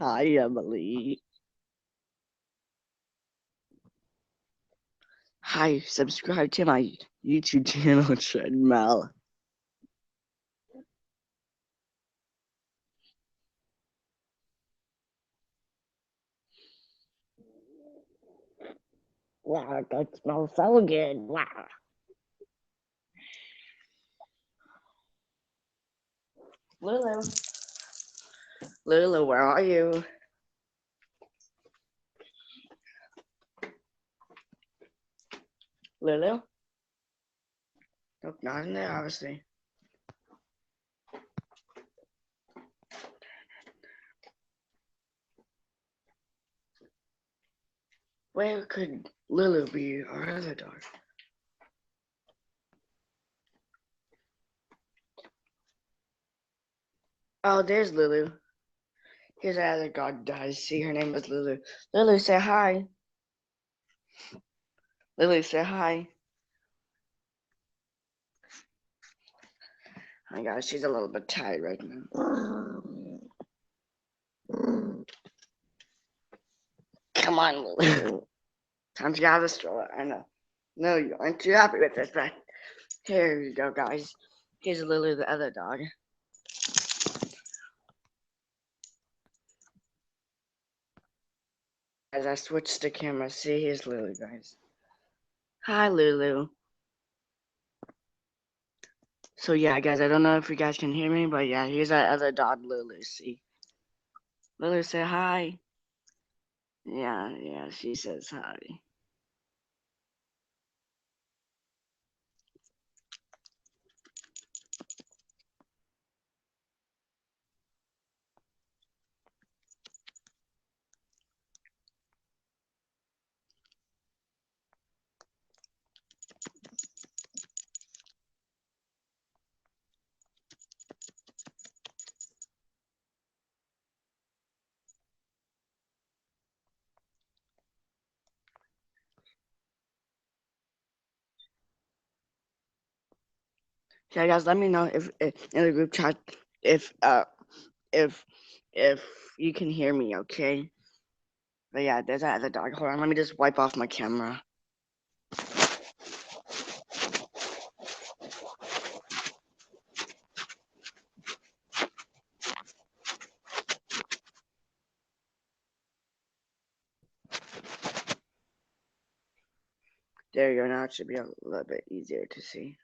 Hi, Emily. Hi, subscribe to my YouTube channel, Treadmill. Wow, that smells so good. Wow. Lulu. Lulu, where are you? Lulu? Nope, not in there, obviously. Where could Lulu be, our other dog? Oh, there's Lulu. Here's our other dog, guys. See, her name is Lulu. Lulu, say hi. Lulu, say hi. Hi, guys. She's a little bit tired right now. Come on, Lulu. Time to get out of the stroller. I know. No, you aren't too happy with this, but here you go, guys. Here's Lily, the other dog. As I switched the camera, see, here's Lulu, guys. Hi, Lulu. So yeah, guys, I don't know if you guys can hear me, but yeah, here's our other dog, Lulu. See, Lulu, say hi. Yeah, she says hi. Yeah, guys, let me know if in the group chat if if if you can hear me, okay? But yeah, there's that other dog. Hold on, let me just wipe off my camera. There you go. Now it should be a little bit easier to see.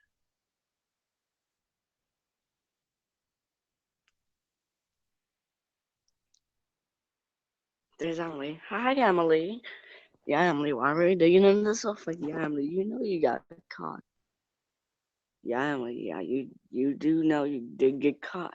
There's Emily. Hi, Emily. Yeah, Emily, why were you digging into the sofa? Yeah, Emily, you know you got caught. Yeah, Emily, yeah, you do know you did get caught.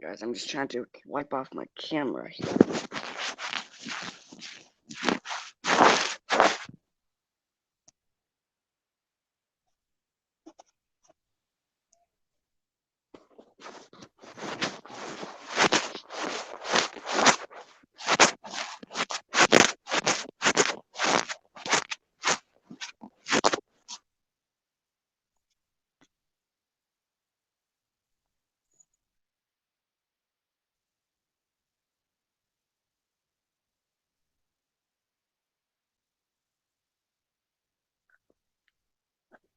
Guys, I'm just trying to wipe off my camera here.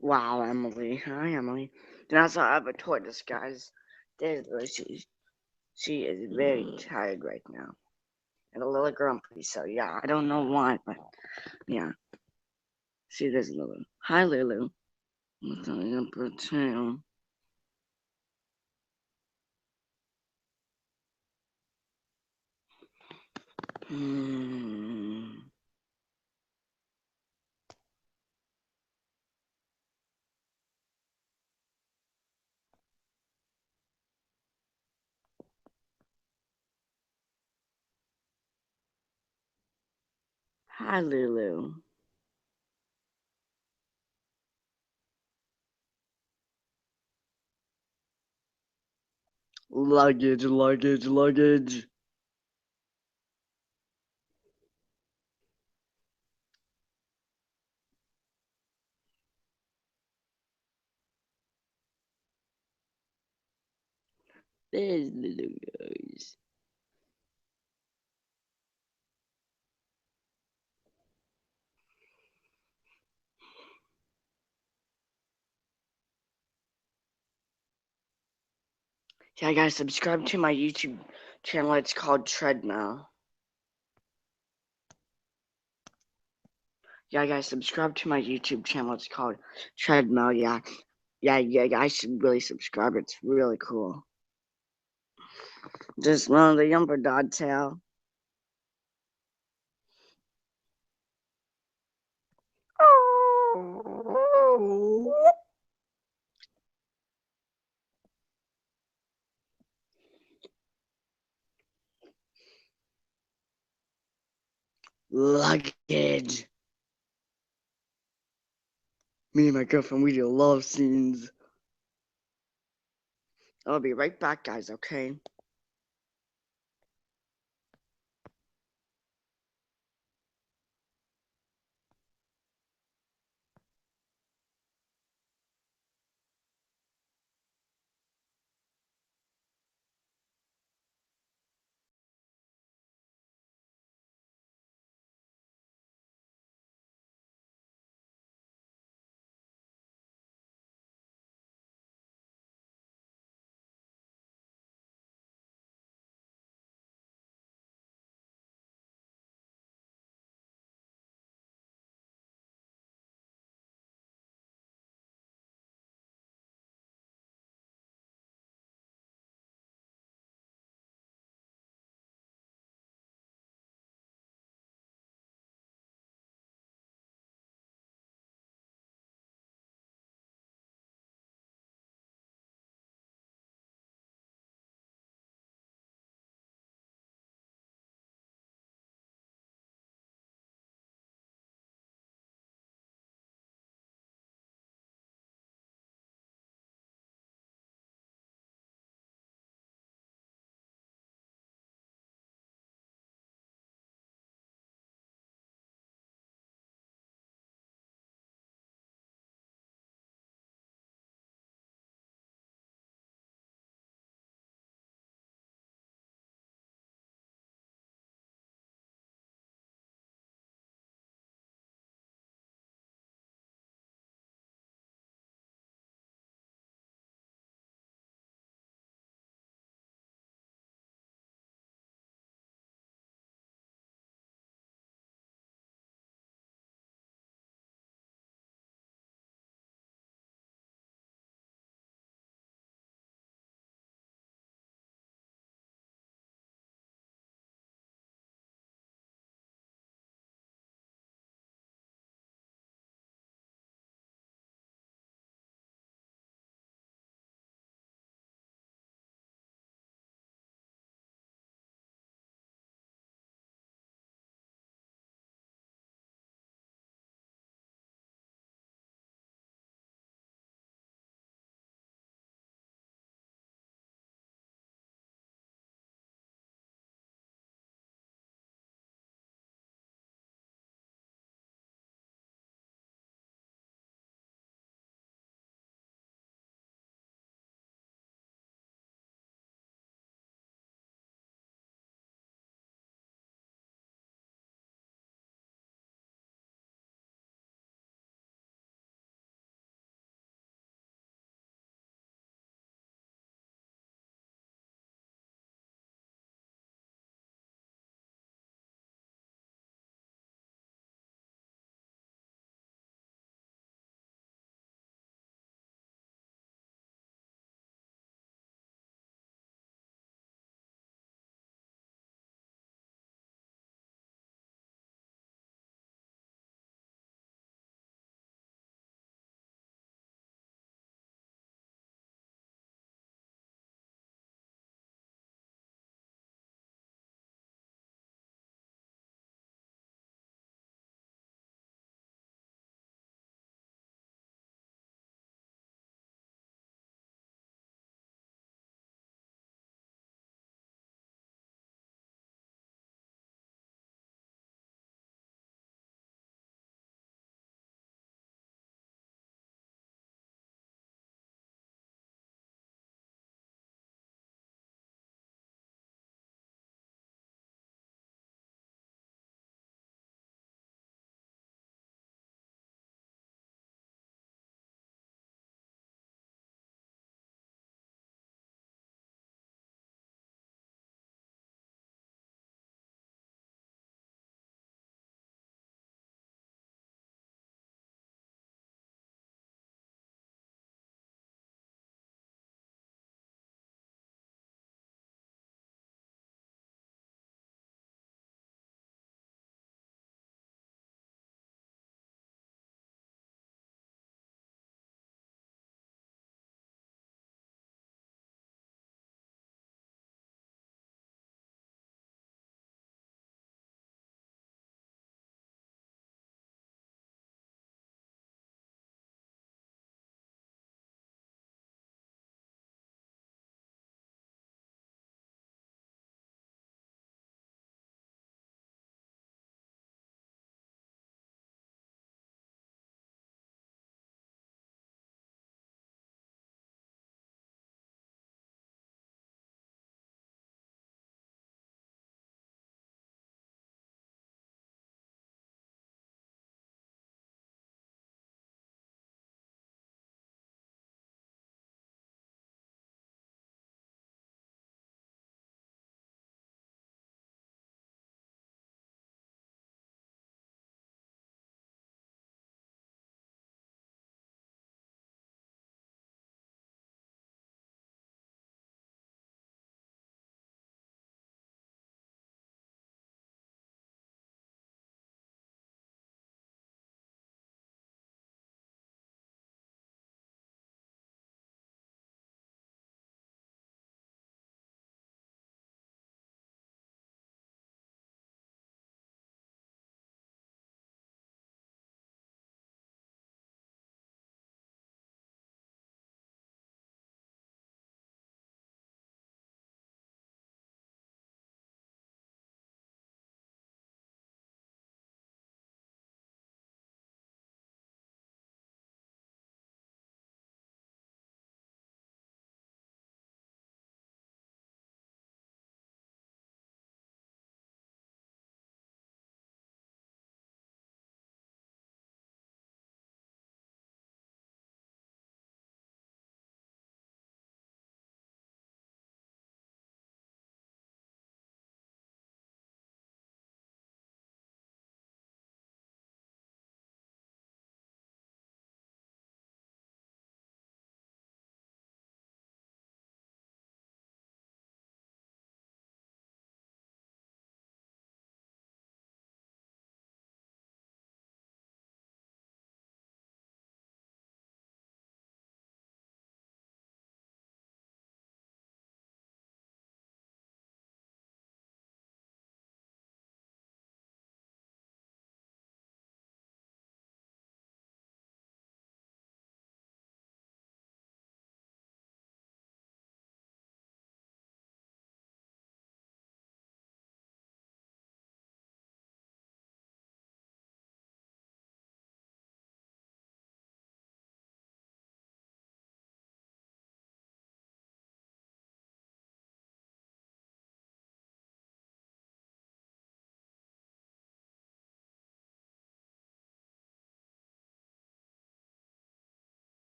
Wow, Emily. Hi, Emily. Then I also have a tortoise, guys. There's Lucy. She is very tired right now. And a little grumpy, so yeah, I don't know why, but yeah. See, there's Lulu. Hi, Lulu. What's on your potato? Hi, Lulu. Luggage, luggage, luggage. There's little guys. Yeah, guys, subscribe to my YouTube channel. It's called Treadmill. Yeah, guys, subscribe to my YouTube channel. It's called Treadmill. Yeah, guys should really subscribe. It's really cool. Just learn the younger dog tail. Luggage. Me and my girlfriend, we do love scenes. I'll be right back, guys, okay?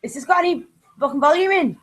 Is this got any fucking volume in?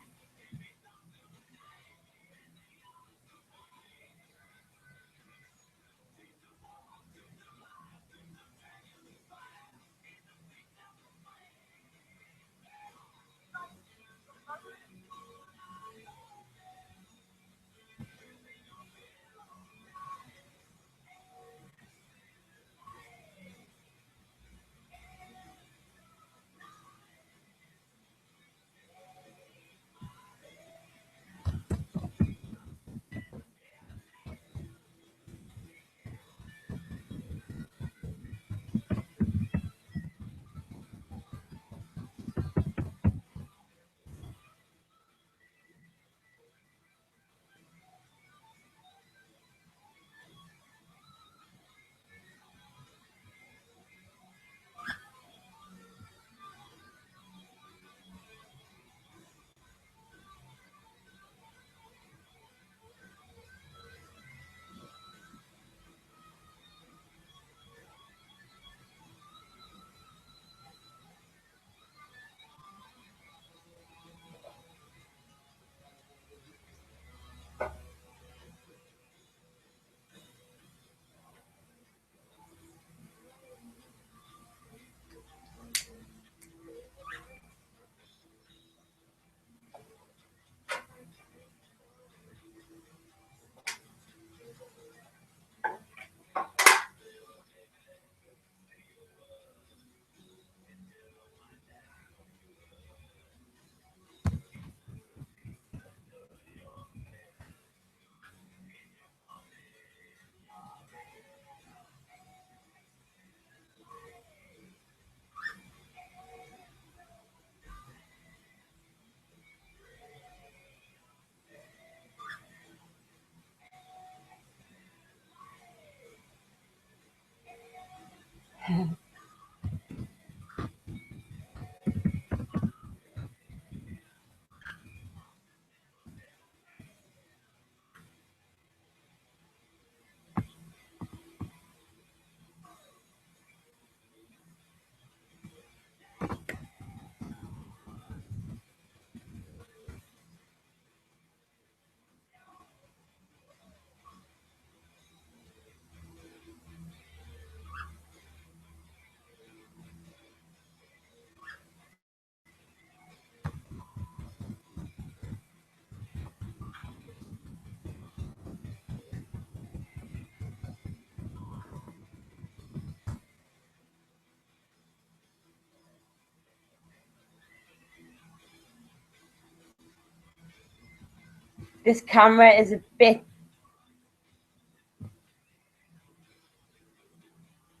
This camera is a bit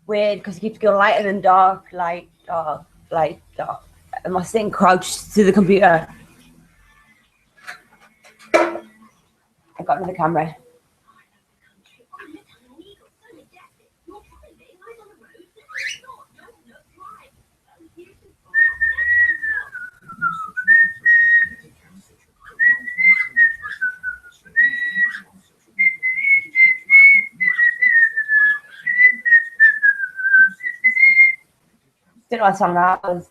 weird because it keeps going lighter than dark, light, dark, light, dark. Am I sitting crouched to the computer? I've got another camera. Don't know what song that was.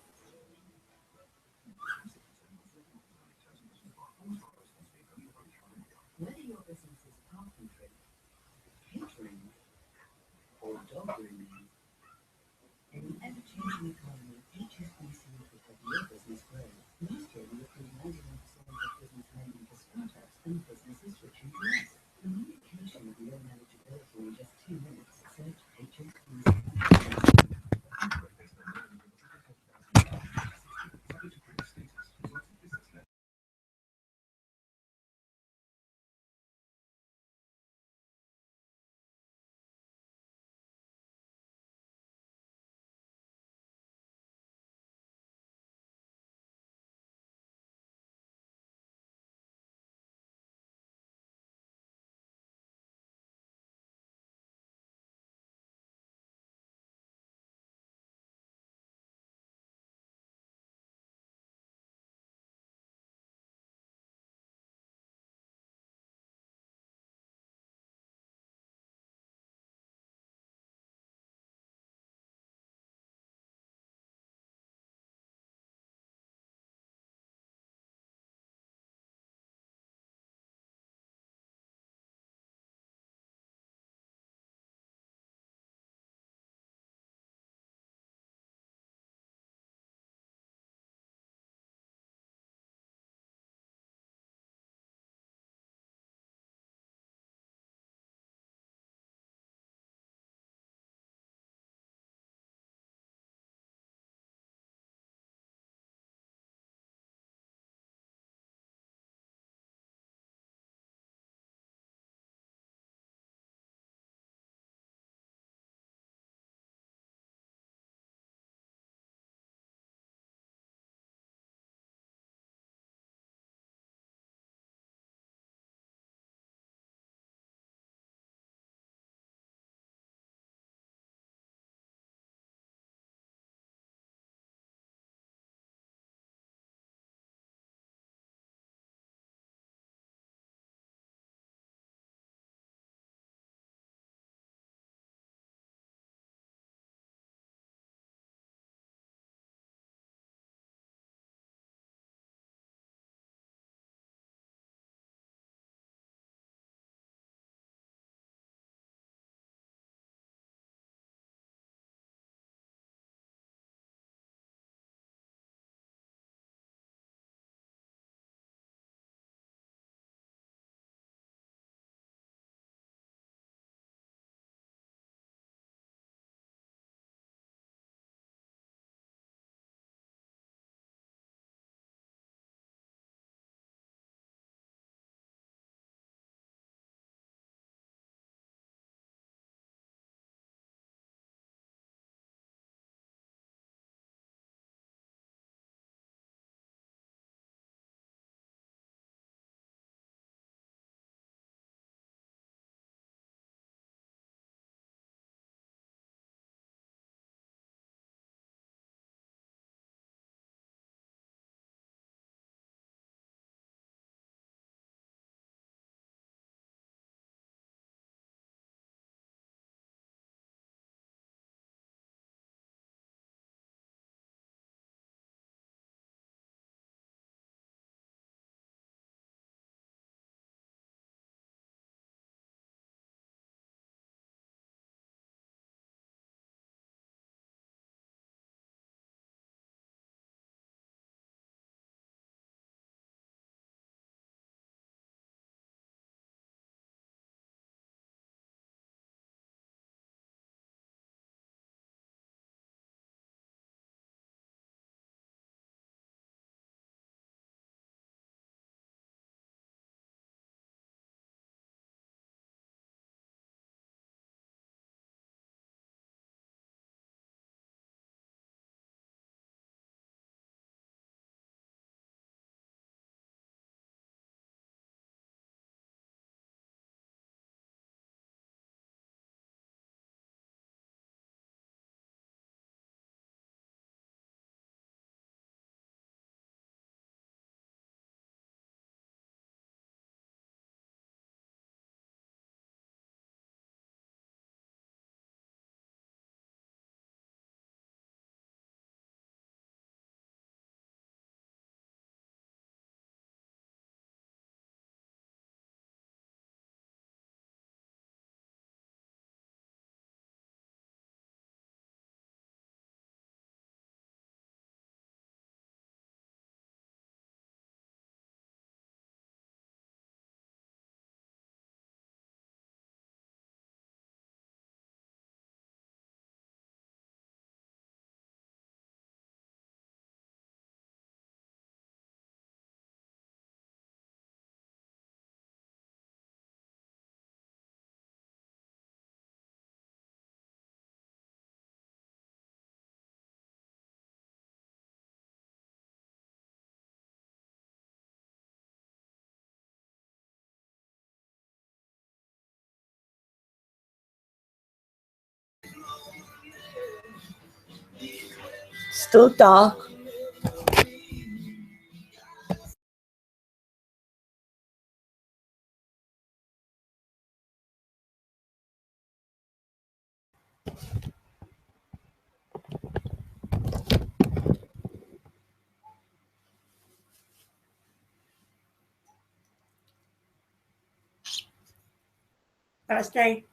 still dark. Gotta stay.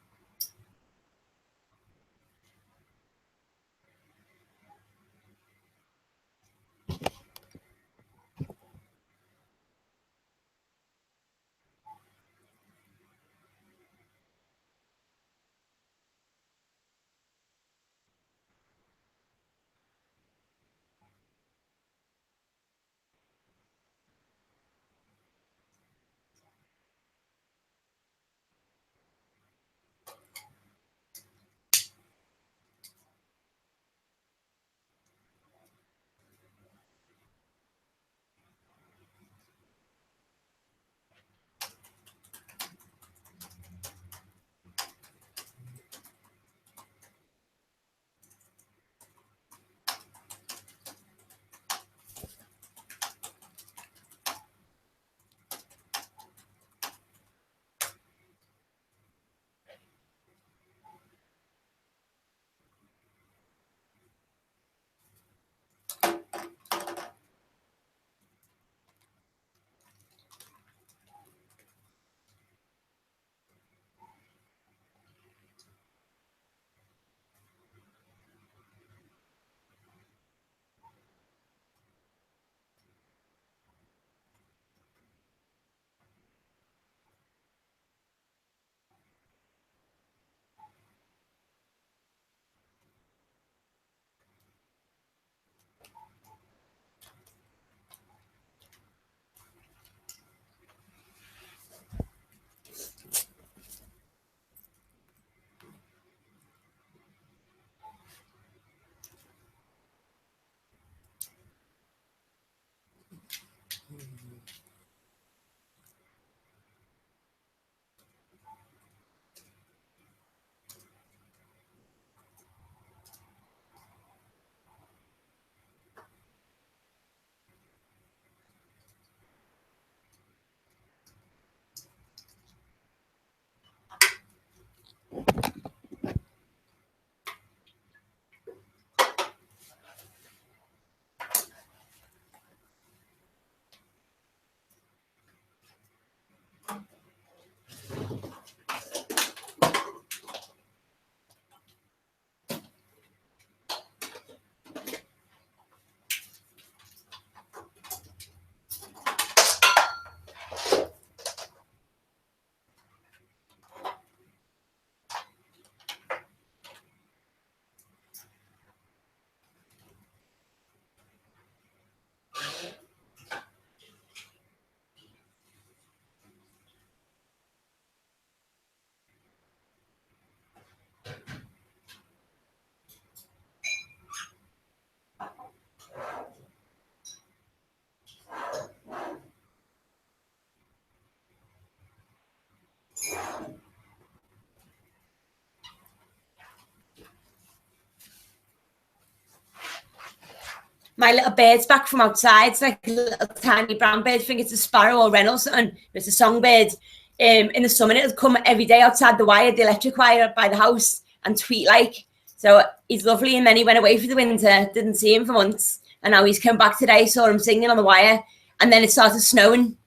My little bird's back from outside. It's like a little tiny brown bird. I think it's a sparrow or wren or something. It's a songbird. In the summer, it'll come every day outside the wire, the electric wire by the house, and tweet like. So he's lovely. And then he went away for the winter. Didn't see him for months. And now he's come back today. Saw him singing on the wire. And then it started snowing.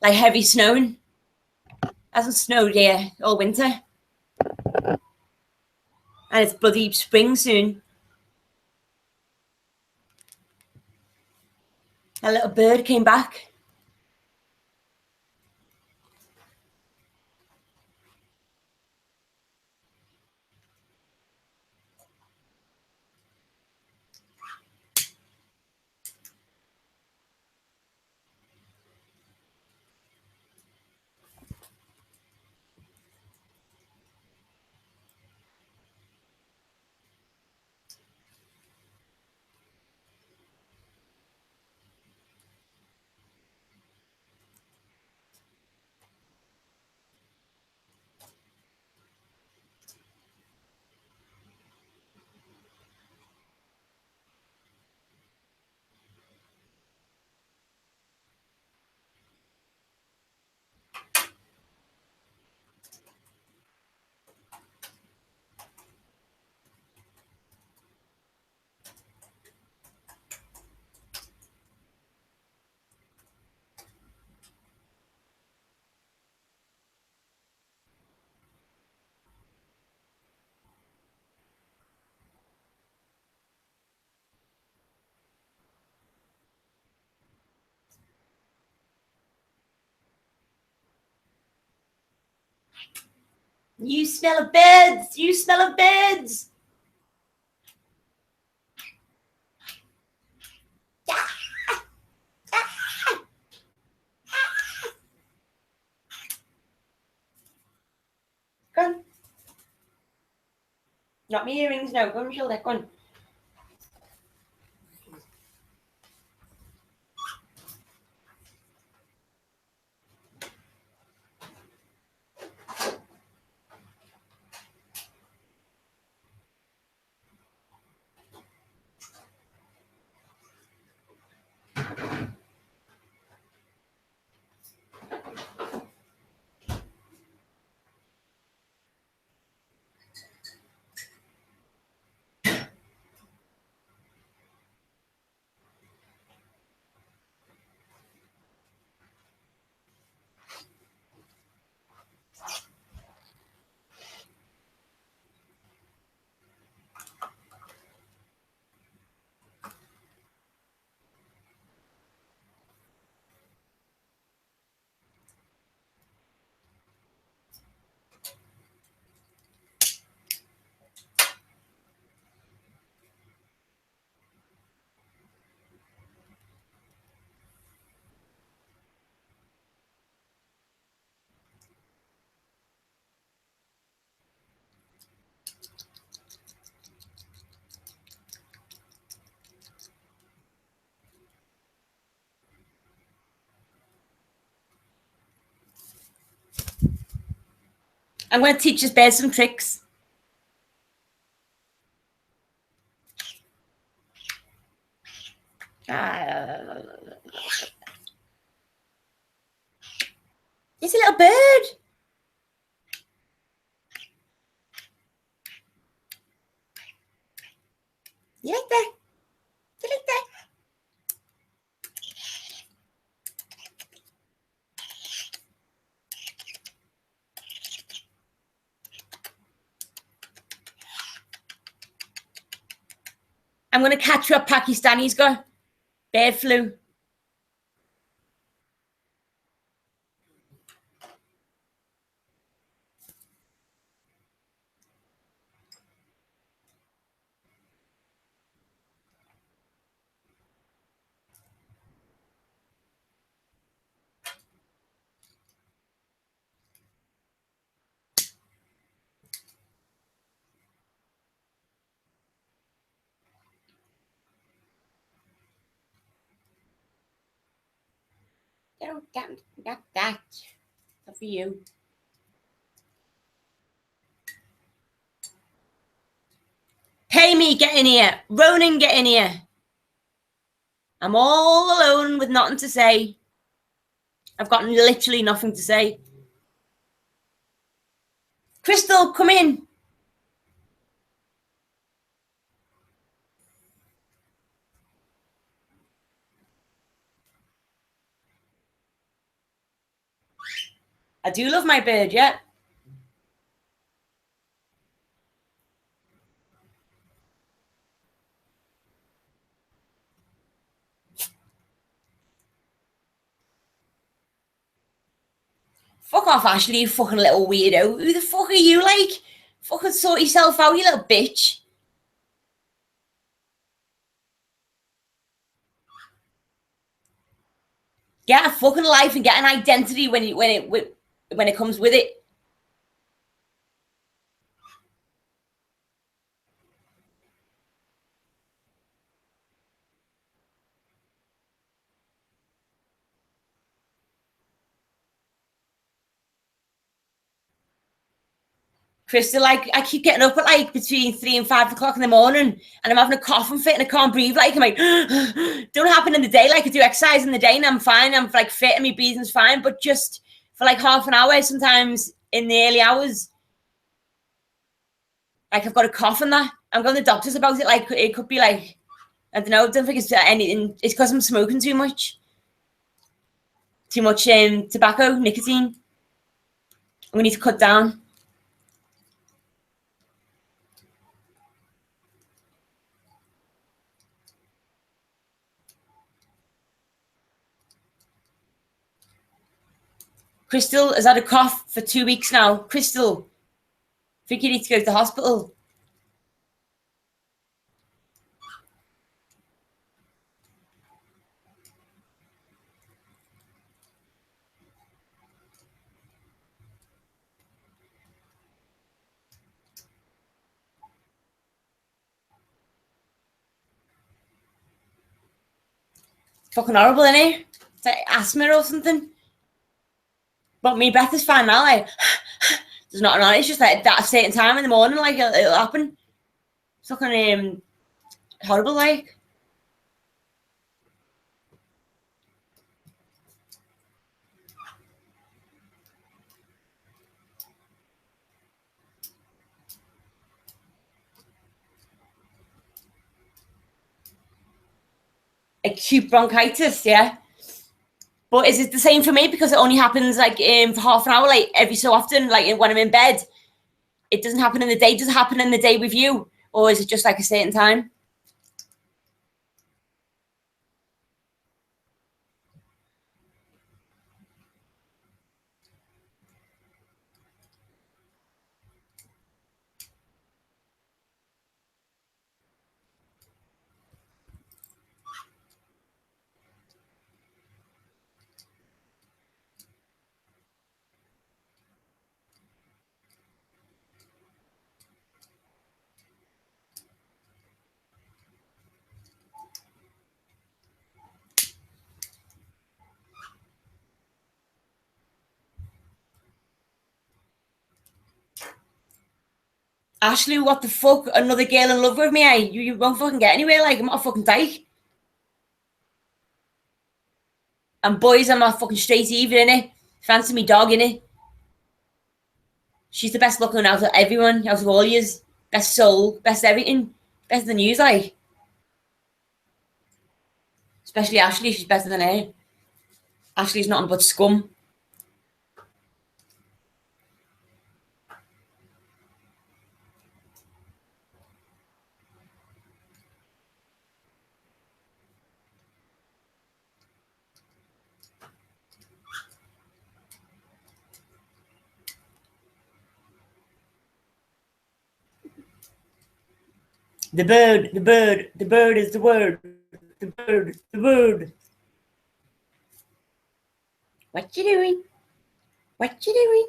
Like heavy snowing. Hasn't snowed here all winter. And it's bloody spring soon. A little bird came back. You smell of birds. You smell of birds. Go on. Not my earrings, no. Go on, Michelle. Go on. I'm going to teach this bird some tricks. It's a little bird. You like that? You like that? I'm going to catch what Pakistani's got. Bird flu. Not that. Not for you. Pay me, get in here. Ronan, get in here. I'm all alone with nothing to say. I've got literally nothing to say. Crystal, come in. I do love my bird, yeah. Fuck off, Ashley, you fucking little weirdo. Who the fuck are you, like? Fucking sort yourself out, you little bitch. Get a fucking life and get an identity when it comes with it. Crystal, like, I keep getting up at like between 3 and 5 o'clock in the morning and I'm having a coughing fit and I can't breathe. Like, I'm like, don't happen in the day. Like, I do exercise in the day and I'm fine. I'm like fit and my breathing's fine. But just for like half an hour, sometimes in the early hours, like I've got a cough and that. I'm going to the doctors about it. Like, it could be like, I don't know. I don't think it's anything. It's because I'm smoking too much. Too much tobacco, nicotine. I'm going to need to cut down. Crystal has had a cough for 2 weeks now. Crystal, think you need to go to the hospital. Fucking horrible, innit? It's like asthma or something. But my breath is fine now. Like, there's nothing on it. It's just like at a certain time in the morning, like it'll happen. It's fucking horrible, like. Acute bronchitis, yeah. But is it the same for me because it only happens like for half an hour, like every so often, like when I'm in bed? It doesn't happen in the day. Does it happen in the day with you, or is it just like a certain time? Ashley, what the fuck? Another girl in love with me? Eh? You won't fucking get anywhere. Like I'm not a fucking dyke. And boys, I'm not fucking straight even, innit? Fancy me dog, innit? She's the best looking out of everyone, out of all yous. Best soul, best everything. Better than you, like. Especially Ashley, she's better than her. Ashley's nothing but scum. The bird, the bird, the bird is the word. The bird, the bird. What you doing? What you doing?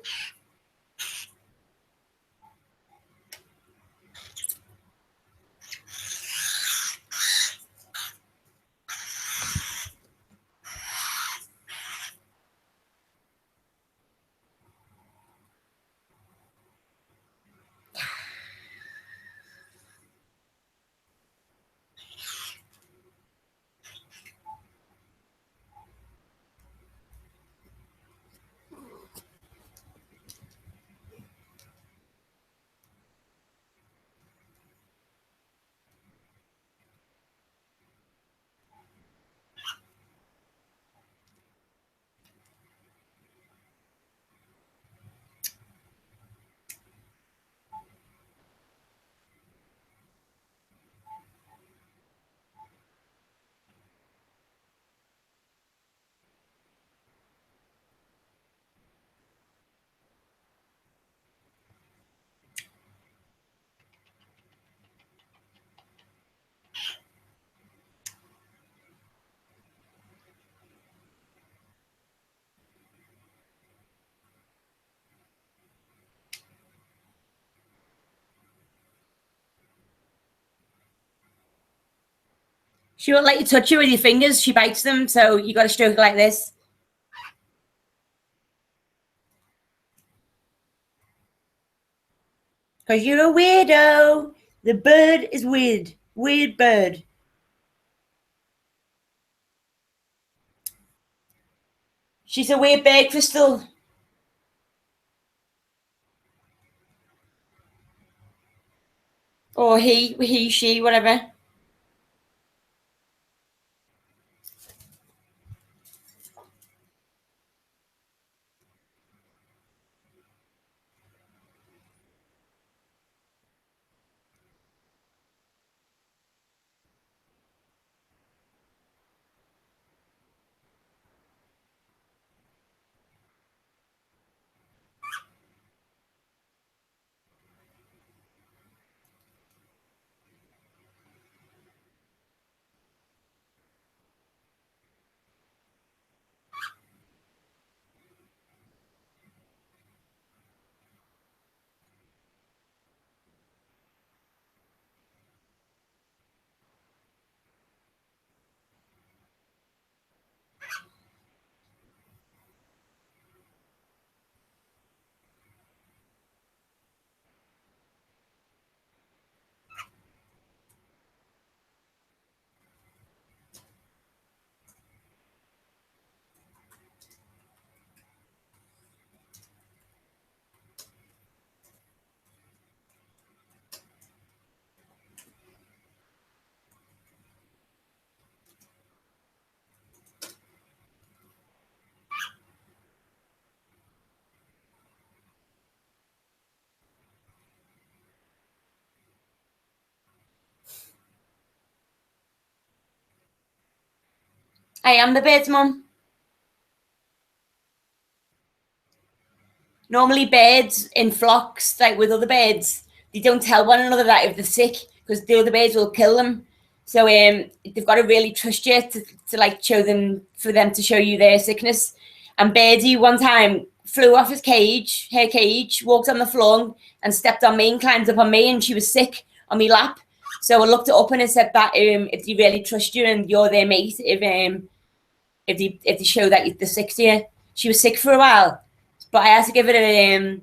She won't let you touch her with your fingers. She bites them, so you got to stroke it like this. Because you're a weirdo. The bird is weird. Weird bird. She's a weird bird, Crystal. Or he, she, whatever. I am the bird's mum. Normally birds in flocks, like with other birds, they don't tell one another that if they're sick because the other birds will kill them. So they've got to really trust you to like show them, for them to show you their sickness. And Birdie one time flew off her cage, walked on the floor and stepped on me and climbed up on me, and she was sick on my lap. So I looked it up and it said that if they really trust you and you're their mate, if they show that they're sick to you. She was sick for a while, but I had to give it a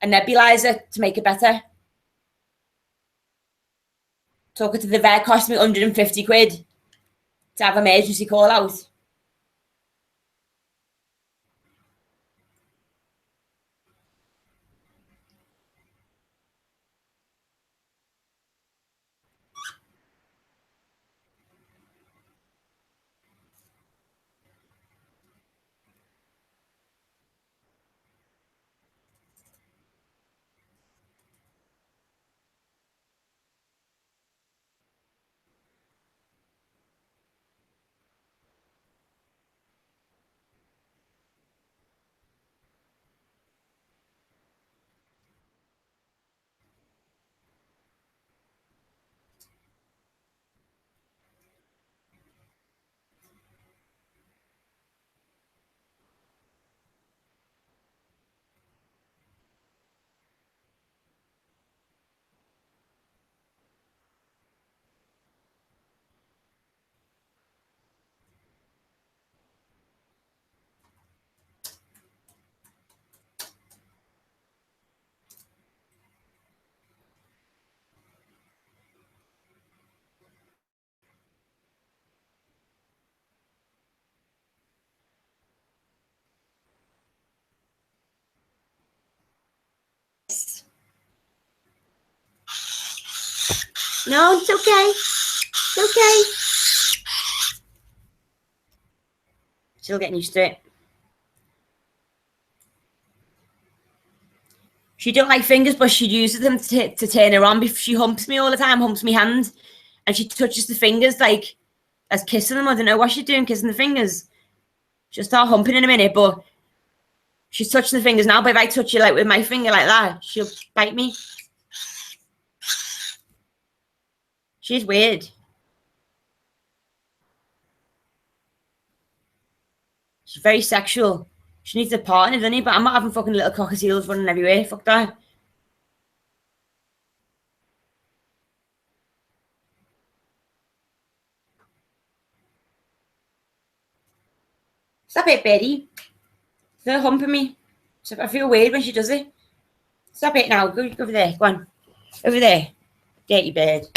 nebulizer to make it better. Took it to the vet, cost me 150 quid to have emergency call out. No, it's okay. It's okay. Still getting used to it. She don't like fingers, but she uses them to turn her on. She humps me all the time, humps me hand, and she touches the fingers like as kissing them. I don't know what she's doing, kissing the fingers. She'll start humping in a minute, but she's touching the fingers now. But if I touch it like with my finger like that, she'll bite me. She's weird. She's very sexual. She needs a partner, doesn't he? But I'm not having fucking little cockatiels running everywhere. Fuck that. Stop it, Betty. They're humping me. So I feel weird when she does it. Stop it now. Go over there. Go on. Over there. Dirty bird.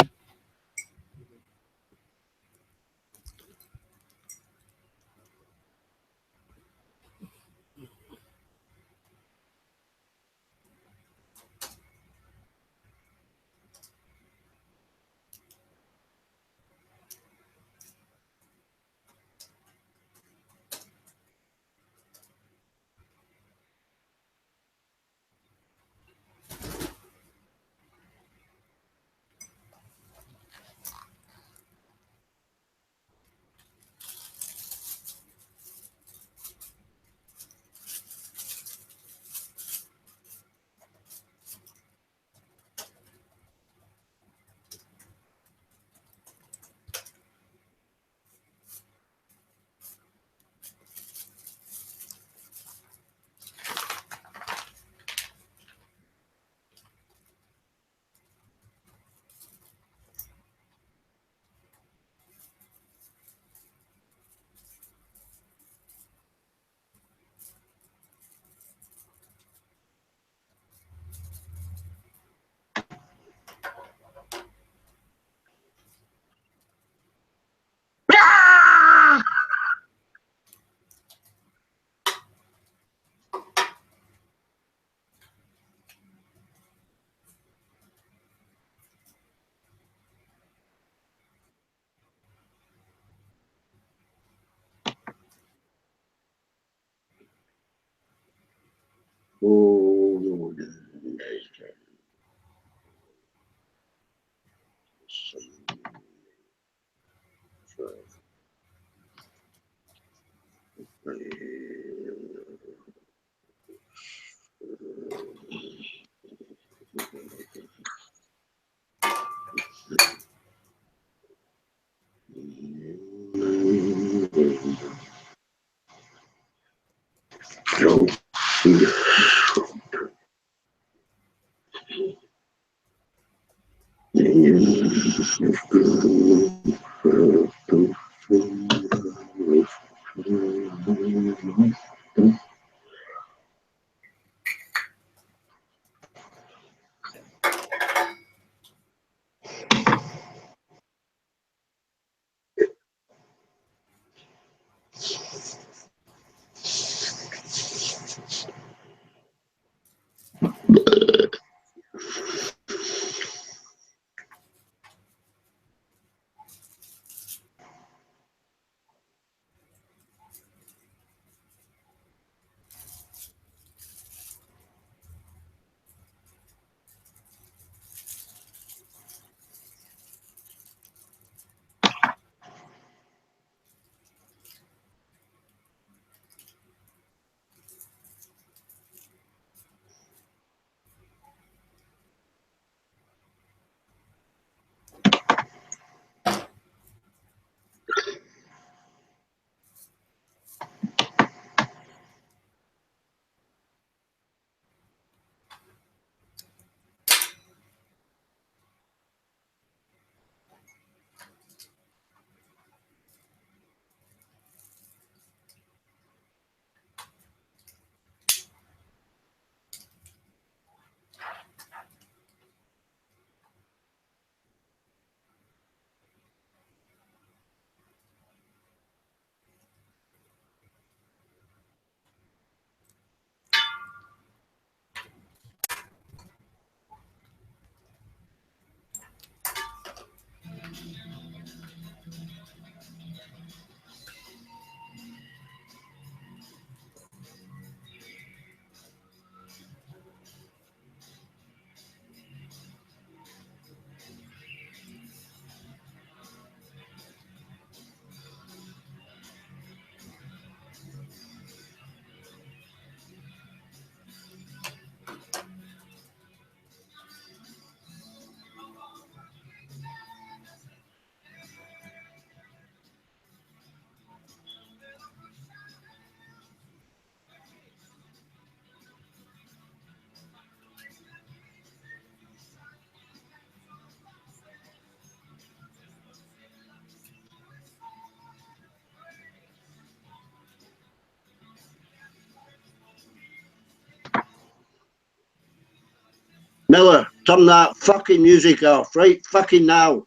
Miller, turn that fucking music off, right fucking now.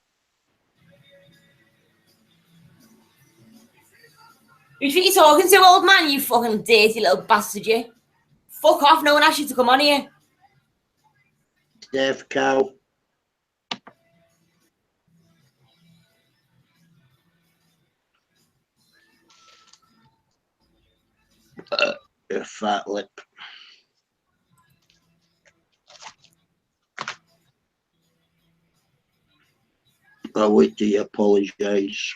Who do you think you're talking to, old man? You fucking dirty little bastard, you. Fuck off, no one asked you to come on here. Deaf cow. You fat lip. I'll wait till you apologise.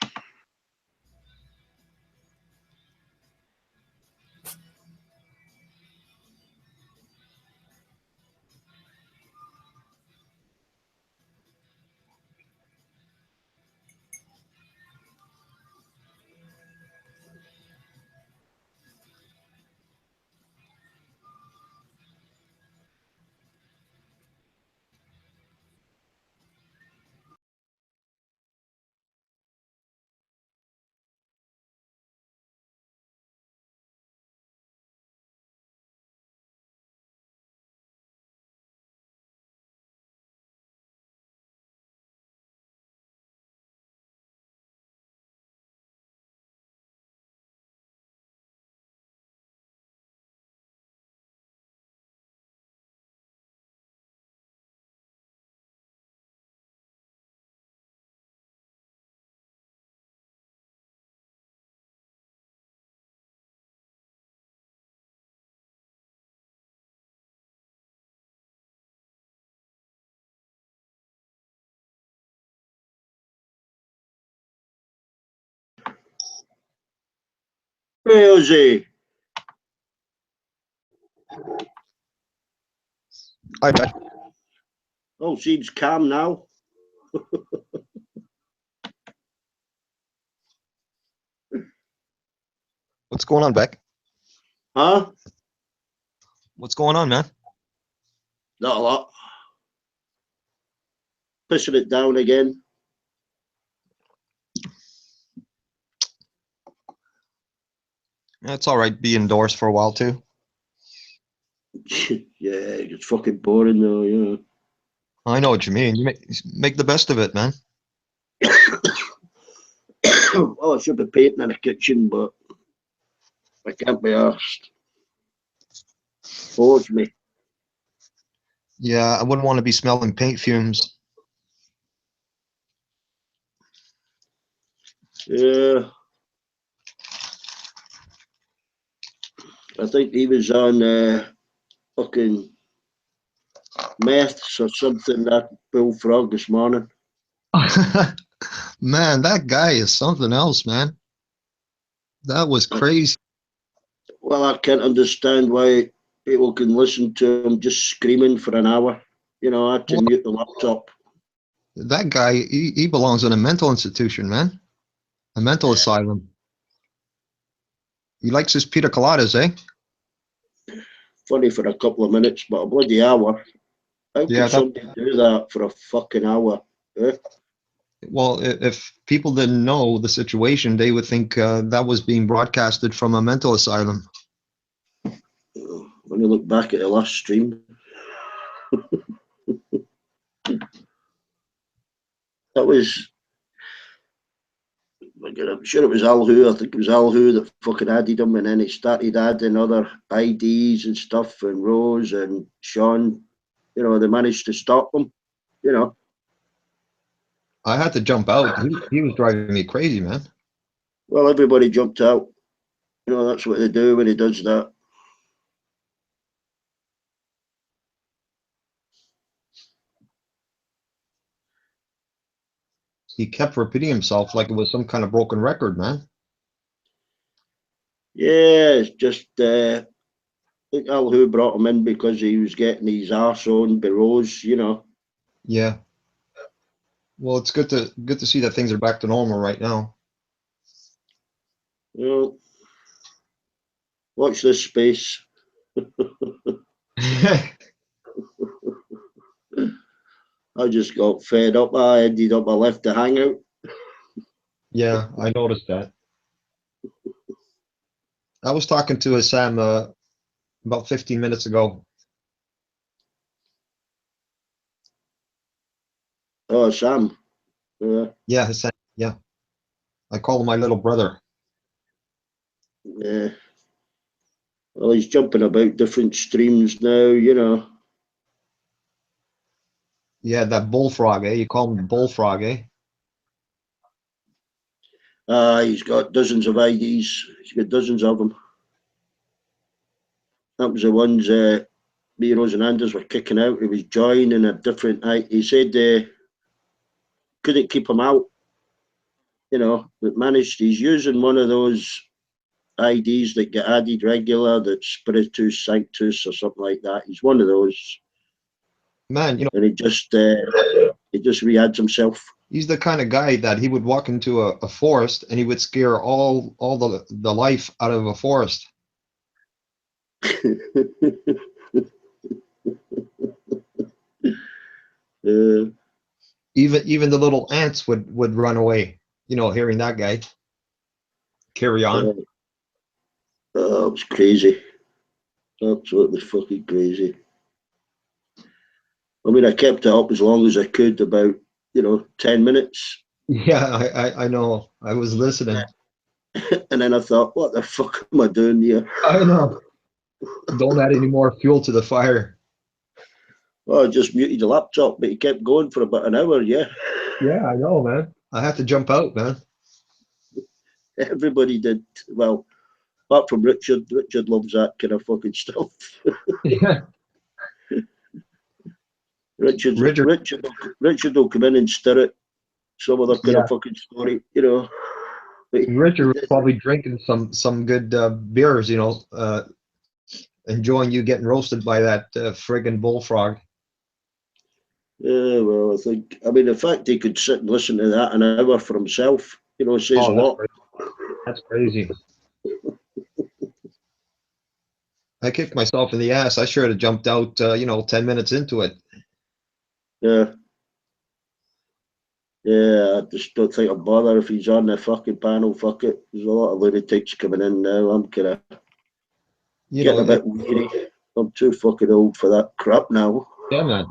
Rosie. Hi, Ben. Oh, seems calm now. What's going on, Beck? Huh? What's going on, man? Not a lot. Pushing it down again. It's all right. Be indoors for a while too. Yeah, it's fucking boring though, you know. I know what you mean. You make the best of it, man. Well, I should be painting in the kitchen, but I can't be asked. Forge me. Yeah, I wouldn't want to be smelling paint fumes. Yeah. I think he was on fucking meths or something, that bullfrog this morning. Man, that guy is something else, man. That was crazy. Well, I can't understand why people can listen to him just screaming for an hour. You know, I had to Well, mute the laptop. that guy, he belongs in a mental institution, man. A mental asylum. He likes his pina coladas, eh? Funny for a couple of minutes, but a bloody hour. How Yeah, could somebody do that for a fucking hour? Eh? well, if people didn't know the situation, they would think that was being broadcasted from a mental asylum. When you look back at the last stream, that was, I'm sure it was Alhu. I think it was Alhu that fucking added them, and then he started adding other IDs and stuff, and Rose and Sean. You know, they managed to stop them. You know, I had to jump out. He was driving me crazy, man. well, everybody jumped out. You know, that's what they do when he does that. He kept repeating himself like it was some kind of broken record, man. Yeah, it's just I think Alhu brought him in because he was getting his arse on by Rose. You know. Yeah. Well, it's good to see that things are back to normal right now. You know, watch this space. I just got fed up. I left the hangout. Yeah, I noticed that. I was talking to Sam about 15 minutes ago. Oh, Sam. Yeah, Sam. Yeah, I call him my little brother. Yeah. Well, he's jumping about different streams now, you know. Yeah, that bullfrog, eh? You call him the bullfrog, eh? He's got dozens of IDs. He's got dozens of them. That was the ones me and Rose and Anders were kicking out. He was joining a different. He said couldn't keep him out. You know, but managed. He's using one of those IDs that get added regular. That's Spiritus Sanctus or something like that. He's one of those. Man, you know, And he just re-adds himself. he's the kind of guy that he would walk into a forest and he would scare all the life out of a forest. Even the little ants would run away, you know, hearing that guy carry on. Oh, it was crazy. Absolutely fucking crazy. I mean, I kept it up as long as I could, about 10 minutes. Yeah, I know. I was listening. And then I thought, what the fuck am I doing here? I know. Don't add any more fuel to the fire. Well, I just muted the laptop, but it kept going for about an hour, yeah. Yeah, I know, man. I had to jump out, man. Everybody did. Well, apart from Richard. Richard loves that kind of fucking stuff. Yeah. Richard will come in and stir it. Some other kind of fucking story, you know. Richard was probably drinking some good beers, you know, enjoying you getting roasted by that friggin' bullfrog. Yeah, well, I mean, the fact he could sit and listen to that an hour for himself, you know, says a lot. That's crazy. I kicked myself in the ass. I should have jumped out, 10 minutes into it. Yeah. Yeah, I just don't think I'll bother if he's on the fucking panel. Fuck it. There's a lot of lunatics coming in now. I'm kind of getting a bit weary. I'm too fucking old for that crap now. Yeah, man.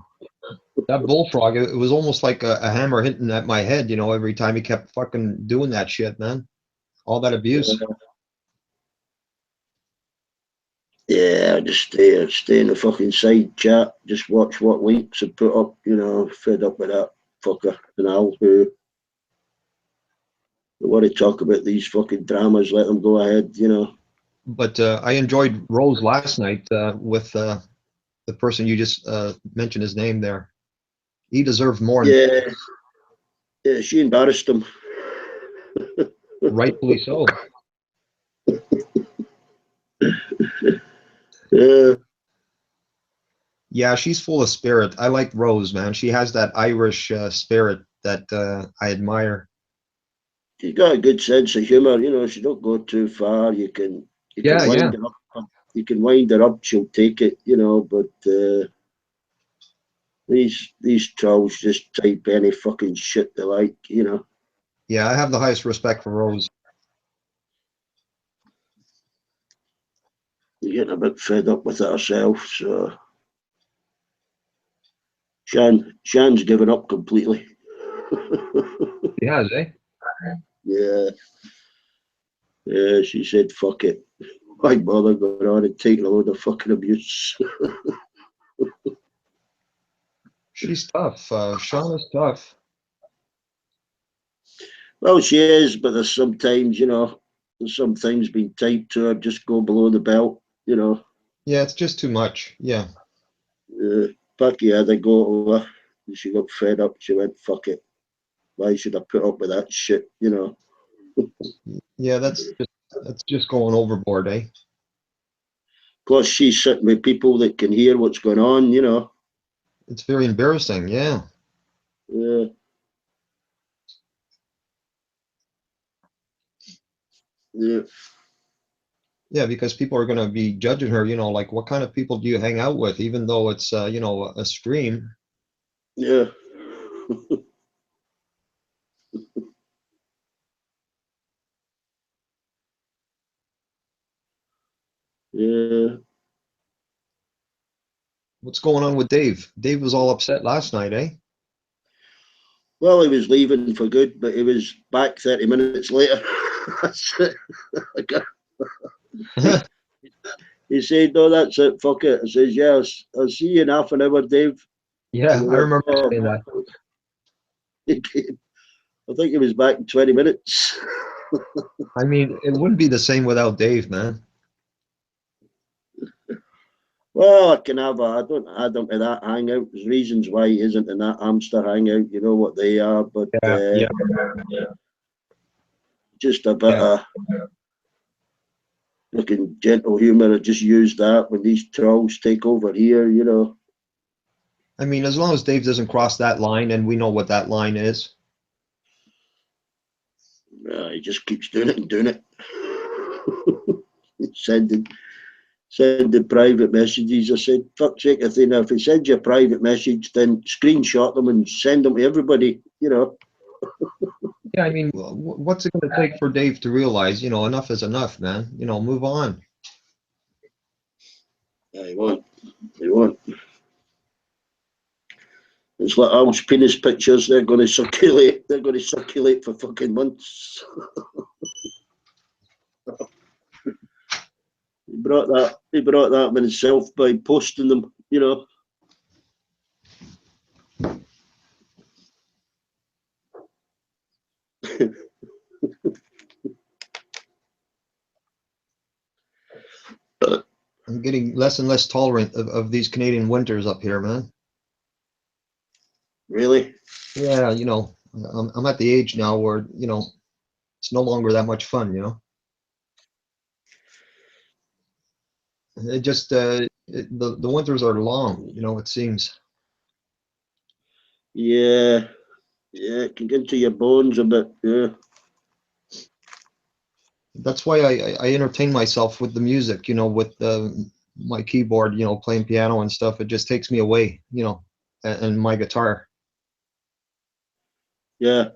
That bullfrog, it was almost like a hammer hitting at my head, every time he kept fucking doing that shit, man. All that abuse. Yeah, just stay in the fucking side chat. Just watch what leaks and put up, fed up with that fucker and Al who want to talk about these fucking dramas, let them go ahead, But I enjoyed Rose last night with the person you just mentioned his name there. He deserved more. Yeah, yeah, she embarrassed him. Rightfully so. Yeah. Yeah, she's full of spirit. I like Rose, man. She has that Irish spirit that I admire. She's got a good sense of humour, she don't go too far. You can wind her up. You can wind her up, she'll take it, but these trolls just type any fucking shit they like, Yeah, I have the highest respect for Rose. You're getting a bit fed up with it herself, so Shan's given up completely. She has, eh? Yeah. Yeah, she said, fuck it. Why bother going on and taking a load of fucking abuse? She's tough. Sean is tough. Well, she is, but there's sometimes, there's some things being typed to her just go below the belt, Yeah, it's just too much. Yeah. Becky had a go to her. And she got fed up. She went, fuck it. Why should I put up with that shit, Yeah, that's just going overboard, eh? Plus, she's sitting with people that can hear what's going on, It's very embarrassing, yeah. Yeah. Yeah. Yeah, because people are going to be judging her, like what kind of people do you hang out with, even though it's, a stream. Yeah. Yeah. What's going on with Dave? Dave was all upset last night, eh? Well, he was leaving for good, but he was back 30 minutes later. That's it. He said, no, that's it, fuck it. I says, yeah, I'll see you in half an hour, Dave. Yeah, And he I went, remember "Oh." saying that. I think he was back in 20 minutes. I mean, it wouldn't be the same without Dave, man. Well, I don't add him to that hangout. There's reasons why he isn't in that hamster hangout. You know what they are, but Yeah. just a bit Yeah. of looking gentle humour. I just use that when these trolls take over here, I mean, as long as Dave doesn't cross that line and we know what that line is. He just keeps doing it and doing it. Sending private messages. I said, fuck's sake, if he sends you a private message, then screenshot them and send them to everybody, Yeah, I mean, what's it going to take for Dave to realize, enough is enough, man. Move on. Yeah, he won't. It's like Al's penis pictures. They're going to circulate. They're going to circulate for fucking months. He brought that on himself by posting them. I'm getting less and less tolerant of these Canadian winters up here, man. Really? Yeah, I'm at the age now where, it's no longer that much fun, It just, the winters are long, it seems. Yeah. Yeah, it can get into your bones a bit. Yeah. That's why I entertain myself with the music, with the my keyboard, you know, playing piano and stuff. It just takes me away, you know, and my guitar. Yeah.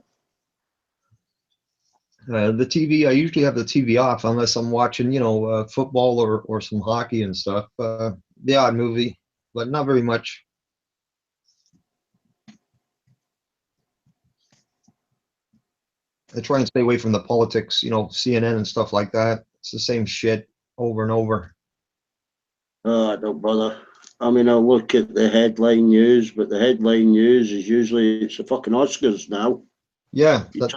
The TV, I usually have the TV off unless I'm watching, you know, football or some hockey and stuff. The odd movie, but not very much. I try and stay away from the politics, you know, CNN and stuff like that. It's the same shit over and over. Oh, I don't bother. I mean, I'll look at the headline news, but the headline news is usually it's the fucking Oscars now. Yeah, You just-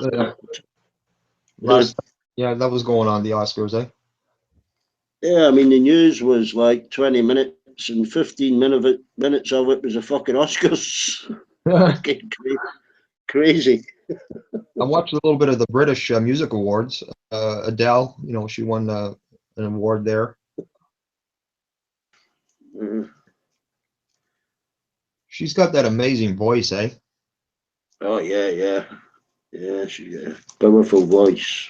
yeah, that was going on, the Oscars, eh? Yeah, I mean, the news was like 20 minutes and 15 minutes of it was the fucking Oscars. Fucking crazy. I watched a little bit of the British Music Awards. Adele, you know, she won an award there. Mm. She's got that amazing voice, eh? Oh, yeah, yeah. Yeah, she got a powerful voice.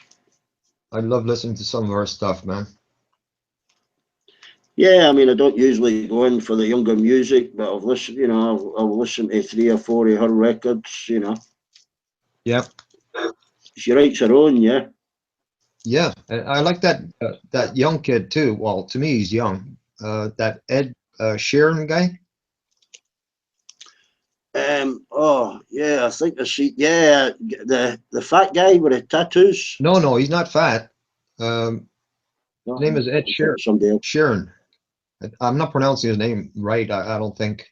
I love listening to some of her stuff, man. Yeah, I mean, I don't usually go in for the younger music, but I've listened, you know, I'll listen to 3 or 4 of her records, you know. Yeah, She writes her own, yeah. yeah. And I like that that young kid too. Well, to me, he's young. That Ed Sheeran guy. Oh, yeah, I think I see, yeah, the fat guy with the tattoos. No, no, he's not fat. No, His name is Ed I think Sheeran. it's somebody else. Sheeran. I'm not pronouncing his name right. I don't think.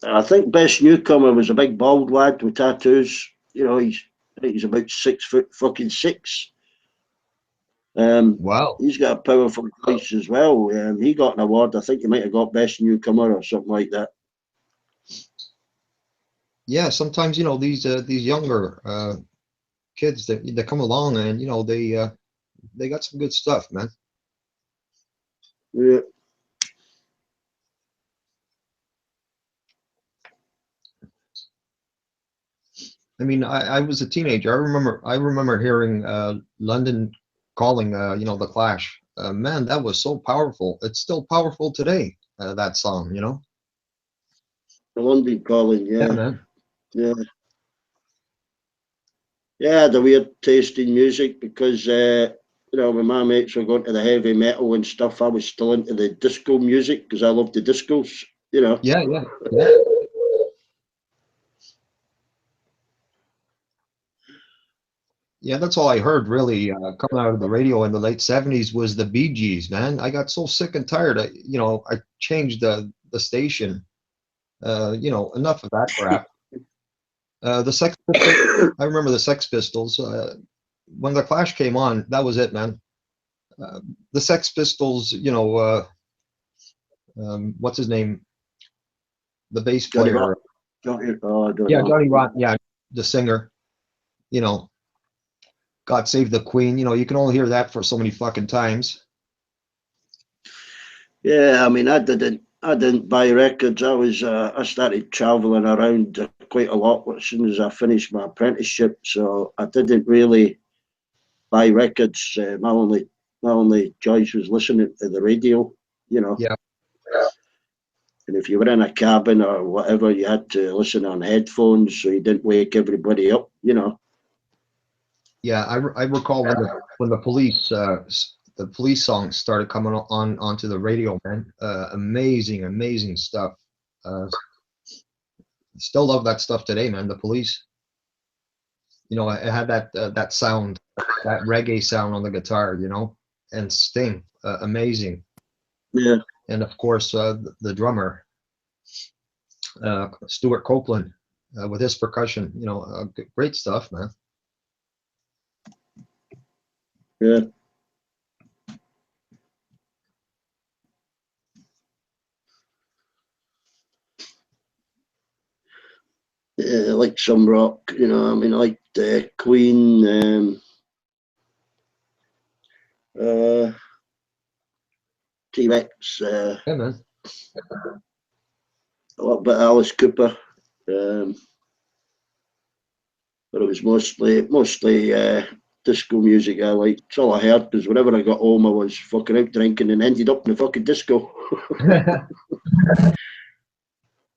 I think best newcomer was a big bald lad with tattoos. You know, I think he's about 6 foot fucking 6. Wow. He's got a powerful voice as well. He got an award. I think he might have got best newcomer or something like that. Yeah, sometimes you know these younger kids that come along and you know they got some good stuff, man. Yeah. I mean, I was a teenager. I remember hearing London Calling, you know, the Clash. Man, that was so powerful. It's still powerful today. That song, you know. The London Calling, Yeah, yeah. man. Yeah. Yeah, I had a weird taste in music because, you know, when my mates were going to the heavy metal and stuff, I was still into the disco music because I loved the discos, you know. Yeah, yeah, yeah. Yeah, that's all I heard really coming out of the radio in the late '70s was the Bee Gees, man. I got so sick and tired. You know, I changed the station. You know, enough of that crap. The Sex Pistols. I remember the Sex Pistols. When the Clash came on, that was it, man. The Sex Pistols. You know, what's his name? The bass Johnny Rock. player. Oh, I don't Yeah, know. Johnny Rotten. Yeah, the singer. You know, God Save the Queen. You know, you can only hear that for so many fucking times. Yeah, I mean, I didn't buy records. I started traveling around quite a lot as soon as I finished my apprenticeship. So I didn't really buy records. My only choice was listening to the radio, you know. Yeah. And if you were in a cabin or whatever, you had to listen on headphones so you didn't wake everybody up, you know. Yeah, I recall when the police songs started coming on onto the radio, man. Amazing, amazing stuff. Uh, Still love that stuff today, man. The police, you know, it had that sound, that reggae sound on the guitar, you know, and Sting, amazing, Yeah, and of course the drummer, Stuart Copeland, with his percussion, you know, great stuff, man. yeah. Yeah, like some rock, you know. I mean, I liked Queen, uh, T-Rex, Yeah, man. a little bit of Alice Cooper, but it was mostly disco music I like. It's all I heard, because whenever I got home, I was fucking out drinking and ended up in the fucking disco.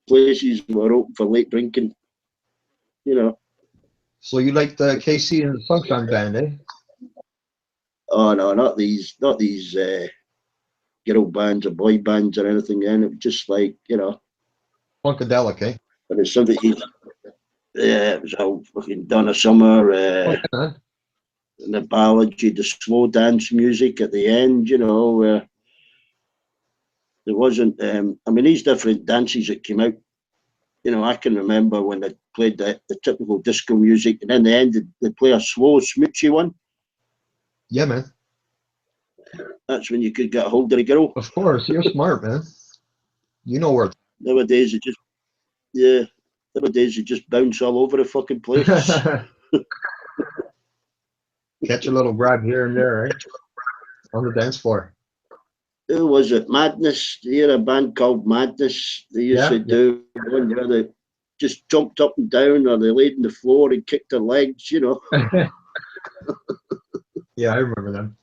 Places were open for late drinking, you know. So you like the KC and the Sunshine Band, eh? Oh no, not these girl bands or boy bands or anything. Then it was just like, you know, Funkadelic, eh? but it's something. Yeah, it was all fucking Donna Summer, Okay, man. and the ballad, the slow dance music at the end, you know. There wasn't. I mean, these different dances that came out. You know, I can remember when they played the typical disco music, and then they ended. They play a slow, smoochy one. Yeah, man. That's when you could get a hold of the girl. Of course, you're smart, man. You know where. Nowadays, it just Nowadays, you just bounce all over the fucking place. Catch a little grab here and there, right? On the dance floor. Who was it? Madness. You had a band called Madness. They used to do one where they just jumped up and down, or they laid on the floor and kicked their legs, you know. Yeah, I remember them.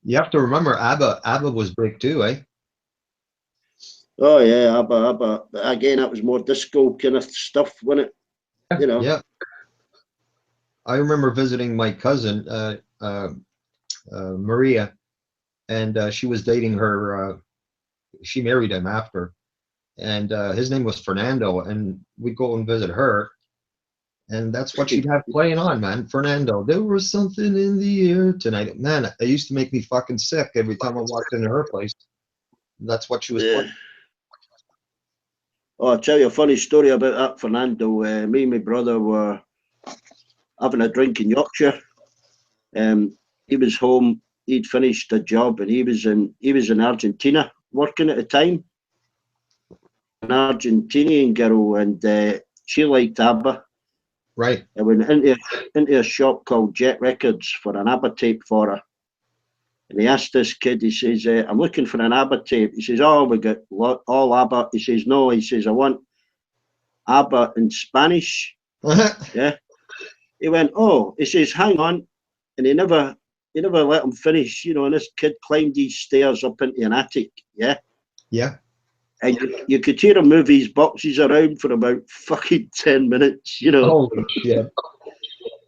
You have to remember ABBA. ABBA was big too, eh? Oh yeah, ABBA. But again, that was more disco kind of stuff, wasn't it? You know. Yeah. I remember visiting my cousin, Maria, and she was dating her. She married him after, and his name was Fernando, and we'd go and visit her, and that's what she'd have playing on, man. Fernando, there was something in the air tonight, man. It used to make me fucking sick every time I walked into her place. That's what she was playing. Oh, I'll tell you a funny story about that, Fernando. Me and my brother were having a drink in Yorkshire. He was home. He'd finished a job, and he was in Argentina working at the time. An Argentinian girl, and she liked ABBA. Right. I went into a shop called Jet Records for an ABBA tape for her. And he asked this kid, he says, I'm looking for an ABBA tape. He says, oh, we got all ABBA. He says, no, he says, I want ABBA in Spanish. Yeah. He went, oh, he says, hang on. And he never let him finish, you know, and this kid climbed these stairs up into an attic, yeah? Yeah. And you could hear him move his boxes around for about fucking 10 minutes, you know. Holy shit.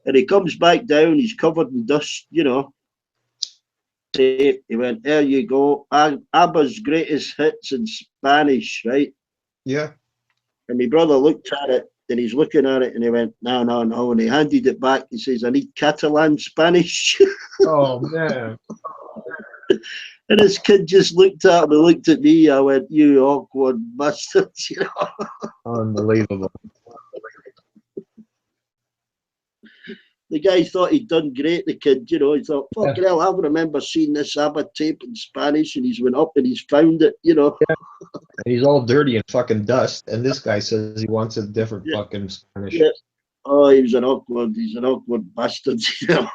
And he comes back down, he's covered in dust, you know. He went, there you go, ABBA's greatest hits in Spanish, right? Yeah. And my brother looked at it, and he's looking at it, and he went, no. And he handed it back. He says, I need Catalan Spanish. Oh, man. And this kid just looked at him and looked at me. I went, you awkward bastard, you know. Unbelievable. The guy thought he'd done great, the kid, you know. He thought, fucking hell, I remember seeing this ABBA tape in Spanish, and he's went up and he's found it, you know. Yeah. And he's all dirty and fucking dust, and this guy says he wants a different fucking Spanish. Yeah. Oh, he's an awkward bastard, you know.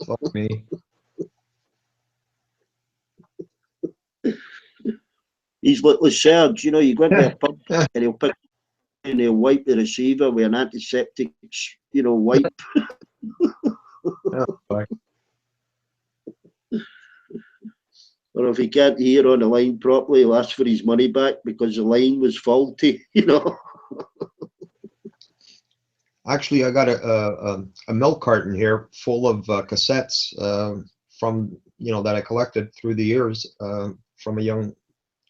Fuck me. He's like Serge, you know, you go into a pub and he'll pick and he'll wipe the receiver with an antiseptic, you know, wipe. Oh, Or if he can't hear on the line properly, he'll ask for his money back because the line was faulty, you know. actually, I got a milk carton here full of cassettes from, you know, that I collected through the years from a young,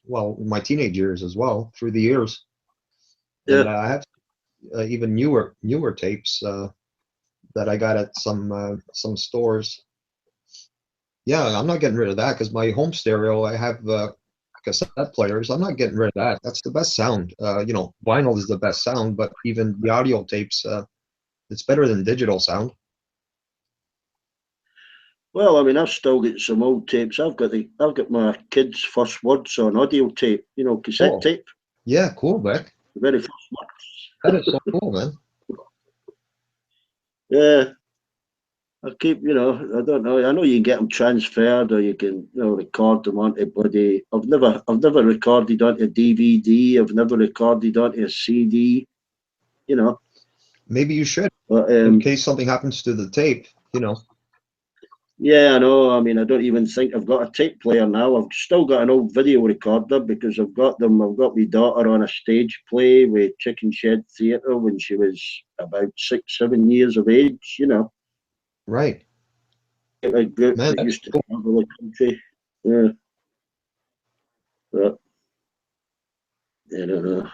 well, my teenage years as well, through the years. Yeah. And I have even newer tapes that I got at some stores. Yeah, I'm not getting rid of that because my home stereo, I have cassette players. I'm not getting rid of that. That's the best sound. You know, vinyl is the best sound, but even the audio tapes, it's better than digital sound. Well, I mean, I've still got some old tapes. I've got my kids' first words on audio tape, you know, cassette tape. Yeah, cool, Beck. The very first words. That is so cool, man. Yeah. I keep, you know, I don't know. I know you can get them transferred, or you can, you know, record them onto bloody. I've never recorded onto a DVD. I've never recorded onto a CD. You know. Maybe you should. But In case something happens to the tape, you know. yeah, I know. I mean, I don't even think I've got a tape player now. I've still got an old video recorder because I've got them. I've got my daughter on a stage play with Chicken Shed Theatre when she was about 6, 7 years of age. You know, Right. a group Man, that that's used to cool. travel the country. Yeah, but I don't know.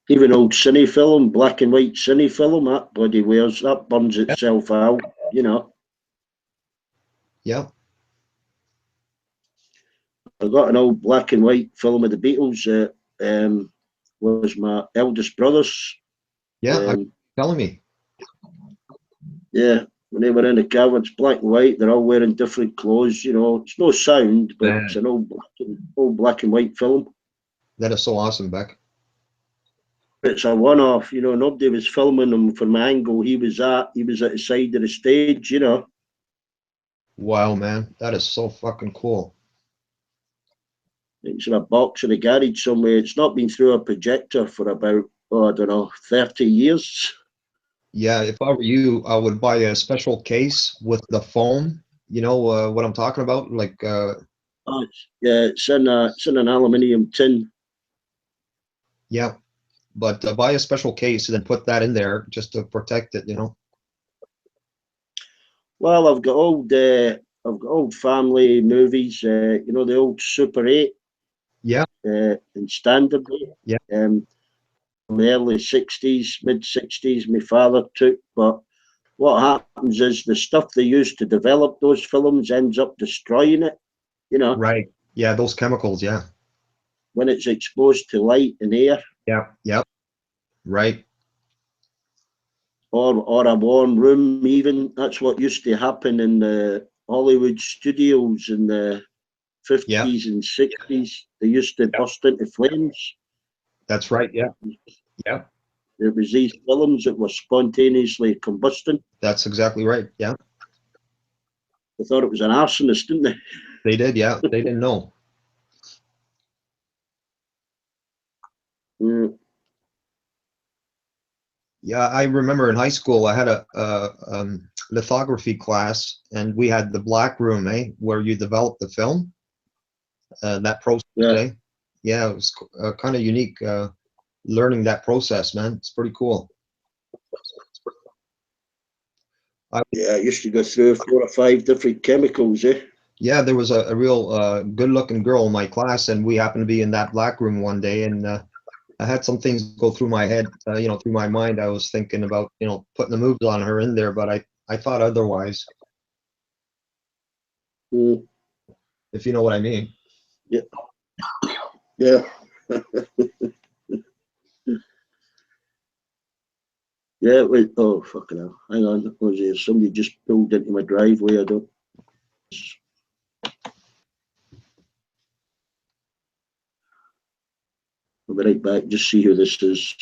Even old cine film, black and white cine film, that bloody wears that burns itself out. You know, Yeah. I got an old black and white film of the Beatles that was my eldest brother's. Yeah. I'm Um, telling me. yeah, when they were in the car, it's black and white. They're all wearing different clothes. You know, it's no sound, but it's Man, an old black and white film. that is so awesome, Beck. It's a one-off. You know, nobody was filming him from the angle he was at. He was at the side of the stage. You know, Wow, man. That is so fucking cool. it's in a box in a garage somewhere. It's not been through a projector for about, oh, I don't know, 30 years. Yeah, if I were you, I would buy a special case with the foam. You know what I'm talking about? Like, Oh, yeah, it's in an aluminium tin. yeah, but buy a special case and then put that in there just to protect it, you know? Well, I've got old family movies. You know, the old Super 8 Yeah, and Standard 8. yeah, From the early 60s, mid 60s, my father took. But what happens is the stuff they use to develop those films ends up destroying it, you know, right. Yeah, those chemicals, yeah. when it's exposed to light and air Yeah, yeah, right. or a warm room, even. That's what used to happen in the Hollywood studios in the Yeah, 50s and 60s. They used to yeah, burst into flames. that's right. Yeah, yeah, It was these films that were spontaneously combusting. that's exactly right. Yeah, They thought it was an arsonist, didn't they? they did. Yeah, they didn't know. Mm, Yeah, I remember in high school I had a lithography class, and we had the black room, where you develop the film. That process, yeah, Yeah, it was kind of unique learning that process, man. It's pretty cool. I, yeah. It used to go through 4 or 5 different chemicals, eh? yeah, there was a real good-looking girl in my class, and we happened to be in that black room one day, and I had some things go through my head, through my mind. I was thinking about, putting the moves on her in there, but I thought otherwise, Mm, if you know what I mean. yeah, yeah, yeah. Wait, oh, fucking hell. Hang on. Was there somebody just pulled into my driveway? I don't. I'll be right back. Just see who this is.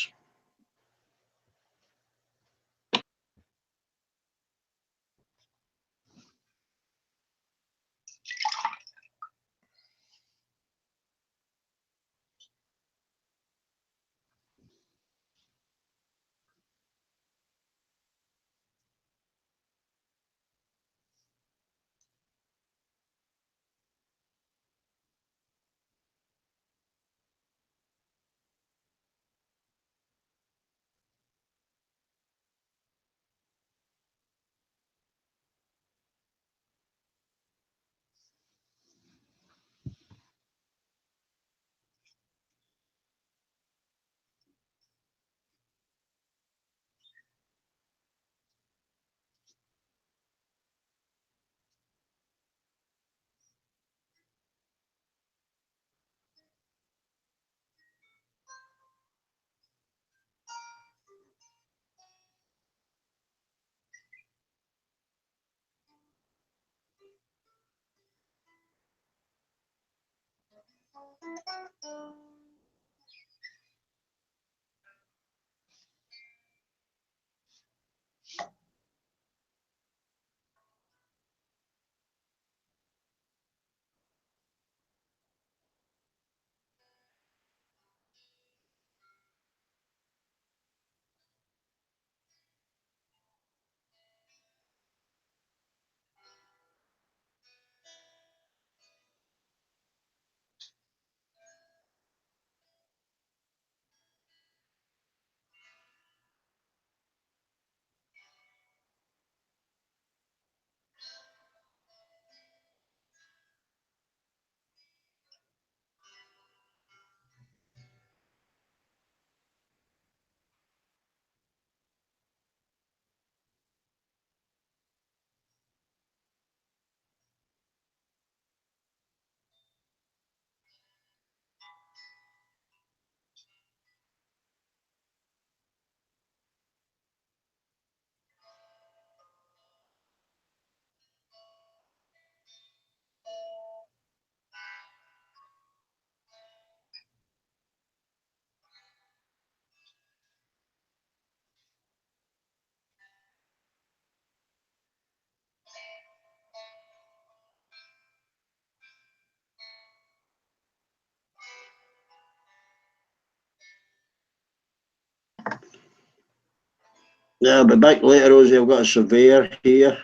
Yeah, I'll be back later, Rosie. I've got a surveyor here.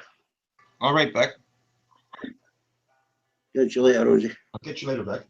All right, Beck. Catch you later, Rosie. I'll catch you later, Beck.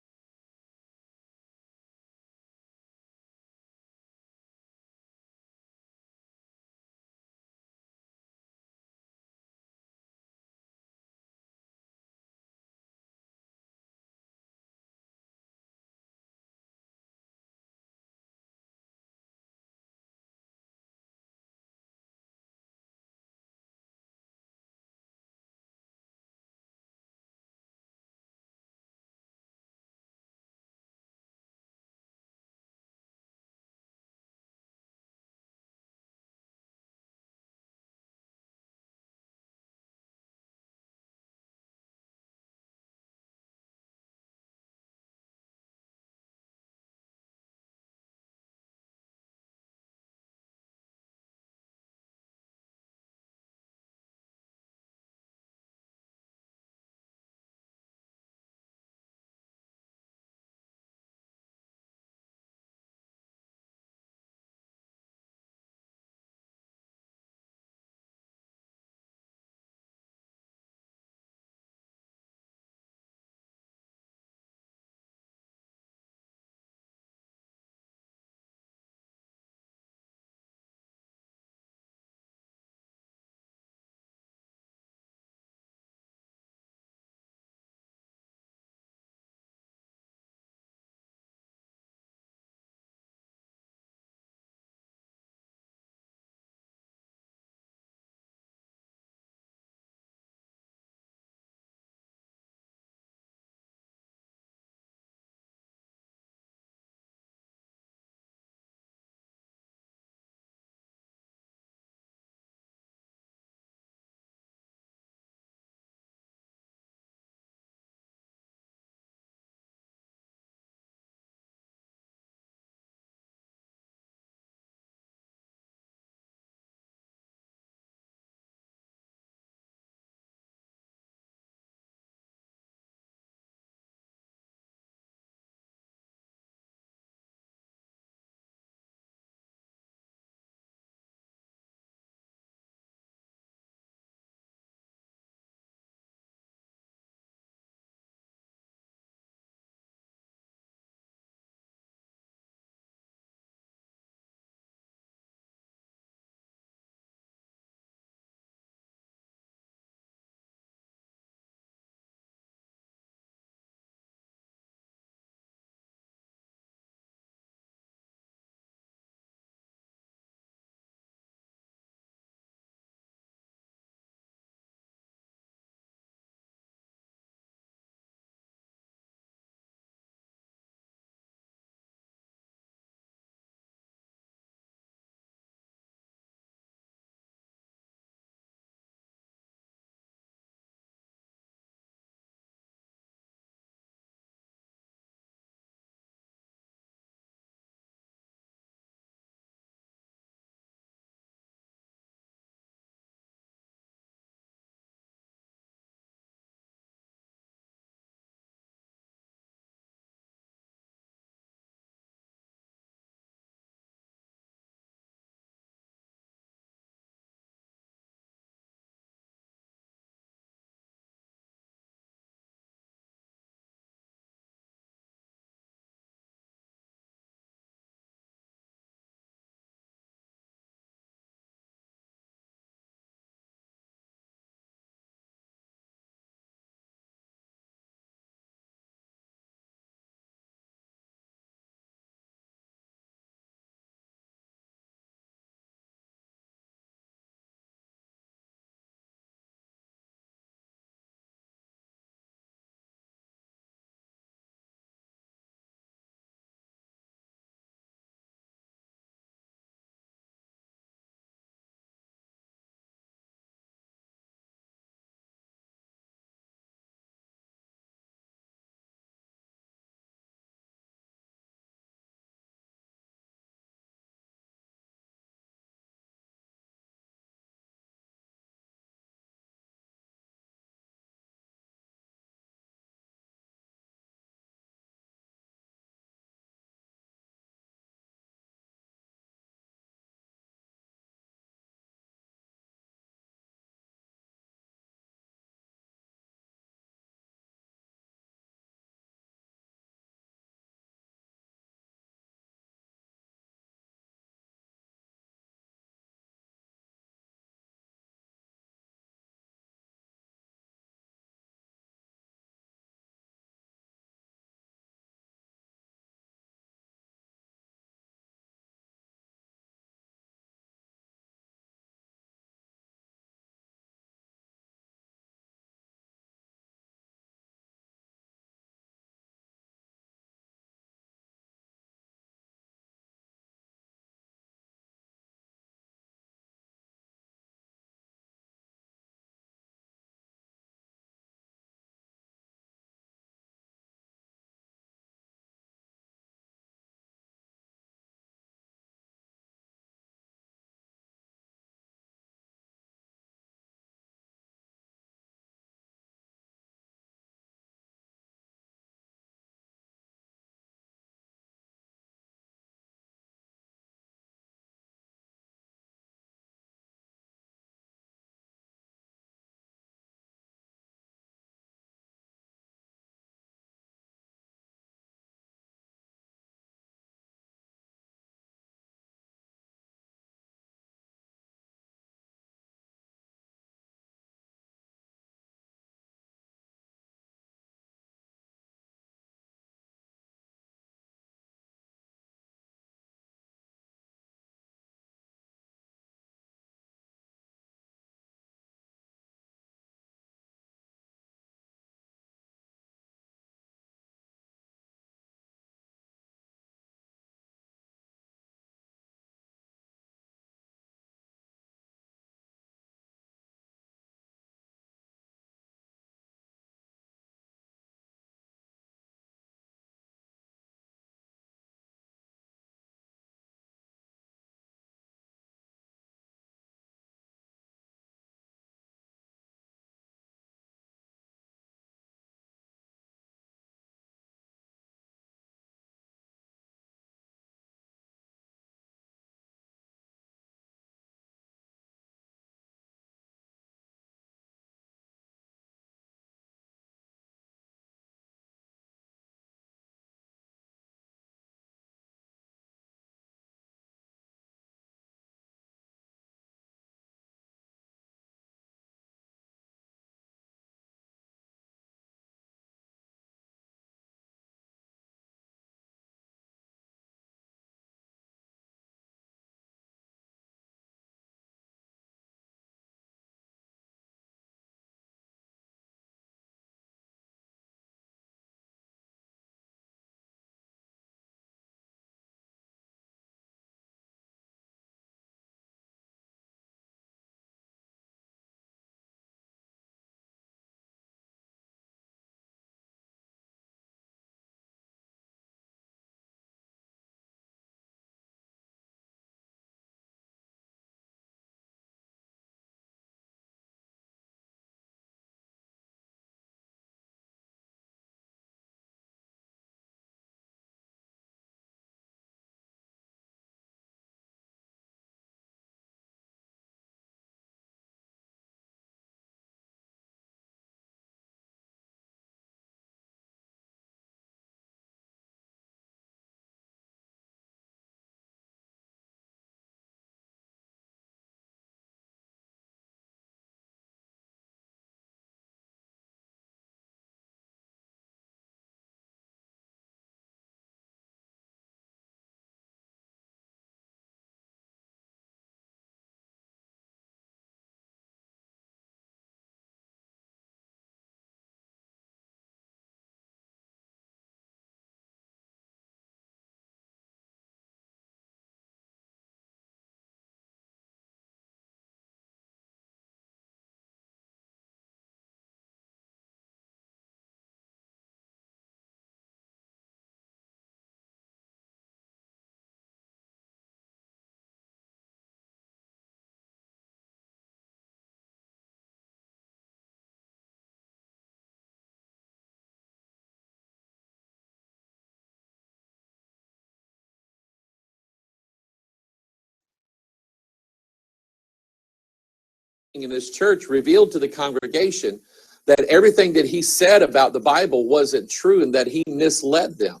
in this church revealed to the congregation that everything that he said about the Bible wasn't true and that he misled them.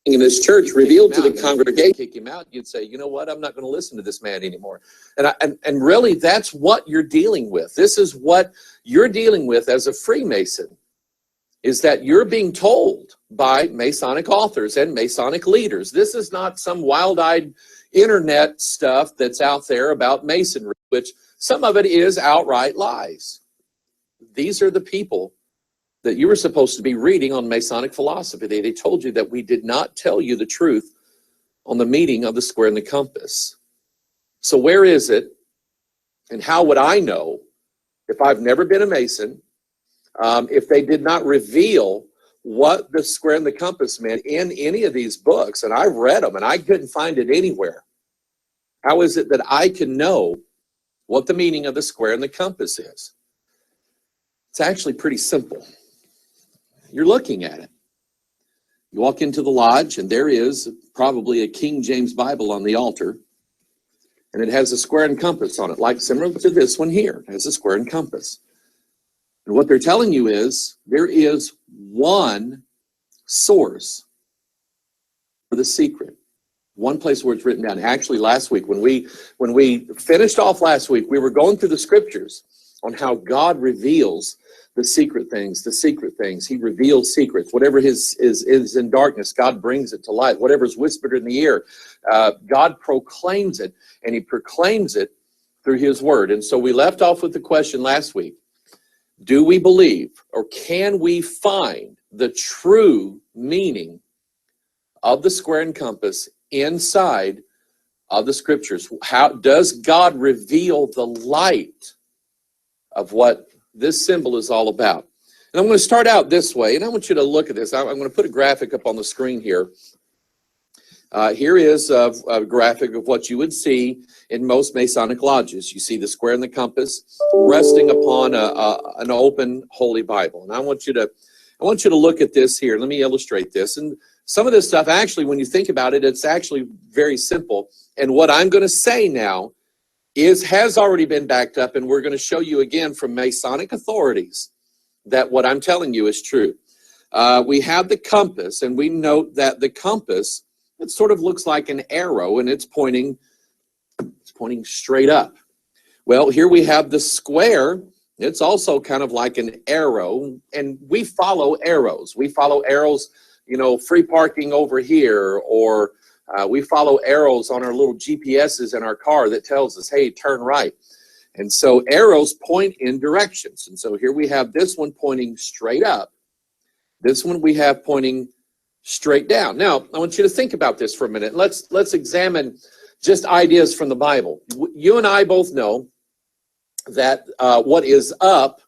In this church revealed to the congregation, kick him out, you'd say, you know what, I'm not going to listen to this man anymore. And really, that's what you're dealing with. This is what you're dealing with as a Freemason, is that you're being told by Masonic authors and Masonic leaders. This is not some wild-eyed internet stuff that's out there about Masonry, which some of it is outright lies. These are the people that you were supposed to be reading on Masonic philosophy. They told you that we did not tell you the truth on the meaning of the square and the compass. So where is it? And how would I know if I've never been a Mason, if they did not reveal what the square and the compass meant in any of these books? And I've read them and I couldn't find it anywhere. How is it that I can know what the meaning of the square and the compass is? It's actually pretty simple. You're looking at it. You walk into the lodge and there is probably a King James Bible on the altar, and it has a square and compass on it, like similar to this one here. It has a square and compass. And what they're telling you is there is one source for the secret. One place where it's written down. Actually, last week, when we finished off last week, we were going through the scriptures on how God reveals the secret things, the secret things. He reveals secrets. Whatever is in darkness, God brings it to light. Whatever is whispered in the ear, God proclaims it, and he proclaims it through his word. And so we left off with the question last week: do we believe, or can we find the true meaning of the square and compass inside of the scriptures? How does God reveal the light of what this symbol is all about? And I'm going to start out this way, and I want you to look at this. I'm going to put a graphic up on the screen here. Here is a graphic of what you would see in most Masonic lodges. You see the square and the compass resting upon an open Holy Bible. And I want you to look at this here. Let me illustrate this. And some of this stuff, actually, when you think about it, it's actually very simple. And what I'm going to say now has already been backed up, and we're going to show you again from Masonic authorities that what I'm telling you is true. We have the compass, and we note that the compass, it sort of looks like an arrow, and it's pointing straight up. Well, here we have the square. It's also kind of like an arrow, and we follow arrows. We follow arrows, you know, free parking over here, or we follow arrows on our little GPSs in our car that tells us, hey, turn right. And so arrows point in directions. And so here we have this one pointing straight up. This one we have pointing straight down. Now, I want you to think about this for a minute. Let's examine just ideas from the Bible. You and I both know that what is up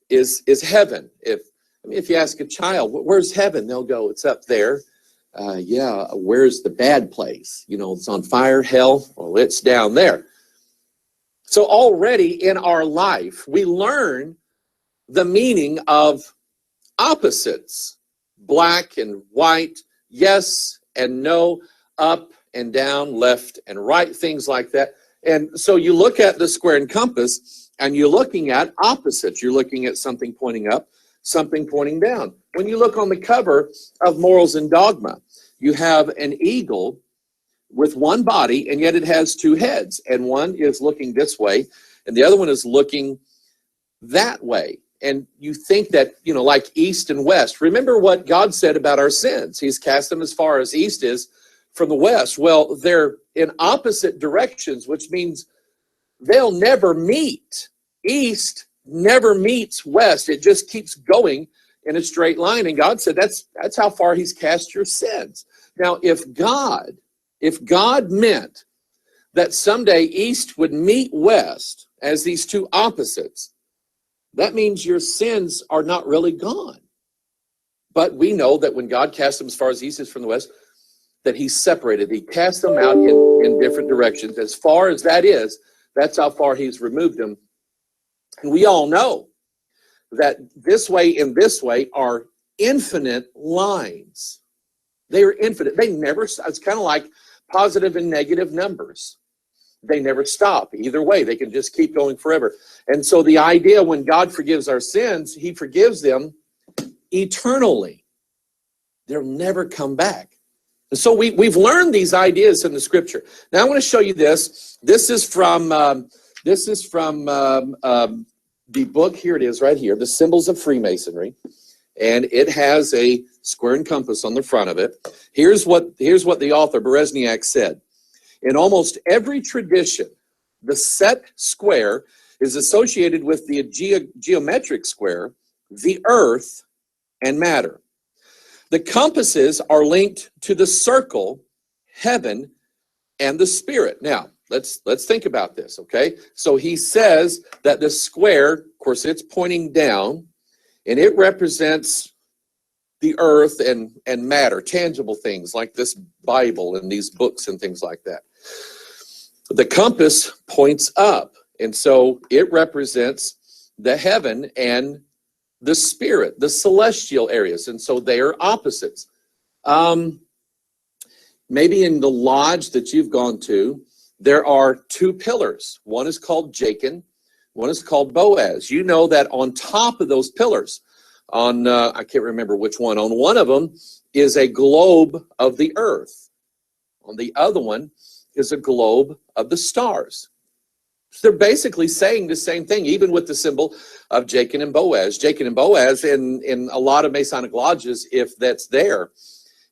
is heaven. If you ask a child, where's heaven? They'll go, it's up there. Yeah, where's the bad place? You know, it's on fire, hell. Well, it's down there. So already in our life, we learn the meaning of opposites. Black and white, yes and no, up and down, left and right, things like that. And so you look at the square and compass, and you're looking at opposites. You're looking at something pointing up, something pointing down. When you look on the cover of Morals and Dogma, you have an eagle with one body, and yet it has two heads. And one is looking this way, and the other one is looking that way. And you think that, you know, like east and west. Remember what God said about our sins. He's cast them as far as east is from the west. Well, they're in opposite directions, which means they'll never meet. East never meets west. It just keeps going in a straight line. And God said that's how far he's cast your sins. Now, if God meant that someday east would meet west as these two opposites, that means your sins are not really gone. But we know that when God cast them as far as east is from the west, that he separated. He cast them out in different directions. As far as that is, that's how far he's removed them. And we all know that this way and this way are infinite lines. They are infinite. They never, it's kind of like positive and negative numbers. they never stop. Either way, they can just keep going forever. And so the idea, when God forgives our sins, he forgives them eternally. They'll never come back. And so we've learned these ideas in the scripture. Now I want to show you this. This is from the book. Here it is right here, The Symbols of Freemasonry. And it has a square and compass on the front of it. Here's what the author, Berezniak, said. In almost every tradition, the set square is associated with the geometric square, the earth, and matter. The compasses are linked to the circle, heaven, and the spirit. Now, let's think about this, okay? So he says that the square, of course, it's pointing down, and it represents the earth and matter, tangible things like this Bible and these books and things like that. The compass points up, and so it represents the heaven and the spirit, the celestial areas, and so they are opposites. Maybe in the lodge that you've gone to, there are two pillars. One is called Jachin, one is called Boaz. You know that on top of those pillars, on I can't remember which one, on one of them is a globe of the earth. On the other one is a globe of the stars. So they're basically saying the same thing, even with the symbol of Jachin and Boaz. Jachin and Boaz in a lot of Masonic lodges, if that's there,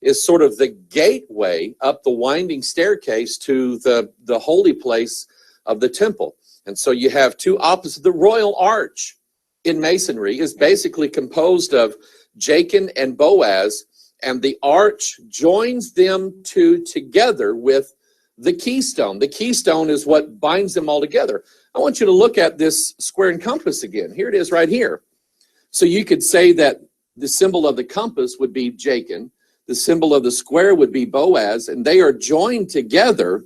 is sort of the gateway up the winding staircase to the holy place of the temple. And so you have two opposites. The Royal Arch in Masonry is basically composed of Jachin and Boaz, and the arch joins them two together with the keystone. The keystone is what binds them all together. I want you to look at this square and compass again. Here it is right here. So you could say that the symbol of the compass would be Jachin, the symbol of the square would be Boaz, and they are joined together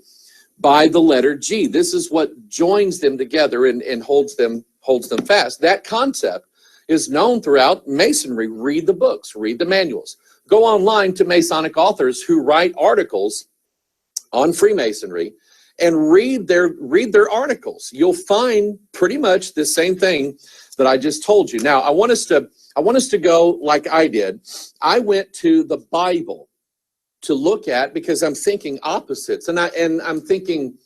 by the letter G. This is what joins them together and holds them fast. That concept is known throughout Masonry. Read the books, read the manuals. Go online to Masonic authors who write articles on Freemasonry and read their articles. You'll find pretty much the same thing that I just told you. Now, I want us to go like I did. I went to the Bible to look at, because I'm thinking opposites, and I'm thinking,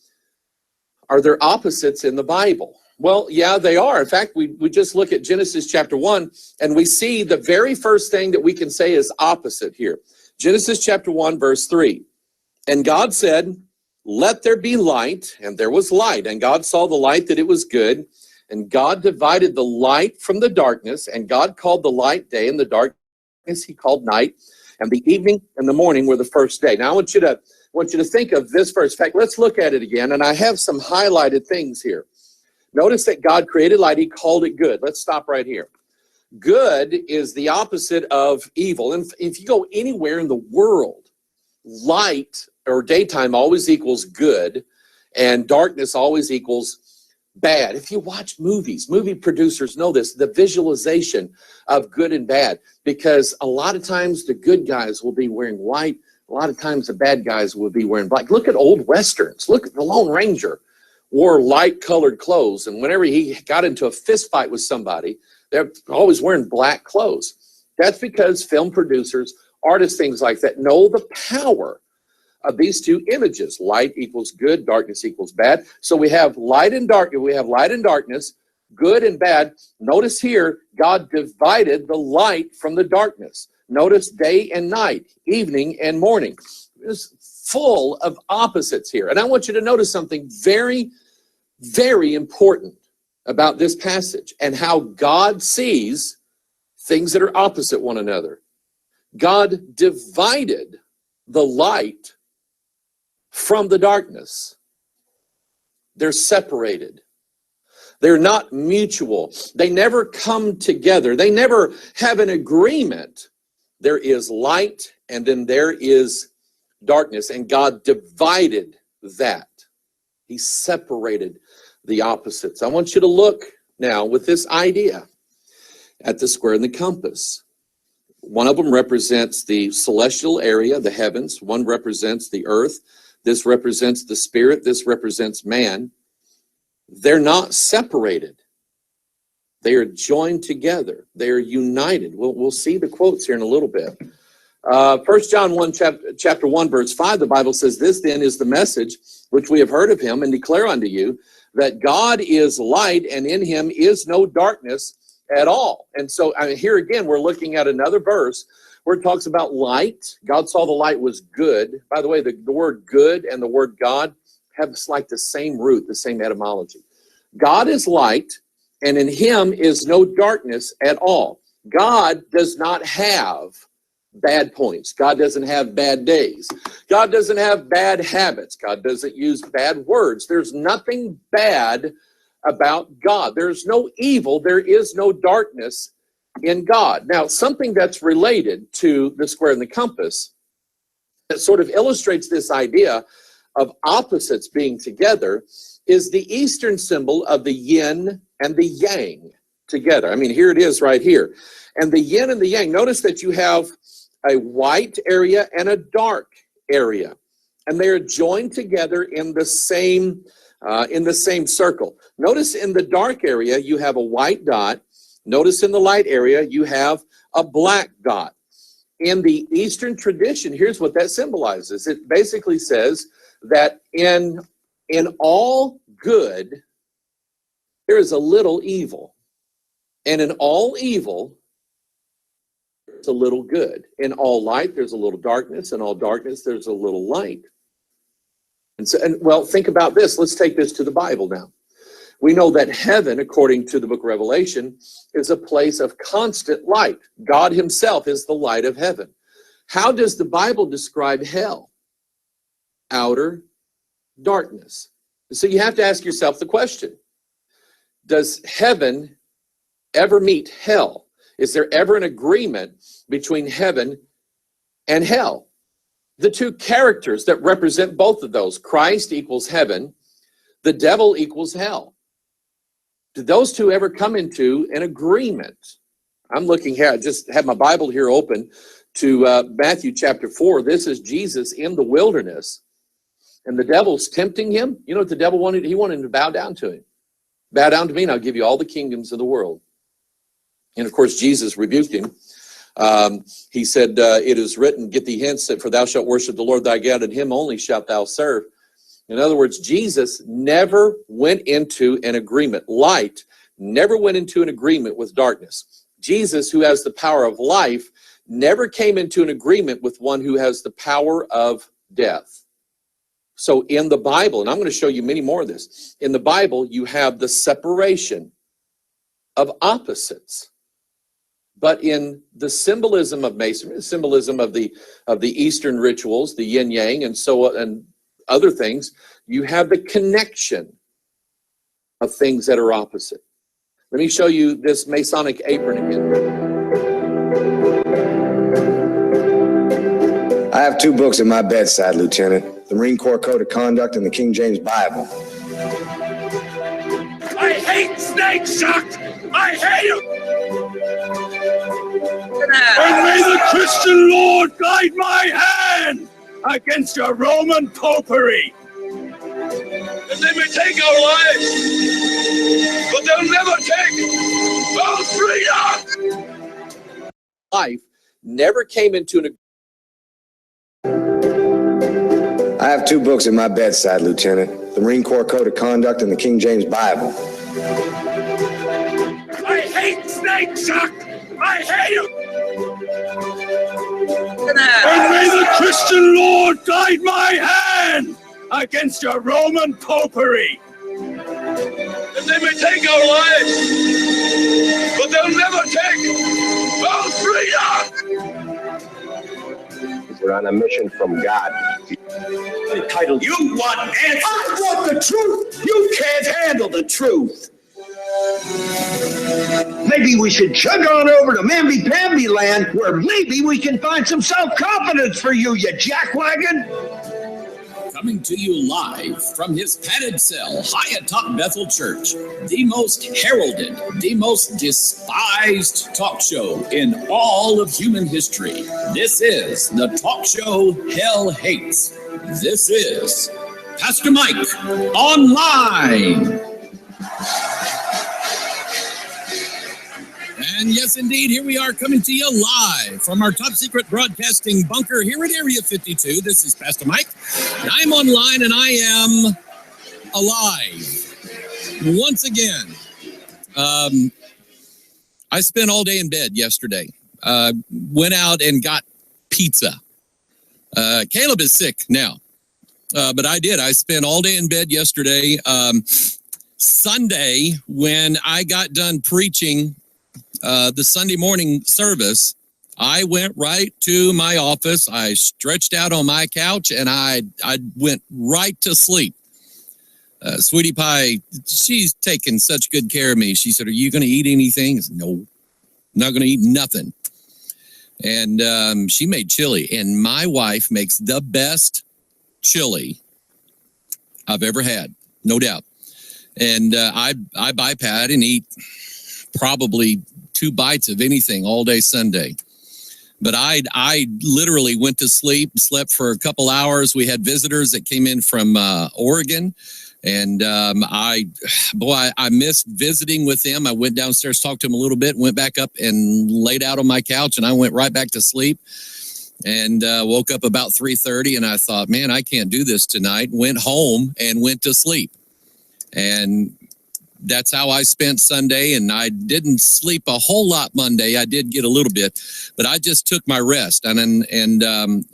are there opposites in the Bible? Well, yeah, they are. In fact, we just look at Genesis chapter 1, and we see the very first thing that we can say is opposite here. Genesis chapter 1, verse 3. And God said, let there be light, and there was light. And God saw the light that it was good. And God divided the light from the darkness, and God called the light day, and the darkness he called night. And the evening and the morning were the first day. Now I want you to think of this verse. In fact, let's look at it again. And I have some highlighted things here. Notice that God created light. He called it good. Let's stop right here. Good is the opposite of evil. And if you go anywhere in the world, light or daytime always equals good, and darkness always equals bad. If you watch movies, movie producers know this, the visualization of good and bad, because a lot of times the good guys will be wearing white, a lot of times the bad guys will be wearing black. Look at old Westerns. Look at the Lone Ranger wore light colored clothes, and whenever he got into a fist fight with somebody, they're always wearing black clothes. That's because film producers, artists, things like that, know the power of these two images. Light equals good, darkness equals bad. So we have light and darkness, good and bad. Notice here, God divided the light from the darkness. Notice day and night, evening and morning. It's full of opposites here. And I want you to notice something very, very important about this passage and how God sees things that are opposite one another. God divided the light from the darkness. They're separated. They're not mutual. They never come together. They never have an agreement. There is light and then there is darkness, and God divided that. He separated the opposites. I want you to look now with this idea at the square and the compass. One of them represents the celestial area, the heavens. One represents the earth. This represents the spirit. This represents man. They're not separated. They are joined together. They are united. We'll see the quotes here in a little bit. 1 John 1, chapter 1, verse 5, the Bible says, "This then is the message which we have heard of him and declare unto you, that God is light, and in him is no darkness at all." And so here again, we're looking at another verse where it talks about light. God saw the light was good. By the way, the word good and the word God have like the same root, the same etymology. God is light, and in him is no darkness at all. God does not have bad points. God doesn't have bad days. God doesn't have bad habits. God doesn't use bad words. There's nothing bad about God. There's no evil. There is no darkness in God. Now, something that's related to the square and the compass that sort of illustrates this idea of opposites being together is the Eastern symbol of the yin and the yang together. I mean, here it is right here. And the yin and the yang, notice that you have a white area and a dark area, and they are joined together in the same circle. Notice in the dark area you have a white dot. Notice in the light area you have a black dot. In the Eastern tradition, here's what that symbolizes. It basically says that in all good there is a little evil, and in all evil there's a little good. In all light there's a little darkness, in all darkness there's a little light. Well, think about this. Let's take this to the Bible now. We know that heaven, according to the book of Revelation, is a place of constant light. God himself is the light of heaven. How does the Bible describe hell? Outer darkness. So you have to ask yourself the question, does heaven ever meet hell? Is there ever an agreement between heaven and hell? The two characters that represent both of those, Christ equals heaven, the devil equals hell. Did those two ever come into an agreement? I'm looking here, I just have my Bible here open to Matthew chapter 4. This is Jesus in the wilderness, and the devil's tempting him. You know what the devil wanted? He wanted him to bow down to him. Bow down to me and I'll give you all the kingdoms of the world. And of course, Jesus rebuked him. He said, it is written, get thee hence, that for thou shalt worship the Lord thy God, and him only shalt thou serve. In other words, Jesus never went into an agreement. Light never went into an agreement with darkness. Jesus, who has the power of life, never came into an agreement with one who has the power of death. So in the Bible, and I'm going to show you many more of this, in the Bible, you have the separation of opposites. But in the symbolism of Masonry, the symbolism of the Eastern rituals, the yin yang, and so on, and other things, you have the connection of things that are opposite. Let me show you this Masonic apron again. I have two books at my bedside, Lieutenant. The Marine Corps Code of Conduct and the King James Bible. I hate snakes, Chuck! I hate them! And may the Christian Lord guide my hand against a Roman popery. And they may take our lives, but they'll never take our freedom! Life never came into an agreement. I have two books at my bedside, Lieutenant. The Marine Corps Code of Conduct and the King James Bible. I hate snakes, Chuck! I hate them! And may the Christian Lord guide my hand against a Roman popery. And they may take our lives, but they'll never take our freedom! We're on a mission from God. Title, you want answers? I want the truth! You can't handle the truth! Maybe we should chug on over to Mamby-Pamby land, where maybe we can find some self-confidence for you, you jackwagon! Coming to you live from his padded cell high atop Bethel Church, the most heralded, the most despised talk show in all of human history. This is the talk show Hell Hates. This is Pastor Mike Online. And yes, indeed, here we are coming to you live from our top secret broadcasting bunker here at Area 52. This is Pastor Mike. And I'm online and I am alive once again. I spent all day in bed yesterday. Went out and got pizza. Caleb is sick now, but I did. I spent all day in bed yesterday. Sunday, when I got done preaching the Sunday morning service, I went right to my office. I stretched out on my couch and I went right to sleep. Sweetie Pie, she's taken such good care of me. She said, "Are you going to eat anything?" I said, "No, I'm not going to eat nothing." And she made chili, and my wife makes the best chili I've ever had, no doubt. And I bypass and eat probably 2 bites of anything all day Sunday. But I literally went to sleep, slept for a couple hours. We had visitors that came in from Oregon. And I missed visiting with them. I went downstairs, talked to them a little bit, went back up and laid out on my couch, and I went right back to sleep. And woke up about 3:30, and I thought, man, I can't do this tonight. Went home and went to sleep. And that's how I spent Sunday, and I didn't sleep a whole lot Monday. I did get a little bit, but I just took my rest, and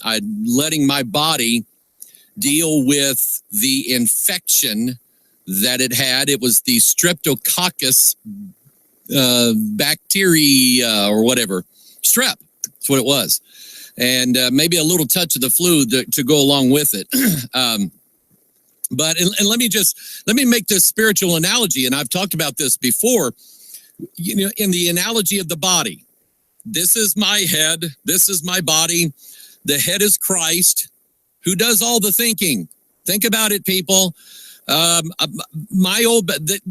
I letting my body deal with the infection that it had. It was the streptococcus bacteria or whatever, strep. That's what it was, and maybe a little touch of the flu to go along with it. But let me make this spiritual analogy, and I've talked about this before. You know, in the analogy of the body, this is my head, this is my body. The head is Christ, who does all the thinking. Think about it, people. The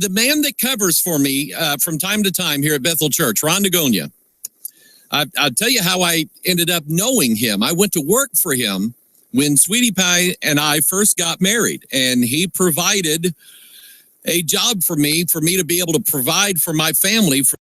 man that covers for me from time to time here at Bethel Church, Ron Dagonia. I'll tell you how I ended up knowing him. I went to work for him when Sweetie Pie and I first got married, and he provided a job for me to be able to provide for my family for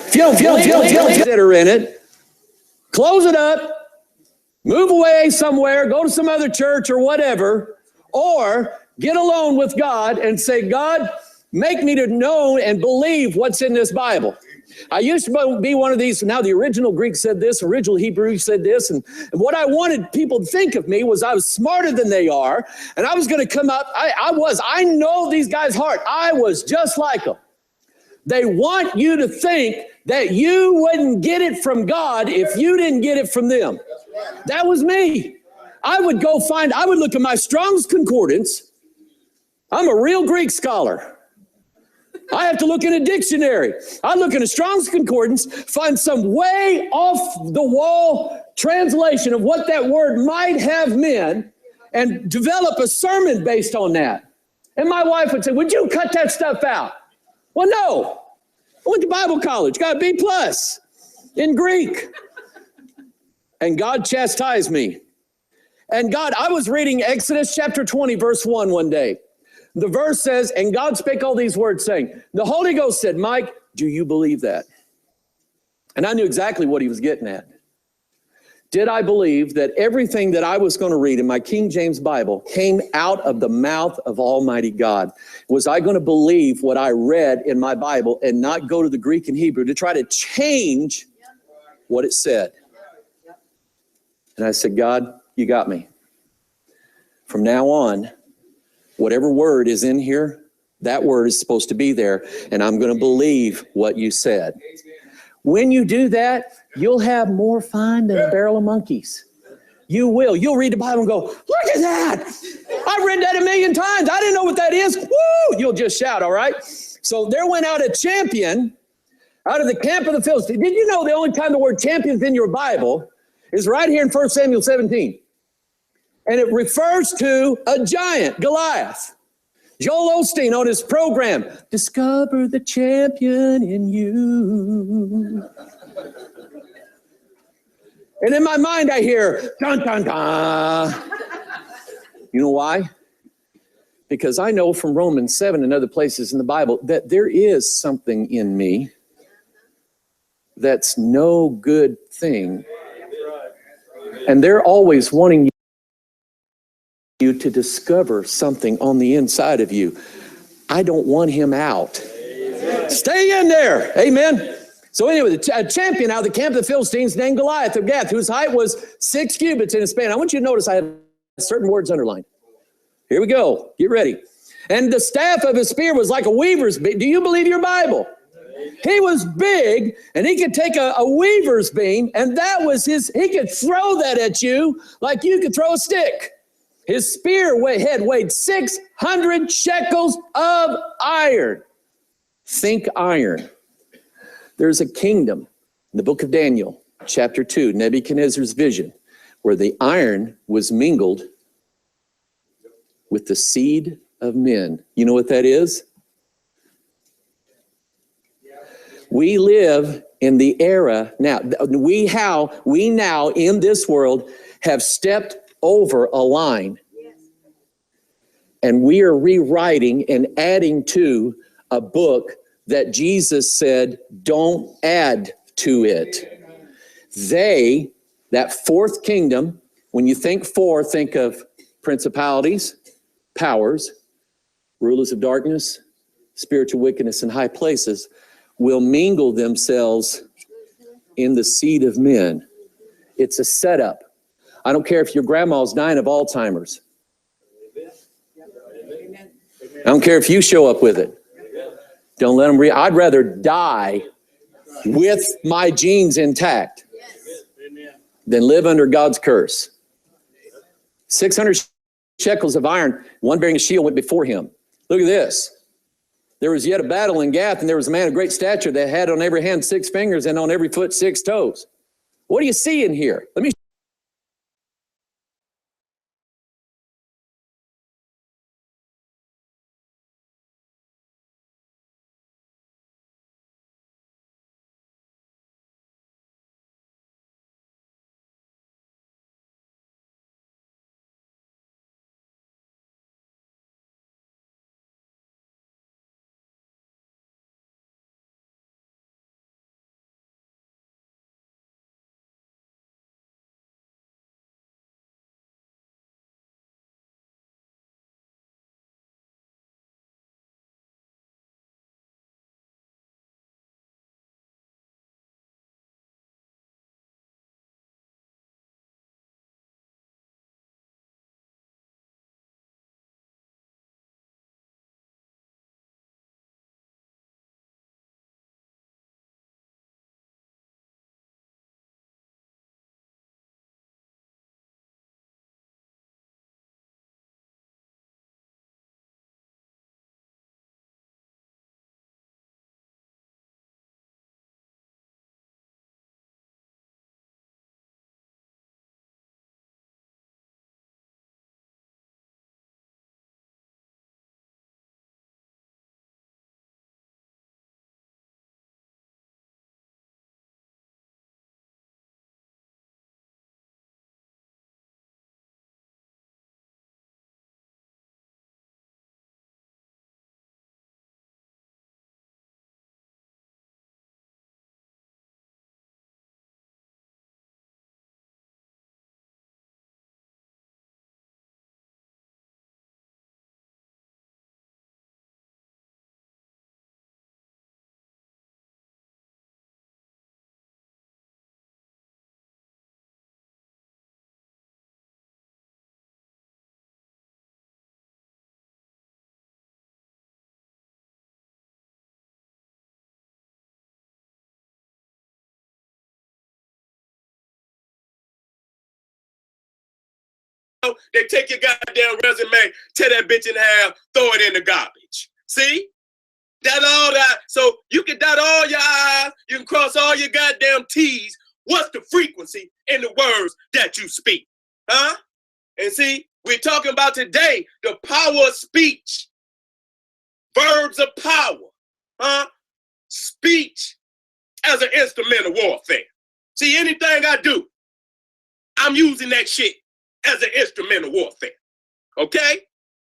If you don't consider in it, close it up, move away somewhere, go to some other church or whatever, or get alone with God and say, God, make me to know and believe what's in this Bible. I used to be one of these, now the original Greek said this, original Hebrew said this, and what I wanted people to think of me was I was smarter than they are, and I was going to come up, I know these guys' heart. I was just like them. They want you to think that you wouldn't get it from God if you didn't get it from them. That was me. I would look at my Strong's Concordance. I'm a real Greek scholar. I have to look in a dictionary. I look in a Strong's Concordance, find some way off the wall translation of what that word might have meant, and develop a sermon based on that. And my wife would say, would you cut that stuff out? Well, no. I went to Bible college, got a B+ in Greek. And God chastised me. And I was reading Exodus chapter 20, verse 1 one day. The verse says, and God spake all these words, saying, the Holy Ghost said, Mike, do you believe that? And I knew exactly what he was getting at. Did I believe that everything that I was going to read in my King James Bible came out of the mouth of Almighty God? Was I going to believe what I read in my Bible and not go to the Greek and Hebrew to try to change what it said? And I said, God, you got me. From now on, whatever word is in here, that word is supposed to be there, and I'm going to believe what you said. When you do that, you'll have more fun than a barrel of monkeys. You will. You'll read the Bible and go, look at that. I read that 1,000,000 times. I didn't know what that is. Woo! You'll just shout, all right? So there went out a champion out of the camp of the Philistines. Did you know the only time the word champion is in your Bible is right here in 1 Samuel 17? And it refers to a giant, Goliath. Joel Osteen on his program, Discover the Champion in You. And in my mind I hear, dun, dun, dun. You know why? Because I know from Romans 7 and other places in the Bible that there is something in me that's no good thing. And they're always wanting you to discover something on the inside of you. I don't want him out. Stay in there. Amen. So anyway, a champion out of the camp of the Philistines named Goliath of Gath, whose height was 6 cubits in his span. I want you to notice I have certain words underlined. Here we go. Get ready. And the staff of his spear was like a weaver's beam. Do you believe your Bible? He was big, and he could take a weaver's beam, and that was he could throw that at you like you could throw a stick. His spear head weighed 600 shekels of iron. Think iron. There's a kingdom in the book of Daniel, chapter 2, Nebuchadnezzar's vision, where the iron was mingled with the seed of men. You know what that is? We live in the era now. We now in this world have stepped over a line, and we are rewriting and adding to a book that Jesus said, don't add to it. That fourth kingdom, when you think think of principalities, powers, rulers of darkness, spiritual wickedness in high places, will mingle themselves in the seed of men. It's a setup. I don't care if your grandma's dying of Alzheimer's. I don't care if you show up with it. Don't let them I'd rather die with my genes intact than live under God's curse. 600 shekels of iron, one bearing a shield, went before him. Look at this. There was yet a battle in Gath, and there was a man of great stature that had on every hand 6 fingers and on every foot 6 toes. What do you see in here? Let me they take your goddamn resume, tear that bitch in half, throw it in the garbage. See? That all that. So you can dot all your I's, you can cross all your goddamn T's. What's the frequency in the words that you speak? Huh? And see, we're talking about today the power of speech. Verbs of power. Huh? Speech as an instrument of warfare. See, anything I do, I'm using that shit as an instrument of warfare. Okay?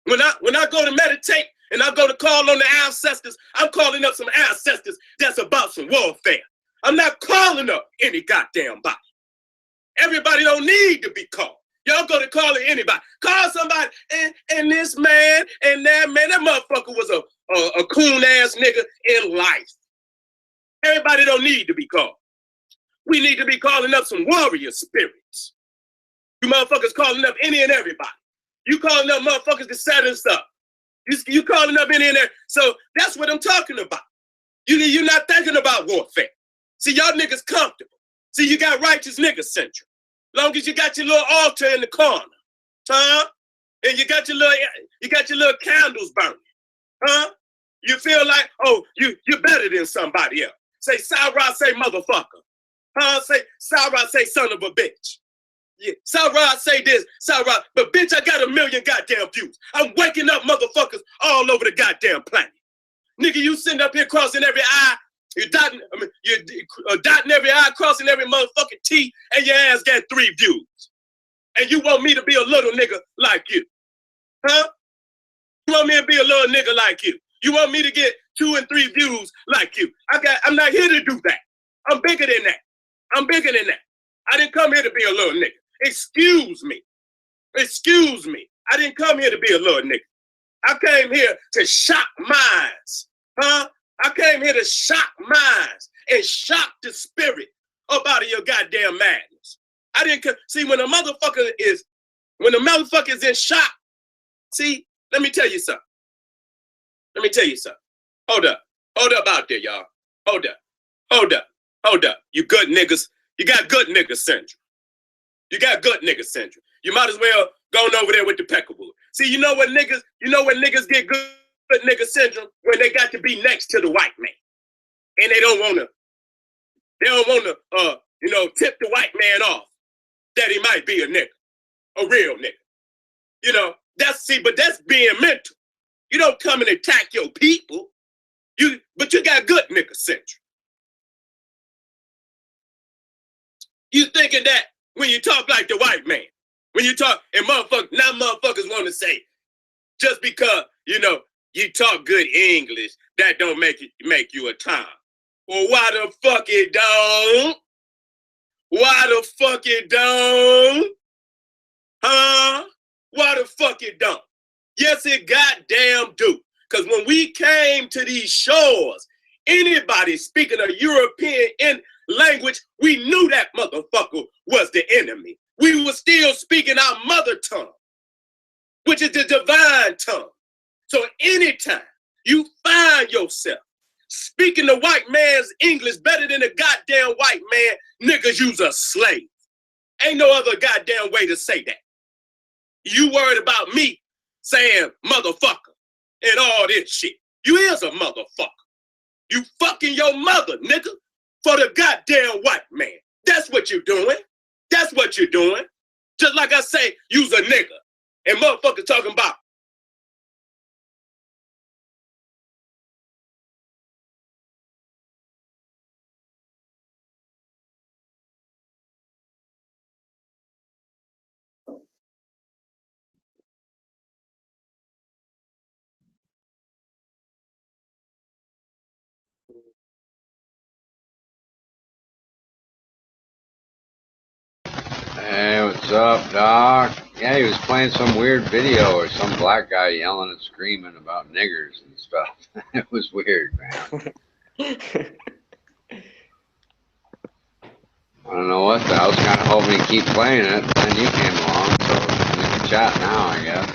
When I go to meditate and I go to call on the ancestors, I'm calling up some ancestors that's about some warfare. I'm not calling up any goddamn body. Everybody don't need to be called. Y'all go to calling anybody. Call somebody, and this man and that man, that motherfucker was a coon ass nigga in life. Everybody don't need to be called. We need to be calling up some warrior spirits. You motherfuckers calling up any and everybody. You calling up motherfuckers to set us up. You calling up any and everybody. So that's what I'm talking about. You're not thinking about warfare. See, y'all niggas comfortable. See, you got righteous nigga syndrome. Long as you got your little altar in the corner, huh? And you got your little candles burning, huh? You feel like, oh, you're better than somebody else. Say, Sarah, say motherfucker. Huh? Say, Sarah, say son of a bitch. Yeah. Sarah, say this, Sarah, but bitch, I got 1 million goddamn views. I'm waking up motherfuckers all over the goddamn planet. Nigga, you sitting up here crossing every I. You're dotting every I, crossing every motherfucking T, and your ass got 3 views. And you want me to be a little nigga like you? Huh? You want me to be a little nigga like you? You want me to get 2 and 3 views like you? I'm not here to do that. I'm bigger than that. I'm bigger than that. I didn't come here to be a little nigga. Excuse me. Excuse me. I didn't come here to be a little nigga. I came here to shock minds. Huh? I came here to shock minds and shock the spirit up out of your goddamn madness. I didn't see when a motherfucker is in shock. See, let me tell you something. Let me tell you something. Hold up out there, y'all. Hold up. You good niggas. You got good nigga syndrome. You got good nigga syndrome. You might as well go over there with the peckable. See, you know what niggas get good nigga syndrome? When they got to be next to the white man. And they don't wanna tip the white man off that he might be a nigga, a real nigga. You know, but that's being mental. You don't come and attack your people. But you got good nigga syndrome. You thinking that when you talk like the white man, when you talk, and motherfuckers want to say, just because, you talk good English, that don't make you a Tom. Well, why the fuck it don't? Why the fuck it don't? Huh? Why the fuck it don't? Yes, it goddamn do. Because when we came to these shores, anybody speaking a European language, we knew that motherfucker was the enemy. We were still speaking our mother tongue, which is the divine tongue. So anytime you find yourself speaking the white man's English better than a goddamn white man, niggas, you's a slave. Ain't no other goddamn way to say that. You worried about me saying motherfucker and all this shit. You is a motherfucker. You fucking your mother, nigga, for the goddamn white man. That's what you're doing. That's what you're doing. Just like I say, you's a nigga. And motherfuckers talking about. Hey, what's up, Doc? Yeah, he was playing some weird video or some black guy yelling and screaming about niggers and stuff. It was weird, man. I don't know what I was kind of hoping to keep playing it, but then you came along, so we can chat now, I guess.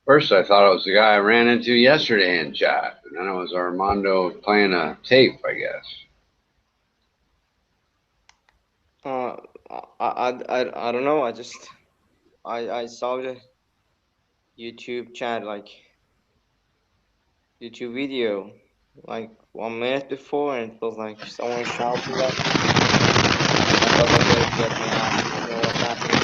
First, I thought it was the guy I ran into yesterday in chat, and then it was Armando playing a tape, I guess. I don't know. I saw the YouTube chat, like YouTube video, like 1 minute before, and it was like someone shouting at me. I thought, okay, get me out. I don't know what's happening.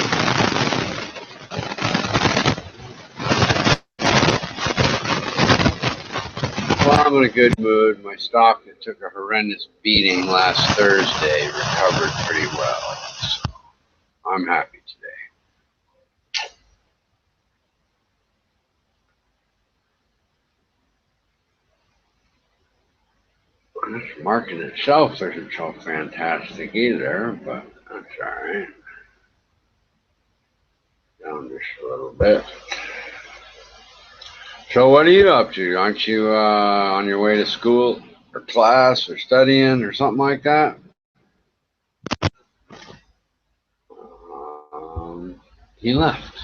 Well, I'm in a good mood. My stock that took a horrendous beating last Thursday recovered pretty well. So I'm happy today. This market itself isn't so fantastic either, but that's alright. Down just a little bit. So what are you up to? Aren't you on your way to school or class or studying or something like that? He left.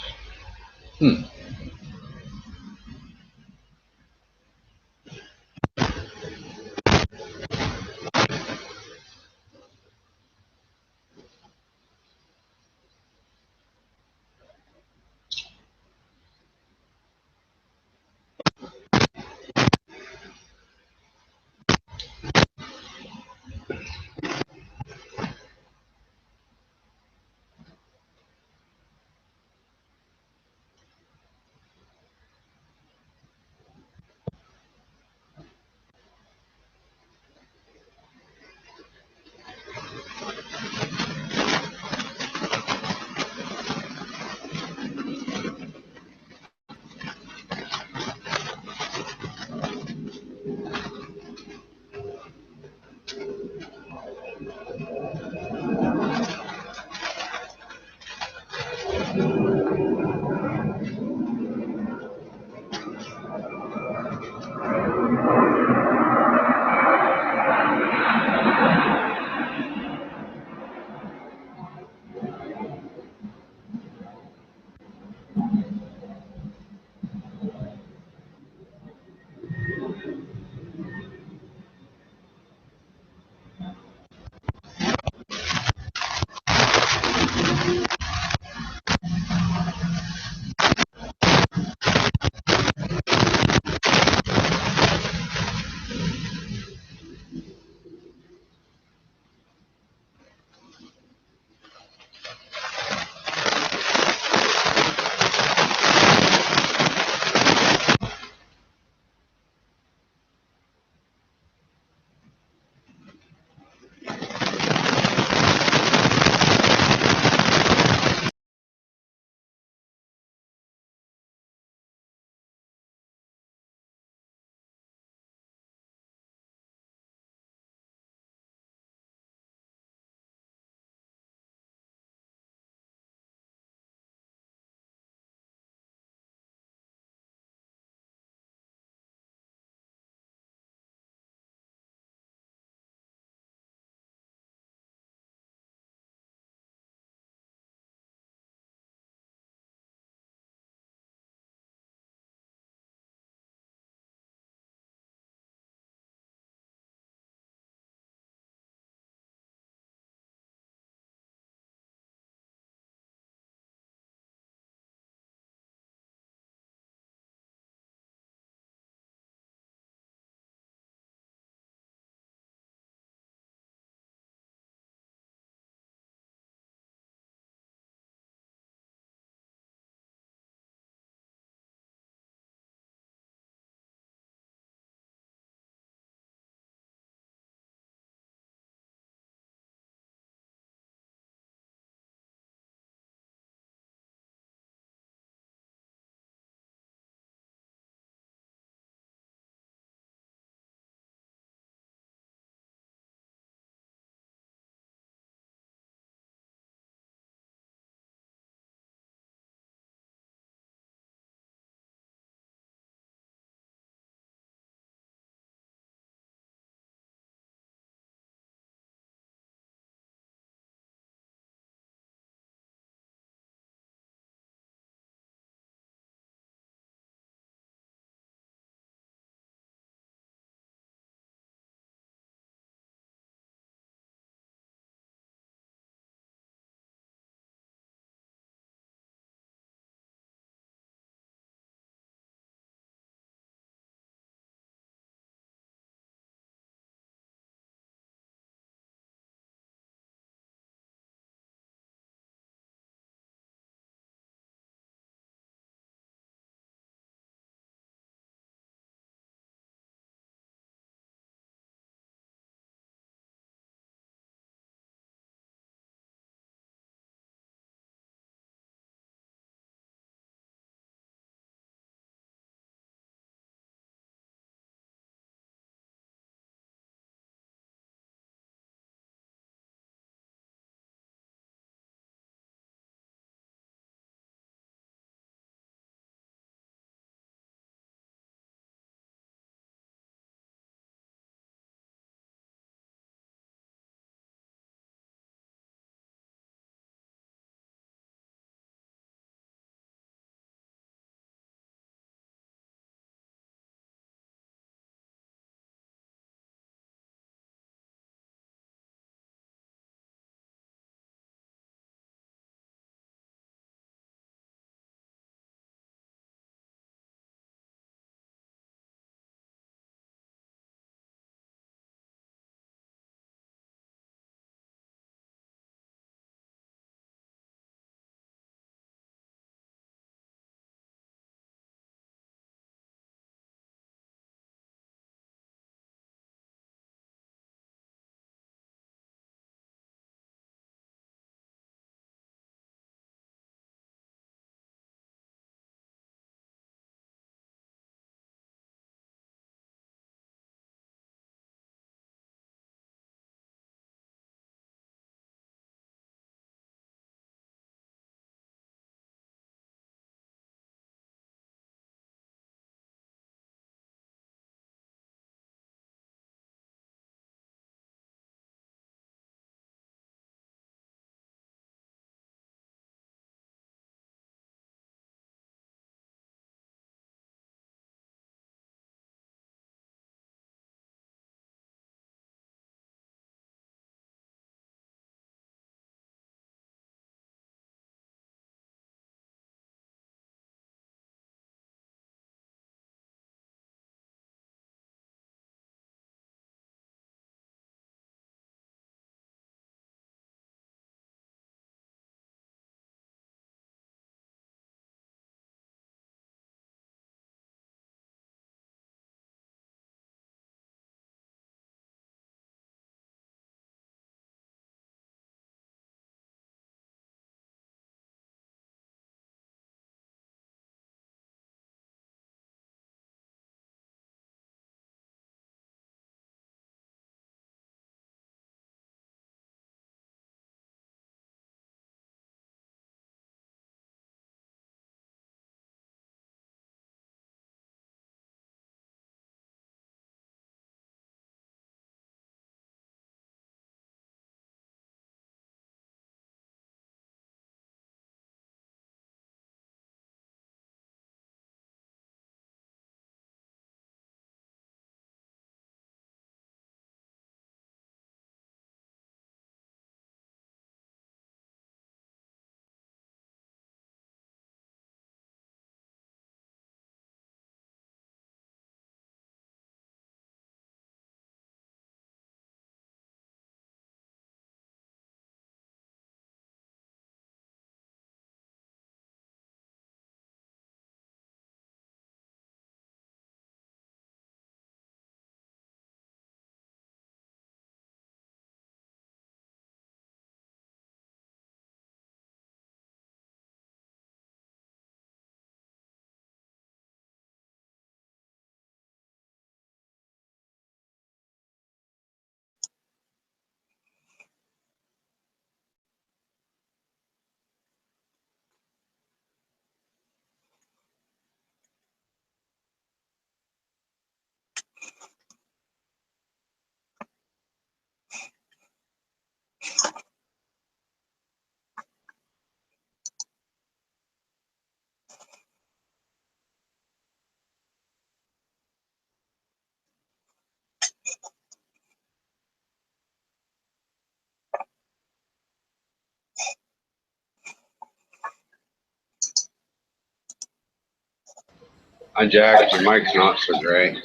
Hi, Jack. Your mic's not so great.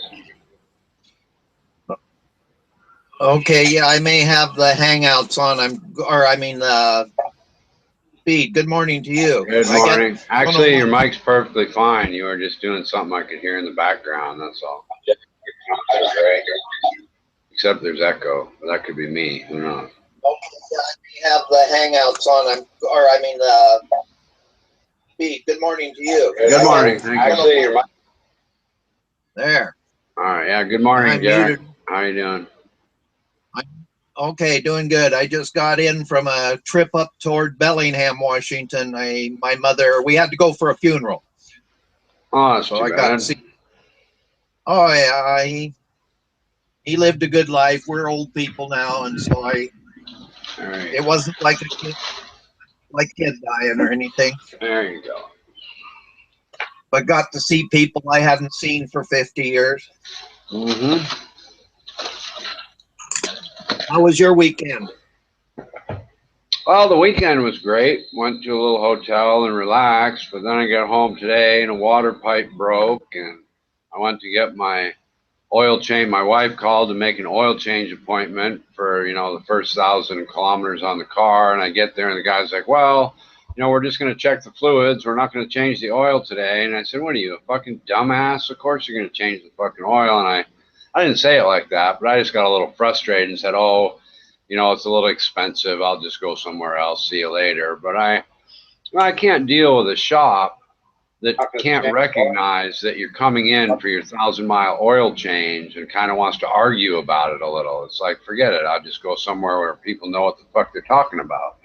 Okay, yeah, I may have the Hangouts on. The feed. Good morning to you. Good morning. Actually, your mic's perfectly fine. You were just doing something I could hear in the background. That's all. Except there's echo. That could be me. Who knows? Okay, yeah, I may have the Hangouts on. The feed. Good morning to you. Good morning. Actually, your mic. There. All right. Yeah. Good morning, I'm Jack. muted. How you doing? Okay, doing good. I just got in from a trip up toward Bellingham, Washington. My mother, we had to go for a funeral. Oh, that's So too I got bad. to see. Oh yeah, he lived a good life. We're old people now, and so All right. it wasn't like a kid dying or anything. There you go. But got to see people I hadn't seen for 50 years. Mm-hmm. How was your weekend? Well, the weekend was great. Went to a little hotel and relaxed, but then I got home today and a water pipe broke, and I went to get my oil change. My wife called to make an oil change appointment for, the first 1,000 kilometers on the car, and I get there and the guy's like, well, we're just going to check the fluids. We're not going to change the oil today. And I said, what are you, a fucking dumbass? Of course you're going to change the fucking oil. And I didn't say it like that, but I just got a little frustrated and said, oh, it's a little expensive. I'll just go somewhere else. See you later. But I can't deal with a shop that can't recognize that you're coming in for your 1,000-mile oil change and kind of wants to argue about it a little. It's like, forget it. I'll just go somewhere where people know what the fuck they're talking about,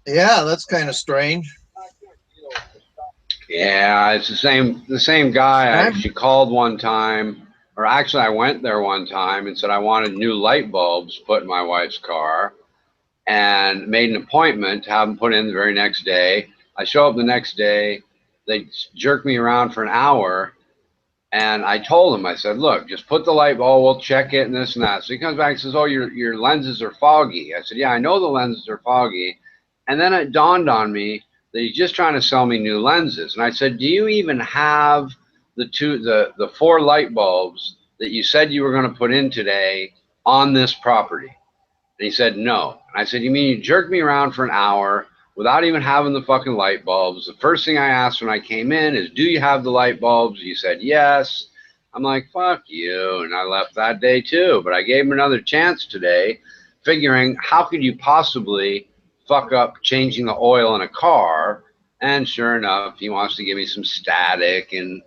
Yeah, that's kind of strange. Yeah, it's the same guy. I actually called one time, or actually I went there one time and said I wanted new light bulbs put in my wife's car and made an appointment to have them put in the very next day. I show up the next day, they jerk me around for an hour, and I told him, I said, look, just put the light bulb, we'll check it and this and that. So he comes back and says, oh, your lenses are foggy. I said, yeah, I know the lenses are foggy. And then it dawned on me that he's just trying to sell me new lenses. And I said, do you even have the 4 light bulbs that you said you were going to put in today on this property? And he said, no. And I said, you mean you jerked me around for an hour without even having the fucking light bulbs? The first thing I asked when I came in is, do you have the light bulbs? He said, yes. I'm like, fuck you. And I left that day too. But I gave him another chance today, figuring how could you possibly fuck up changing the oil in a car? And sure enough, he wants to give me some static and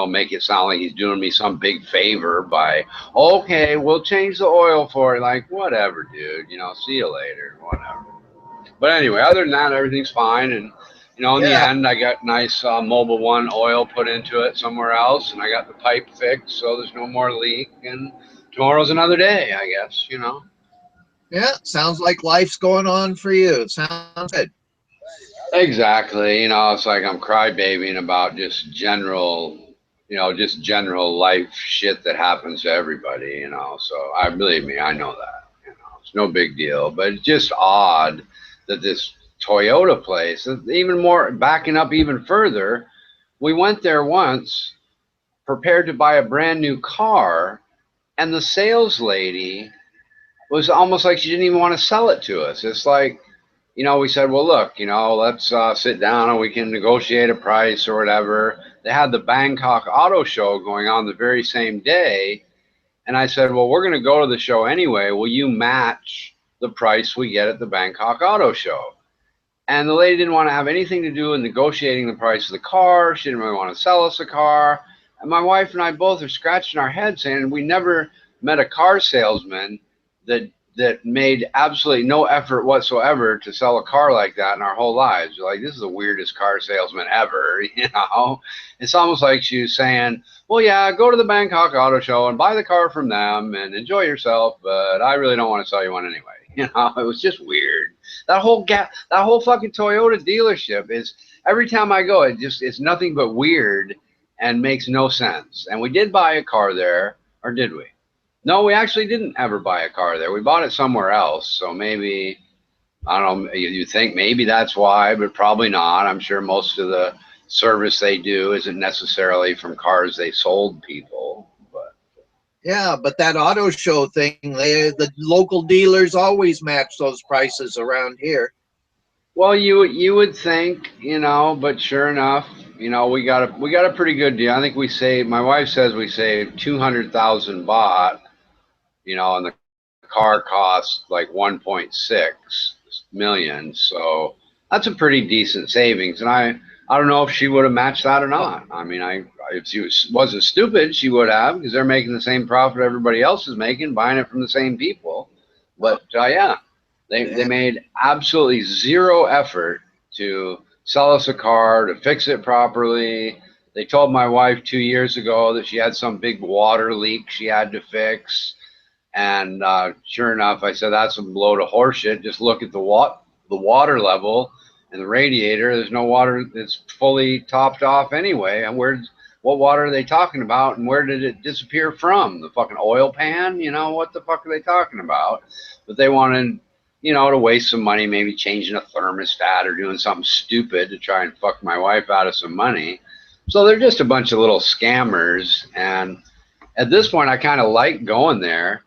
make it sound like he's doing me some big favor by, okay, we'll change the oil for it. Like, whatever, dude, see you later, whatever. But anyway, other than that, everything's fine. And, in the end, I got nice Mobil 1 oil put into it somewhere else, and I got the pipe fixed, so there's no more leak. And tomorrow's another day, I guess, Yeah, sounds like life's going on for you. Sounds good. Exactly. It's like I'm crybabying about just general life shit that happens to everybody, So believe me, I know that, it's no big deal, but it's just odd that this Toyota place, even more backing up even further, we went there once prepared to buy a brand new car, and the sales lady was almost like she didn't even want to sell it to us. It's like, we said, well, look, let's sit down and we can negotiate a price or whatever. They had the Bangkok Auto Show going on the very same day. And I said, well, we're going to go to the show anyway. Will you match the price we get at the Bangkok Auto Show? And the lady didn't want to have anything to do with negotiating the price of the car. She didn't really want to sell us a car. And my wife and I both are scratching our heads saying we never met a car salesman that made absolutely no effort whatsoever to sell a car like that in our whole lives. You're like, this is the weirdest car salesman ever, It's almost like she was saying, well, yeah, go to the Bangkok Auto Show and buy the car from them and enjoy yourself, but I really don't want to sell you one anyway. It was just weird. That whole fucking Toyota dealership is, every time I go, it's nothing but weird and makes no sense. And we did buy a car there, or did we? No, we actually didn't ever buy a car there. We bought it somewhere else. So maybe, I don't know, you think maybe that's why, but probably not. I'm sure most of the service they do isn't necessarily from cars they sold people. But yeah, but that auto show thing, the local dealers always match those prices around here. well, you would think, but sure enough, we got a pretty good deal. I think we saved. My wife says we saved 200,000 baht. And the car cost like 1.6 million. So that's a pretty decent savings. And I don't know if she would have matched that or not. I mean, if she wasn't stupid, she would have, because they're making the same profit everybody else is making, buying it from the same people. But yeah, they made absolutely zero effort to sell us a car, to fix it properly. They told my wife 2 years ago that she had some big water leak she had to fix. And sure enough, I said, that's a load of horseshit. Just look at the water level in the radiator. There's no water. It's fully topped off anyway. And what water are they talking about? And where did it disappear from? The fucking oil pan? What the fuck are they talking about? But they wanted, to waste some money, maybe changing a thermostat or doing something stupid to try and fuck my wife out of some money. So they're just a bunch of little scammers. And at this point, I kind of like going there.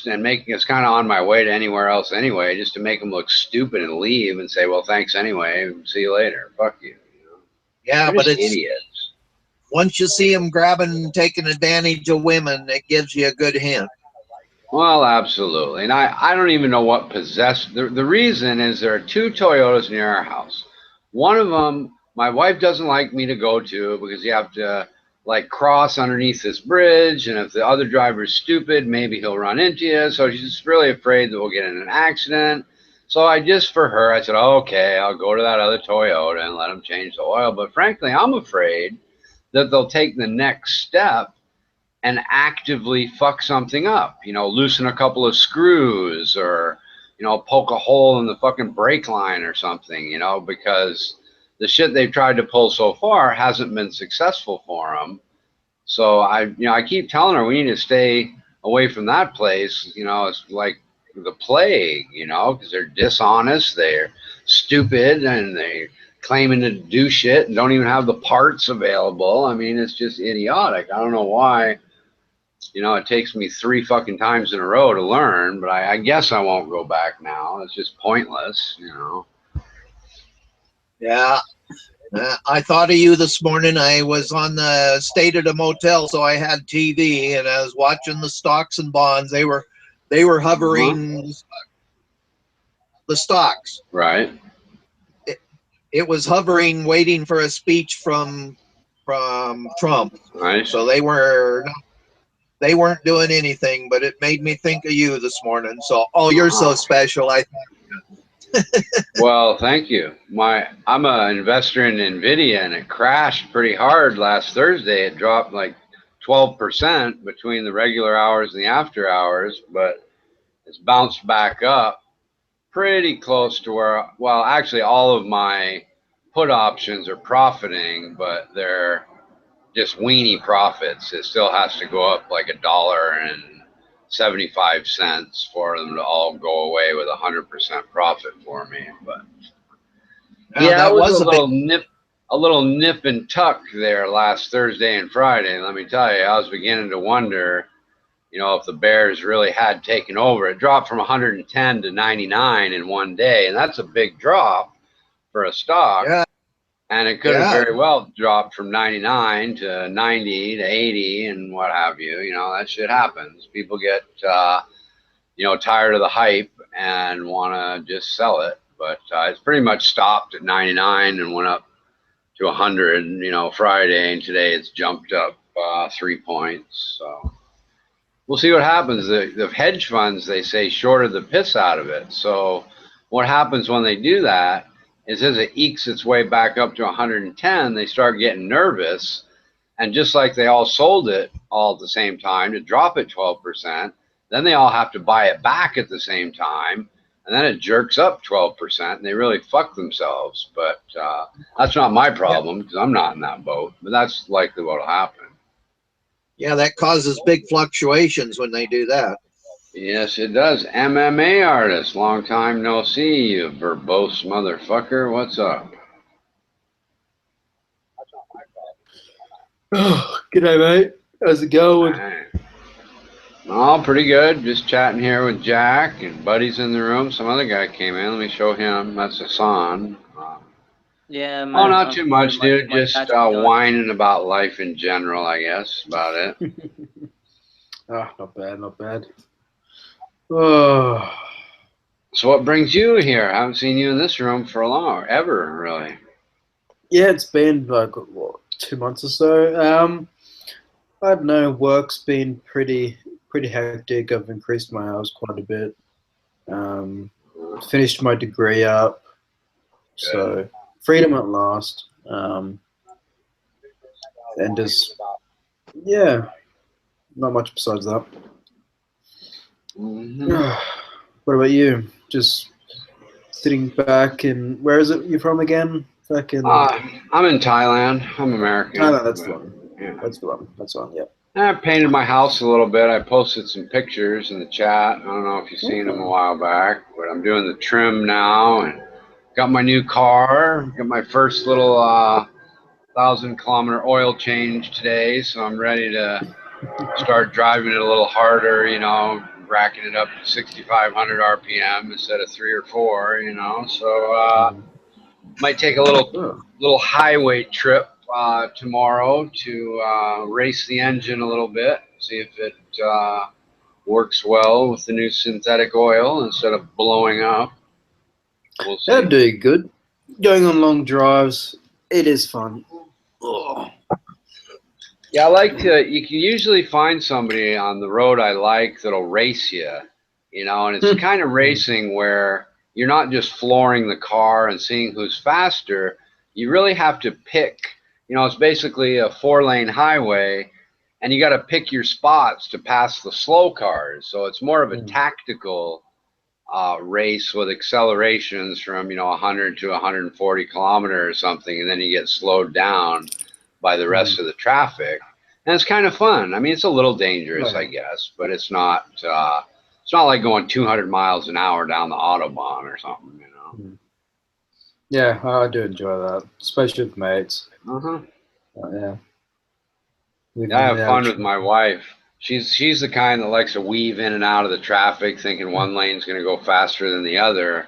And making it's kind of on my way to anywhere else anyway, just to make them look stupid and leave and say, well, thanks anyway, see you later, fuck you. Yeah, but it's idiots. Once you see them grabbing and taking advantage of women, it gives you a good hint. Well, absolutely. And I don't even know what possessed the reason is there are 2 Toyotas near our house. One of them my wife doesn't like me to go to because you have to cross underneath this bridge, and if the other driver's stupid, maybe he'll run into you. So she's really afraid that we'll get in an accident. So I said, oh, okay, I'll go to that other Toyota and let them change the oil. But frankly, I'm afraid that they'll take the next step and actively fuck something up, loosen a couple of screws or, poke a hole in the fucking brake line or something, because the shit they've tried to pull so far hasn't been successful for them. So I keep telling her we need to stay away from that place. It's like the plague, because they're dishonest, they're stupid, and they're claiming to do shit and don't even have the parts available. I mean, it's just idiotic. I don't know why. It takes me 3 fucking times in a row to learn, but I guess I won't go back now. It's just pointless, Yeah. I thought of you this morning. I was on the stayed at a motel, so I had TV, and I was watching the stocks and bonds. They were hovering the stocks. Right. It was hovering, waiting for a speech from Trump. Right. So they weren't doing anything, but it made me think of you this morning. So, you're so special. Well, thank you. I'm an investor in NVIDIA, and it crashed pretty hard last Thursday. It dropped like 12% between the regular hours and the after hours, but it's bounced back up pretty close to where, well, actually all of my put options are profiting, but they're just weenie profits. It still has to go up like $1.75 for them to all go away with 100% profit for me. But yeah, that was a little nip and tuck there last Thursday and Friday. And let me tell you, I was beginning to wonder, if the Bears really had taken over. It dropped from 110 to 99 in one day, and that's a big drop for a stock. Yeah. And it could have very well dropped from 99 to 90 to 80 and what have you. That shit happens. People get, tired of the hype and want to just sell it. But it's pretty much stopped at 99 and went up to 100, Friday. And today it's jumped up 3 points. So we'll see what happens. The hedge funds, they say, shorted the piss out of it. So what happens when they do that is as it ekes its way back up to 110, they start getting nervous. And just like they all sold it all at the same time to drop it 12%, then they all have to buy it back at the same time. And then it jerks up 12%, and they really fuck themselves. But that's not my problem because I'm not in that boat. But that's likely what will happen. Yeah, that causes big fluctuations when they do that. Yes, it does. MMA artist, long time no see, you verbose motherfucker. What's up? Oh, g'day, mate. How's it going? Oh, pretty good. Just chatting here with Jack and Buddy's in the room. Some other guy came in. Let me show him. That's Hassan. Yeah, Oh, man. not too much, dude. Just whining about life in general, I guess. About it. Oh, not bad, not bad. Oh. So what brings you here? I haven't seen you in this room for a long, ever, really. Yeah, it's been like, what, 2 months or so. I don't know, work's been pretty hectic. I've increased my hours quite a bit. Finished my degree up. So, freedom at last. And just, yeah, not much besides that. What about you? Just sitting back and where is it you're from again? Back in I'm in Thailand. I'm American. Thailand, that's the one. Yeah. That's the one. That's the one, yeah. I painted my house a little bit. I posted some pictures in the chat. I don't know if you've seen them a while back, but I'm doing the trim now and got my new car. Got my first little 1,000-kilometer oil change today, so I'm ready to start driving it a little harder, you know, racking it up to 6,500 RPM instead of 3 or 4, you know. So might take a little highway trip tomorrow to race the engine a little bit, see if it works well with the new synthetic oil instead of blowing up. We'll see. That'd do good. Going on long drives, it is fun. Oh. Yeah, I like to. You can usually find somebody on the road I like that'll race you, you know, and it's kind of racing where you're not just flooring the car and seeing who's faster. You really have to pick. You know, it's basically a 4-lane highway, and you got to pick your spots to pass the slow cars. So it's more of a tactical race with accelerations from, you know, 100 to 140 kilometers or something, and then you get slowed down by the rest of the traffic, and it's kind of fun. I mean, it's a little dangerous, I guess, but it's not like going 200 miles an hour down the Autobahn or something, you know. Yeah, I do enjoy that, especially with mates. Yeah. We've I have been fun out- with my wife. She's the kind that likes to weave in and out of the traffic, thinking one lane's going to go faster than the other.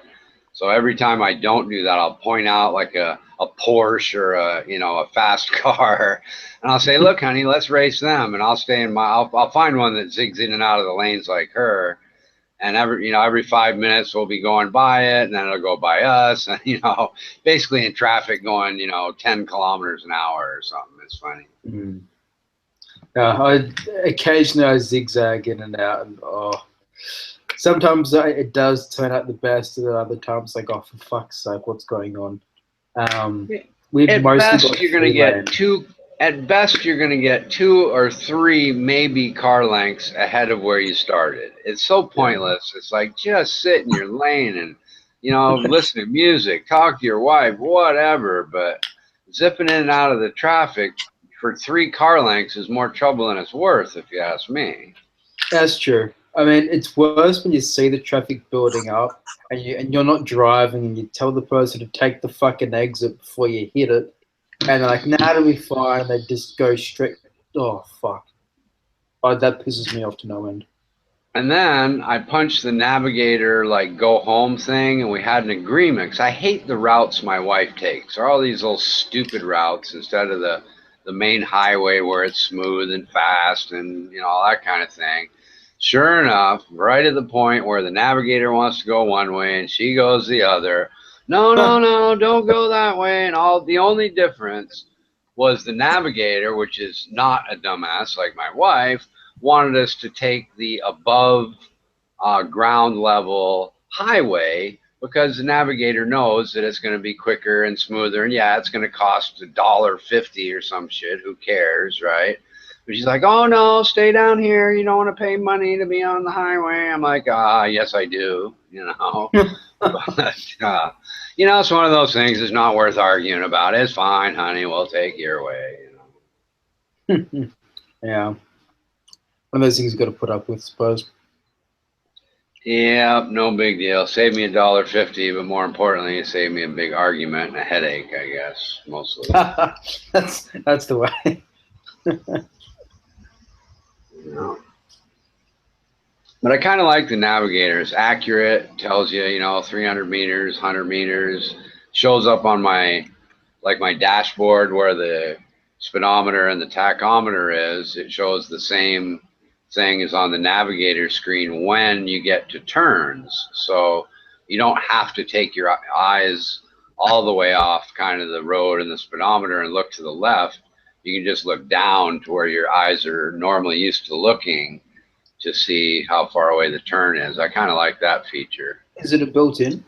So every time I don't do that, I'll point out like a Porsche or a fast car, and I'll say, "Look, honey, let's race them." And I'll stay in I'll find one that zigs in and out of the lanes like her. And every 5 minutes we'll be going by it, and then it'll go by us, and basically in traffic going 10 kilometers an hour or something. It's funny. Occasionally I zigzag in and out, and sometimes it does turn out the best, and other times like, oh, for fuck's sake, what's going on? At best, you're going to get two or three maybe car lengths ahead of where you started. It's so pointless. It's like, just sit in your lane and listen to music, talk to your wife, whatever. But zipping in and out of the traffic for 3 car lengths is more trouble than it's worth, if you ask me. That's true. I mean, it's worse when you see the traffic building up and you're not driving, and you tell the person to take the fucking exit before you hit it, and they're like, "Nah, it'll be fine," and they just go straight. Oh fuck! Oh, that pisses me off to no end. And then I punched the navigator like go home thing, and we had an agreement, because I hate the routes my wife takes. There are all these little stupid routes instead of the main highway where it's smooth and fast and all that kind of thing. Sure enough, right at the point where the navigator wants to go one way and she goes the other. No, don't go that way. And the only difference was the navigator, which is not a dumbass like my wife, wanted us to take the above ground level highway, because the navigator knows that it's going to be quicker and smoother. And yeah, it's going to cost $1.50 or some shit. Who cares, right? But she's like, "Oh no, stay down here. You don't want to pay money to be on the highway." I'm like, yes, I do. But, it's one of those things. It's not worth arguing about. It's fine, honey. We'll take your way. Yeah, one of those things you got to put up with, I suppose. Yeah, no big deal. Save me $1.50, but more importantly, it saved me a big argument and a headache, I guess, mostly. That's the way. But I kind of like the navigator. It's accurate, tells you, 300 meters, 100 meters, shows up on my dashboard where the speedometer and the tachometer is. It shows the same thing as on the navigator screen when you get to turns. So you don't have to take your eyes all the way off kind of the road and the speedometer and look to the left. You can just look down to where your eyes are normally used to looking to see how far away the turn is. I kind of like that feature. Is it a built-in?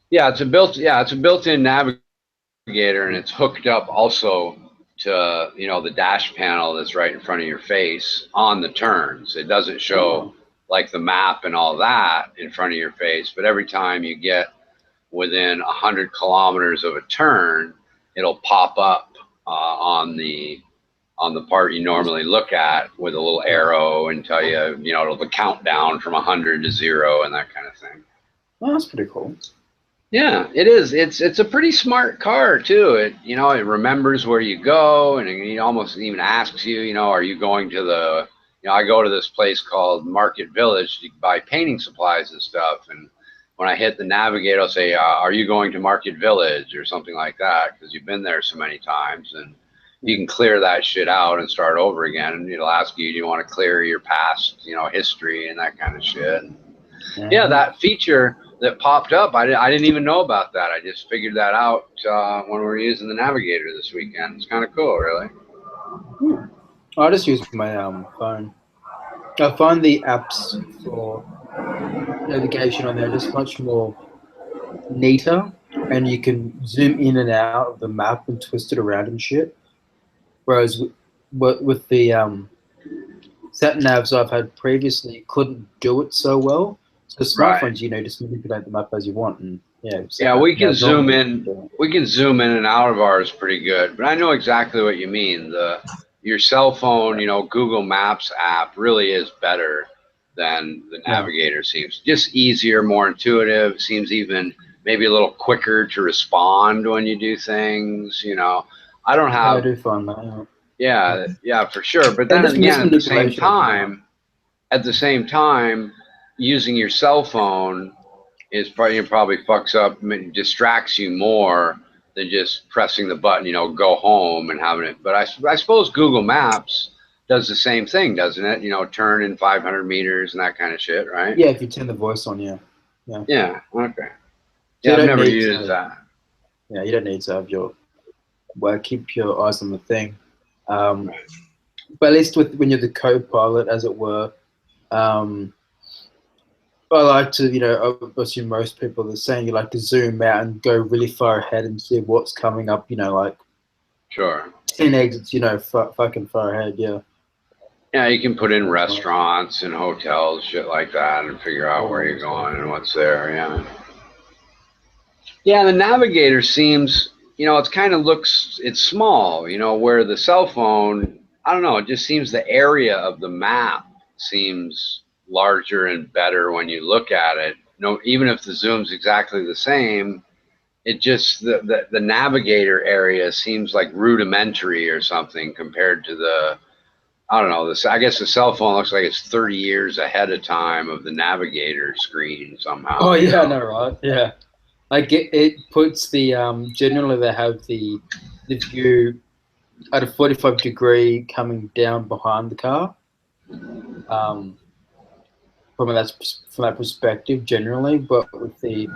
Yeah, it's a built-in navigator, and it's hooked up also to the dash panel that's right in front of your face on the turns. It doesn't show like the map and all that in front of your face, but every time you get within 100 kilometers of a turn, it'll pop up on the part you normally look at with a little arrow and tell you, it'll the countdown from 100 to 0 and that kind of thing. Oh, that's pretty cool. Yeah, it is. It's a pretty smart car too. It it remembers where you go, and it almost even asks you, are you going to the I go to this place called Market Village to buy painting supplies and stuff, and when I hit the navigator, I'll say, are you going to Market Village or something like that, because you've been there so many times, and you can clear that shit out and start over again, and it'll ask you, do you want to clear your past, history and that kind of shit. Yeah, that feature that popped up, I didn't even know about that. I just figured that out when we were using the navigator this weekend. It's kind of cool, really. I just use my phone. I find the apps for navigation on there just much more neater, and you can zoom in and out of the map and twist it around and shit. Whereas with the sat navs I've had previously, couldn't do it so well. So smartphones, just manipulate the map as you want, and we can zoom in. We can zoom in and out of ours pretty good, but I know exactly what you mean. Your cell phone, Google Maps app really is better than the navigator. Seems just easier, more intuitive. Seems even maybe a little quicker to respond when you do things. I don't have. I do find that. Yeah, for sure. But then again, at the same time, using your cell phone is probably fucks up, distracts you more than just pressing the button, go home and having it. But I suppose Google Maps does the same thing, doesn't it? Turn in 500 meters and that kind of shit, right? Yeah, if you turn the voice on, yeah. Yeah, okay. Yeah, I've never used that. Yeah, you don't need to have keep your eyes on the thing. But at least when you're the co-pilot, as it were, I like to, obviously most people are saying you like to zoom out and go really far ahead and see what's coming up, Sure. 10 exits, fucking far ahead, yeah. Yeah, you can put in restaurants and hotels, shit like that, and figure out where you're going and what's there, yeah. Yeah, the navigator seems, it kind of looks, it's small, where the cell phone, I don't know, it just seems the area of the map seems larger and better when you look at it. Even if the zoom's exactly the same, it just the navigator area seems like rudimentary or something compared to the I don't know, I guess the cell phone looks like it's 30 years ahead of time of the navigator screen somehow. Oh yeah, I know, right? Yeah. Like it puts the generally they have the view at a 45-degree coming down behind the car. From that perspective generally, but with the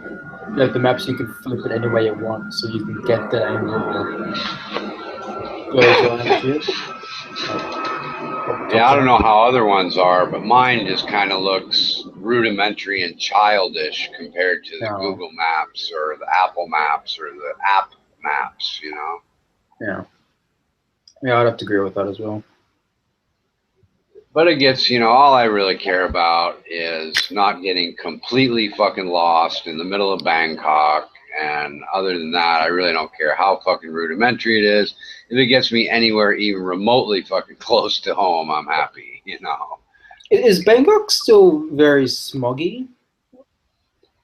the maps you can flip it any way you want, so you can get that angle Yeah, I don't know how other ones are, but mine just kind of looks rudimentary and childish compared to the Google Maps or the Apple Maps or the app maps, Yeah, I'd have to agree with that as well. But it gets, all I really care about is not getting completely fucking lost in the middle of Bangkok. And other than that, I really don't care how fucking rudimentary it is. If it gets me anywhere even remotely fucking close to home, I'm happy, Is Bangkok still very smoggy?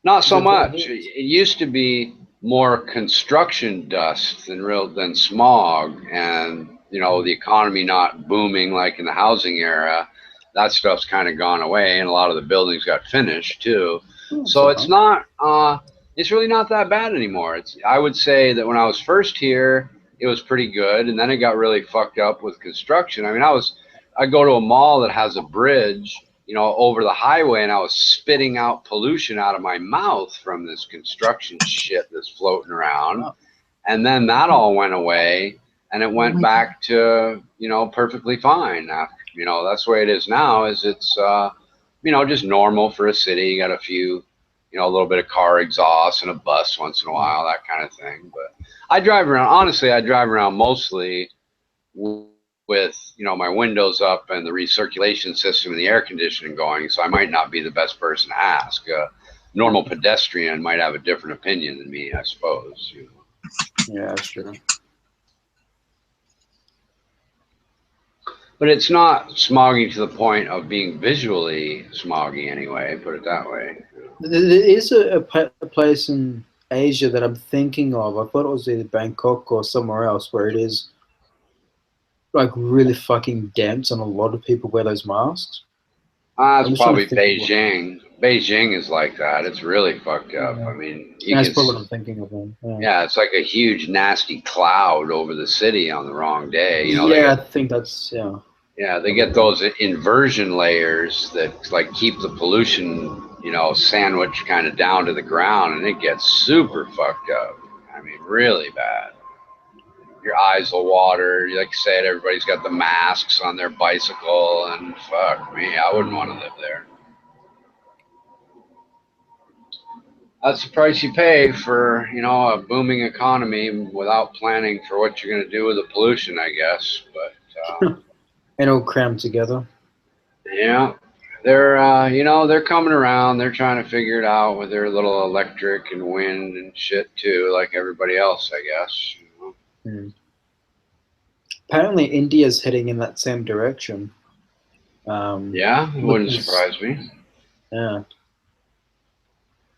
Not so much. It used to be more construction dust than smog. And you know, the economy not booming like in the housing era, that stuff's kind of gone away, and a lot of the buildings got finished too. So it's not, it's really not that bad anymore. I would say that when I was first here, it was pretty good, and then it got really fucked up with construction. I mean, I go to a mall that has a bridge, you know, over the highway, and I was spitting out pollution out of my mouth from this construction shit that's floating around. And then that all went away, and it went back to, you know, perfectly fine. You know, that's the way it is now. Is it's, you know, just normal for a city. You got a few, you know, a little bit of car exhaust and a bus once in a while, that kind of thing. But I drive around. Honestly, I drive around mostly with, you know, my windows up and the recirculation system and the air conditioning going, so I might not be the best person to ask. A normal pedestrian might have a different opinion than me, I suppose. You know. Yeah, that's true. But it's not smoggy to the point of being visually smoggy anyway, put it that way. There is a place in Asia that I'm thinking of. I thought it was either Bangkok or somewhere else where it is like really fucking dense and a lot of people wear those masks. It's probably Beijing. Beijing is like that. It's really fucked up. I mean, that's probably what I'm thinking of. Yeah, it's like a huge nasty cloud over the city on the wrong day. You know, yeah, I think that's Yeah, they get those inversion layers that like keep the pollution, you know, sandwiched kind of down to the ground, and it gets super fucked up. I mean, really bad. Your eyes will water. Like you said, everybody's got the masks on their bicycle, and fuck me, I wouldn't want to live there. That's the price you pay for, you know, a booming economy without planning for what you're going to do with the pollution, I guess. But and all crammed together. Yeah, they're you know, they're coming around. They're trying to figure it out with their little electric and wind and shit too, like everybody else, I guess. You know? Apparently, India's heading in that same direction. Yeah, it wouldn't surprise me. Yeah.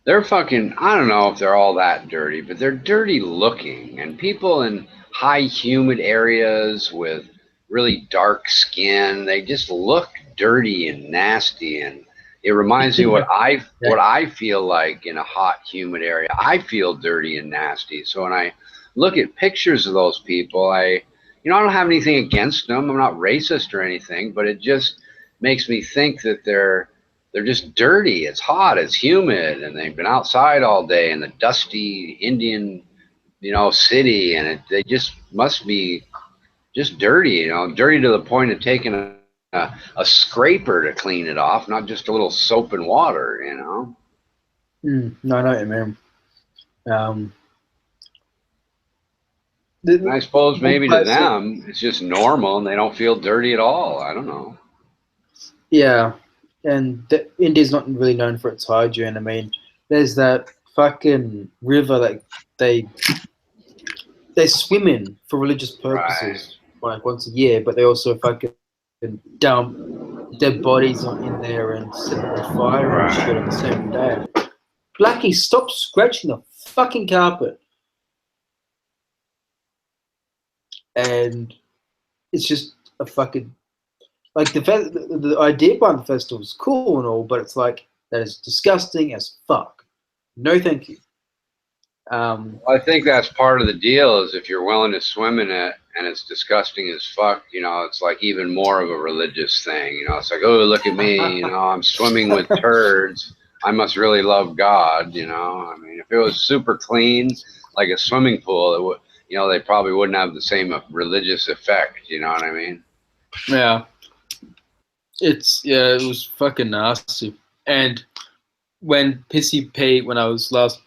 They're fucking, I don't know if they're all that dirty, but they're dirty looking. And people in high humid areas with really dark skin, they just look dirty and nasty. And it reminds me what I feel like in a hot, humid area. I feel dirty and nasty. So when I look at pictures of those people, I don't have anything against them. I'm not racist or anything, but it just makes me think that they're just dirty. It's hot, it's humid, and they've been outside all day in the dusty Indian, you know, city, and they just must be just dirty, you know, dirty to the point of taking a scraper to clean it off, not just a little soap and water, you know. No, I know what you mean. And I suppose maybe to them it's just normal and they don't feel dirty at all. I don't know. Yeah, and India's not really known for its hygiene. I mean, there's that fucking river that they swim in for religious purposes, like once a year, but they also fucking dump dead bodies in there and set them on fire and shit on the same day. Blackie, stop scratching the fucking carpet. And it's just a fucking, like, the idea behind the festival is cool and all, but it's like, that is disgusting as fuck. No thank you. I think that's part of the deal, is if you're willing to swim in it and it's disgusting as fuck, you know, it's like even more of a religious thing. You know, it's like, oh, look at me, you know, I'm swimming with turds. I must really love God, you know. I mean, if it was super clean, like a swimming pool, it would, you know, they probably wouldn't have the same religious effect, you know what I mean? Yeah. It was fucking nasty. And when Pissy Pete, when I was last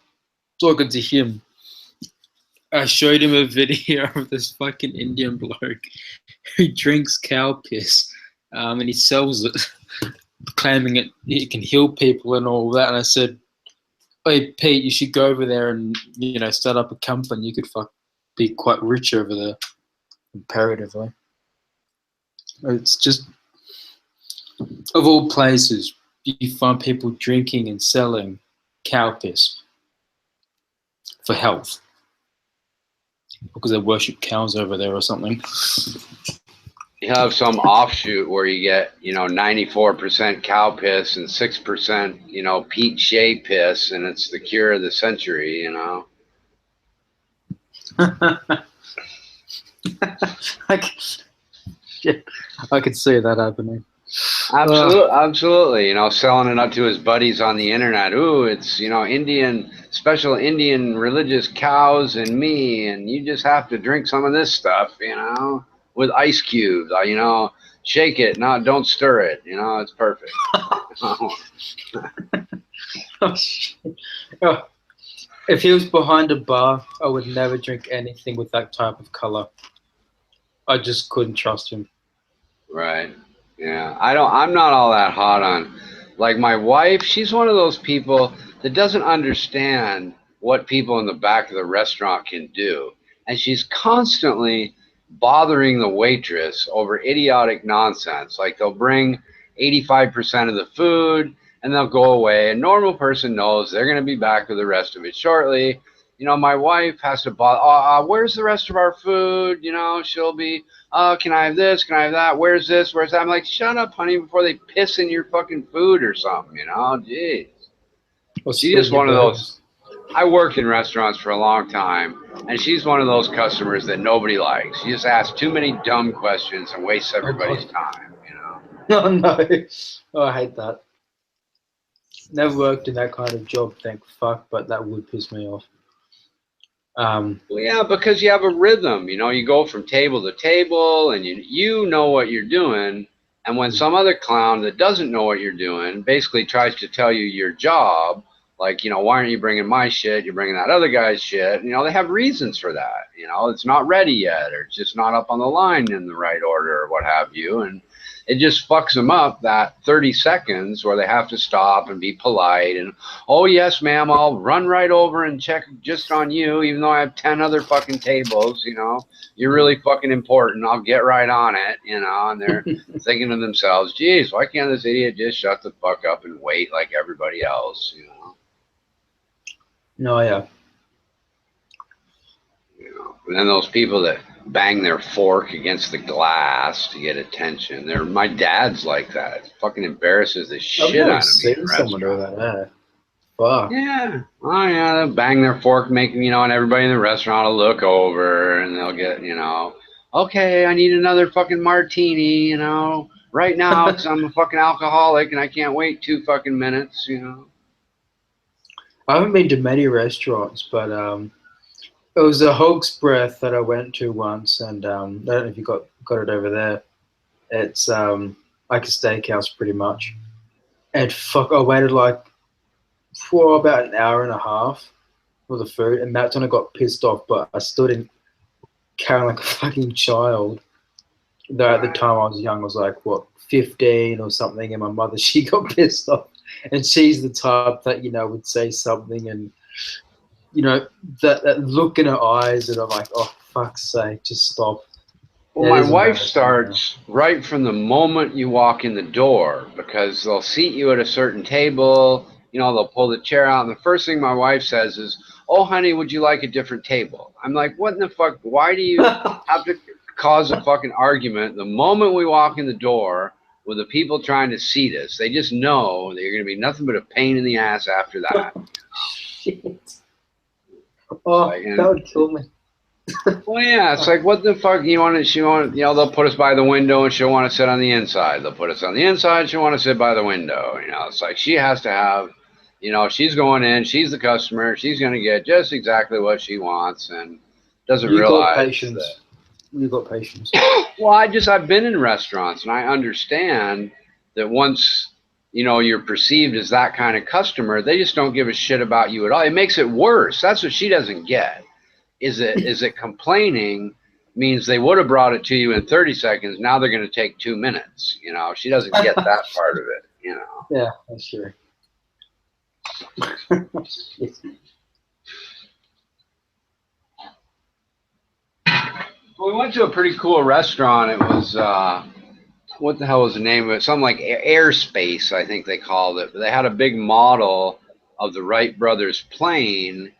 talking to him, I showed him a video of this fucking Indian bloke who drinks cow piss, and he sells it, claiming it can heal people and all that. And I said, hey, Pete, you should go over there and, you know, start up a company. You could be quite rich over there, comparatively. It's just, of all places, you find people drinking and selling cow piss for health. because they worship cows over there or something. You have some offshoot where you get, 94% cow piss and 6%, Pete Shea piss, and it's the cure of the century, I could see that happening. Absolutely. Selling it up to his buddies on the internet. Ooh, it's, special Indian religious cows and me, and you just have to drink some of this stuff, with ice cubes, shake it, don't stir it, it's perfect. Oh, shit. Oh, if he was behind a bar, I would never drink anything with that type of color. I just couldn't trust him. Right. Yeah. I'm not all that hot on, like, my wife, she's one of those people that doesn't understand what people in the back of the restaurant can do. And she's constantly bothering the waitress over idiotic nonsense. Like, they'll bring 85% of the food and they'll go away. A normal person knows they're going to be back with the rest of it shortly. My wife has to bother, where's the rest of our food? She'll be, can I have this? Can I have that? Where's this? Where's that? I'm like, shut up, honey, before they piss in your fucking food or something, Jeez. Well, She's just one of those. I worked in restaurants for a long time, and she's one of those customers that nobody likes. She just asks too many dumb questions and wastes everybody's time, Oh, no. Oh, I hate that. Never worked in that kind of job, thank fuck, but that would piss me off. Well, yeah, because you have a rhythm, you go from table to table and you know what you're doing. And when some other clown that doesn't know what you're doing basically tries to tell you your job, like, why aren't you bringing my shit? You're bringing that other guy's shit. They have reasons for that. It's not ready yet, or it's just not up on the line in the right order or what have you. And it just fucks them up that 30 seconds where they have to stop and be polite and, oh, yes, ma'am, I'll run right over and check just on you, even though I have 10 other fucking tables, You're really fucking important. I'll get right on it, and they're thinking to themselves, geez, why can't this idiot just shut the fuck up and wait like everybody else, No, yeah. And then those people that bang their fork against the glass to get attention. My dad's like that. It fucking embarrasses the shit out of me. I've seen someone do that. Fuck. Yeah. Oh, yeah. They'll bang their fork, making, and everybody in the restaurant will look over and they'll get, okay, I need another fucking martini, right now because I'm a fucking alcoholic and I can't wait 2 fucking minutes, I haven't been to many restaurants, but it was a Hog's Breath that I went to once, and I don't know if you got it over there. It's like a steakhouse pretty much. And fuck, I waited like for about an hour and a half for the food, and that's when I got pissed off, but I stood in carrying like a fucking child. Though at the time I was young, I was like, what, 15 or something, and my mother, she got pissed off. And she's the type that, would say something and, that look in her eyes and I'm like, oh, fuck's sake, just stop. Well, my wife starts right from the moment you walk in the door because they'll seat you at a certain table, they'll pull the chair out, and the first thing my wife says is, oh, honey, would you like a different table? I'm like, what in the fuck? Why do you have to cause a fucking argument the moment we walk in the door with the people trying to seat us? They just know that you're going to be nothing but a pain in the ass after that. Shit. Oh, that would kill me. Well, yeah, it's like, what the fuck? They'll put us by the window and she'll want to sit on the inside. They'll put us on the inside, she'll want to sit by the window. It's like she has to have, she's going in, she's the customer, she's going to get just exactly what she wants and doesn't realize that. You've got patience. Well, I've been in restaurants and I understand that once, you're perceived as that kind of customer, they just don't give a shit about you at all. It makes it worse. That's what she doesn't get. Is it complaining means they would have brought it to you in 30 seconds. Now they're going to take 2 minutes. She doesn't get that part of it, Yeah, that's true. Well, we went to a pretty cool restaurant. It was, what the hell was the name of it? Something like Airspace, I think they called it. But they had a big model of the Wright brothers plane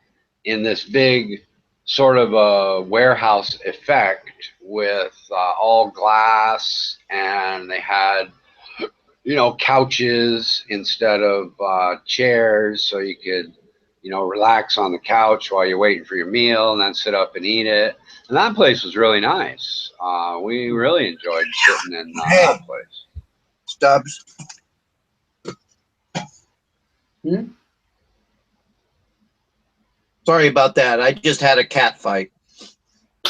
in this big sort of a warehouse effect with all glass, and they had, you know, couches instead of chairs, so you could, you know, relax on the couch while you're waiting for your meal and then sit up and eat it. And that place was really nice. We really enjoyed sitting in that place. Stubbs. Hmm? Sorry about that. I just had a cat fight.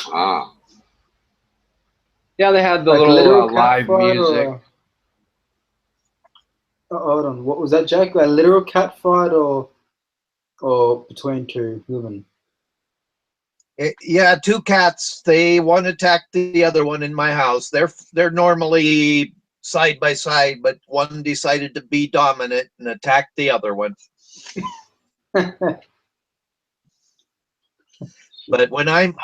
Ah. Yeah, they had the Like little literal cat live fight music. Hold on, what was that, Jack? A literal cat fight or between two women? Yeah, two cats. One attacked the other one in my house. They're normally side by side, but one decided to be dominant and attack the other one. But when I'm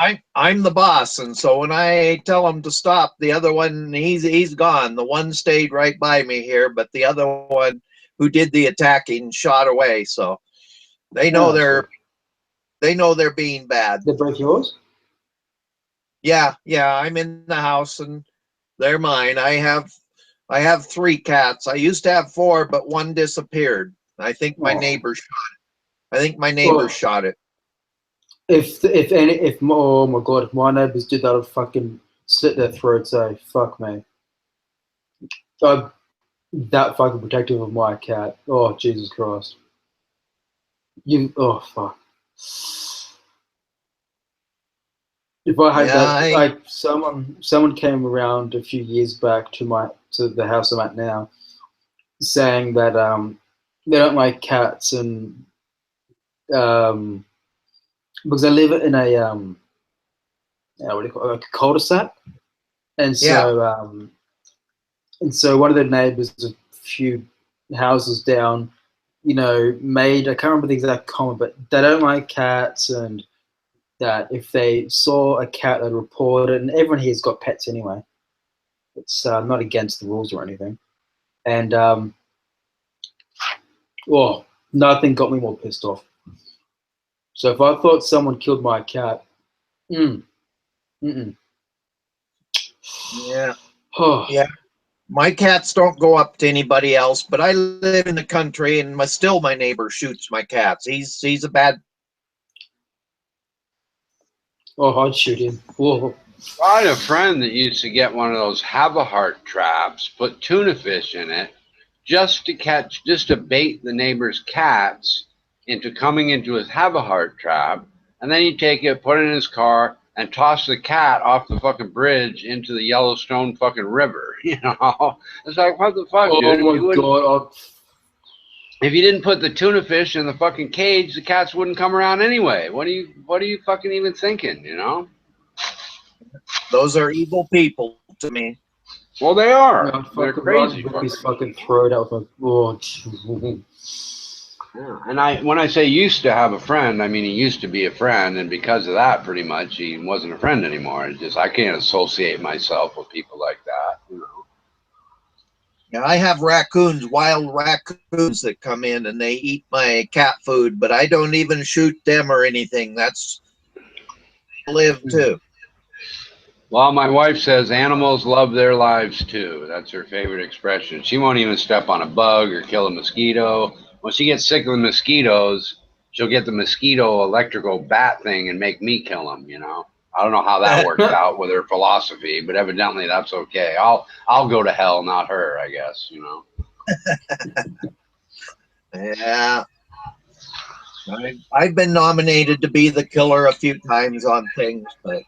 the boss, and so when I tell him to stop, the other one he's gone. The one stayed right by me here, but the other one who did the attacking shot away. So they know they're being bad. They're both yours? Yeah, I'm in the house and they're mine. I have 3 cats. I used to have 4, but one disappeared. I think my neighbor shot it. If oh my god, if my neighbors did that, I'd fucking slit their throats. Fuck me. I'm that fucking protective of my cat. Oh Jesus Christ. Oh fuck. If I had that, like someone came around a few years back to the house I'm at now, saying that they don't like cats and because I live in a what do you call it, like a cul-de-sac, and so one of the neighbors, a few houses down, you know, made, I can't remember the exact comment, but they don't like cats, and that if they saw a cat, they'd report it. And everyone here's got pets anyway. It's not against the rules or anything. And nothing got me more pissed off. So if I thought someone killed my cat, Yeah. Yeah. My cats don't go up to anybody else, but I live in the country, and still my neighbor shoots my cats. He's a bad. Oh, I'd shoot him. Whoa. I had a friend that used to get one of those have-a-heart traps, put tuna fish in it, just to bait the neighbor's cats into coming into his have-a-heart trap, and then he'd take it, put it in his car, and toss the cat off the fucking bridge into the Yellowstone fucking river. You know, it's like, what the fuck, dude? Oh my god! If you didn't put the tuna fish in the fucking cage, the cats wouldn't come around anyway. What are you fucking even thinking? You know? Those are evil people to me. Well, they are. No, They're crazy. Rip his fucking throat out. Yeah. And when I say used to have a friend, I mean he used to be a friend, and because of that, pretty much he wasn't a friend anymore. It's just I can't associate myself with people like that. You know. Yeah, I have wild raccoons that come in and they eat my cat food, but I don't even shoot them or anything. That's live too. Well, my wife says animals love their lives too. That's her favorite expression. She won't even step on a bug or kill a mosquito. When she gets sick of the mosquitoes, she'll get the mosquito electrical bat thing and make me kill them, you know. I don't know how that works out with her philosophy, but evidently that's okay. I'll go to hell, not her, I guess, you know. Yeah. I've been nominated to be the killer a few times on things, but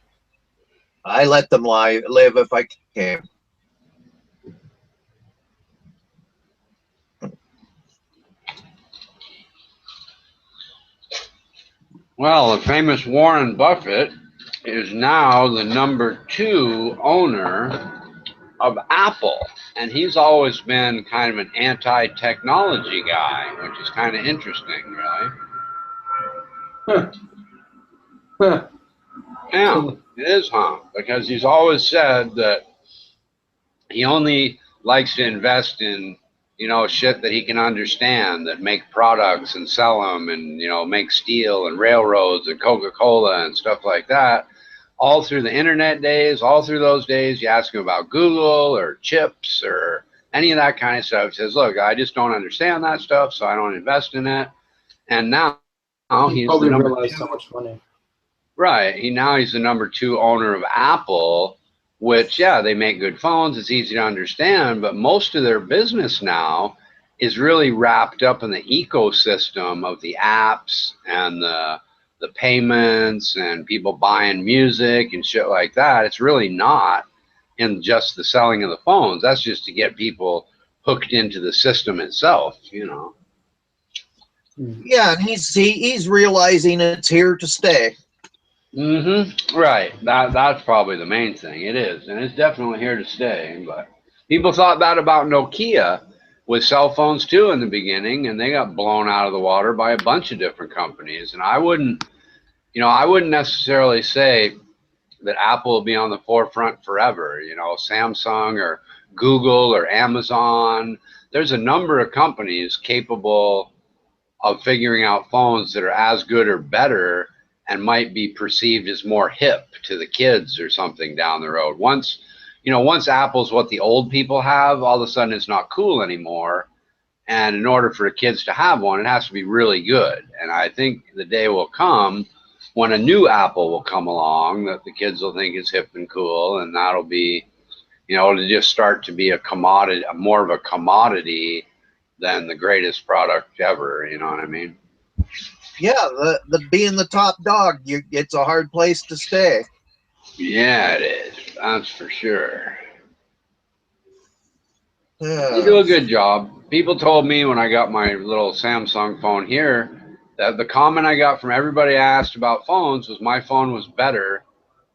I let them live if I can. Well, the famous Warren Buffett is now the #2 owner of Apple, and he's always been kind of an anti-technology guy, which is kind of interesting, really. Yeah, it is, because he's always said that he only likes to invest in you know, shit that he can understand, that make products and sell them, and, you know, make steel and railroads and Coca-Cola and stuff like that. All through the internet days, all through those days, you ask him about Google or chips or any of that kind of stuff. He says, look, I just don't understand that stuff, so I don't invest in it. And now he's probably the number realized two. how much money. Right. Now he's the number 2 owner of Apple, which, yeah, they make good phones. It's easy to understand, but most of their business now is really wrapped up in the ecosystem of the apps and the payments and people buying music and shit like that. It's really not in just the selling of the phones. That's just to get people hooked into the system itself, you know. Yeah, and he's realizing it's here to stay. Right. That's probably the main thing. It is, and it's definitely here to stay. But people thought that about Nokia with cell phones too in the beginning, and they got blown out of the water by a bunch of different companies. And I wouldn't necessarily say that Apple will be on the forefront forever. You know, Samsung or Google or Amazon. There's a number of companies capable of figuring out phones that are as good or better and might be perceived as more hip to the kids or something down the road. Once Apple's what the old people have, all of a sudden it's not cool anymore. And in order for the kids to have one, it has to be really good. And I think the day will come when a new Apple will come along that the kids will think is hip and cool, and that'll be, you know, it'll just start to be a commodity, more of a commodity than the greatest product ever. You know what I mean? Yeah, the being the top dog, it's a hard place to stay. Yeah, it is. That's for sure. Yeah. You do a good job. People told me when I got my little Samsung phone here that the comment I got from everybody I asked about phones was my phone was better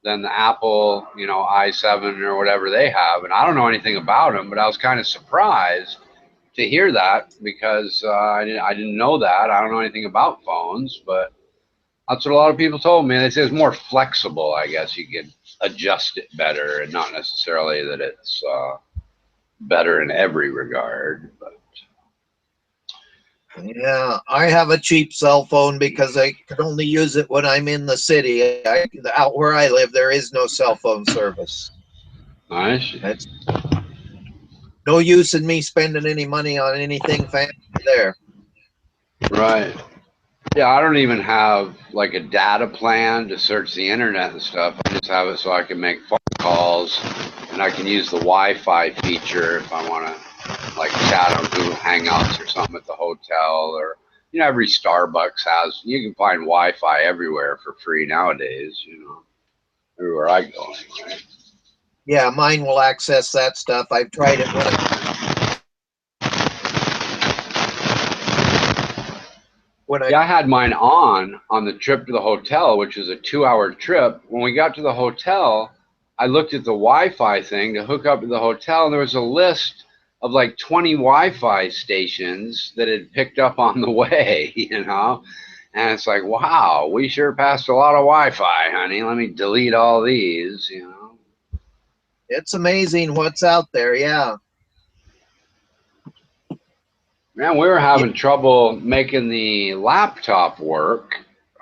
than the Apple, you know, i7 or whatever they have. And I don't know anything about them, but I was kind of surprised to hear that because I didn't know that. I don't know anything about phones, but that's what a lot of people told me. They say it's more flexible. I guess you could adjust it better, and not necessarily that it's better in every regard. But yeah, I have a cheap cell phone because I can only use it when I'm in the city. Out where I live, there is no cell phone service. Nice. It's no use in me spending any money on anything fancy there. Right. Yeah, I don't even have like a data plan to search the internet and stuff. I just have it so I can make phone calls, and I can use the Wi-Fi feature if I want to like chat on Google Hangouts or something at the hotel, or, you know, every Starbucks has, you can find Wi-Fi everywhere for free nowadays, you know, everywhere I go anyway. Yeah, mine will access that stuff. I've tried it I had mine on the trip to the hotel, which was a 2-hour trip. When we got to the hotel, I looked at the Wi-Fi thing to hook up to the hotel, and there was a list of like 20 Wi-Fi stations that had picked up on the way, you know? And it's like, wow, we sure passed a lot of Wi-Fi, honey. Let me delete all these, you know? It's amazing what's out there, yeah. Man, we were having trouble making the laptop work.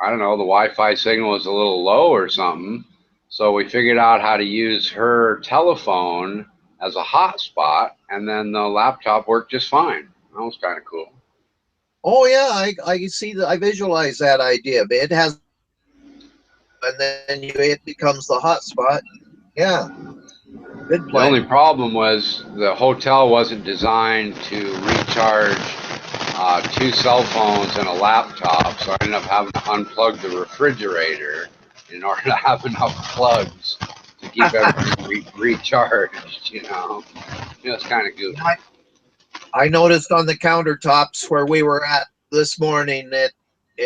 I don't know, the Wi-Fi signal was a little low or something. So we figured out how to use her telephone as a hotspot, and then the laptop worked just fine. That was kind of cool. Oh yeah, I see that. I visualize that idea. But it has, and then it becomes the hotspot. Yeah. Good plan. The only problem was the hotel wasn't designed to recharge 2 cell phones and a laptop, so I ended up having to unplug the refrigerator in order to have enough plugs to keep everything recharged, you know. It's kind of goofy. I noticed on the countertops where we were at this morning that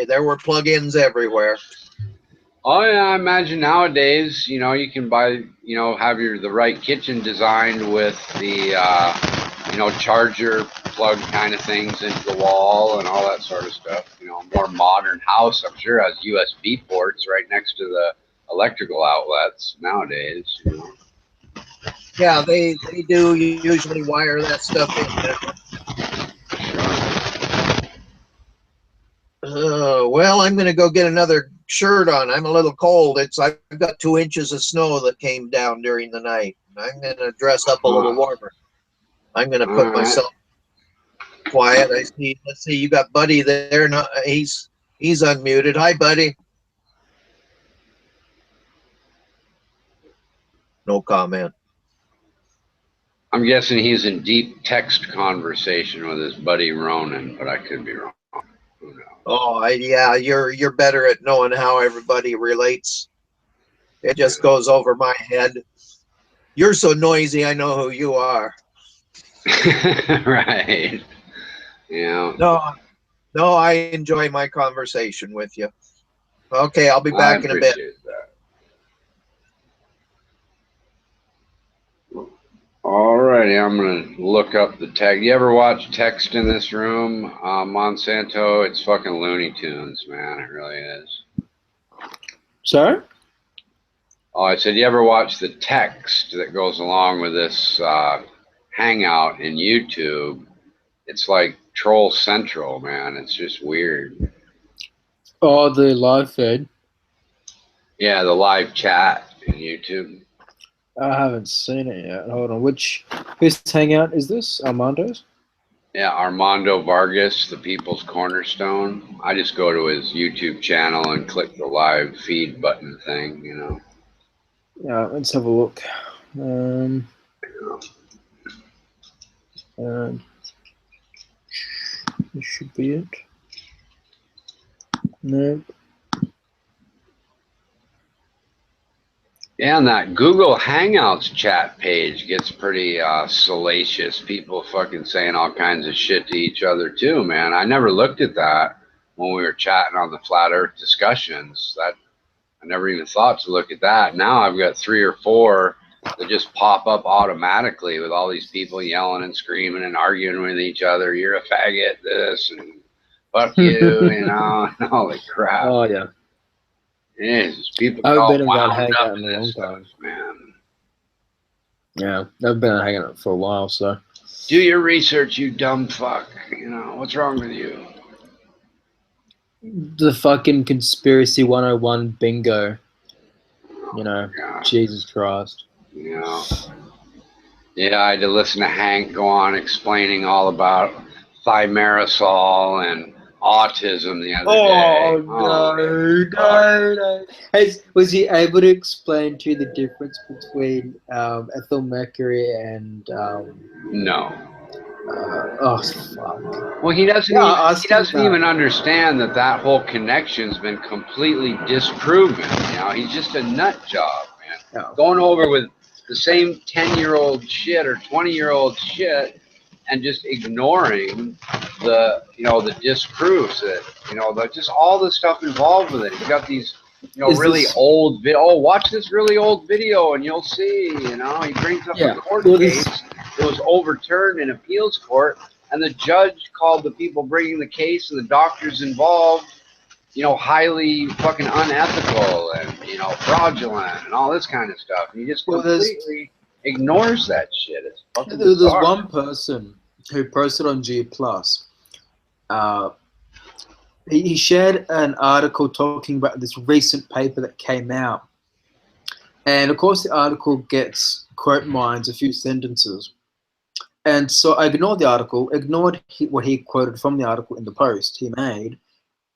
there were plug-ins everywhere. Oh yeah, I imagine nowadays, you know, you can buy, you know, have the right kitchen designed with the, you know, charger plug kind of things into the wall and all that sort of stuff. You know, more modern house, I'm sure, has USB ports right next to the electrical outlets nowadays, you know. Yeah, they do usually wire that stuff in. Well, I'm going to go get another shirt on. I'm a little cold. I've got 2 inches of snow that came down during the night. I'm going to dress up a little warmer. I'm going to put myself quiet. I see. Let's see. You got Buddy there. No, he's unmuted. Hi, Buddy. No comment. I'm guessing he's in deep text conversation with his buddy Ronan, but I could be wrong. Who knows? Oh, yeah. You're better at knowing how everybody relates. It just goes over my head. You're so noisy. I know who you are. Right. Yeah. No, I enjoy my conversation with you. Okay, I'll be back in a bit. Alrighty, I'm gonna look up the tech. You ever watch Text in This Room, Monsanto? It's fucking Looney Tunes, man. It really is. Sorry? Oh, I said, you ever watch the text that goes along with this hangout in YouTube? It's like Troll Central, man. It's just weird. Oh, the live feed. Yeah, the live chat in YouTube. I haven't seen it yet. Hold on. Whose hangout is this? Armando's? Yeah, Armando Vargas, the People's Cornerstone. I just go to his YouTube channel and click the live feed button thing, you know. Yeah, let's have a look. This should be it. Nope. Yeah, and that Google Hangouts chat page gets pretty salacious. People fucking saying all kinds of shit to each other too, man. I never looked at that when we were chatting on the Flat Earth discussions. That I never even thought to look at that. Now I've got 3 or 4 that just pop up automatically with all these people yelling and screaming and arguing with each other. You're a faggot, this, and fuck you, you know, and holy crap. Oh, yeah. Jesus, people I've been in that wound hangout up in in a long this time. stuff, man. Yeah, I've been hanging out for a while, so. Do your research, you dumb fuck. You know, what's wrong with you? The fucking conspiracy 101 bingo. You know, Jesus Christ. You know. Yeah, I had to listen to Hank go on explaining all about thimerosal and autism the other day. No. Was he able to explain to you the difference between ethyl mercury and no. Oh fuck. Well, he doesn't even understand that whole connection's been completely disproven. You know, he's just a nut job, man. Yeah. Going over with the same 10-year-old shit or 20-year-old shit and just ignoring the disproofs that, you know, just all the stuff involved with it. He's got these, you know, old watch this really old video and you'll see, you know, he brings up a court case that was overturned in appeals court, and the judge called the people bringing the case and the doctors involved, you know, highly fucking unethical and, you know, fraudulent and all this kind of stuff. And he just completely ignores that shit. It's fucking There's bizarre. one person who posted on G+. He shared an article talking about this recent paper that came out. And of course the article gets quote mines a few sentences. And so I ignored the article, ignored what he quoted from the article in the post he made,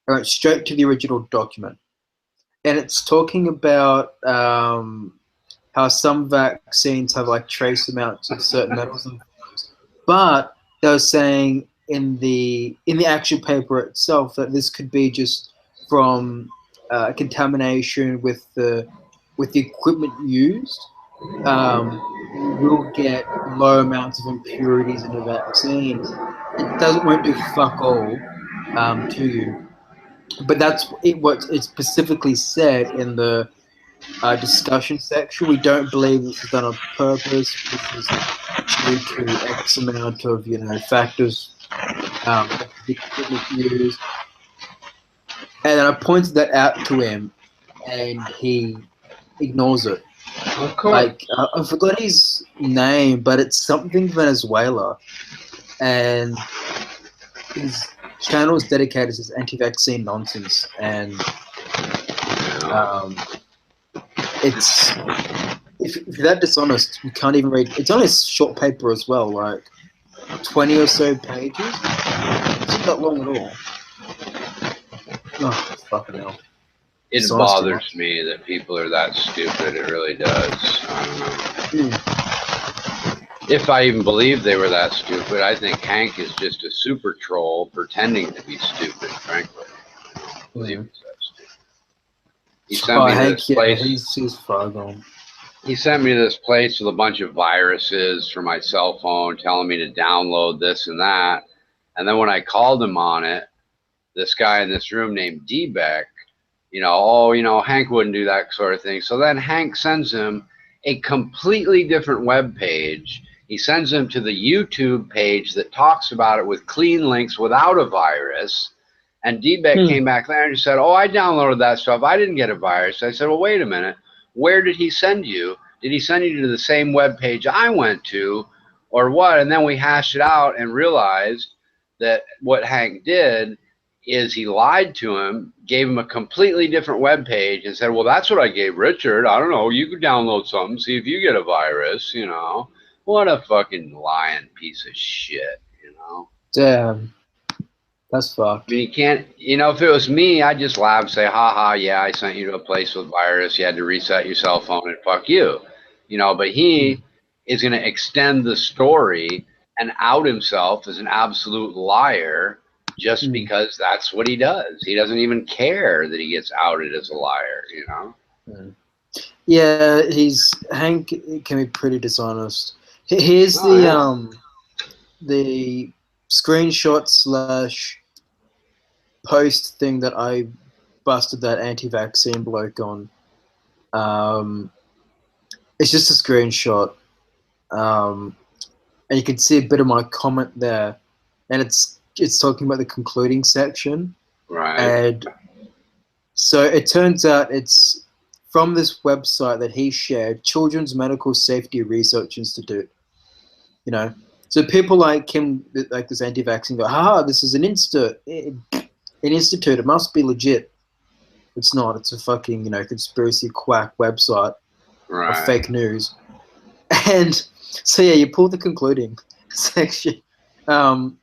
and went straight to the original document. And it's talking about how some vaccines have like trace amounts of certain metals and things. But they were saying in the actual paper itself that this could be just from contamination with the equipment used. You will get low amounts of impurities in a vaccine. It won't do fuck all to you. But that's what it specifically said in the discussion section. We don't believe this is done on purpose. This is due to X amount of, you know, factors that the equipment used. And then I pointed that out to him, and he ignores it. Like I forgot his name, but it's something Venezuela, and channels dedicated to this anti-vaccine nonsense, and it's if you're that dishonest, you can't even read. It's only a short paper as well, like 20 or so pages. It's not that long at all. Oh, fucking hell. It bothers me that people are that stupid. It really does. I don't know. If I even believe they were that stupid, I think Hank is just a super troll pretending to be stupid, frankly. I don't believe he's that stupid. He sent me Hank, this place. He's far gone. He sent me this place with a bunch of viruses for my cell phone, telling me to download this and that. And then when I called him on it, this guy in this room named D-Beck, Hank wouldn't do that sort of thing. So then Hank sends him a completely different web page. He sends him to the YouTube page that talks about it with clean links without a virus. And D-Beck came back there and said, I downloaded that stuff. I didn't get a virus. I said, well, wait a minute. Where did he send you? Did he send you to the same web page I went to or what? And then we hashed it out and realized that what Hank did is he lied to him, gave him a completely different web page and said, well, that's what I gave Richard. I don't know. You could download something, see if you get a virus, What a fucking lying piece of shit, Damn. That's fucked. I mean, you can't, if it was me, I'd just laugh and say, ha, yeah, I sent you to a place with virus. You had to reset your cell phone and fuck you. But he is going to extend the story and out himself as an absolute liar just because that's what he does. He doesn't even care that he gets outed as a liar, Yeah, Hank can be pretty dishonest. Here's the screenshot / post thing that I busted that anti-vaccine bloke on. It's just a screenshot, and you can see a bit of my comment there, and it's talking about the concluding section. Right. And so it turns out it's from this website that he shared, Children's Medical Safety Research Institute. So people like him, like this anti-vaccine, go, this is an institute. It must be legit. It's not. It's a fucking, conspiracy quack website of fake news. And so, you pull the concluding section. The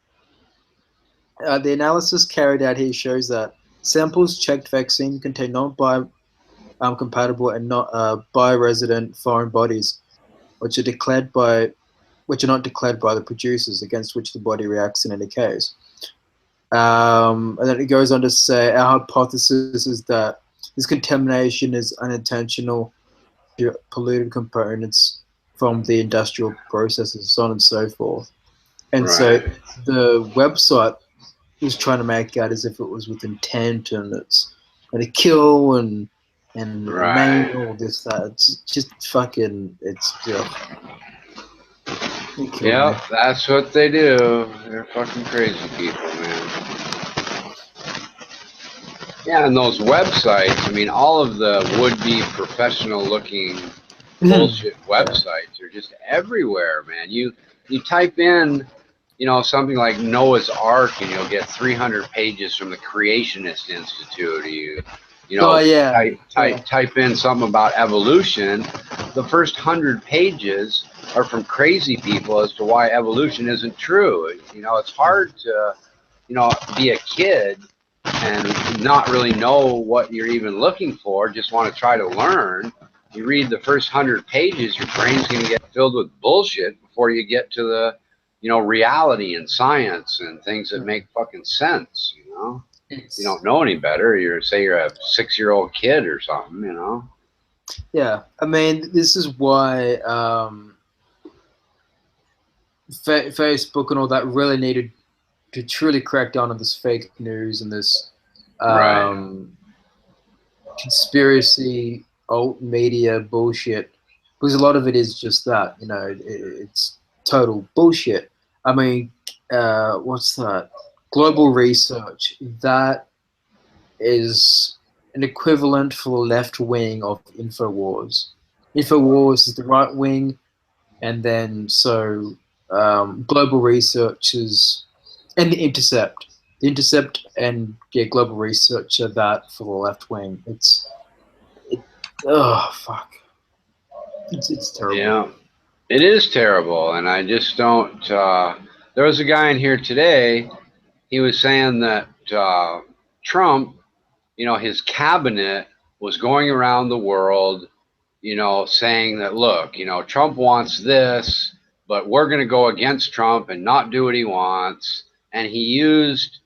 analysis carried out here shows that samples checked vaccine contain non-biocompatible and not bioresident foreign bodies, which are not declared by the producers, against which the body reacts in any case. And then it goes on to say, our hypothesis is that this contamination is unintentional, polluted components from the industrial processes, so on and so forth. And so the website was trying to make out as if it was with intent and it's going to kill and maim all this, that. It's just fucking, yeah, that's what they do. They're fucking crazy people, man. Yeah, and those websites, I mean, all of the would-be professional-looking bullshit websites are just everywhere, man. You type in, something like Noah's Ark, and you'll get 300 pages from the Creationist Institute. Type in something about evolution. The first 100 pages are from crazy people as to why evolution isn't true. It's hard to, be a kid and not really know what you're even looking for, just want to try to learn. You read the first 100 pages, your brain's going to get filled with bullshit before you get to the, reality and science and things that make fucking sense, You don't know any better. You're a 6-year-old kid or something, Yeah, I mean, this is why Facebook and all that really needed to truly crack down on this fake news and this conspiracy alt media bullshit, because a lot of it is just that, it's total bullshit. I mean, what's that? Global research, that is an equivalent for the left wing of InfoWars. InfoWars is the right wing, and then global research is, and The Intercept Intercept and Global Research are that for the left wing. Oh fuck, it's terrible. Yeah, it is terrible, and I just don't. There was a guy in here today. He was saying that Trump, his cabinet was going around the world, saying that, look, Trump wants this, but we're going to go against Trump and not do what he wants. And he used,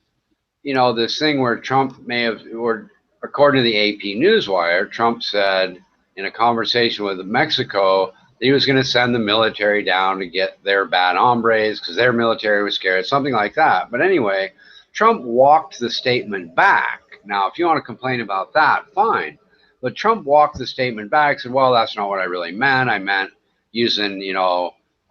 this thing where Trump may have, or according to the AP Newswire, Trump said in a conversation with Mexico that he was going to send the military down to get their bad hombres because their military was scared, something like that. But anyway, Trump walked the statement back. Now, if you want to complain about that, fine. But Trump walked the statement back, said, well, that's not what I really meant. I meant using,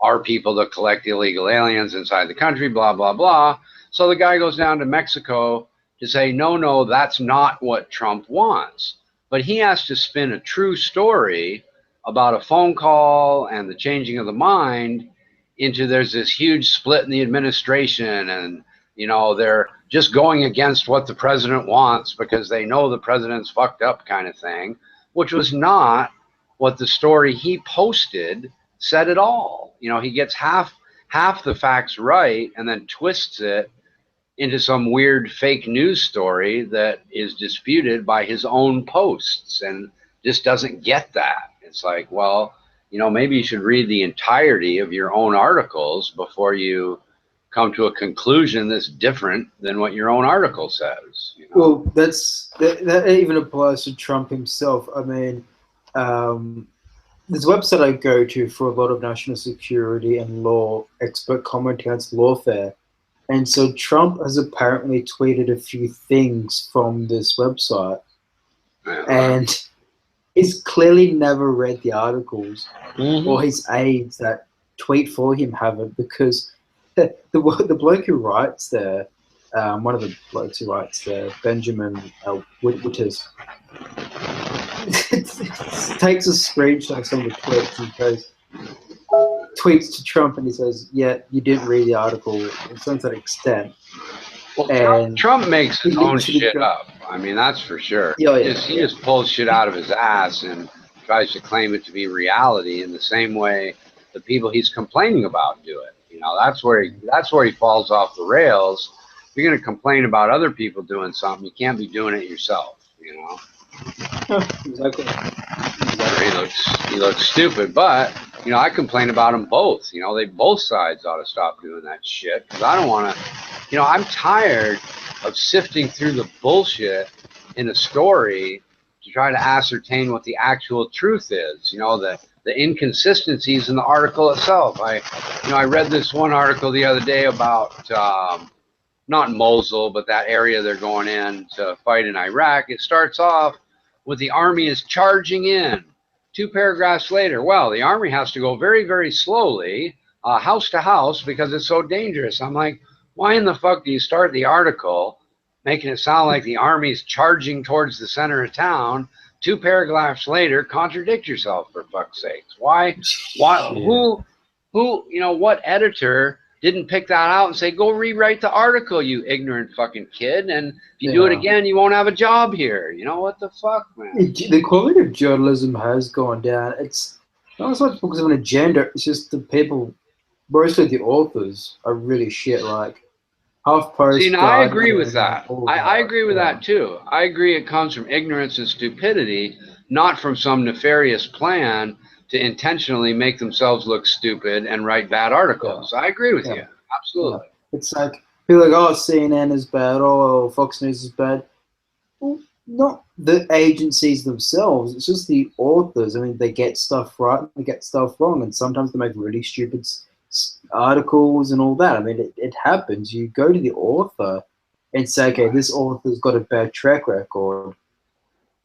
our people to collect illegal aliens inside the country, blah, blah, blah. So the guy goes down to Mexico to say, no, that's not what Trump wants. But he has to spin a true story about a phone call and the changing of the mind into there's this huge split in the administration and, they're just going against what the president wants because they know the president's fucked up kind of thing, which was not what the story he posted said at all. He gets half the facts right and then twists it into some weird fake news story that is disputed by his own posts and just doesn't get that. It's like, well, maybe you should read the entirety of your own articles before you come to a conclusion that's different than what your own article says. Well, that even applies to Trump himself. I mean, there's a website I go to for a lot of national security and law expert commenting on lawfare. And so Trump has apparently tweeted a few things from this website. And he's clearly never read the articles, or his aides that tweet for him haven't, because the bloke who writes there, one of the blokes who writes there, Benjamin Witters, takes a screenshot of some of the tweets and tweets to Trump, and he says, yeah, you didn't read the article in some sort of extent. Well, Trump makes his own shit up. I mean, that's for sure. He just pulls shit out of his ass and tries to claim it to be reality in the same way the people he's complaining about do it. That's where he falls off the rails. If you're going to complain about other people doing something, you can't be doing it yourself. Exactly. He looks stupid, but I complain about them both. Both sides ought to stop doing that shit because I don't want to. I'm tired of sifting through the bullshit in a story to try to ascertain what the actual truth is. The inconsistencies in the article itself. I read this one article the other day about not Mosul, but that area they're going in to fight in Iraq. It starts off with the army is charging in. 2 paragraphs later, well, the army has to go very, very slowly, house to house, because it's so dangerous. I'm like, why in the fuck do you start the article making it sound like the army's charging towards the center of town? 2 paragraphs later, contradict yourself, for fuck's sakes. Why, who, what editor didn't pick that out and say, go rewrite the article, you ignorant fucking kid, and if you do it again, you won't have a job here. What the fuck, man? The quality of journalism has gone down. It's not so much because of an agenda, it's just the people, mostly the authors, are really shit. Like, HuffPost. See, now I agree with that. I agree with that too. I agree it comes from ignorance and stupidity, not from some nefarious plan to intentionally make themselves look stupid and write bad articles. I agree with you. Absolutely. It's like, people are like, oh, CNN is bad, oh, Fox News is bad. Well, not the agencies themselves, it's just the authors. I mean, they get stuff right, they get stuff wrong, and sometimes they make really stupid articles and all that. I mean, it happens. You go to the author and say, okay, this author's got a bad track record.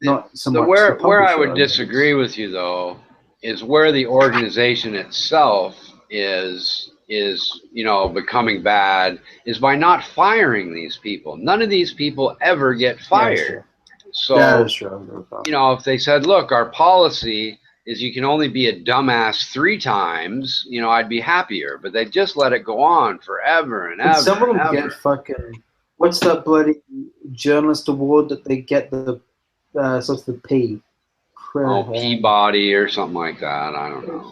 Not so much where I would disagree with you, though, is where the organization itself is becoming bad is by not firing these people. None of these people ever get fired. So, if they said, look, our policy is you can only be a dumbass 3 times, I'd be happier. But they just let it go on forever and ever. Some of them get fucking What's that bloody journalist award that they get the sort of the P? Peabody or something like that. I don't know.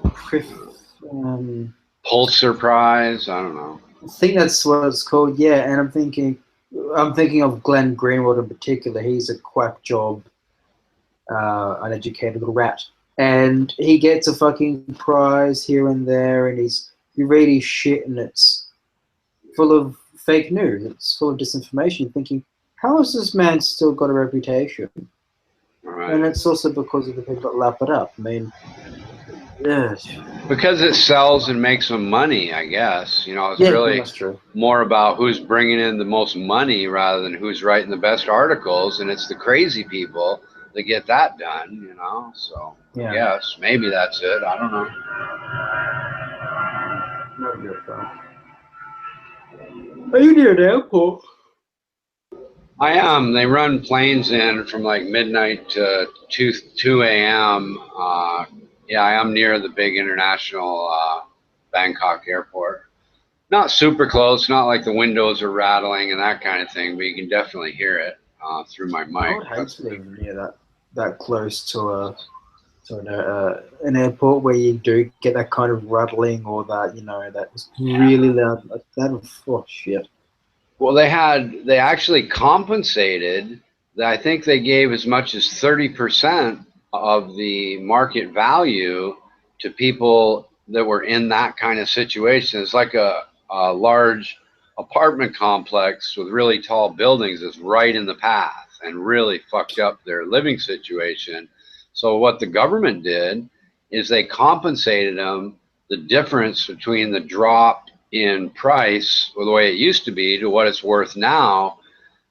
Pulitzer Prize. I don't know. I think that's what it's called. Yeah, and I'm thinking of Glenn Greenwald in particular. He's a quack job, uneducated little rat, and he gets a fucking prize here and there, and you read his shit, and it's full of fake news. It's full of disinformation. You're thinking, how has this man still got a reputation? Right. And it's also because of the people that lap it up. I mean, yes. Because it sells and makes them money, I guess. You know, it's really more about who's bringing in the most money rather than who's writing the best articles. And it's the crazy people that get that done, you know. So, yeah. Yes, maybe that's it. I don't know. Not good, though. Are you near an airport? I am. They run planes in from like midnight to 2 a.m. Yeah, I am near the big international Bangkok airport. Not super close, not like the windows are rattling and that kind of thing, but you can definitely hear it through my mic. I would hate to live near that close to an airport where you do get that kind of rattling or that, you know, that was really loud. Oh shit. Well, they actually compensated. I think they gave as much as 30% of the market value to people that were in that kind of situation. It's like a large apartment complex with really tall buildings that's right in the path and really fucked up their living situation. So what the government did is they compensated them the difference between the drop in price, or the way it used to be, to what it's worth now,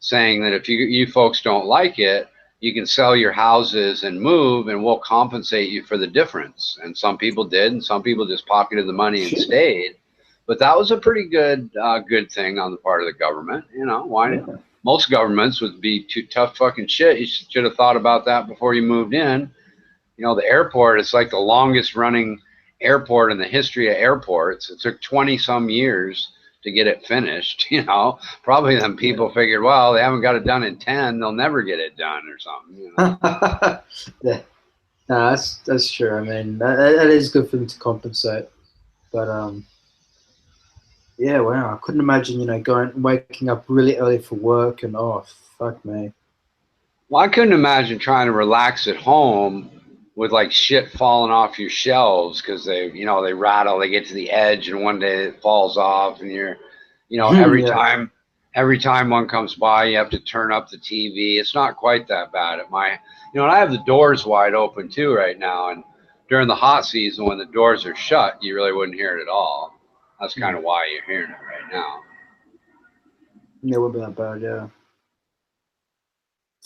saying that if you folks don't like it, you can sell your houses and move, and we'll compensate you for the difference. And some people did, and some people just pocketed the money and stayed. But that was a pretty good thing on the part of the government. You know, why? Yeah. Most governments would be too tough fucking shit. You should have thought about that before you moved in. You know, the airport is like the longest running airport in the history of airports. It took 20 some years to get it finished. You know, probably them people figured, well, they haven't got it done in 10, they'll never get it done or something. You know? Yeah. No, that's true. I mean, that is good for them to compensate. But yeah, wow, I couldn't imagine, you know, waking up really early for work and fuck me. Well, I couldn't imagine trying to relax at home with like shit falling off your shelves because they rattle, they get to the edge, and one day it falls off, and you're, you know, every time one comes by, you have to turn up the TV. It's not quite that bad at my, you know, and I have the doors wide open too right now, and during the hot season when the doors are shut, you really wouldn't hear it at all. That's kind of why you're hearing it right now. Yeah, it would be that bad, yeah.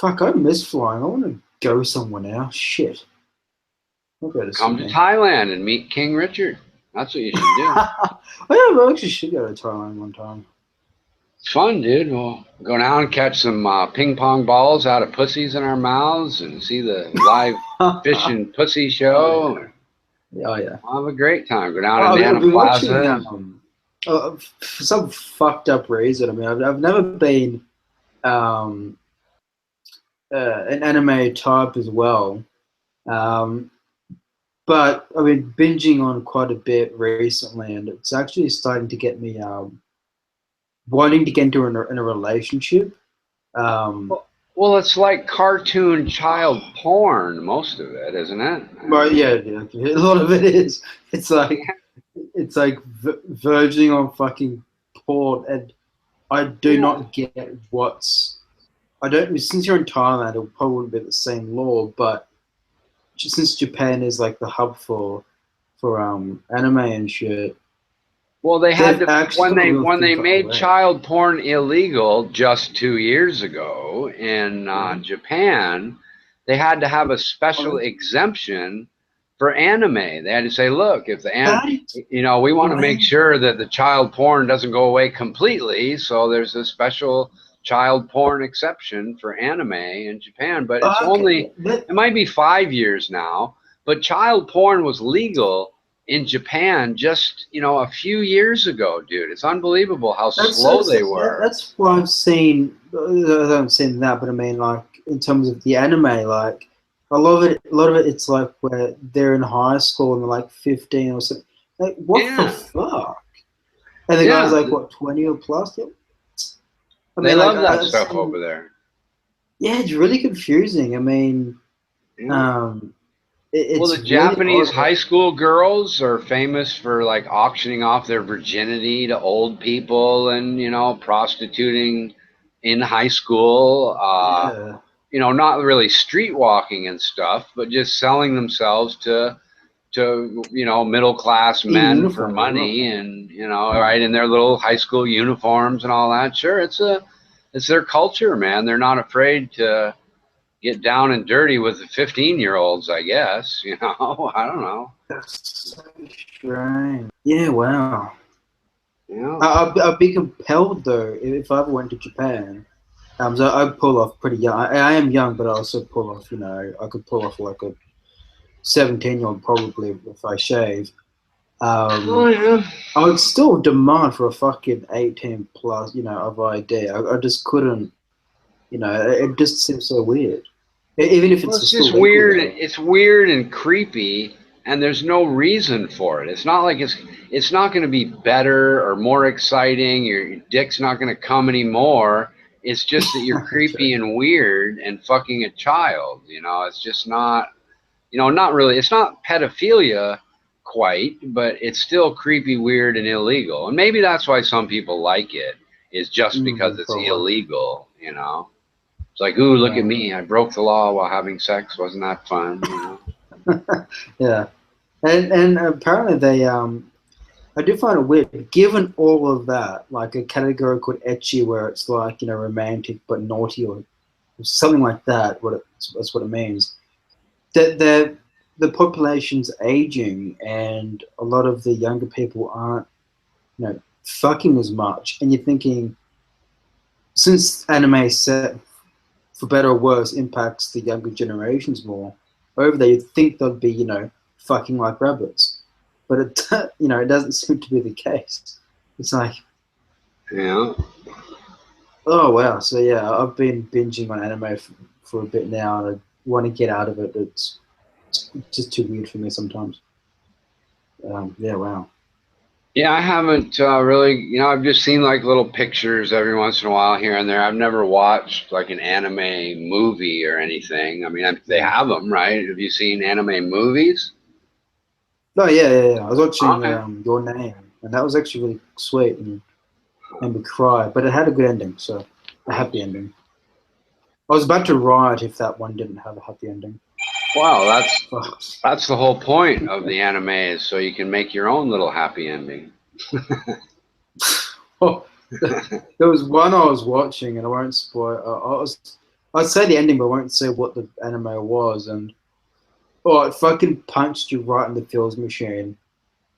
Fuck, I miss flying. I want to go somewhere now. Shit. Come to Thailand and meet King Richard. That's what you should do. I actually should go to Thailand one time. It's fun, dude. We'll go down and catch some ping pong balls out of pussies in our mouths and see the live fish and pussy show. Oh, yeah. We'll have a great time. Go down to Nana Plaza. For some fucked up reason, I mean, I've never been an anime type as well. But I've been binging on quite a bit recently, and it's actually starting to get me wanting to get into in a relationship. Well, it's like cartoon child porn, most of it, isn't it? Well, yeah, a lot of it is. It's like verging on fucking porn, and I do not get since you're in Thailand, it'll probably be the same law, but since Japan is like the hub for anime and shit. Well, they had to, when they made child porn illegal just 2 years ago in Japan, they had to have a special exemption for anime. They had to say, look, if you know, we want to make sure that the child porn doesn't go away completely, so there's a special child porn exception for anime in Japan, but it's it might be 5 years now, but child porn was legal in Japan just, a few years ago, dude. It's unbelievable how slow they were. That's what I've seen. I haven't seen that, but I mean, like, in terms of the anime, like, a lot of it, it's like where they're in high school and they're like 15 or something. Like, what the fuck? And the guy's like, what, 20 or plus? I They mean, love like, that stuff over there. Yeah, it's really confusing. I mean, it's Well, the really Japanese odd. high school girls are famous for like auctioning off their virginity to old people and, prostituting in high school. Not really street walking and stuff, but just selling themselves to middle class men for money and, right, in their little high school uniforms and all that. Sure, it's their culture, man. They're not afraid to get down and dirty with the 15-year-olds, I guess. I don't know. That's so strange. Yeah, wow. Yeah. I'd be compelled, though, if I ever went to Japan. So I'd pull off pretty young. I am young, but I also pull off, I could pull off like a 17-year-old probably if I shave. I would still demand for a fucking 18 plus, of ID. I just couldn't, it just seems so weird. Even if It's just weird. It's weird and creepy, and there's no reason for it. It's not like it's not going to be better or more exciting. Your dick's not going to come anymore. It's just that you're creepy and weird and fucking a child. It's just not, not really. It's not pedophilia quite, but it's still creepy, weird, and illegal. And maybe that's why some people like it, is just because it's illegal. It's like, ooh, look at me. I broke the law while having sex. Wasn't that fun? Yeah. And apparently they, I do find it weird, given all of that, like a category called ecchi where it's like, romantic but naughty or something like that, that's what it means, that the population's aging and a lot of the younger people aren't, fucking as much. And you're thinking, since anime set, for better or worse, impacts the younger generations more, over there you'd think they'd be, fucking like rabbits. But it, it doesn't seem to be the case. It's like, yeah. Oh wow! So yeah, I've been binging on anime for a bit now, and I want to get out of it. It's just too weird for me sometimes. Yeah, wow. Yeah, I haven't really, I've just seen like little pictures every once in a while here and there. I've never watched like an anime movie or anything. I mean, they have them, right? Have you seen anime movies? Oh yeah. I was watching Your Name, and that was actually really sweet and made me cry. But it had a good ending, so a happy ending. I was about to riot if that one didn't have a happy ending. Wow, that's the whole point of the anime, is so you can make your own little happy ending. There was one I was watching, and I won't spoil. I'd say the ending, but I won't say what the anime was. And it fucking punched you right in the feels machine.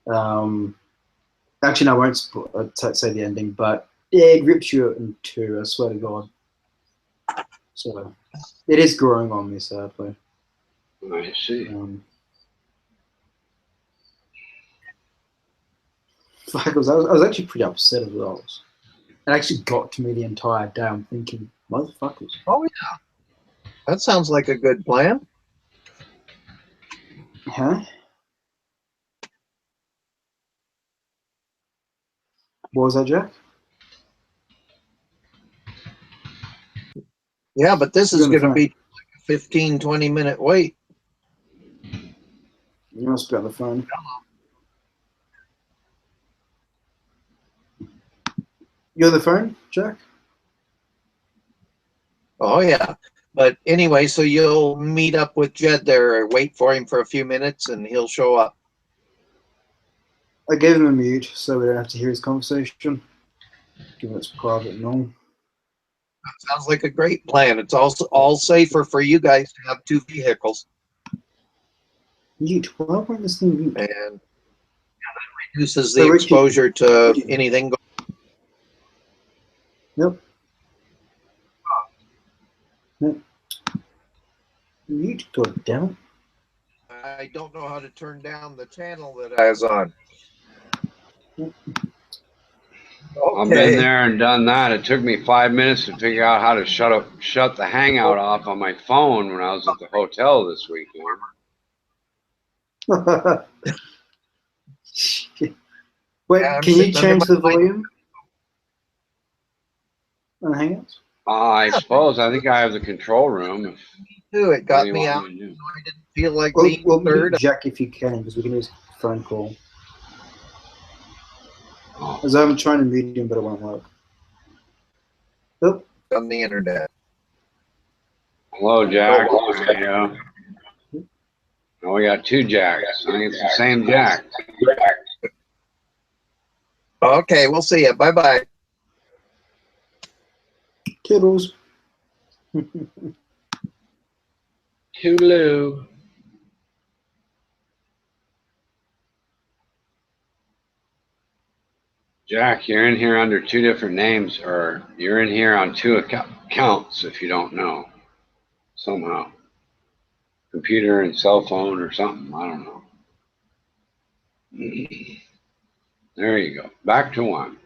Actually, no, I won't say the ending, but yeah, it rips you in two. I swear to God. So it is growing on me, sadly. I see. I was actually pretty upset as well. It actually got to me the entire day. I'm thinking, motherfuckers. Oh yeah, that sounds like a good plan. Huh? What was that, Jack? Yeah, but this is going to be like a 15, 20-minute wait. You must be on the phone. You on the phone, Jack? Oh yeah. But anyway, so you'll meet up with Jed there, or wait for him for a few minutes, and he'll show up. I gave him a mute so we don't have to hear his conversation, given it's private and all. Sounds like a great plan. It's also all safer for you guys to have two vehicles. Mute. Why won't this thing mute? And that reduces the exposure to anything. Yep. Mute, god damn it. I don't know how to turn down the channel that I was on. I've been there and done that. It took me 5 minutes to figure out how to shut the Hangout off on my phone when I was at the hotel this weekend. Wait, Yeah, can you change the volume on Hangouts? I suppose. I think I have the control room. It got me out. I didn't feel like being third. Jack, if you can, because we can use phone call. As I'm trying to mute him, but it won't work. Oh. On the internet. Hello, Jack. There you go. Oh, we got two Jacks. I think it's the same Jack. Okay, we'll see you. Bye-bye. Kiddles. Toodaloo. Jack, you're in here under two different names, or you're in here on two accounts if you don't know. Somehow. Computer and cell phone or something. I don't know. There you go. Back to one.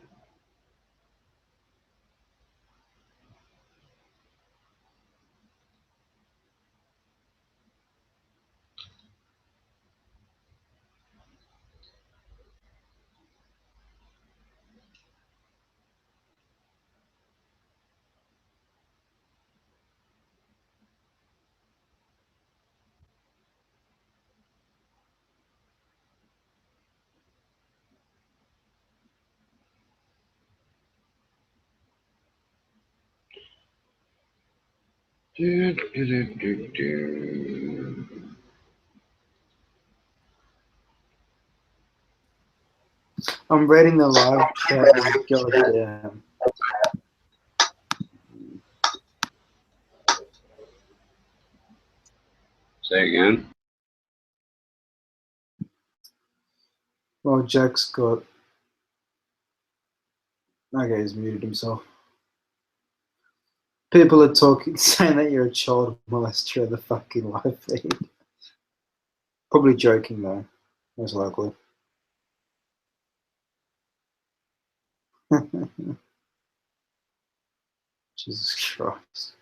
I'm reading the live chat. Goddamn. Say again. Well, Jack's got. Okay, he's muted himself. People are talking, saying that you're a child molester in the fucking live feed. Probably joking though, most likely. Jesus Christ.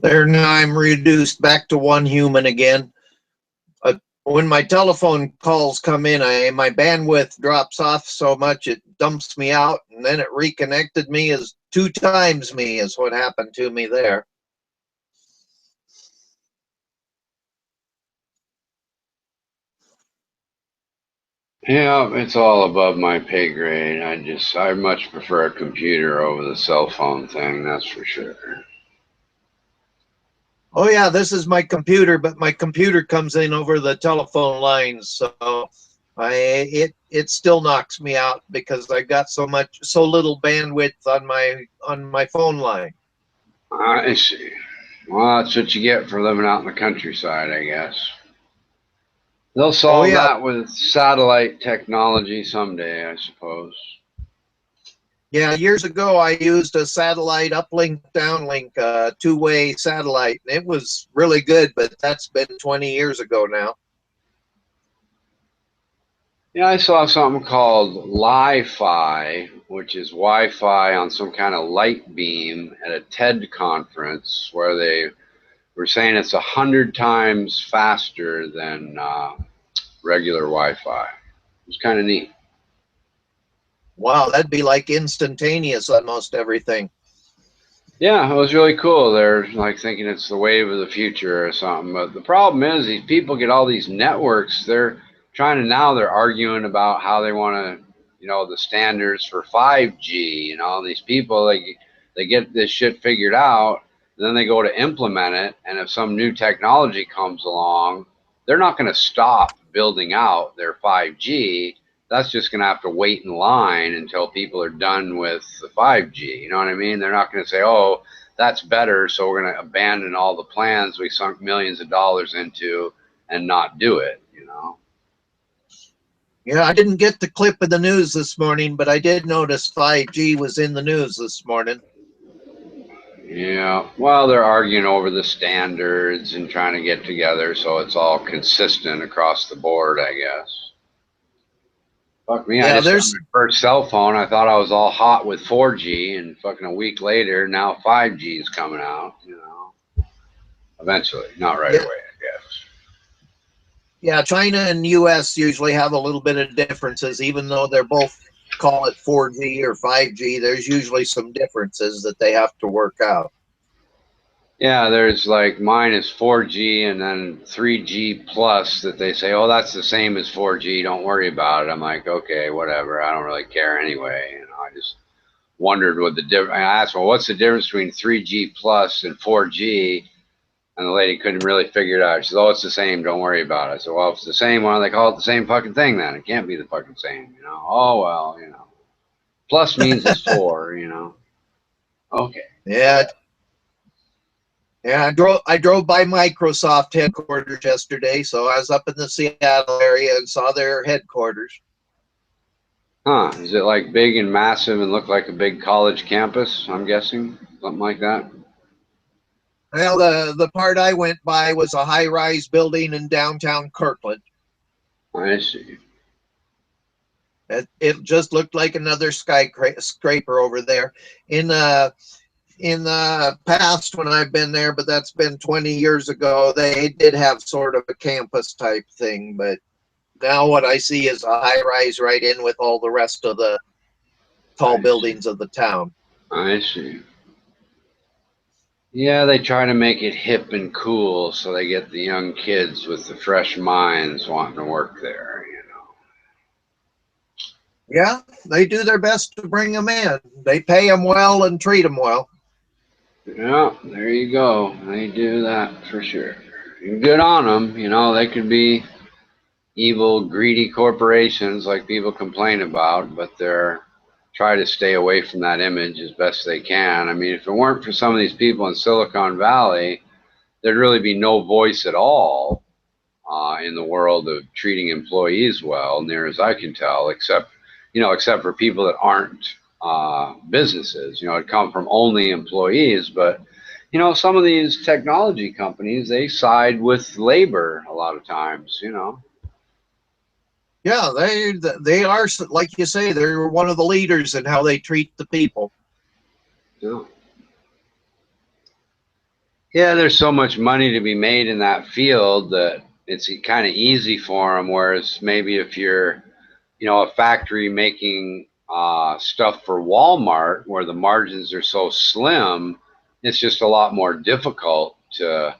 There, now I'm reduced back to one human again. When my telephone calls come in, my bandwidth drops off so much it dumps me out, and then it reconnected me as 2 times me is what happened to me there. Yeah, it's all above my pay grade. I much prefer a computer over the cell phone thing, that's for sure. Oh yeah, this is my computer, but my computer comes in over the telephone lines, so it still knocks me out because I got so little bandwidth on my phone line. I see. Well, that's what you get for living out in the countryside, I guess. They'll solve that with satellite technology someday, I suppose. Yeah, years ago I used a satellite uplink, downlink, 2-way satellite. It was really good, but that's been 20 years ago now. Yeah, I saw something called Li-Fi, which is Wi-Fi on some kind of light beam at a TED conference where they were saying it's 100 times faster than regular Wi-Fi. It was kind of neat. Wow, that'd be like instantaneous on most everything. Yeah, it was really cool. They're like thinking it's the wave of the future or something. But the problem is these people get all these networks. They're arguing about how they want to, the standards for 5G. These people, They get this shit figured out, and then they go to implement it. And if some new technology comes along, they're not going to stop building out their 5G. That's just going to have to wait in line until people are done with the 5G. You know what I mean? They're not going to say, oh, that's better, so we're going to abandon all the plans we sunk millions of dollars into and not do it, you know? Yeah, I didn't get the clip of the news this morning, but I did notice 5G was in the news this morning. Yeah, well, they're arguing over the standards and trying to get together so it's all consistent across the board, I guess. Fuck me, Yeah, I just got my first cell phone. I thought I was all hot with 4G, and fucking a week later, now 5G is coming out, you know. Eventually, not right away, I guess. Yeah, China and US usually have a little bit of differences, even though they're both call it 4G or 5G. There's usually some differences that they have to work out. Yeah, there's like mine is 4G and then 3G plus that they say, oh, that's the same as 4G. Don't worry about it. I'm like, okay, whatever. I don't really care anyway. You know, I just wondered what the difference. I asked, well, what's the difference between 3G plus and 4G? And the lady couldn't really figure it out. She said, oh, it's the same. Don't worry about it. So, well, if it's the same, why don't they call it the same fucking thing then? It can't be the fucking same, you know? Oh, well, you know. Plus means it's 4, you know? Okay. Yeah. Yeah, I drove by Microsoft headquarters yesterday, so I was up in the Seattle area and saw their headquarters. Huh. Is it like big and massive and look like a big college campus, I'm guessing? Something like that? Well, the part I went by was a high-rise building in downtown Kirkland. I see. It just looked like another skyscraper over there. In the past when I've been there, but that's been 20 years ago, they did have sort of a campus type thing, but now what I see is a high-rise right in with all the rest of the tall buildings of the town. I see. Yeah, they try to make it hip and cool so they get the young kids with the fresh minds wanting to work there, you know. Yeah, they do their best to bring them in. They pay them well and treat them well. Yeah, there you go. They do that for sure. And good on them. You know, they could be evil, greedy corporations like people complain about, but they're try to stay away from that image as best they can. I mean, if it weren't for some of these people in Silicon Valley, there'd really be no voice at all in the world of treating employees well, near as I can tell, except for people that aren't businesses. You know, it come from only employees, but you know, some of these technology companies, they side with labor a lot of times, you know. Yeah, they are, like you say, they're one of the leaders in how they treat the people. Yeah. Yeah, there's so much money to be made in that field that it's kind of easy for them. Whereas maybe if you're, you know, a factory making stuff for Walmart where the margins are so slim, it's just a lot more difficult to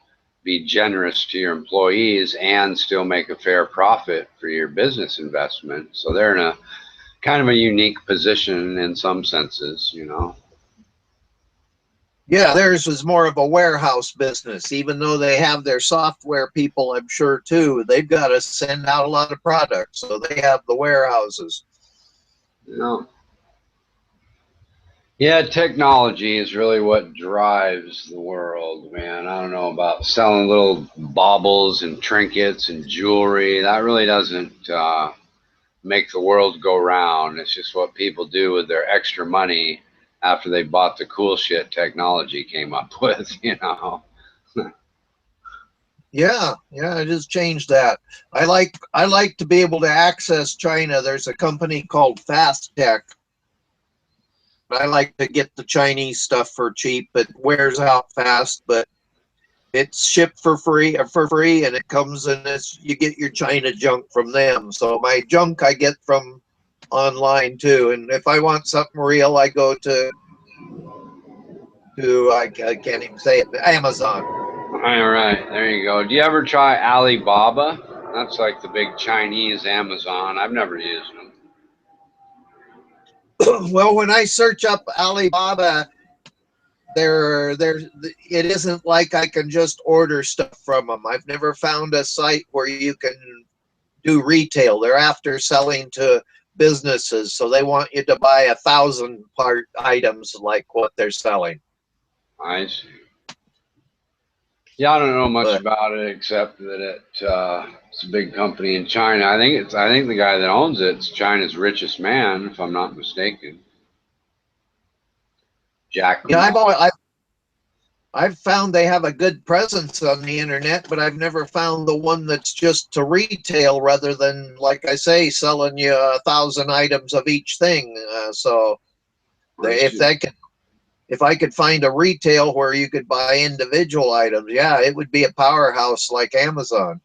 be generous to your employees and still make a fair profit for your business investment. So they're in a kind of a unique position in some senses, you know. Yeah, theirs was more of a warehouse business, even though they have their software people, I'm sure, too. They've got to send out a lot of products, so they have the warehouses. Yeah. Yeah, technology is really what drives the world, man. I don't know about selling little baubles and trinkets and jewelry. That really doesn't make the world go round. It's just what people do with their extra money after they bought the cool shit technology came up with, you know. Yeah, I just changed that. I like to be able to access China. There's a company called Fast Tech. I like to get the Chinese stuff for cheap. It wears out fast, but it's shipped for free, and it comes in as you get your China junk from them. So my junk I get from online too. And if I want something real, I go to I can't even say it, Amazon. All right, there you go. Do you ever try Alibaba? That's like the big Chinese Amazon. I've never used them. Well, when I search up Alibaba, it isn't like I can just order stuff from them. I've never found a site where you can do retail. They're after selling to businesses, so they want you to buy 1,000 part items like what they're selling. I see. Yeah, I don't know much about it except that it's a big company in China. I think the guy that owns it's China's richest man, if I'm not mistaken. Jack. Yeah, I've found they have a good presence on the internet, but I've never found the one that's just to retail rather than, like I say, selling you 1,000 items of each thing. If I could find a retail where you could buy individual items, yeah, it would be a powerhouse like Amazon.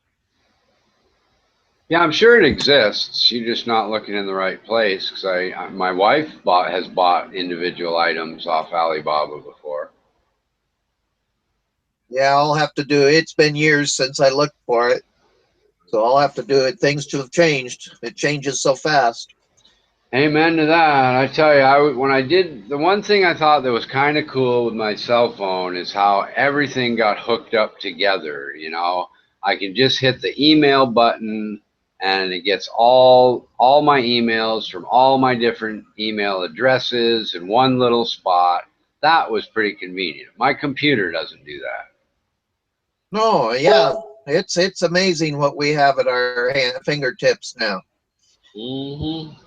Yeah, I'm sure it exists. You're just not looking in the right place. Because my wife has bought individual items off Alibaba before. Yeah, I'll have to do it. It's been years since I looked for it, so I'll have to do it. Things have changed. It changes so fast. Amen to that. I tell you, when I did, the one thing I thought that was kind of cool with my cell phone is how everything got hooked up together. You know, I can just hit the email button and it gets all my emails from all my different email addresses in one little spot. That was pretty convenient. My computer doesn't do that. No, yeah, it's amazing what we have at our fingertips now. Mm-hmm.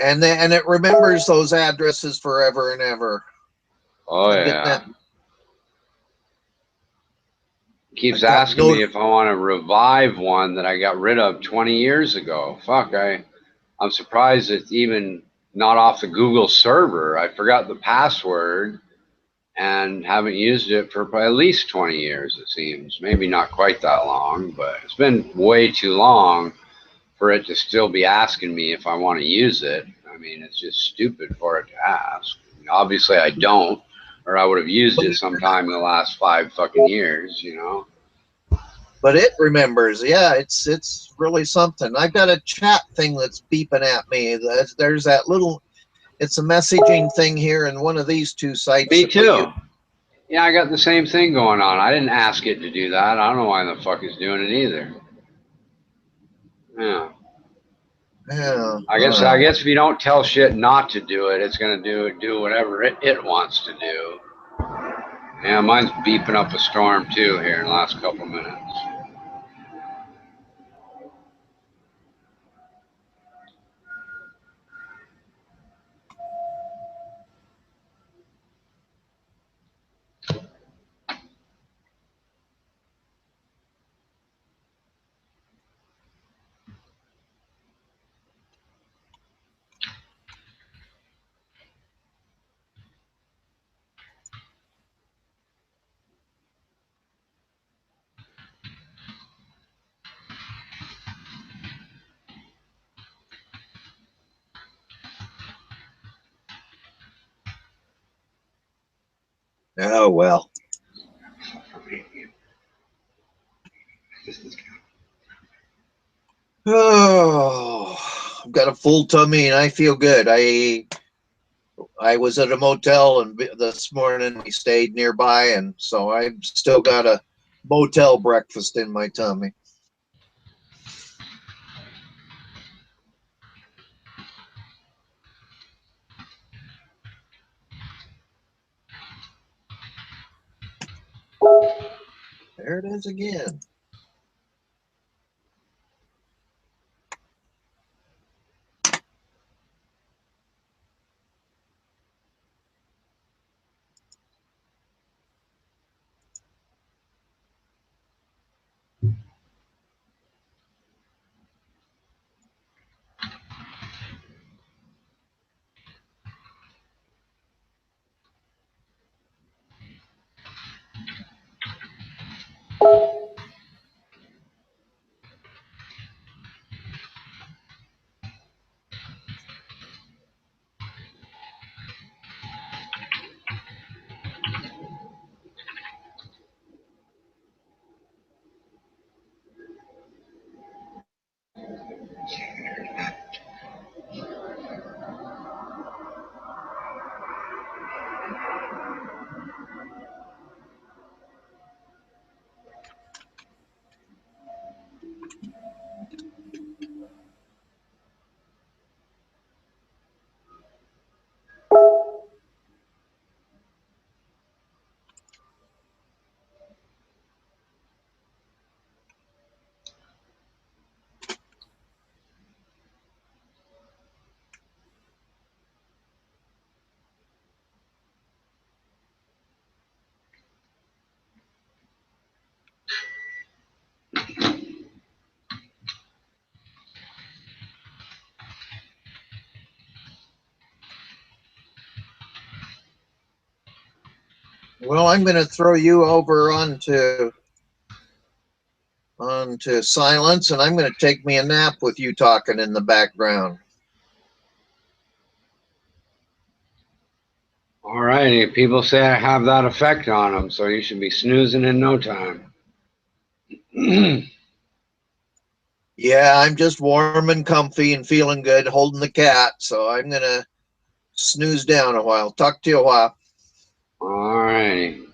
And it remembers those addresses forever and ever. Oh yeah. Keeps asking me if I want to revive one that I got rid of 20 years ago. Fuck, I'm surprised it's even not off the Google server. I forgot the password and haven't used it for at least 20 years, it seems. Maybe not quite that long, but it's been way too long for it to still be asking me if I want to use it. I mean, it's just stupid for it to ask. Obviously, I don't, or I would have used it sometime in the last 5 fucking years, you know? But it remembers. Yeah, it's really something. I've got a chat thing that's beeping at me. There's that little, it's a messaging thing here in one of these two sites. Me too. Yeah, I got the same thing going on. I didn't ask it to do that. I don't know why the fuck it's doing it either. Yeah. Yeah. I guess if you don't tell shit not to do it, it's gonna do whatever it wants to do. Yeah, mine's beeping up a storm too here in the last couple of minutes. Oh, well. Oh, I've got a full tummy and I feel good. I was at a motel and this morning we stayed nearby, and so I've still got a motel breakfast in my tummy. There it is again. Well, I'm going to throw you over onto silence, and I'm going to take me a nap with you talking in the background. All righty. People say I have that effect on them, so you should be snoozing in no time. Yeah, I'm just warm and comfy and feeling good holding the cat, so I'm going to snooze down a while. Talk to you a while. All righty.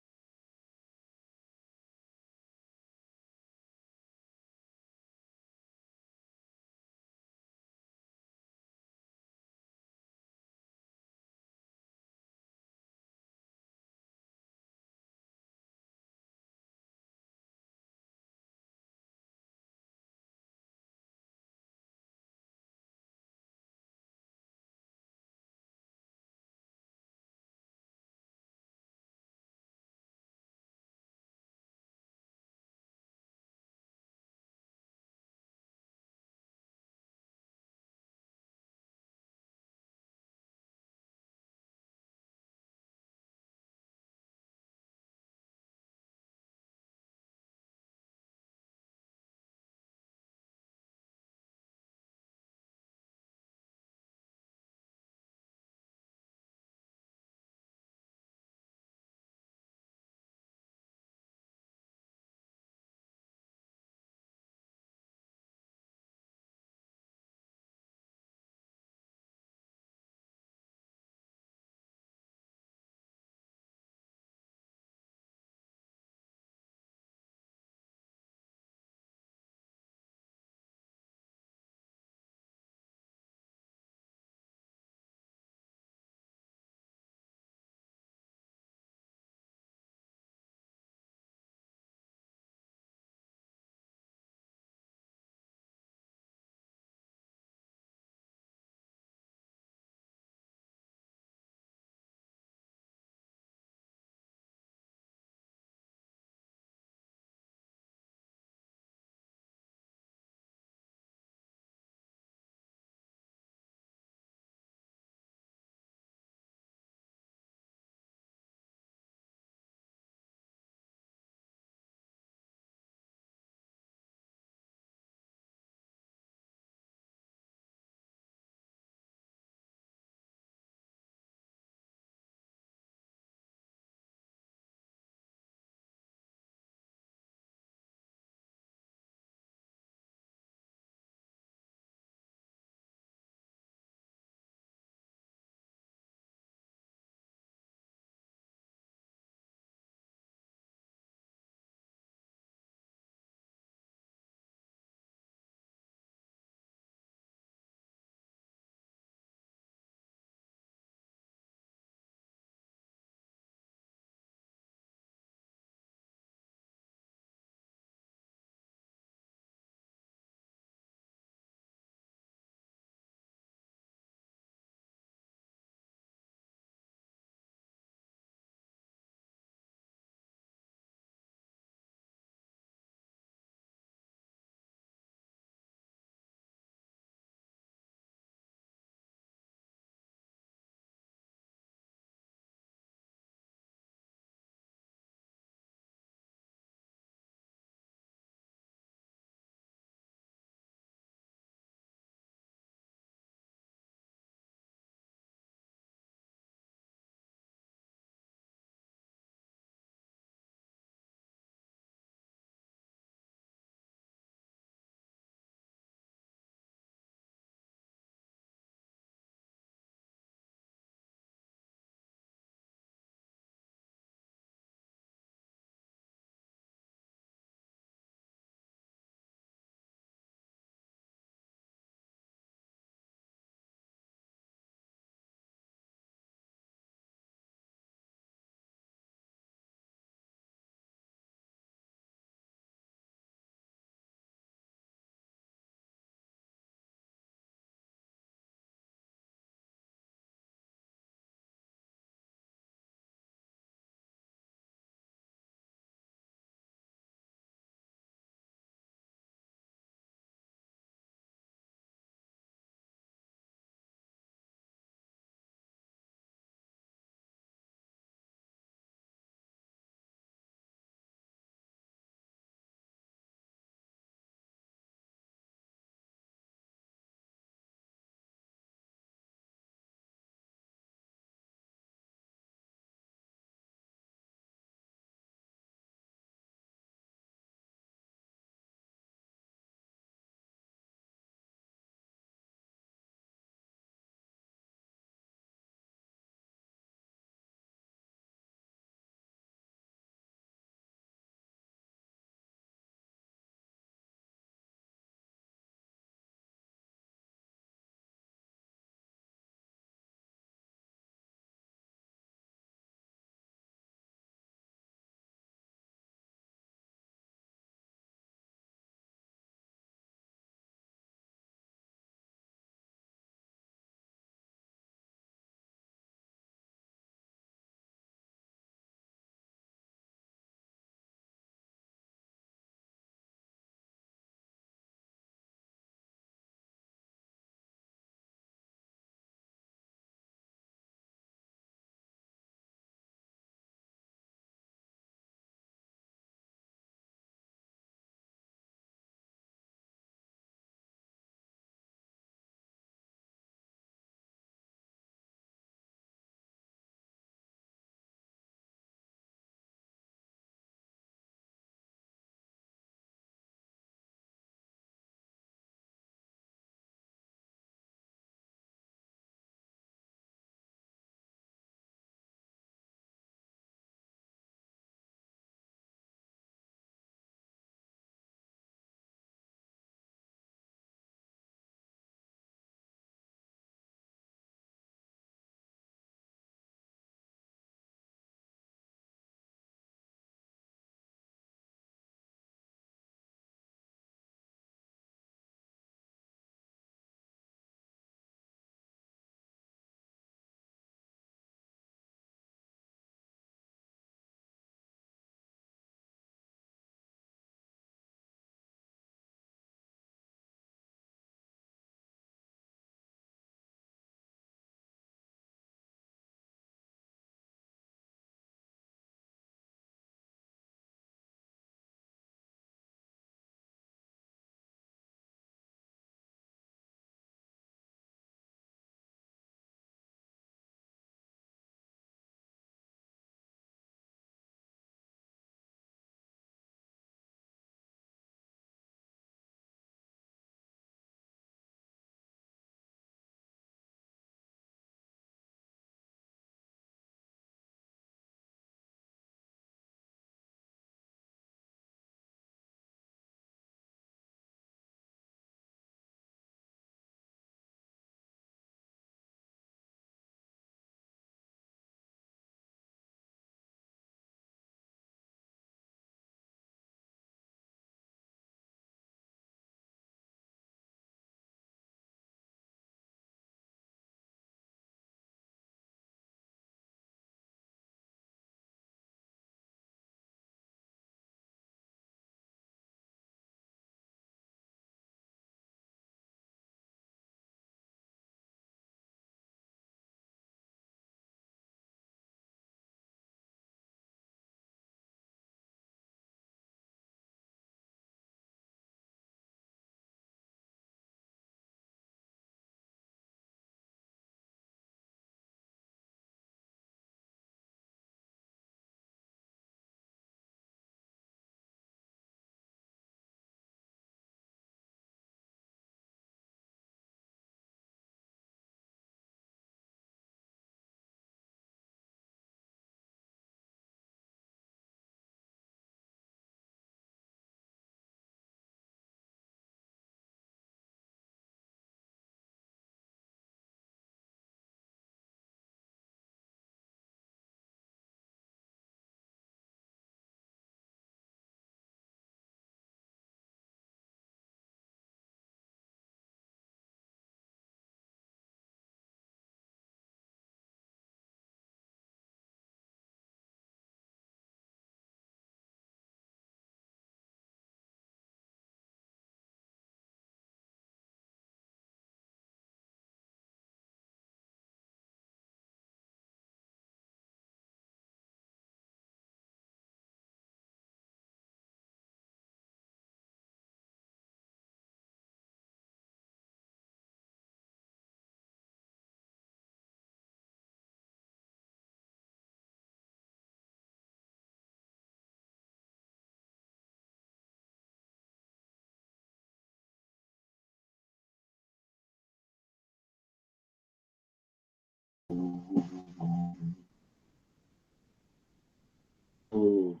Oh.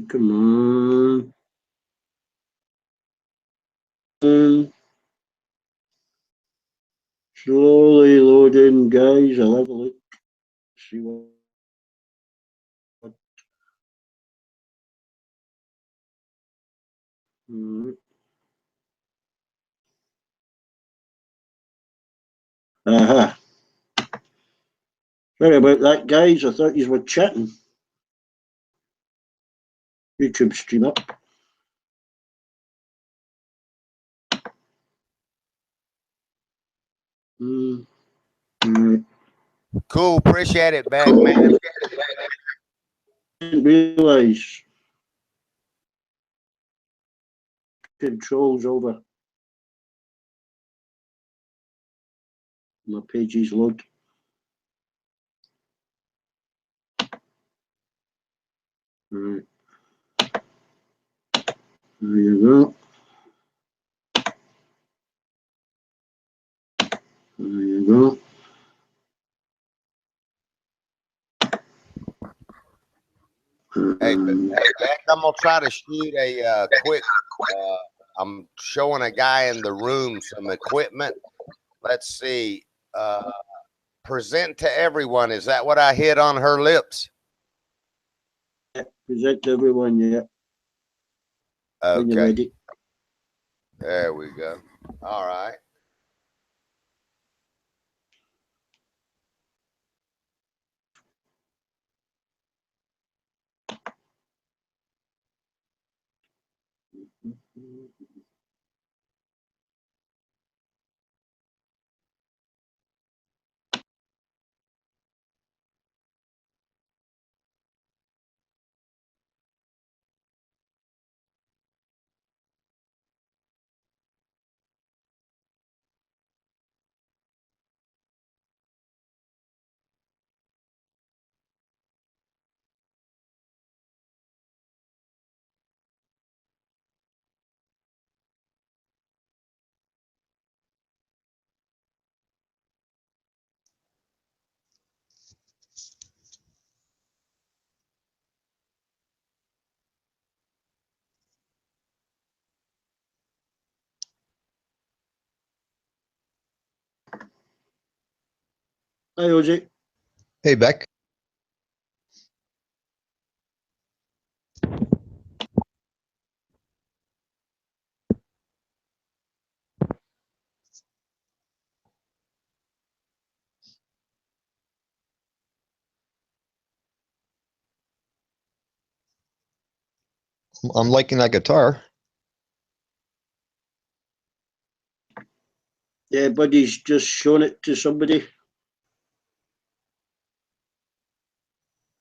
Come on. Slowly loading, guys. I'll have a look. See what. Aha. Sorry about that, guys. I thought you were chatting. YouTube stream up. Right. Cool. Appreciate it, Beck, man. Didn't realise controls over my pages load. Right. There you go. There you go. Hey, Beck, I'm gonna try to shoot a quick. I'm showing a guy in the room some equipment. Let's see. Present to everyone. Is that what I hit on her lips? Yeah, present to everyone, yeah. When you're Okay. ready. There we go. All right. Hi, Ozzy. Hey, Beck. I'm liking that guitar. Yeah, buddy's just shown it to somebody.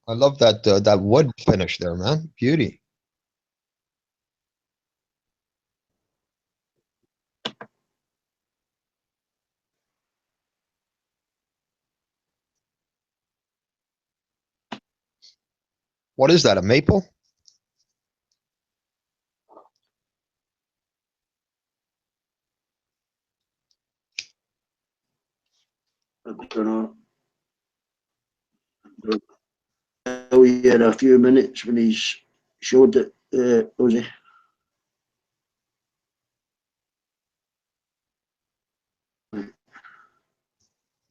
I love that that wood finish there, man. Beauty. What is that? A maple? I don't know. I'll hear in a few minutes when he's showed it, Ozzy.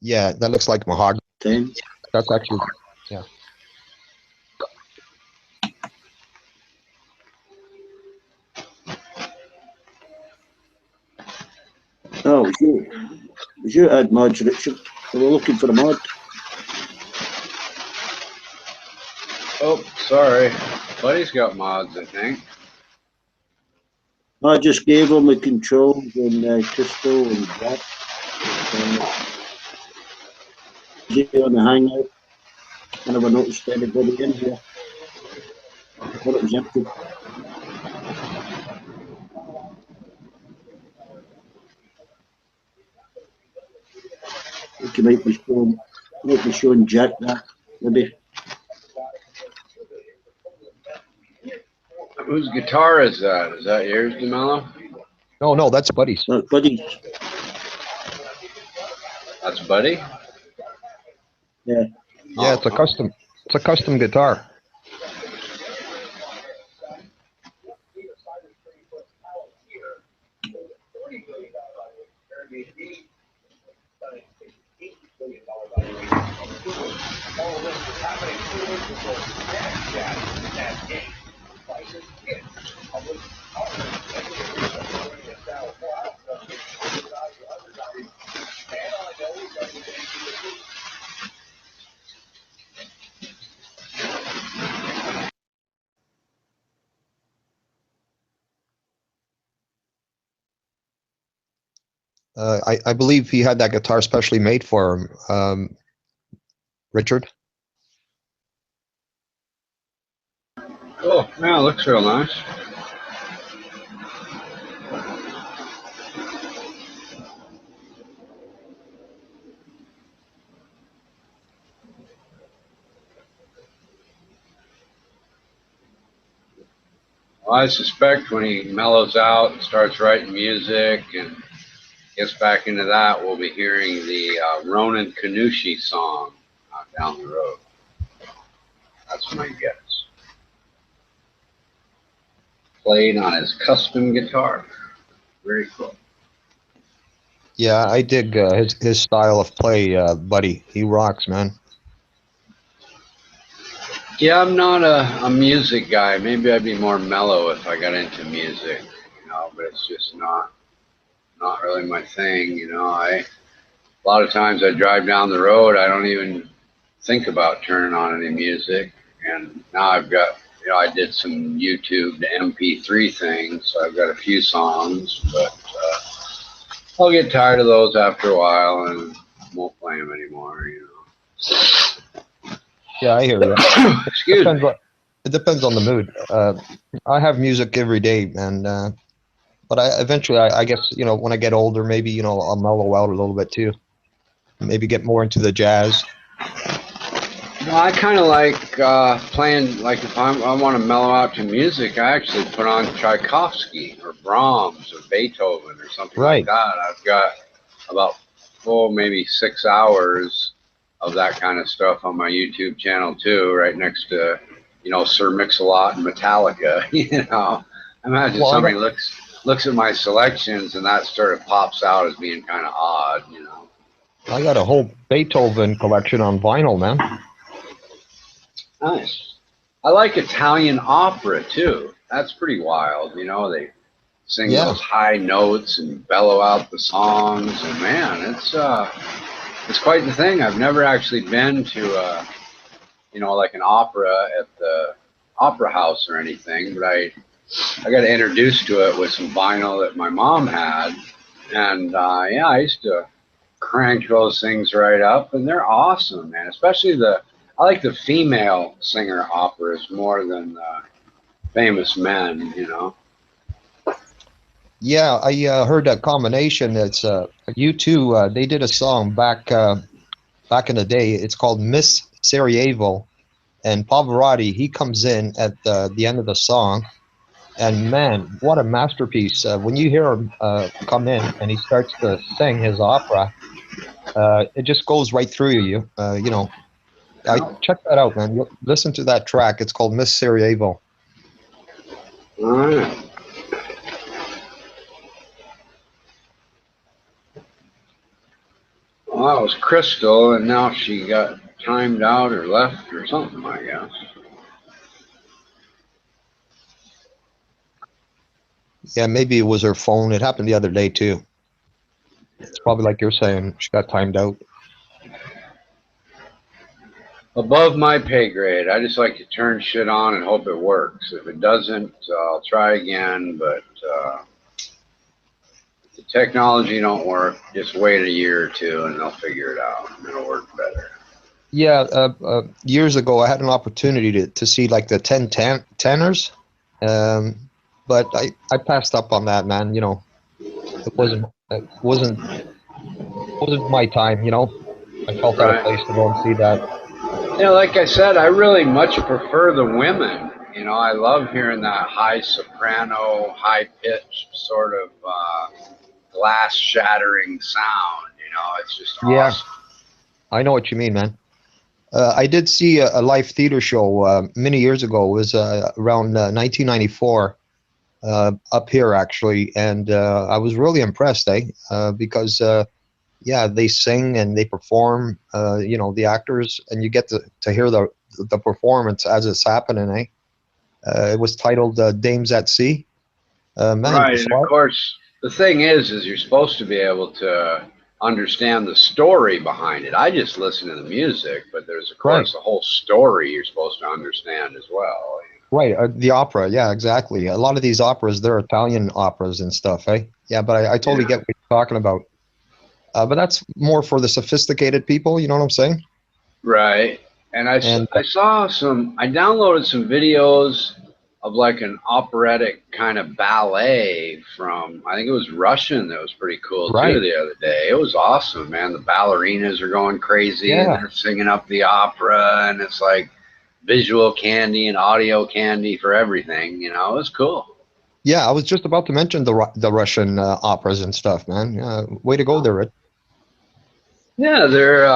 Yeah, that looks like mahogany. 10. That's actually, yeah. Oh, you had mods, Richard. We were looking for a mod. Oh, sorry. Buddy's got mods, I think. I just gave him the controls and Crystal and that. On the hangout. I never noticed anybody in here. I thought it was empty. I think you might be showing Jack that, maybe. Whose guitar is that? Is that yours, DeMello? No, that's Buddy's. Buddy's. That's Buddy? Yeah. Yeah, it's a custom guitar. I believe he had that guitar specially made for him, Richard. Oh, yeah, it looks real nice. Well, I suspect when he mellows out and starts writing music and gets back into that, we'll be hearing the Ronan Kanushi song down the road. That's my guess. Played on his custom guitar. Very cool. Yeah, I dig his style of play, Buddy. He rocks, man. Yeah, I'm not a music guy. Maybe I'd be more mellow if I got into music, you know, but it's just not really my thing, you know. A lot of times I drive down the road, I don't even think about turning on any music. And now I've got, you know, I did some YouTube to MP3 things, so I've got a few songs, but I'll get tired of those after a while and won't play them anymore, you know. Yeah, I hear you. Excuse me. It depends on the mood. I have music every day, and but eventually, I guess, you know, when I get older, maybe, you know, I'll mellow out a little bit too. Maybe get more into the jazz. No, I kind of like playing, like if I want to mellow out to music, I actually put on Tchaikovsky or Brahms or Beethoven or something like that. I've got about, maybe 6 hours of that kind of stuff on my YouTube channel too, right next to, you know, Sir Mix-a-Lot and Metallica. You know, imagine somebody looks at my selections and that sort of pops out as being kind of odd, you know. I got a whole Beethoven collection on vinyl, man. Nice. I like Italian opera too. That's pretty wild, you know. They sing those high notes and bellow out the songs, and man, it's quite the thing. I've never actually been to you know, like an opera at the opera house or anything, but I got introduced to it with some vinyl that my mom had, and yeah, I used to crank those things right up, and they're awesome, man. Especially I like the female singer operas more than famous men, you know. Yeah, I heard that combination. It's U2. They did a song back in the day. It's called Miss Sarajevo, and Pavarotti, he comes in at the end of the song, and man, what a masterpiece! When you hear him come in and he starts to sing his opera, it just goes right through you. You know, check that out, man. Listen to that track. It's called Miss Sarajevo. All right. Well, that was Crystal, and now she got timed out or left or something, I guess. Yeah, maybe it was her phone. It happened the other day too. It's probably like you're saying, she got timed out. Above my pay grade. I just like to turn shit on and hope it works. If it doesn't, I'll try again, but if the technology don't work, just wait a year or two and they'll figure it out. It'll work better. Yeah, years ago I had an opportunity to see like the 10 tenors, but I passed up on that, man. You know, it wasn't my time. You know, I felt out of place to go and see that. You know, like I said, I really much prefer the women You know, I love hearing that high soprano, high pitched sort of glass shattering sound. You know, it's just Yeah, awesome. I know what you mean, man. I did see a live theater show many years ago. It was around 1994 up here, actually, and I was really impressed, because yeah, they sing and they perform, you know, the actors, and you get to hear the performance as it's happening, it was titled Dames at Sea. Man, Right, you and saw of it? course, the thing is you're supposed to be able to understand the story behind it. I just listen to the music, but there's of Right. course a whole story you're supposed to understand as well. Right, the opera, yeah, exactly. A lot of these operas, they're Italian operas and stuff, Yeah, but I totally get what you're talking about. But that's more for the sophisticated people, you know what I'm saying? Right. And I downloaded some videos of like an operatic kind of ballet from, I think it was Russian, that was pretty cool too Right. the other day. It was awesome, man. The ballerinas are going crazy and Yeah. they're singing up the opera, and it's like visual candy and audio candy for everything, you know. It was cool. Yeah, I was just about to mention the Russian operas and stuff, man. Way to go there, Ed. Yeah, they're,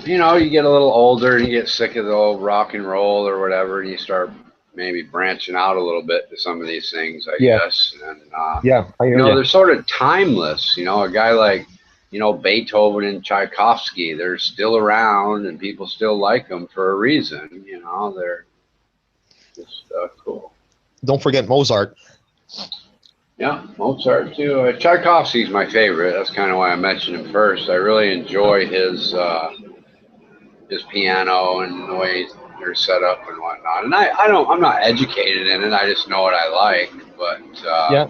you know, you get a little older and you get sick of the old rock and roll or whatever, and you start maybe branching out a little bit to some of these things, I Yeah. guess. And, Yeah, I you hear know, you. they're sort of timeless. You know, a guy like, you know, Beethoven and Tchaikovsky, they're still around and people still like them for a reason. You know, they're just cool. Don't forget Mozart. Yeah, Mozart too. Tchaikovsky's my favorite. That's kind of why I mentioned him first. I really enjoy his piano and the way they're set up and whatnot. And I'm not educated in it. I just know what I like. But Yeah.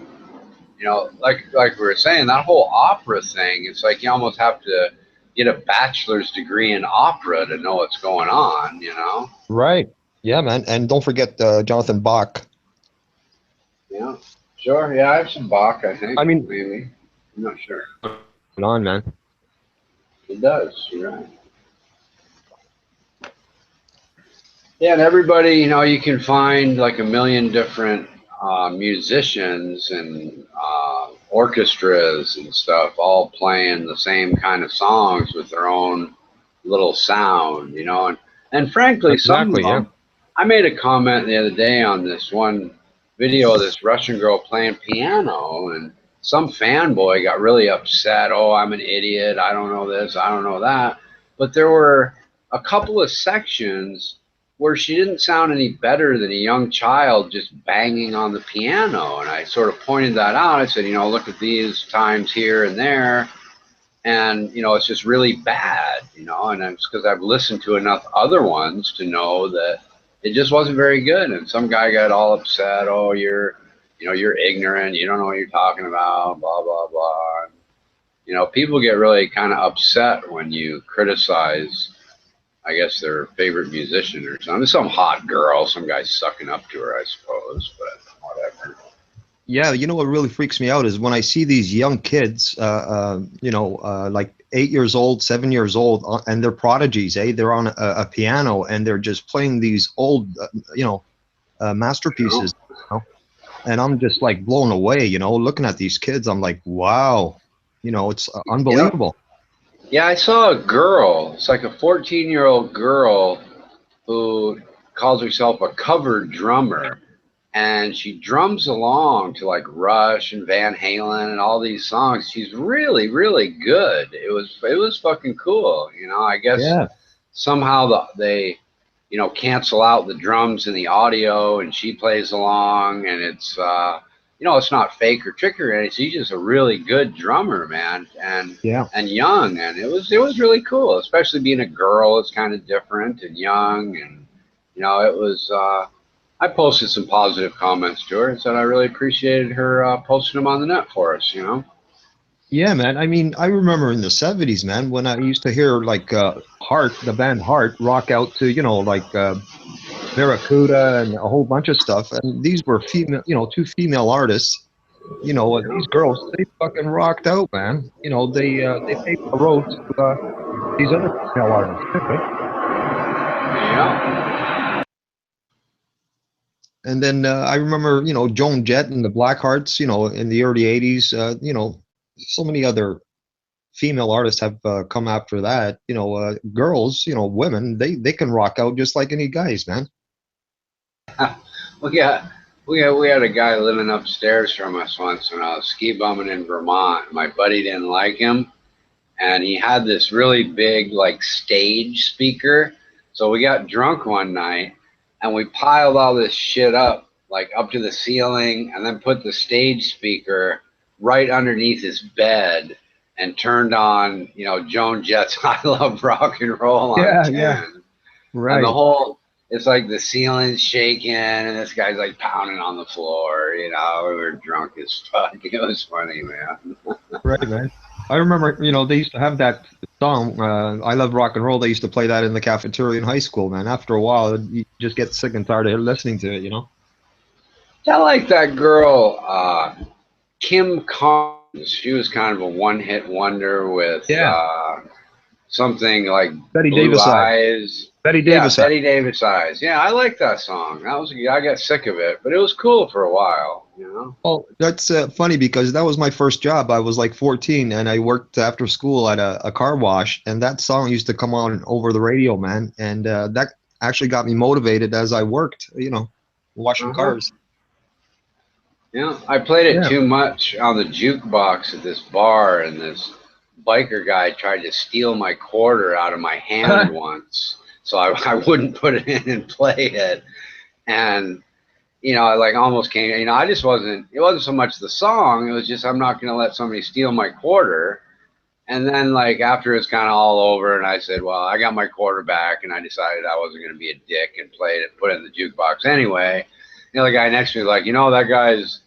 you know, like we were saying, that whole opera thing, it's like you almost have to get a bachelor's degree in opera to know what's going on. You know. Right. Yeah, man. And don't forget Jonathan Bach. Yeah. Sure. Yeah, I have some Bach. I think. I mean, maybe. I'm not sure. on, man. It does. You're right. Yeah, and everybody, you know, you can find like a million different musicians and orchestras and stuff all playing the same kind of songs with their own little sound, you know. And frankly, some of Exactly, yeah. them, I made a comment the other day on this one video of this Russian girl playing piano, and some fanboy got really upset. Oh, I'm an idiot. I don't know this. I don't know that. But there were a couple of sections where she didn't sound any better than a young child just banging on the piano. And I sort of pointed that out. I said, you know, look at these times here and there. And, you know, it's just really bad, you know, and it's because I've listened to enough other ones to know that it just wasn't very good. And some guy got all upset. Oh, you're ignorant. You don't know what you're talking about, blah, blah, blah. And, you know, people get really kind of upset when you criticize, I guess, their favorite musician or something. Some hot girl, some guy sucking up to her, I suppose, but whatever. Yeah, you know what really freaks me out is when I see these young kids, you know, like 8 years old, 7 years old, and they're prodigies, They're on a piano and they're just playing these old, you know, masterpieces, you know? And I'm just like blown away, you know, looking at these kids. I'm like, wow, you know, it's unbelievable. Yeah, I saw a girl. It's like a 14-year-old girl who calls herself a cover drummer, and she drums along to like Rush and Van Halen and all these songs. She's really, really good. It was fucking cool. You know, I guess Yeah. somehow they, you know, cancel out the drums and the audio, and she plays along, and it's you know, it's not fake or trick or anything. She's just a really good drummer, man, and Yeah. and young, and it was really cool, especially being a girl. It's kind of different and young, and you know, it was. I posted some positive comments to her and said I really appreciated her posting them on the net for us, you know. Yeah, man. I mean, I remember in the 70s, man, when I used to hear like Heart, the band Heart, rock out to, you know, like Barracuda and a whole bunch of stuff. And these were female, you know, two female artists. You know, these girls, they fucking rocked out, man. You know, they paved the road to these other female artists. Right? Yeah. And then I remember, Joan Jett and the Blackhearts, in the early 80s, so many other female artists have come after that. Girls, women, they can rock out just like any guys, man. we had a guy living upstairs from us once when I was ski bumming in Vermont. My buddy didn't like him, and he had this really big like stage speaker. So we got drunk one night and we piled all this shit up, like up to the ceiling, and then put the stage speaker right underneath his bed and turned on, Joan Jett's I Love Rock and Roll on 10. Yeah. Right. And the whole, it's like the ceiling's shaking and this guy's like pounding on the floor, we were drunk as fuck. It was funny, man. Right, man. I remember, they used to have that song, I Love Rock and Roll. They used to play that in the cafeteria in high school, man. After a while, you just get sick and tired of listening to it, I like that girl, Kim Carnes. She was kind of a one-hit wonder with something like Betty Blue Davis Eyes. Betty Davis. Betty Davis Eyes. Yeah, I like that song. I got sick of it, but it was cool for a while, Well, that's funny because that was my first job. I was like 14 and I worked after school at a car wash, and that song used to come on over the radio, man. And that actually got me motivated as I worked, washing cars. Yeah, I played it too much on the jukebox at this bar, and this biker guy tried to steal my quarter out of my hand once. So I wouldn't put it in and play it. And, I like almost came, I just wasn't, it wasn't so much the song. It was just, I'm not going to let somebody steal my quarter. And then like after it's kind of all over and I said, well, I got my quarter back, and I decided I wasn't going to be a dick and played it, put it in the jukebox anyway. The guy next to me like, that guy's,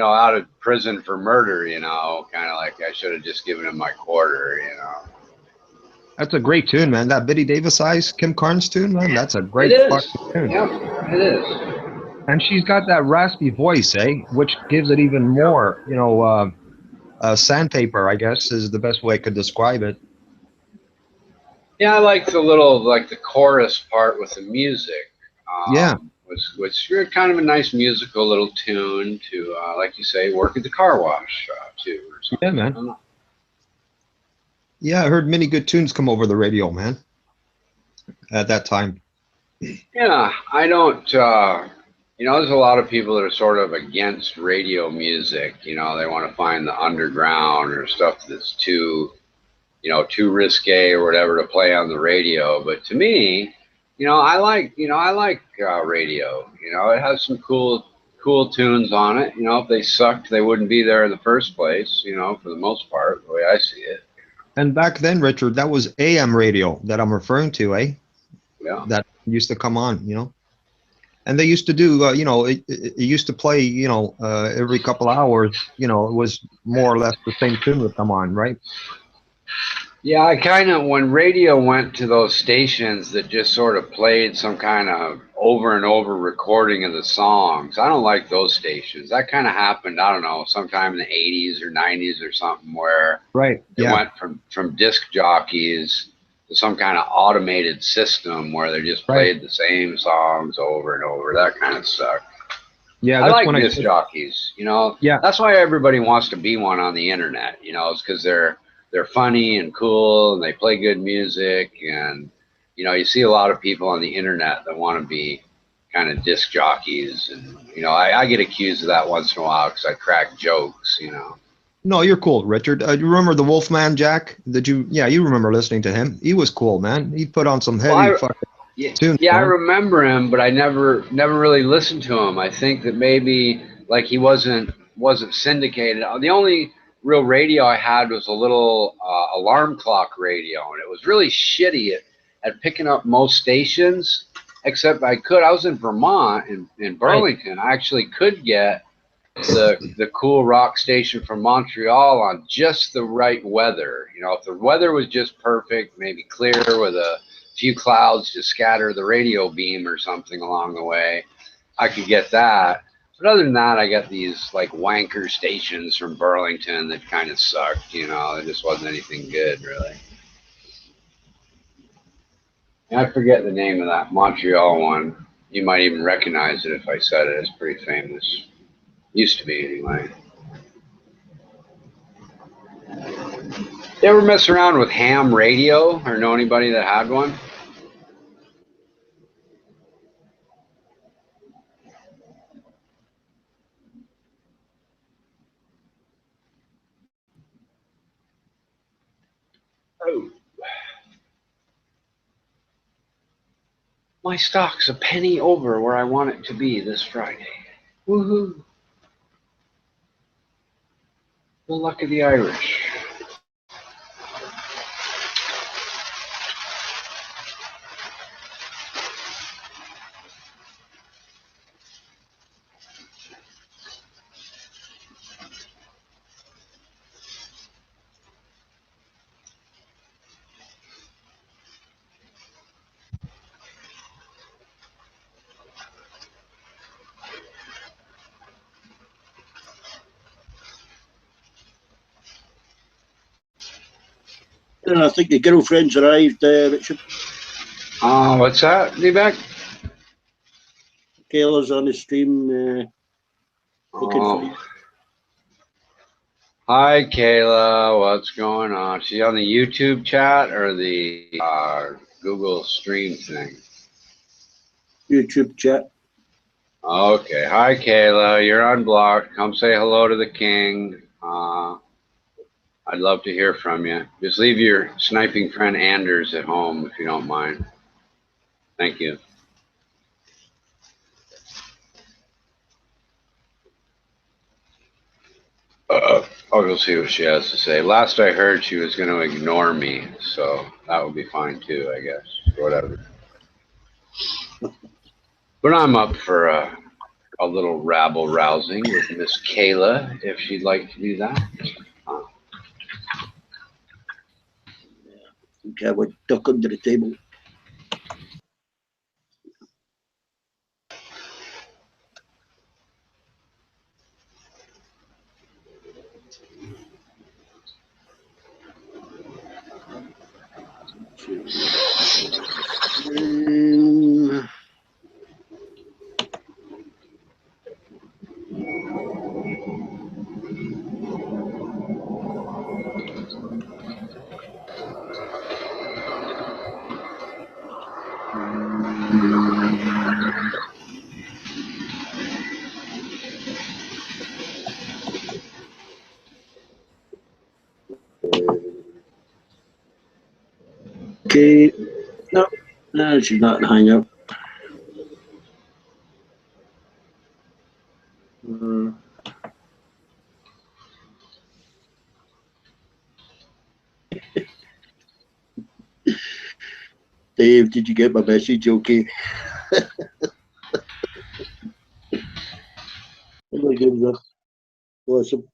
out of prison for murder, kind of like I should have just given him my quarter, That's a great tune, man. That Betty Davis Eyes, Kim Carnes tune, man. That's a great fucking tune. Yeah, it is. And she's got that raspy voice, which gives it even more, sandpaper, I guess, is the best way I could describe it. Yeah, I like the little, like the chorus part with the music. Was kind of a nice musical little tune to, like you say, work at the car wash too. Or something. Yeah, man. Yeah, I heard many good tunes come over the radio, man, at that time. Yeah, I don't, there's a lot of people that are sort of against radio music. They want to find the underground or stuff that's too risque or whatever to play on the radio. But to me, I like radio. It has some cool tunes on it. If they sucked, they wouldn't be there in the first place, for the most part, the way I see it. And back then, Richard, that was AM radio that I'm referring to, Yeah. That used to come on, And they used to do, it used to play, every couple hours, it was more or less the same tune would come on, right? Yeah, I kind of, when radio went to those stations that just sort of played some kind of over and over recording of the songs, I don't like those stations. That kind of happened, I don't know, sometime in the 80s or 90s or something, where it went from disc jockeys to some kind of automated system where they just played the same songs over and over. That kind of sucked. Yeah, I like disc jockeys, Yeah. That's why everybody wants to be one on the internet, it's because they're funny and cool and they play good music, and you see a lot of people on the internet that want to be kind of disc jockeys, and I get accused of that once in a while because I crack jokes. No, you're cool, Richard. You remember the Wolfman Jack? You remember listening to him? He was cool, man. He put on some heavy fucking tunes. Yeah, I remember him, but I never really listened to him. I think that maybe like he wasn't syndicated. The only real radio I had was a little alarm clock radio, and it was really shitty at picking up most stations, except I was in Vermont, in Burlington. I actually could get the cool rock station from Montreal on just the right weather. If the weather was just perfect, maybe clear with a few clouds to scatter the radio beam or something along the way, I could get that. But other than that, I got these like wanker stations from Burlington that kind of sucked, There just wasn't anything good, really. I forget the name of that Montreal one. You might even recognize it if I said it. It's pretty famous. Used to be, anyway. You ever mess around with ham radio or know anybody that had one? Oh. My stock's a penny over where I want it to be this Friday. Woohoo. The luck of the Irish. I think the girlfriend's arrived, Richard. Oh, what's that, D-Back? Kayla's on the stream. Looking for you. Hi, Kayla. What's going on? She on the YouTube chat or the Google stream thing? YouTube chat. Okay. Hi, Kayla. You're unblocked. Come say hello to the king. I'd love to hear from you. Just leave your sniping friend Anders at home if you don't mind. Thank you. I'll go see what she has to say. Last I heard, she was going to ignore me, so that would be fine too, I guess. Whatever. But I'm up for a little rabble rousing with Miss Kayla, if she'd like to do that. Okay, I would duck under the table. Okay, no, she's not in hangout. Dave, did you get my message? Okay. Oh my goodness. Awesome.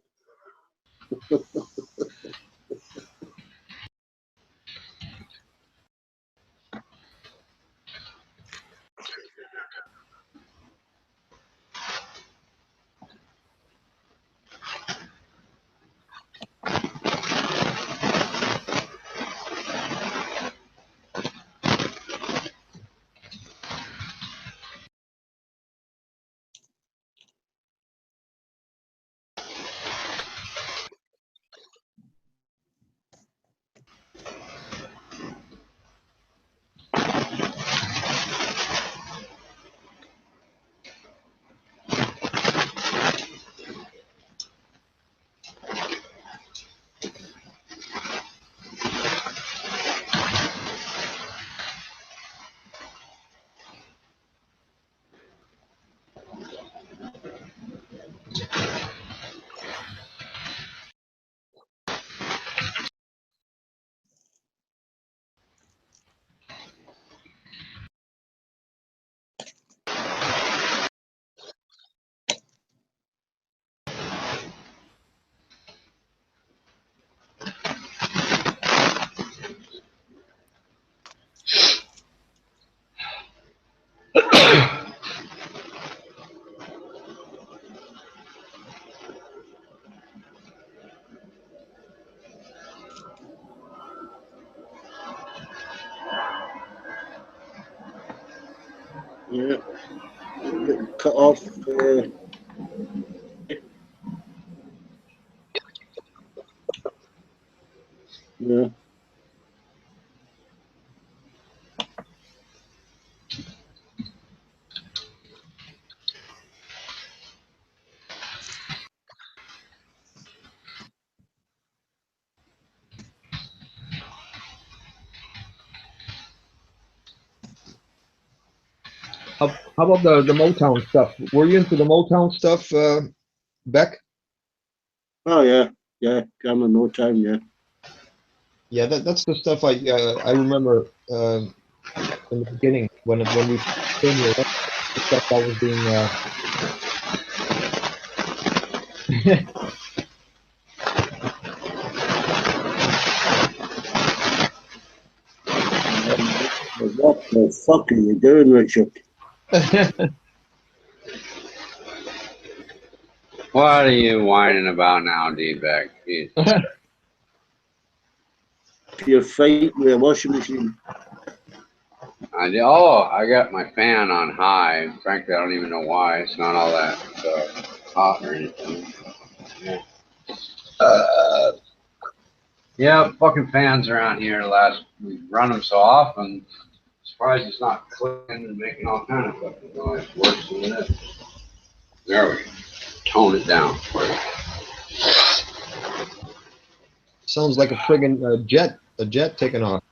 Yeah. Cut off. Yeah. How about the Motown stuff? Were you into the Motown stuff, Beck? Oh yeah, I'm in no time. Yeah. Yeah, that's the stuff I remember in the beginning when we came here. That's the stuff that was being. What the fuck are you doing, Richard? What are you whining about now, D-Beck? You're fighting with a washing machine. I got my fan on high. Frankly, I don't even know why. It's not all that hot or anything. Yeah, fucking fans around here. We run them so often. Surprised it's not clicking and making all kind of fucking noise. Worse than this. There we go. Tone it down for you. Sounds like a friggin' a jet taking off.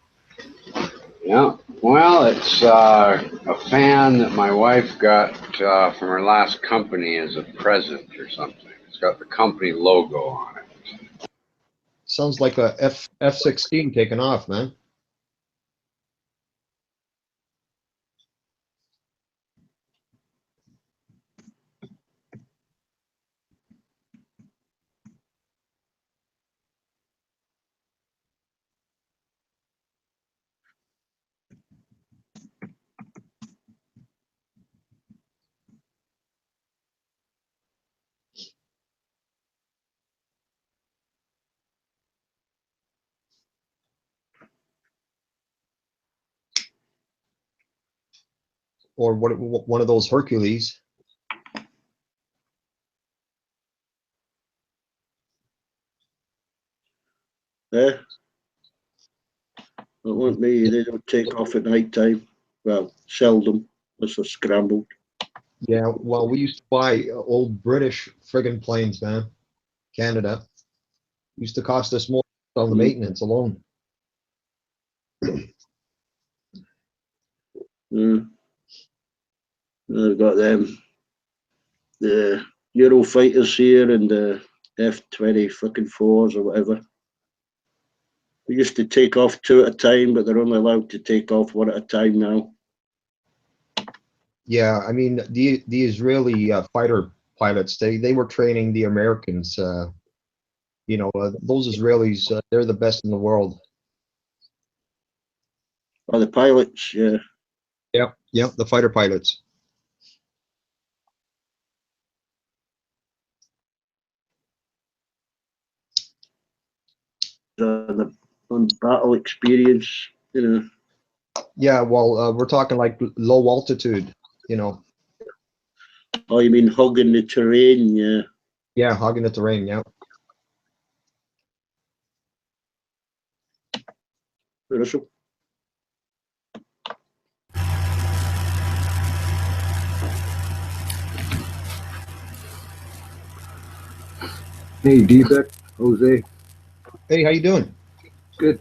Yeah, well, it's a fan that my wife got from her last company as a present or something. It's got the company logo on it. Sounds like a F-16 taking off, man. Or one of those Hercules. Yeah. It won't be. They don't take off at night time. Well, seldom. Unless they're scrambled. Yeah, well, we used to buy old British friggin' planes, man. Canada. Used to cost us more on the maintenance alone. They've got them. The Eurofighters here and the F-20 fucking 4s or whatever. We used to take off 2 at a time, but they're only allowed to take off 1 at a time now. Yeah, I mean the Israeli fighter pilots, they were training the Americans. You know, those Israelis, they're the best in the world. Oh, the pilots, yeah. Yep, the fighter pilots. The battle experience, you know. Yeah, well, we're talking like low altitude, you know. Oh, you mean hugging the terrain, yeah. Yeah, hugging the terrain, yeah. Russell. Hey, D-Beck, Jose. Hey, how you doing? Good.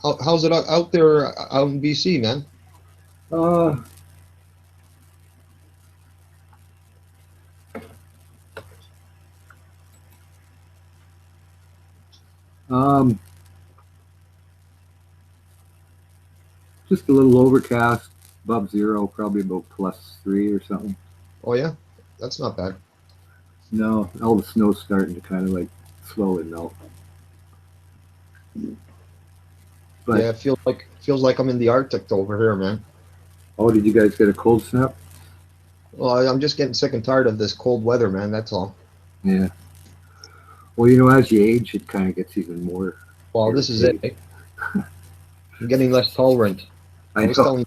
How's it out there out in BC, man? Just a little overcast, above zero, probably about +3 or something. Oh yeah, that's not bad. No, all the snow's starting to kind of like slowly melt. But, yeah, it feels like I'm in the Arctic over here, man. Oh, did you guys get a cold snap? Well, I'm just getting sick and tired of this cold weather, man. That's all. Yeah. Well, you know, as you age, it kind of gets even more. Well, this is it. I'm getting less tolerant. I was telling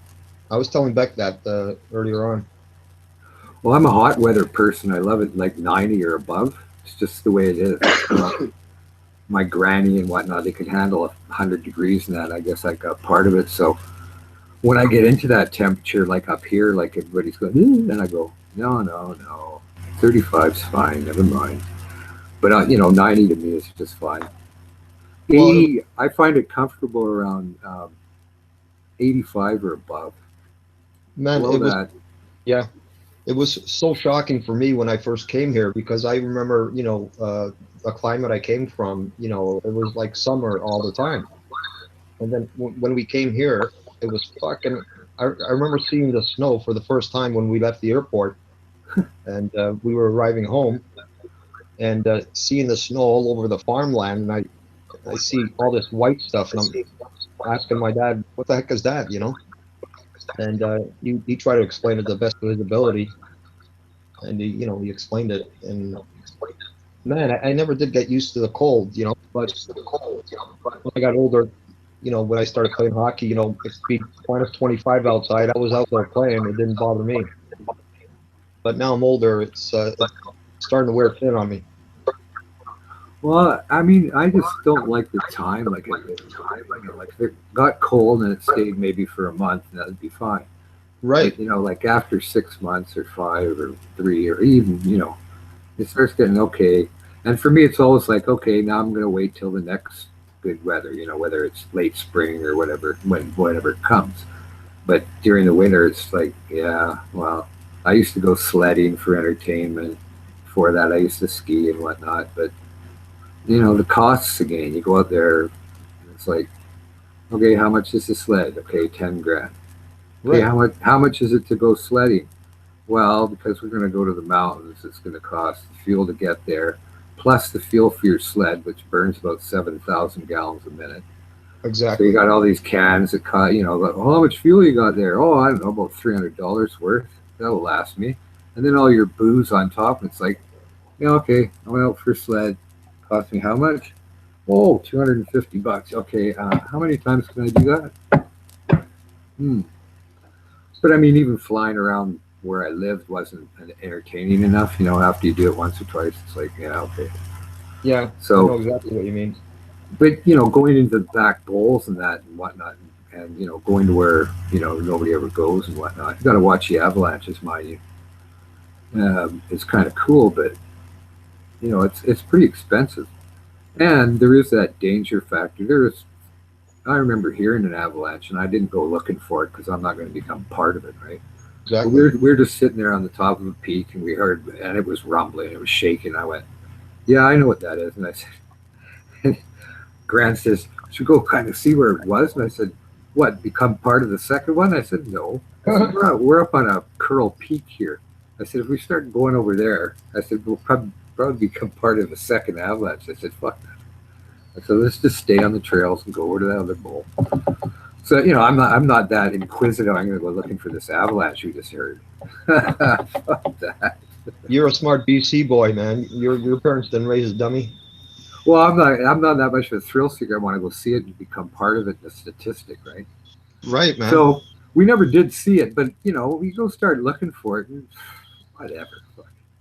I was telling Beck that earlier on. Well, I'm a hot weather person. I love it like 90 or above. It's just the way it is. My granny and whatnot, they could handle 100 degrees and that. I guess I got part of it. So when I get into that temperature, like up here, like everybody's going, then I go, no. 35's fine. Never mind. But, 90 to me is just fine. 80, I find it comfortable around 85 or above. Man, Below it was, that, yeah. It was so shocking for me when I first came here because I remember, the climate I came from, it was like summer all the time. And then when we came here, it was fucking, I remember seeing the snow for the first time when we left the airport and we were arriving home and seeing the snow all over the farmland. And I see all this white stuff and I'm asking my dad, what the heck is that, And he tried to explain it the best of his ability, and he explained it. And man, I never did get used to the cold, But when I got older, when I started playing hockey, it'd be minus 25 outside. I was out there playing; it didn't bother me. But now I'm older; it's starting to wear thin on me. well, I mean, I just don't like the time. Like if it got cold and it stayed maybe for a month, that'd be fine. Right. But, like after 6 months or 5 or 3 or even, it starts getting okay. And for me, it's always like, okay, now I'm going to wait till the next good weather, whether it's late spring or whenever it comes. But during the winter, it's like, yeah, well, I used to go sledding for entertainment. Before that, I used to ski and whatnot. But, the costs again, you go out there, it's like, okay, how much is the sled? Okay, 10 grand. Okay, Right. how much is it to go sledding? Well, because we're going to go to the mountains, it's going to cost the fuel to get there, plus the fuel for your sled, which burns about 7,000 gallons a minute. Exactly. So you got all these cans that cost, how much fuel you got there? Oh, I don't know, about $300 worth. That'll last me. And then all your booze on top. It's like, okay, I went out for a sled. Cost me how much? Oh, $250. Okay, how many times can I do that? But I mean, even flying around where I lived wasn't entertaining enough. After you do it once or twice, it's like, yeah, okay. Yeah. So, I know exactly what you mean. But going into the back bowls and that and whatnot, and going to where nobody ever goes and whatnot. You got to watch the avalanches, mind you. It's kind of cool, but it's pretty expensive, and there is that danger factor. I remember hearing an avalanche, and I didn't go looking for it because I'm not going to become part of it, right? Exactly. We're just sitting there on the top of a peak, and we heard, and it was rumbling, it was shaking. I went, yeah, I know what that is. And I said, and Grant says, should we go kind of see where it was? And I said, what, become part of the second one? I said, no. I said, we're up on a curl peak here. I said, if we start going over there, I said, we'll probably become part of the second avalanche. I said, fuck that. I said, let's just stay on the trails and go over to the other bowl. So, I'm not that inquisitive. I'm going to go looking for this avalanche you just heard. Fuck that. You're a smart BC boy, man. Your parents didn't raise a dummy. Well, I'm not that much of a thrill seeker. I want to go see it and become part of it, the statistic, right? Right, man. So we never did see it, but we go start looking for it and whatever.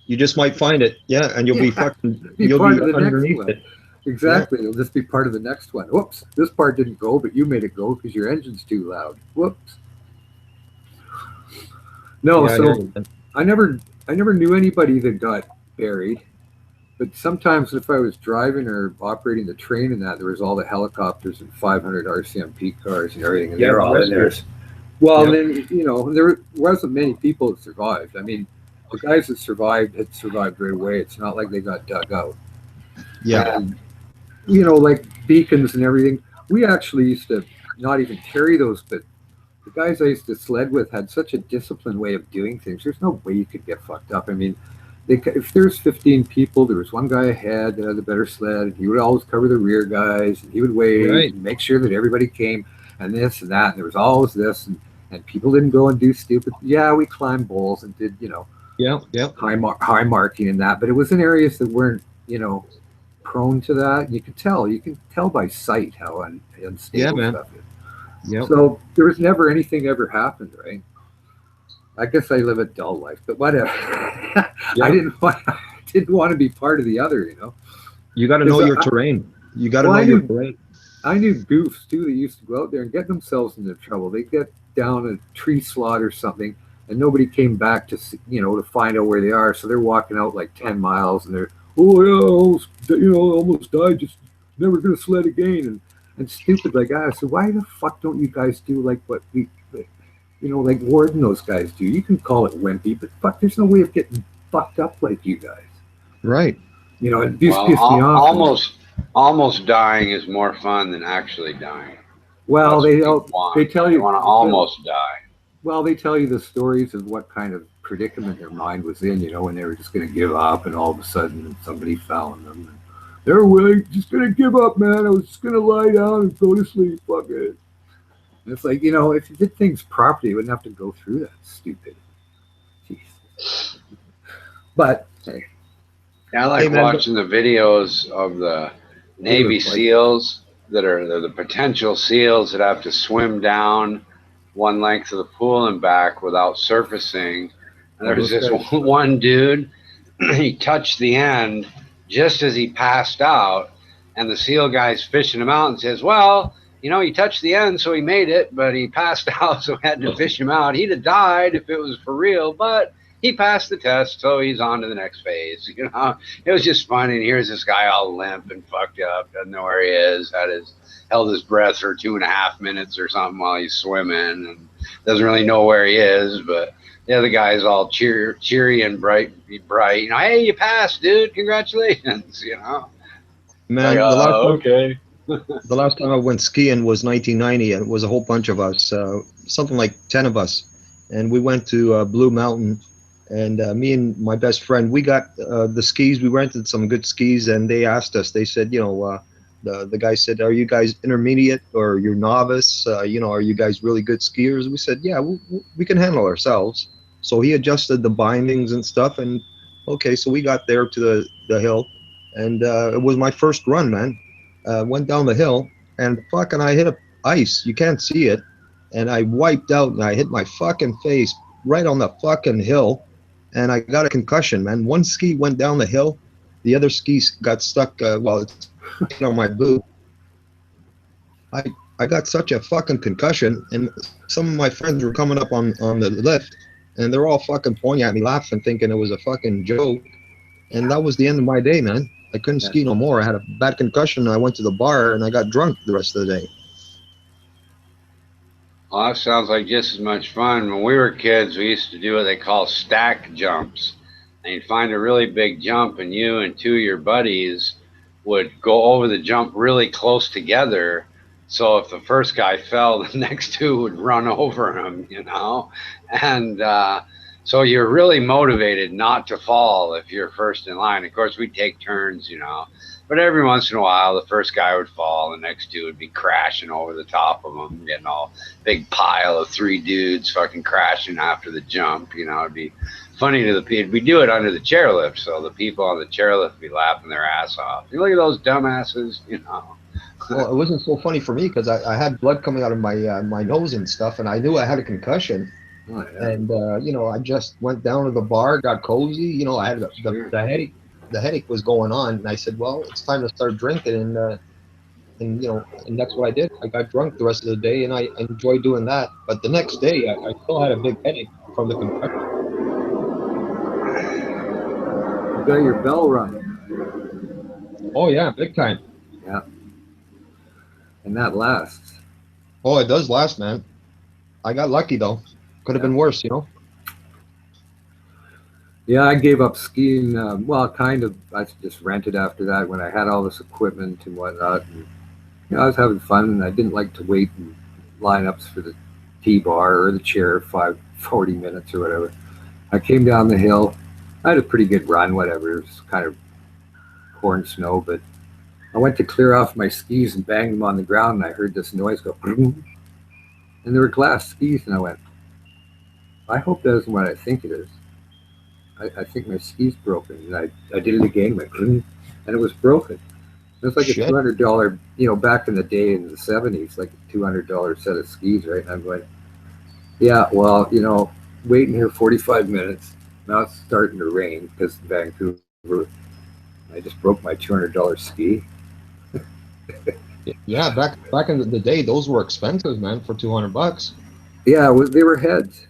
You just might find it, yeah, and you'll be fucking, you'll be be underneath it. Exactly. You'll just be part of the next one. Whoops, this part didn't go, but you made it go because your engine's too loud. Whoops. No, Yeah, so I never knew anybody that got buried. But sometimes if I was driving or operating the train and that, there was all the helicopters and 500 RCMP cars and everything. And they're all in there. Well, then, there wasn't many people that survived. I mean, the guys that survived had survived right away. It's not like they got dug out. Yeah. And, like beacons and everything, we actually used to not even carry those, but the guys I used to sled with had such a disciplined way of doing things. There's no way you could get fucked up. I mean, if there's 15 people, there was one guy ahead that had the better sled. He would always cover the rear guys, and he would wait and make sure that everybody came, and this and that. And there was always this, and people didn't go and do stupid. Yeah, we climbed bowls and did, high marking and that, but it was in areas that weren't, prone to that. You can tell by sight how unstable stuff is. Yep. So there was never anything ever happened, right? I guess I live a dull life, but whatever. I didn't want to be part of the other, you know. You got to know your terrain. You got to know your terrain. I knew goofs too that used to go out there and get themselves into trouble. They get down a tree slot or something, and nobody came back to see, to find out where they are. So they're walking out like 10 miles, and they're almost died, just never gonna sled again, and stupid like that. So why the fuck don't you guys do like what we, like Ward and those guys do? You can call it wimpy, but fuck, there's no way of getting fucked up like you guys. Right. It just pissed me off. Almost dying is more fun than actually dying. Well, they tell you want to almost die. Well, they tell you the stories of what kind of predicament their mind was in, when they were just going to give up, and all of a sudden somebody found them. And they're just going to give up, man. I was just going to lie down and go to sleep. Fuck it. And it's like, if you did things properly, you wouldn't have to go through that stupid. Jeez. But hey. I like watching the videos of the Navy SEALs they're the potential SEALs that have to swim down one length of the pool and back without surfacing. And there was this one dude, he touched the end just as he passed out, and the SEAL guy's fishing him out and says, well, he touched the end, so he made it, but he passed out, so we had to fish him out. He'd have died if it was for real, but he passed the test, so he's on to the next phase. It was just fun. And here's this guy all limp and fucked up, doesn't know where he is, held his breath for 2.5 minutes or something while he's swimming, and doesn't really know where he is. But the other guy's all cheery and bright. Hey, you passed, dude! Congratulations! Man, the last time I went skiing was 1990, and it was a whole bunch of us, something like 10 of us, and we went to Blue Mountain. And me and my best friend, we got the skis. We rented some good skis, and they asked us. They said, the guy said, "Are you guys intermediate or you're novice? Are you guys really good skiers?" We said, "Yeah, we can handle ourselves." So he adjusted the bindings and stuff, and okay, so we got there to the hill, and it was my first run, man. Went down the hill, and fucking I hit ice. You can't see it, and I wiped out, and I hit my fucking face right on the fucking hill. And I got a concussion, man. One ski went down the hill. The other ski got stuck, it's on my boot. I got such a fucking concussion, and some of my friends were coming up on the lift, and they're all fucking pointing at me, laughing, thinking it was a fucking joke. And that was the end of my day, man. I couldn't ski no more. I had a bad concussion, and I went to the bar, and I got drunk the rest of the day. Well, that sounds like just as much fun. When we were kids, we used to do what they call stack jumps. And you'd find a really big jump, and you and two of your buddies would go over the jump really close together. So if the first guy fell, the next two would run over him, And so you're really motivated not to fall if you're first in line. Of course, we'd take turns, But every once in a while, the first guy would fall, the next two would be crashing over the top of them, getting all big pile of 3 dudes fucking crashing after the jump. It'd be funny to the people. We do it under the chairlift, so the people on the chairlift would be laughing their ass off. You look at those dumbasses, Well, it wasn't so funny for me because I had blood coming out of my nose and stuff, and I knew I had a concussion. Oh, yeah. And I just went down to the bar, got cozy. I had the headache. The headache was going on, and I said, well, it's time to start drinking, and that's what I did. I got drunk the rest of the day, and I enjoyed doing that. But the next day, I still had a big headache from the concussion. You got your bell rung. Oh yeah, big time. Yeah. And that lasts. Oh, it does last, man. I got lucky though. Could have been worse, Yeah, I gave up skiing. Kind of. I just rented after that when I had all this equipment and whatnot. And, I was having fun, and I didn't like to wait in lineups for the T-bar or the chair 40 minutes or whatever. I came down the hill. I had a pretty good run, whatever. It was kind of pouring snow, but I went to clear off my skis and banged them on the ground, and I heard this noise go, boom, and there were glass skis, and I went, I hope that isn't what I think it is. I think my ski's broken, and I did it again, went, and it was broken. It's like Shit. a $200, back in the day in the 70s, like a $200 set of skis, right? And I'm going, yeah, well, waiting here 45 minutes. Now it's starting to rain because Vancouver. I just broke my $200 ski. Yeah, back in the day, those were expensive, man, for $200. Yeah, they were heads.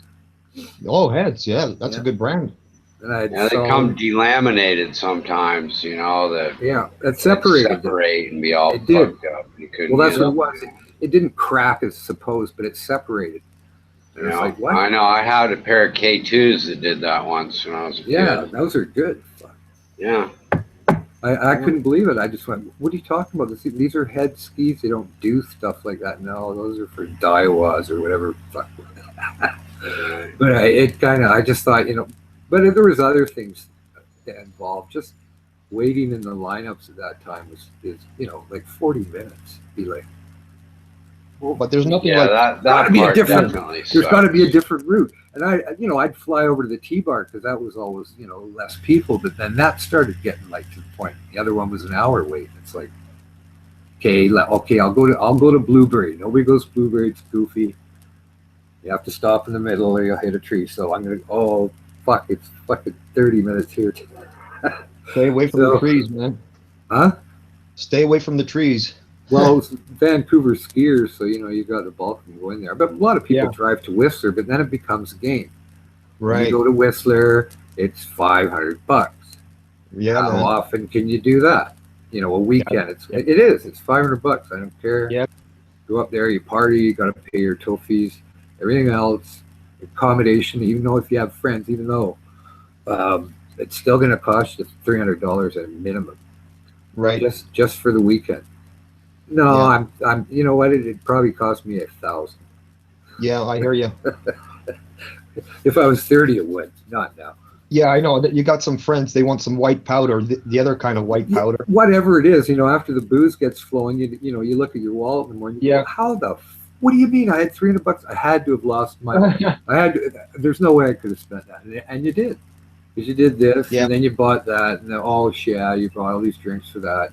Oh, heads, yeah, that's a good brand. And they come delaminated sometimes, that it's separated. Separate and be all It did. fucked up. You couldn't Well, that's get what it was. It didn't crack as supposed, but it separated. And it's like, what? I know. I had a pair of K2s that did that once when I was a kid. Those are good. Yeah. I couldn't believe it. I just went, what are you talking about? These are head skis. They don't do stuff like that. No, those are for Daiwas or whatever. Fuck. But I just thought, but there was other things involved. Just waiting in the lineups at that time is like 40 minutes. Be like, well, but there's nothing that gotta be a part different. definitely There's got to sucks. be a different route. And I'd fly over to the T-bar because that was always, less people. But then that started getting like to the point. The other one was an hour wait. It's like, okay, I'll go to Blueberry. Nobody goes to Blueberry. It's goofy. You have to stop in the middle or you'll hit a tree. So I'm gonna. Oh fuck! It's fucking 30 minutes here. Stay away from the trees, man. Huh? Stay away from the trees. Well, it's Vancouver skiers, so you got the bulk of them going there. But a lot of people drive to Whistler, but then it becomes a game. Right. When you go to Whistler, it's $500. Yeah. How man. often can you do that? A weekend. It is. It's $500. I don't care. Yeah. Go up there, you party. You got to pay your toll fees. Everything else, accommodation. Even though if you have friends, even though it's still going to cost you $300 at a minimum. Right. Just for the weekend. No, I'm. You know what? It'd probably cost me $1,000. Yeah, I hear you. If I was 30, it would. Not now. Yeah, I know. You got some friends. They want some white powder, the other kind of white powder. Whatever it is, after the booze gets flowing, you look at your wallet in the morning. You go, how the? What do you mean? I had $300. I had to have lost money. There's no way I could have spent that, and you did, because you did this, and then you bought that, and then you bought all these drinks for that.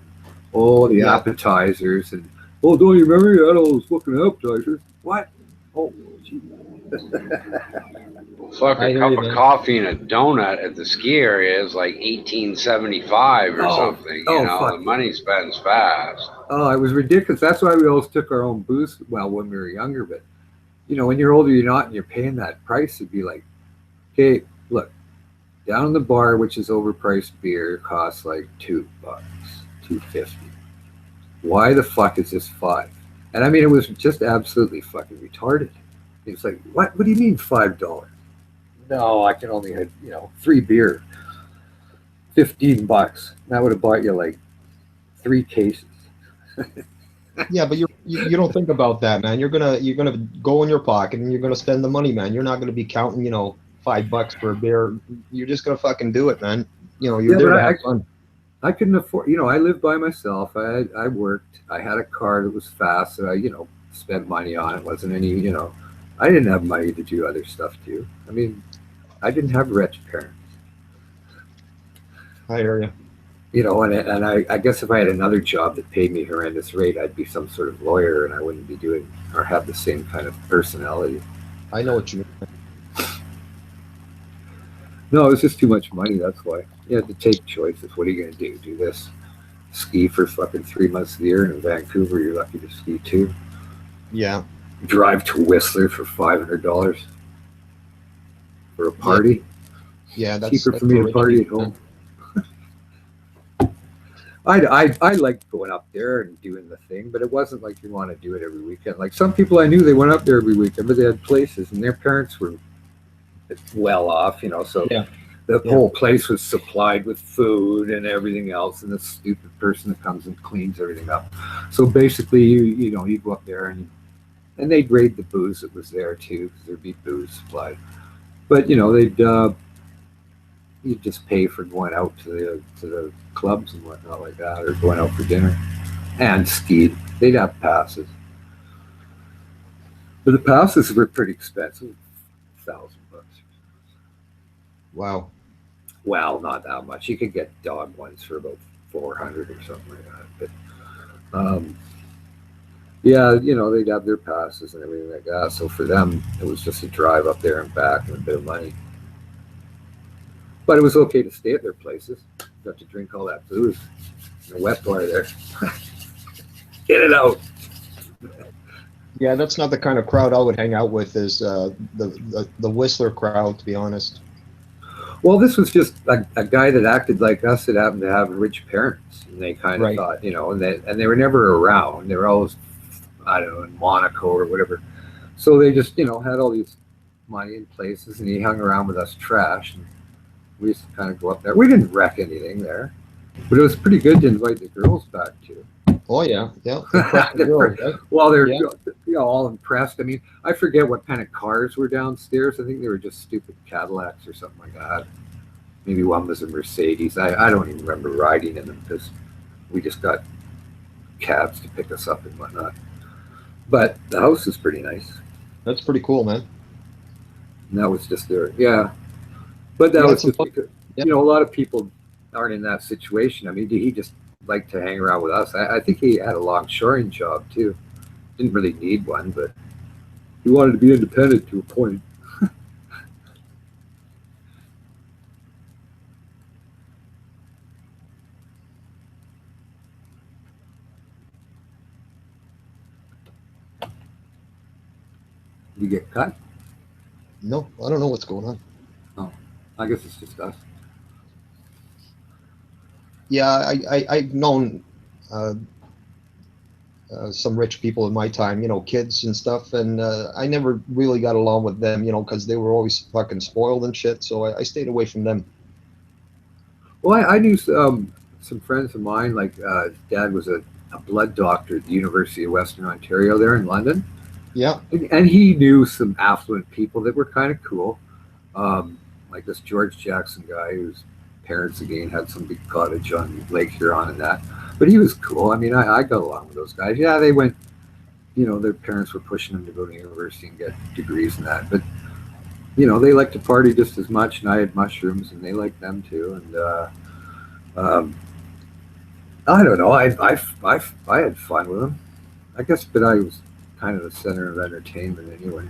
Oh, the appetizers, and don't you remember you had all those fucking appetizers? What? Oh, gee. Fuck, a cup of coffee and a donut at the ski area is like $18.75 or something. The money spends fast. Oh, it was ridiculous. That's why we always took our own booze. Well, when we were younger, but when you're older, you're not, and you're paying that price. It'd be like, okay, look, down in the bar, which is overpriced beer, costs like $2, $2.50. Why the fuck is this $5? And I mean, it was just absolutely fucking retarded. It's like, what? What do you mean $5? No, I can only have 3 beer, $15. That would have bought you like 3 cases. Yeah, but you don't think about that, man. You're gonna go in your pocket and you're gonna spend the money, man. You're not gonna be counting, $5 for a beer. You're just gonna fucking do it, man. You're there to have fun. I couldn't afford, I lived by myself. I worked. I had a car that was fast that I, spent money on. It wasn't any, I didn't have money to do other stuff too. I mean, I didn't have rich parents. I hear you. And I guess if I had another job that paid me horrendous rate, I'd be some sort of lawyer and I wouldn't be doing or have the same kind of personality. I know what you mean. No, it was just too much money. That's why you had to take choices. What are you going to do? Do this? Ski for fucking 3 months of the year, and in Vancouver, you're lucky to ski too. Yeah. Drive to Whistler for $500 for a party. Yeah, that's cheaper for me to party at home. I liked going up there and doing the thing, but it wasn't like you want to do it every weekend. Like some people I knew, they went up there every weekend, but they had places, and their parents were well off, so the whole place was supplied with food and everything else, and the stupid person that comes and cleans everything up. So basically, you go up there and they'd raid the booze that was there too, because there'd be booze supplied. But they'd you'd just pay for going out to the clubs and whatnot like that, or going out for dinner and skied. They'd have passes, but the passes were pretty expensive, $1,000. Wow. Well, not that much. You could get dog ones for about $400 or something like that. But Yeah, you know, they'd have their passes and everything like that. So for them, it was just a drive up there and back and a bit of money. But it was okay to stay at their places. Got to drink all that booze in the wet bar there. Get it out. Yeah, that's not the kind of crowd I would hang out with. Is the Whistler crowd, to be honest. Well, this was just a guy that acted like us that happened to have rich parents, and they kind of thought, you know, and they were never around. They were always, I don't know, in Monaco or whatever. So they just, you know, had all these money in places, and he hung around with us trash, and we used to kind of go up there. We didn't wreck anything there, but it was pretty good to invite the girls back to. Oh yeah, yeah. The girls, right? Well, they're you know, all impressed. I mean, I forget what kind of cars were downstairs. I think they were just stupid Cadillacs or something like that. Maybe one was a Mercedes. I don't even remember riding in them because we just got cabs to pick us up and whatnot. But the house is pretty nice. That's pretty cool, man. And that was just there, yeah. But that was just because, you know, a lot of people aren't in that situation. I mean, he just liked to hang around with us. I think he had a longshoring job too. Didn't really need one, but he wanted to be independent to a point. You get cut? No, I don't know what's going on. Oh, I guess it's just us. Yeah, I've known some rich people in my time, you know, kids and stuff, and I never really got along with them, you know, because they were always fucking spoiled and shit, so I stayed away from them. Well, I knew some friends of mine, like his dad was a blood doctor at the University of Western Ontario there in London. Yeah. And he knew some affluent people that were kind of cool, like this George Jackson guy whose parents, again, had some big cottage on Lake Huron and that. But he was cool. I mean, I got along with those guys. Yeah, they went, you know, their parents were pushing them to go to university and get degrees and that. But, you know, they liked to party just as much, and I had mushrooms, and they liked them too. And I don't know. I had fun with them, I guess, but I was kind of the center of entertainment anyway.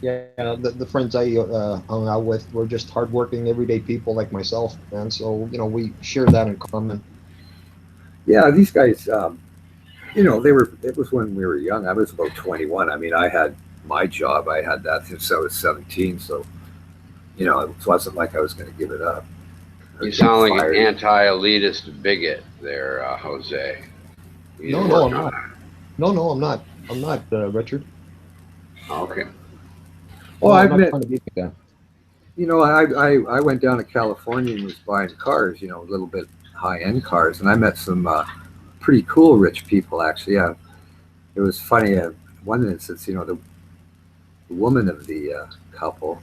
Yeah, the friends I hung out with were just hardworking, everyday people like myself, man. So, you know, we share that in common. Yeah, these guys, you know, it was when we were young. I was about 21. I mean, I had my job. I had that since I was 17. So, you know, it wasn't like I was going to give it up. You sound like an anti-elitist bigot there, Jose. No, I'm not. No, I'm not. I'm not, Richard. Okay. Well, I'm I met, trying to be like that. you know, I went down to California and was buying cars, you know, a little bit high-end cars, and I met some pretty cool rich people, actually. Yeah, it was funny. One instance, you know, the woman of the couple,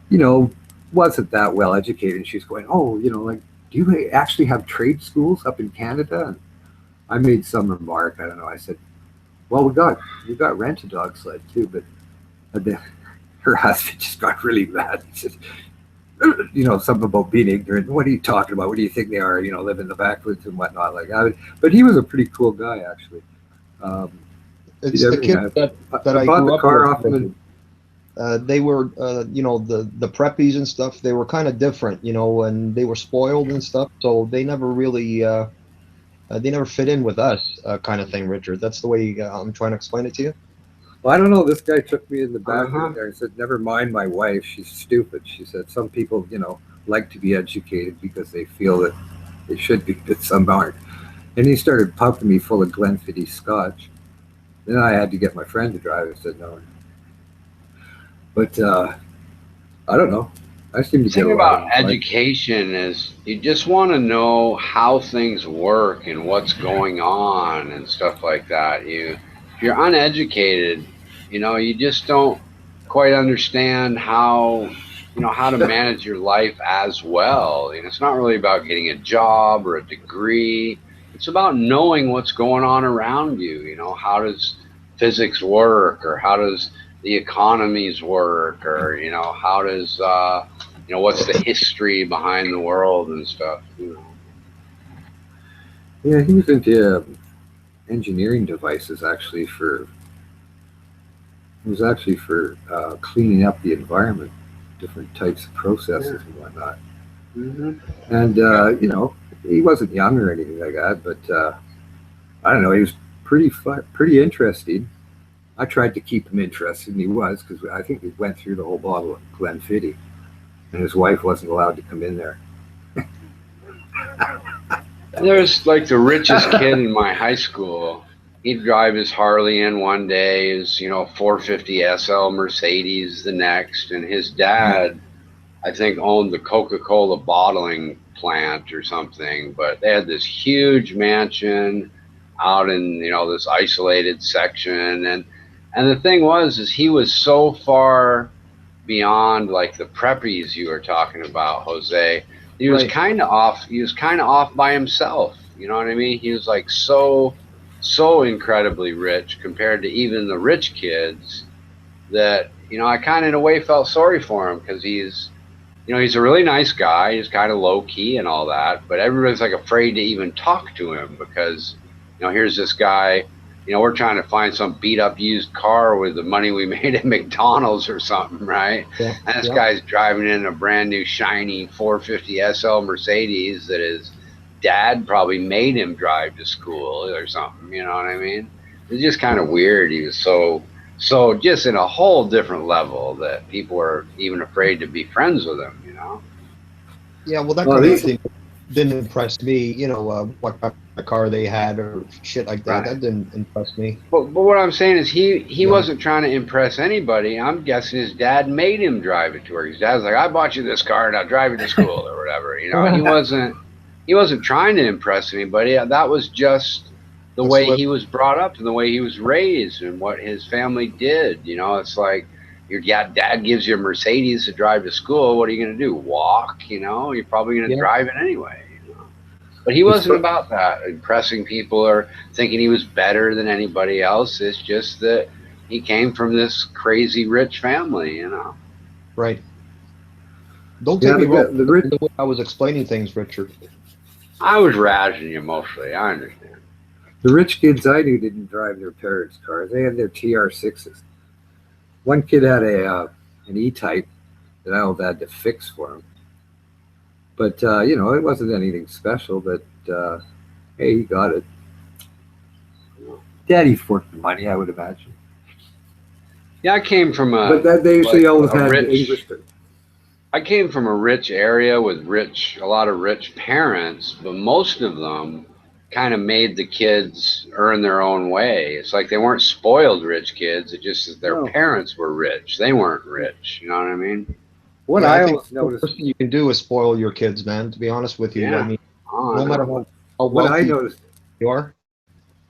you know, wasn't that well educated, and she's going, "Oh, you know, like, do you actually have trade schools up in Canada?" And I made some remark. I don't know. I said, "Well, we got rent-a-dog sled too," but her husband just got really mad. He said, you know, something about being ignorant. What are you talking about? What do you think they are? You know, living in the backwoods and whatnot. Like, but he was a pretty cool guy, actually. It's the kid that I bought grew the up car with. off him. They were, you know, the preppies and stuff. They were kind of different, you know, and they were spoiled and stuff. So they never really, they never fit in with us, kind of thing, Richard. That's the way I'm trying to explain it to you. Well, I don't know. This guy took me in the back there and said, "Never mind my wife. She's stupid." She said, "Some people, you know, like to be educated because they feel that they should be, but some aren't." And he started pumping me full of Glenfiddich scotch. Then I had to get my friend to drive. I said, "No." But I don't know. I seem to The get thing along. about education is you just want to know how things work and what's going on and stuff like that. If you're uneducated, you know, you just don't quite understand how to manage your life as well. And it's not really about getting a job or a degree. It's about knowing what's going on around you. You know, how does physics work, or how does the economies work, or, you know, how does, you know, what's the history behind the world and stuff, you know. Yeah, he was into engineering devices it was actually for cleaning up the environment, different types of processes and whatnot. And, you know, he wasn't young or anything like that, but I don't know, he was pretty interesting. I tried to keep him interested, and he was, because I think we went through the whole bottle of Glenfiddich, and his wife wasn't allowed to come in there. There's like the richest kid in my high school. He'd drive his Harley in one day, his 450 SL Mercedes the next, and his dad, I think, owned the Coca-Cola bottling plant or something. But they had this huge mansion out in this isolated section, and the thing is he was so far beyond like the preppies you were talking about, Jose. He was kind of off. He was kind of off by himself. You know what I mean? He was like so incredibly rich compared to even the rich kids that I kind of in a way felt sorry for him, because he's a really nice guy. He's kind of low key and all that, but everybody's like afraid to even talk to him because here's this guy. We're trying to find some beat up used car with the money we made at McDonald's or something, right? Yeah. And this guy's driving in a brand new shiny 450 SL Mercedes that his dad probably made him drive to school or something. You know what I mean? It's just kind of weird. He was so just in a whole different level that people were even afraid to be friends with him. Yeah, well, that kind of thing didn't impress me. What kind of car they had or shit like that. Right. That didn't impress me. But what I'm saying is he wasn't trying to impress anybody. I'm guessing his dad made him drive it to her. His dad's like, I bought you this car and I'll drive you to school or whatever. He wasn't trying to impress anybody. That was just the way he was brought up and the way he was raised and what his family did. It's like your dad gives you a Mercedes to drive to school. What are you going to do? Walk? You're probably going to drive it anyway. But he wasn't about that, impressing people or thinking he was better than anybody else. It's just that he came from this crazy rich family, Right. Don't take me wrong. The way I was explaining things, Richard. I was razzing you mostly. I understand. The rich kids I knew didn't drive their parents' cars. They had their TR6s. One kid had an E-Type that I had to fix for him. But, it wasn't anything special, but, hey, he got it. Daddy forked the money, I would imagine. Yeah, I came from But they usually always had English. I came from a rich area with a lot of rich parents, but most of them kind of made the kids earn their own way. It's like they weren't spoiled rich kids. It's just that their parents were rich. They weren't rich. You know what I mean? What I think the worst thing you can do is spoil your kids, man. To be honest with you, Yeah. I mean, no matter how What I wealthy noticed, you are,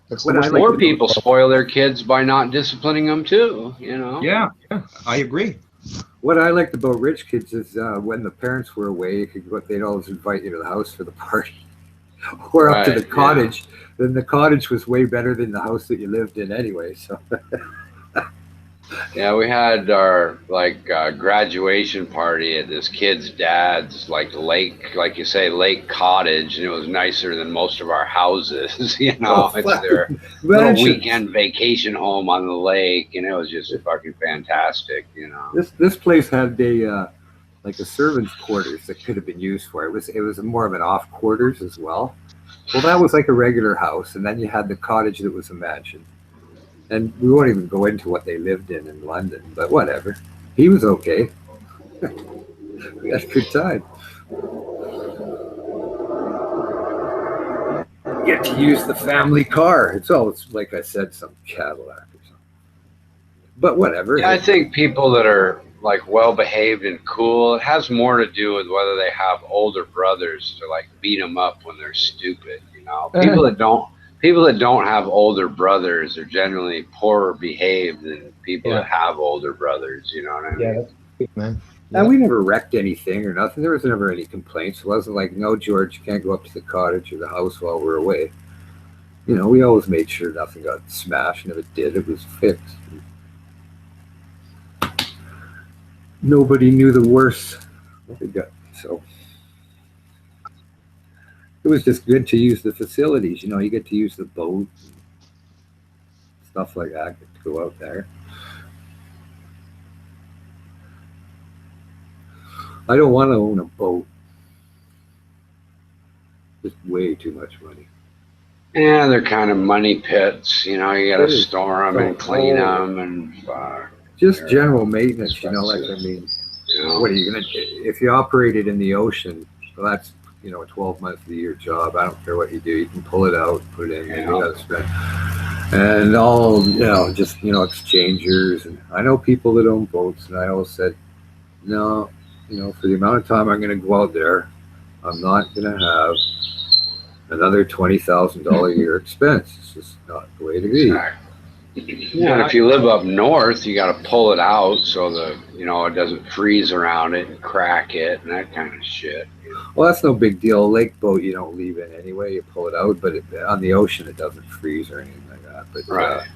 that's What the I worst like thing More to do. people spoil their kids by not disciplining them too. Yeah, I agree. what I liked about rich kids is when the parents were away, they'd always invite you to the house for the party, or up to the Right, yeah. cottage. Then the cottage was way better than the house that you lived in anyway. So Yeah, we had our graduation party at this kid's dad's lake, like you say, lake cottage, and it was nicer than most of our houses. It's their little mansions. weekend vacation home on the lake, and it was just fucking fantastic. This place had a servant's quarters that could have been used for it. It was more of an off quarters as well. Well, that was like a regular house, and then you had the cottage that was a mansion. And we won't even go into what they lived in London, but whatever. He was okay. We had a good time. Get to use the family car. It's like I said, some Cadillac or something. But whatever. Yeah, I think people that are well behaved and cool, it has more to do with whether they have older brothers to beat them up when they're stupid. People that don't have older brothers are generally poorer behaved than people that have older brothers. You know what I mean? Yeah, that's good, man. And we never wrecked anything or nothing. There was never any complaints. It wasn't like, no, George, you can't go up to the cottage or the house while we're away. We always made sure nothing got smashed, and if it did, it was fixed. Nobody knew the worst. So it was just good to use the facilities. You know, you get to use the boat, stuff like that. Get to go out there. I don't want to own a boat. Just way too much money. Yeah, they're kind of money pits. You know, you got to store them and clean them and just general maintenance. You know, like I mean, what are you gonna if you operate it in the ocean? Well, that's a 12 month of the year job. I don't care what you do. You can pull it out, put it in, and you got to spend. And all just exchangers. And I know people that own boats, and I always said, no, for the amount of time I'm going to go out there, I'm not going to have another $20,000 a year expense. It's just not the way to be. Yeah, and if you live up north, you got to pull it out so it doesn't freeze around it and crack it and that kind of shit. Well, that's no big deal. A lake boat, you don't leave in anyway. You pull it out, but on the ocean, it doesn't freeze or anything like that. But right.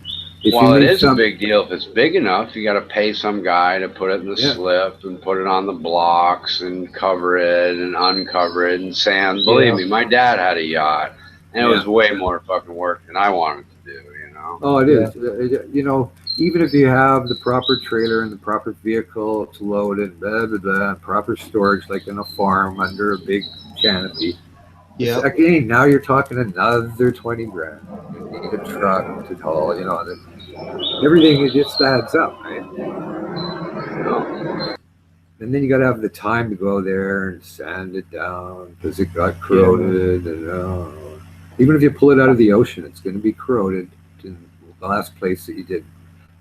Well, it is a big deal if it's big enough. You got to pay some guy to put it in the slip and put it on the blocks and cover it and uncover it and sand. Believe me, my dad had a yacht, and it was way more fucking work than I wanted to do. Oh, it is. Even if you have the proper trailer and the proper vehicle to load it, blah, blah, blah, proper storage like in a farm under a big canopy. Yeah. Again, now you're talking another 20 grand. You need a truck to haul, everything it just adds up, right? And then you got to have the time to go there and sand it down because it got corroded. And even if you pull it out of the ocean, it's going to be corroded in the last place that you did.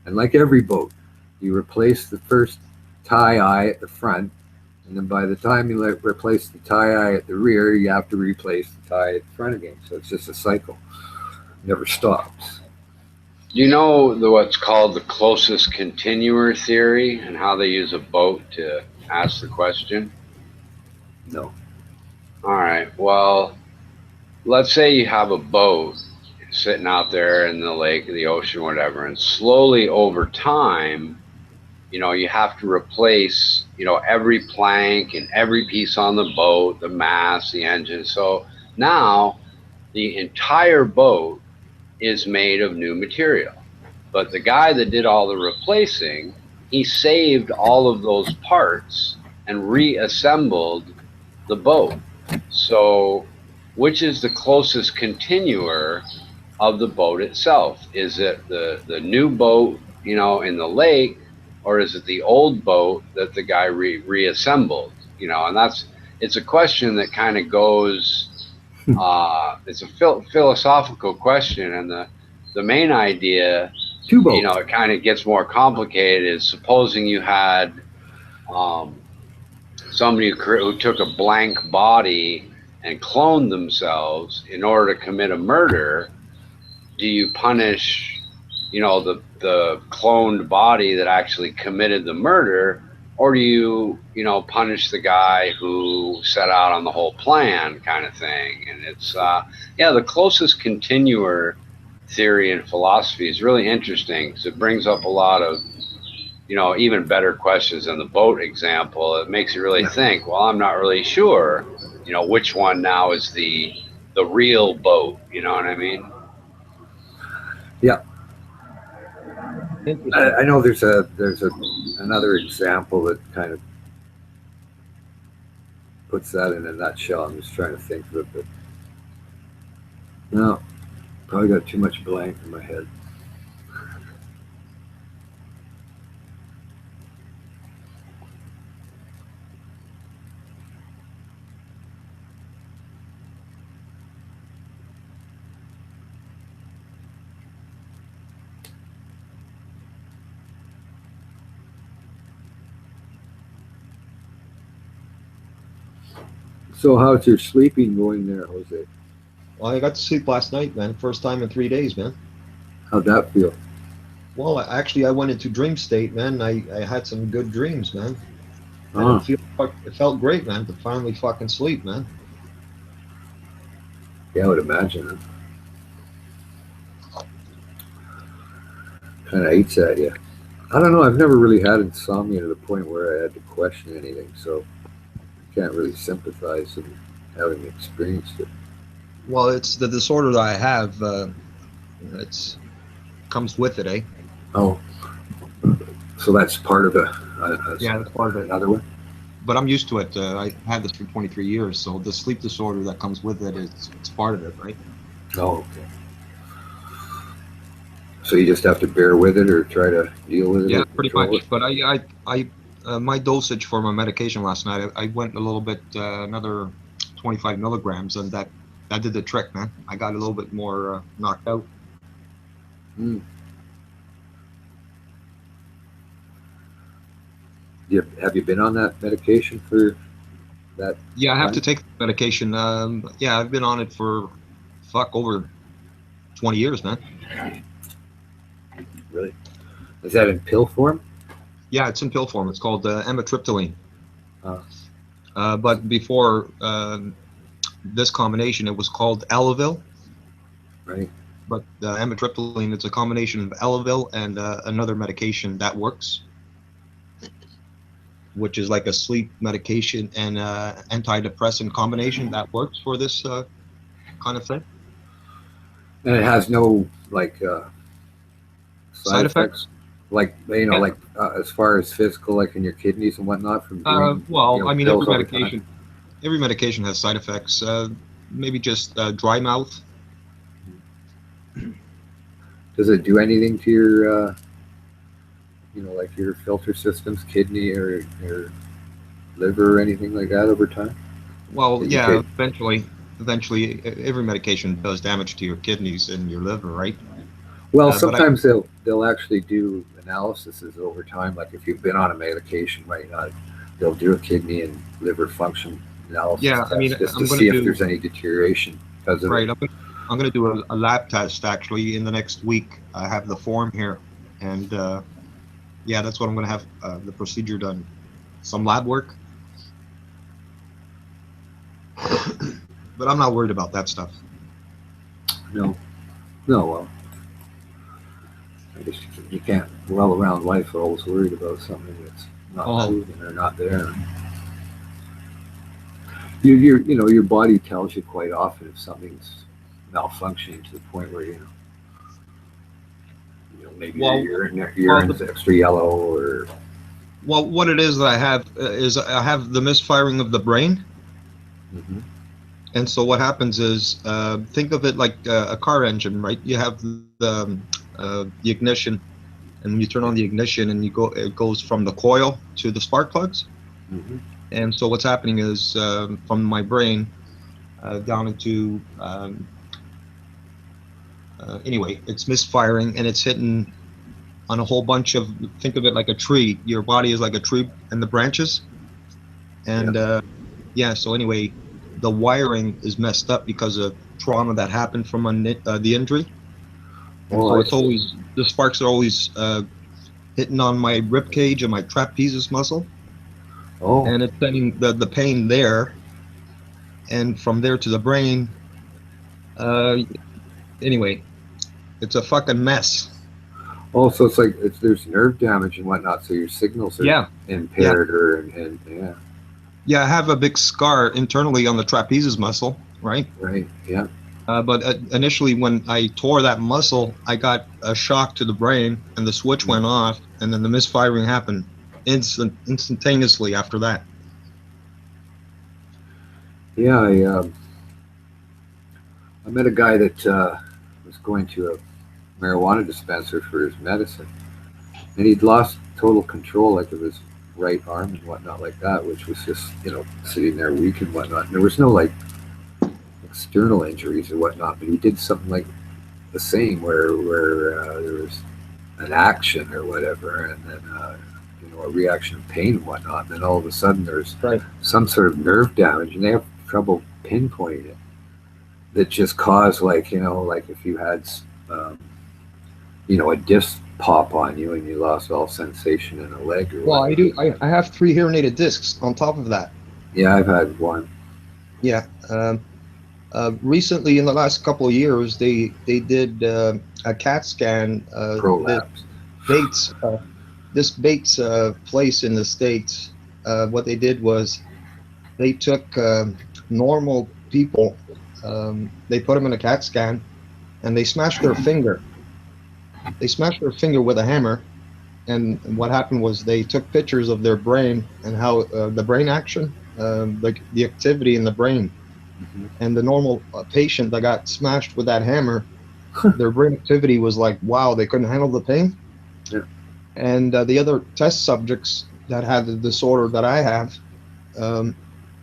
And like every boat, you replace the first tie eye at the front, and then by the time you replace the tie eye at the rear, you have to replace the tie at the front again. So it's just a cycle. It never stops. You know what's called the closest continuer theory and how they use a boat to ask the question? No. All right. Well, let's say you have a boat sitting out there in the lake or the ocean, whatever, and slowly over time, you have to replace, every plank and every piece on the boat, the mast, the engine. So now the entire boat is made of new material. But the guy that did all the replacing, he saved all of those parts and reassembled the boat. So which is the closest continuer of the boat itself? Is it the new boat, in the lake, or is it the old boat that the guy reassembled? And it's a question that kind of goes, it's a philosophical question, and the main idea, it kind of gets more complicated, is supposing you had somebody who took a blank body and cloned themselves in order to commit a murder. Do you punish, the cloned body that actually committed the murder, or do you, punish the guy who set out on the whole plan kind of thing? And it's, the closest continuer theory in philosophy is really interesting because it brings up a lot of, even better questions than the boat example. It makes you really think, well, I'm not really sure, which one now is the real boat, you know what I mean? Yeah. I know there's another example that kind of puts that in a nutshell. I'm just trying to think of it, but no, probably got too much blank in my head. So how's your sleeping going there, Jose? Well, I got to sleep last night, man. First time in 3 days, man. How'd that feel? Well, actually, I went into dream state, man. I had some good dreams, man. It felt great, man, to finally fucking sleep, man. Yeah, I would imagine. Kind of eats at you. I don't know. I've never really had insomnia to the point where I had to question anything, so I can't really sympathize in having experienced it. Well, it's the disorder that I have. It's comes with it, eh? Oh, so that's part of Yeah, that's part of it. Another one. But I'm used to it. I had this for 23 years, so the sleep disorder that comes with it is it's part of it, right? Oh, okay. So you just have to bear with it or try to deal with it? Yeah, or pretty control much. it? But my dosage for my medication last night, I went a little bit, another 25 milligrams, and that did the trick, man. I got a little bit more knocked out. Hmm. Have you been on that medication for that? Yeah, I have time? to take the medication. Yeah, I've been on it for over 20 years, man. Really? Is that in pill form? Yeah, it's in pill form. It's called amitriptyline. Oh. But before this combination, it was called Elavil. Right. But amitriptyline, it's a combination of Elavil and another medication that works, which is like a sleep medication and antidepressant combination that works for this kind of thing. And it has no Side effects? Like Yeah. like as far as physical, like in your kidneys and whatnot from doing. Well, I mean, pills all the time? every medication has side effects. Maybe just dry mouth. Does it do anything to your, like your filter systems, kidney or liver or anything like that over time? Well, Did you yeah, take- eventually, every medication does damage to your kidneys and your liver, right? Well, but sometimes they'll actually do analyses over time. Like if you've been on a medication, right? They'll do a kidney and liver function analysis. Yeah, I mean, just I'm to gonna see do- if there's any deterioration because of Right. it. I'm going to do a lab test actually in the next week. I have the form here, and yeah, that's what I'm going to have the procedure done. Some lab work, but I'm not worried about that stuff. No, well, I guess you can't dwell around life always worried about something that's not proven or not there. Your body tells you quite often if something's malfunctioning to the point where maybe your urine's extra yellow or. Well, what it is that I have is I have the misfiring of the brain. Mm-hmm. And so what happens is, think of it like a car engine, right? You have the ignition, and when you turn on the ignition, and it goes from the coil to the spark plugs. Mm-hmm. And so what's happening is from my brain down into anyway, it's misfiring and it's hitting on a whole bunch of. Think of it like a tree. Your body is like a tree and the branches, and yeah. So anyway, the wiring is messed up because of trauma that happened from the injury. And so it's always, the sparks are always hitting on my rib cage and my trapezius muscle. Oh. And it's sending the pain there, and from there to the brain. Anyway, it's a fucking mess. Oh, so it's like there's nerve damage and whatnot, so your signals are impaired and yeah. Yeah, I have a big scar internally on the trapezius muscle, right? Right, yeah. But initially when I tore that muscle, I got a shock to the brain and the switch went off, and then the misfiring happened instantaneously after that. Yeah, I met a guy that was going to a marijuana dispenser for his medicine, and he'd lost total control, like of his right arm and whatnot like that, which was just sitting there weak and whatnot. And there was no like external injuries or whatnot, but he did something like the same where there was an action or whatever, and then a reaction of pain and whatnot, and then all of a sudden there's some sort of nerve damage, and they have trouble pinpointing it, that just caused like if you had a disc pop on you and you lost all sensation in a leg or Well, whatever. I have 3 herniated discs on top of that. Yeah, I've had one. Yeah. Recently, in the last couple of years, they did a CAT scan. Prolapse. This Bates place in the States, what they did was they took normal people They put him in a CAT scan, and they smashed their finger. They smashed their finger with a hammer, and what happened was they took pictures of their brain and how the brain action, like the activity in the brain. And the normal patient that got smashed with that hammer, their brain activity was like, wow, they couldn't handle the pain. Yeah. And the other test subjects that had the disorder that I have,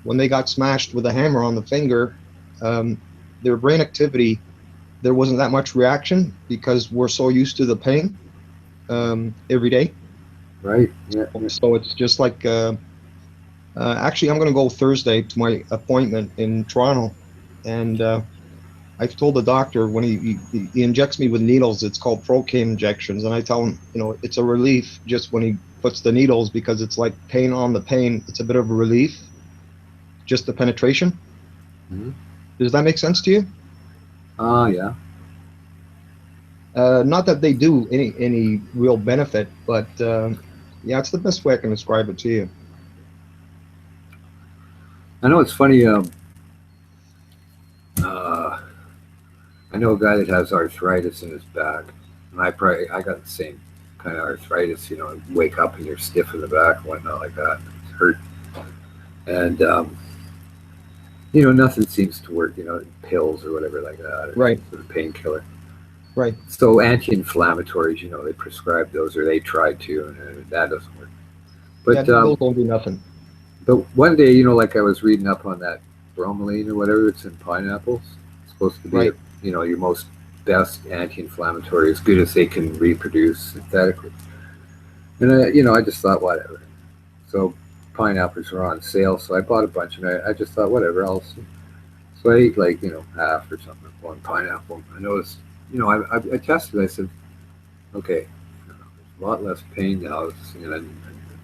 when they got smashed with a hammer on the finger, their brain activity, there wasn't that much reaction because we're so used to the pain every day. Right. Yeah. So it's just like, actually, I'm going to go Thursday to my appointment in Toronto, and I've told the doctor when he injects me with needles, it's called profane injections, and I tell him, you know, it's a relief just when he puts the needles because it's like pain on the pain. It's a bit of a relief, just the penetration. Mm-hmm. Does that make sense to you? Yeah. Not that they do any real benefit, but yeah, it's the best way I can describe it to you. I know it's funny. I know a guy that has arthritis in his back, and I got the same kind of arthritis. You know, wake up and you're stiff in the back and whatnot like that. It's hurt, and you know, nothing seems to work. You know, pills or whatever like that, right? Sort of painkiller, right? So anti-inflammatories, you know, they prescribe those, or they try to, and that doesn't work. But yeah, those don't do nothing. But one day, you know, like I was reading up on that bromelain or whatever, it's in pineapples. It's supposed to be, right, you know, your most best anti-inflammatory, as good as they can reproduce synthetically. And you know, I just thought, whatever. So pineapples were on sale, so I bought a bunch, and I just thought, whatever, I'll see. So I ate like, you know, half or something of one pineapple. I noticed, you know, I tested. I said, okay, there's a lot less pain now,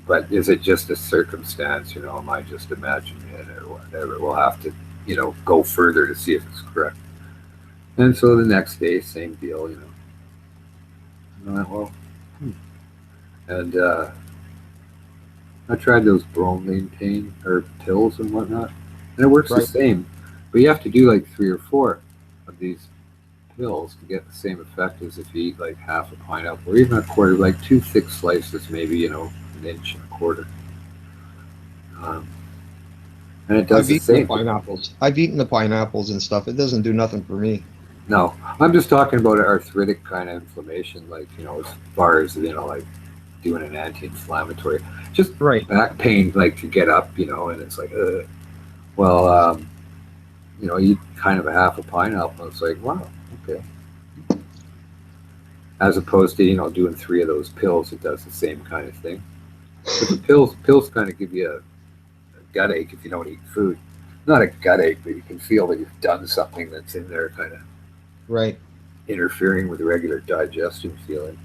but is it just a circumstance? You know, am I just imagining it or whatever? We'll have to, you know, go further to see if it's correct. And so the next day, same deal, you know. And I went, well, and I tried those bromelain pain or pills and whatnot, and it works the same. But you have to do like 3 or 4 of these pills to get the same effect as if you eat like half a pineapple or even a quarter, like 2 thick slices, maybe, you know, 1 inch and a quarter. And it does the same. I've eaten the pineapples and stuff. It doesn't do nothing for me. No, I'm just talking about arthritic kind of inflammation, like, you know, as far as, you know, like doing an anti-inflammatory, just back pain, like to get up, you know, and it's like, well, you know, eat kind of a half a pineapple. It's like, wow, okay. As opposed to, you know, doing 3 of those pills, it does the same kind of thing. But the pills kind of give you a gut ache if you don't eat food. Not a gut ache, but you can feel that you've done something that's in there kind of interfering with the regular digestion feeling.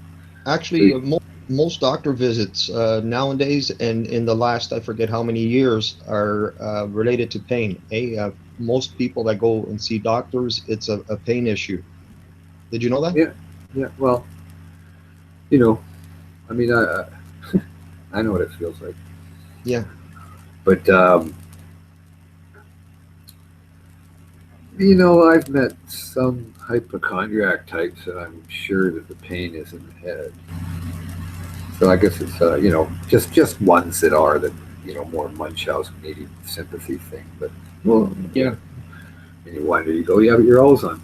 Actually, most doctor visits nowadays and in the last, I forget how many years, are related to pain. Most people that go and see doctors, it's a pain issue. Did you know that? Yeah. Well, you know, I mean, I know what it feels like. Yeah. But, you know, I've met some hypochondriac types, and I'm sure that the pain is in the head. So I guess it's, you know, just ones that are the, you know, more Munchausen-needy sympathy thing. But, well, yeah. And you wonder, you go, yeah, but you're always in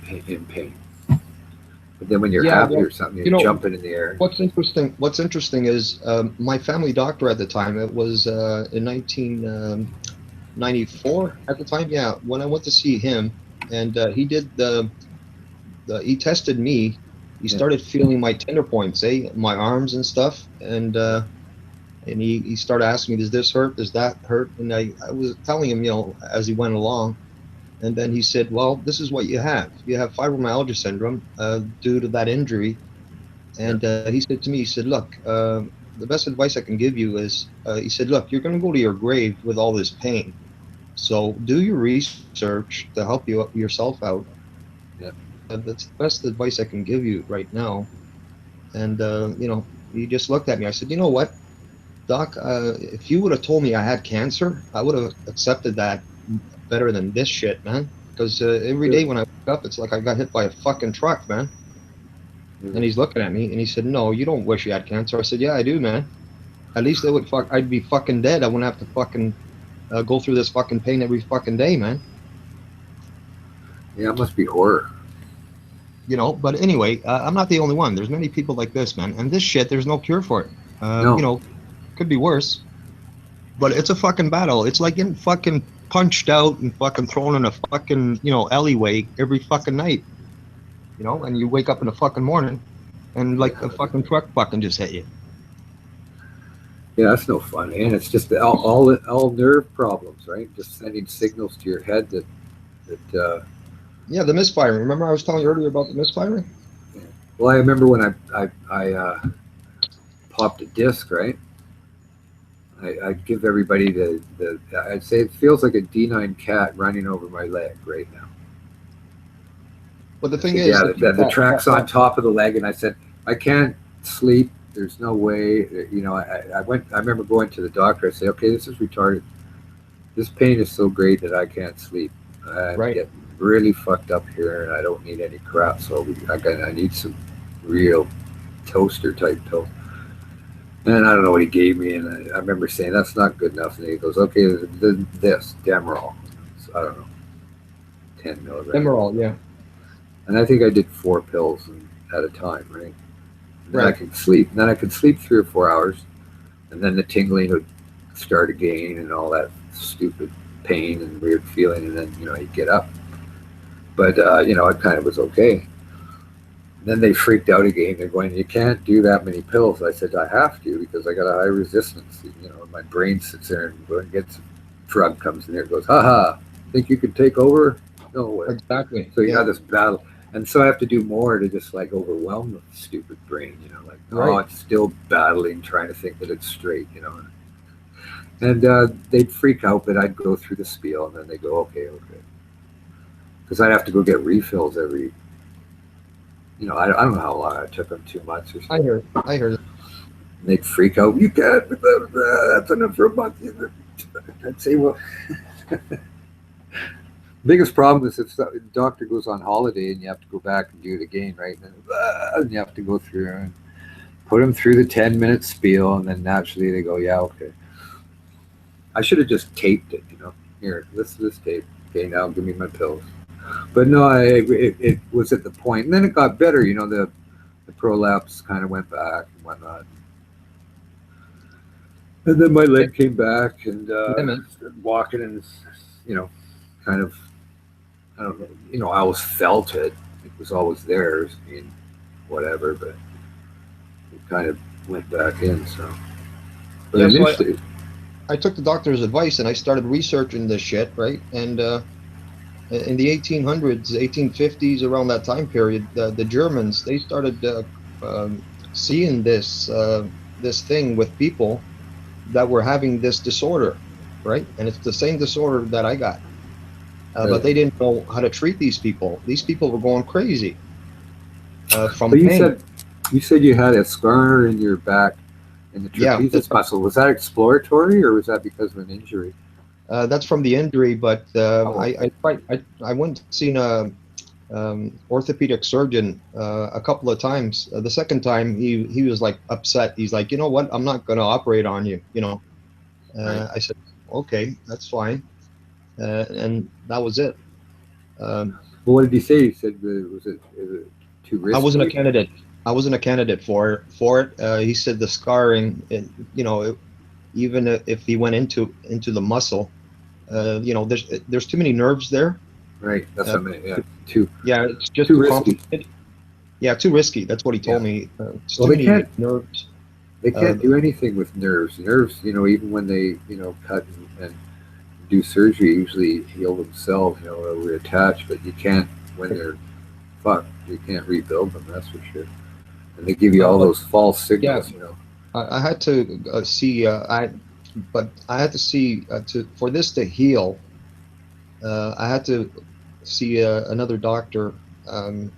pain. But then when you're happy or something, you're jumping in the air. What's interesting is my family doctor at the time, it was in 1994 at the time, yeah, when I went to see him, and he did he tested me. He started feeling my tender points, my arms and stuff, and he started asking me, does this hurt, does that hurt? And I was telling him, you know, as he went along. And then he said, well, this is what you have. You have fibromyalgia syndrome due to that injury. And he said to me, he said, look, the best advice I can give you is, he said, look, you're going to go to your grave with all this pain. So do your research to help yourself out. Yeah. That's the best advice I can give you right now. And, you know, he just looked at me. I said, you know what, Doc, if you would have told me I had cancer, I would have accepted that better than this shit, man. because every day when I wake up, it's like I got hit by a fucking truck, man. And he's looking at me, and he said, "No, you don't wish you had cancer." I said, "Yeah, I do, man. At least I'd be fucking dead. I wouldn't have to fucking go through this fucking pain every fucking day, man." Yeah, it must be horror. You know, but anyway, I'm not the only one. There's many people like this, man. And this shit, there's no cure for it. No. You know, could be worse. But it's a fucking battle. It's like getting fucking punched out and fucking thrown in a fucking, you know, alleyway every fucking night. You know, and you wake up in the fucking morning and like a fucking truck fucking just hit you. Yeah, that's no fun, and it's just all nerve problems, right? Just sending signals to your head that Yeah, the misfiring. Remember I was telling you earlier about the misfiring? Well, I remember when I popped a disc, right? I'd give everybody I'd say it feels like a D9 cat running over my leg right now. But the thing is, yeah, the track's on top of the leg, and I said, I can't sleep. There's no way. You know, I remember going to the doctor. I said, okay, this is retarded. This pain is so great that I can't sleep. I get really fucked up here, and I don't need any crap. So I need some real toaster type pill. And I don't know what he gave me, and I remember saying that's not good enough. And he goes, okay, this Demerol. So, I don't know, 10 milligrams. Demerol, yeah. And I think I did 4 pills at a time, right? And then I could sleep. And then I could sleep 3 or 4 hours, and then the tingling would start again, and all that stupid pain and weird feeling, and then you'd get up. But it kind of was okay. Then they freaked out again. They're going, you can't do that many pills. I said, I have to, because I got a high resistance. My brain sits there and gets a drug comes in there and goes, haha, think you could take over? No way. Exactly. So you got this battle. And so I have to do more to just like overwhelm the stupid brain, it's still battling, trying to think that it's straight, And they'd freak out, but I'd go through the spiel, and then they go, okay. Because I'd have to go get refills every, I don't know how long it took them, 2 months or something. I heard it. And they'd freak out, you can't, that's enough for a month. I'd say, well, biggest problem is if the doctor goes on holiday and you have to go back and do it again, right? And you have to go through and put them through the 10-minute spiel, and then naturally they go, yeah, okay. I should have just taped it, Here, this tape. Okay, now give me my pills. But no, it was at the point, and then it got better. The prolapse kind of went back and whatnot. And then my leg came back, and started walking, and kind of, I don't know, I always felt it. It was always there. I mean, whatever, but it kind of went back in. So, but initially, I took the doctor's advice and I started researching this shit, right? And in the 1800s, 1850s, around that time period, the Germans, they started seeing this thing with people that were having this disorder, right? And it's the same disorder that I got. But they didn't know how to treat these people. These people were going crazy from pain. You said you had a scar in your back in the trapezius muscle. Was that exploratory, or was that because of an injury? That's from the injury, but I went and seen a orthopedic surgeon a couple of times. The second time, he was like upset. He's like, you know what? I'm not going to operate on you. I said, okay, that's fine. And that was it. Well, what did he say? He said, was it too risky? I wasn't a candidate. I wasn't a candidate for it. He said the scarring, even if he went into the muscle, there's too many nerves there. Right. That's what I mean. Yeah. It's just too risky. Yeah, too risky. That's what he told me. Well, they can't nerves. They can't do anything with nerves. Nerves, even when they, cut and do surgery, usually heal themselves, they'll reattach, but you can't, when they're fucked, you can't rebuild them, that's for sure. And they give you all those false signals, I had to see, for this to heal, I had to see another doctor, and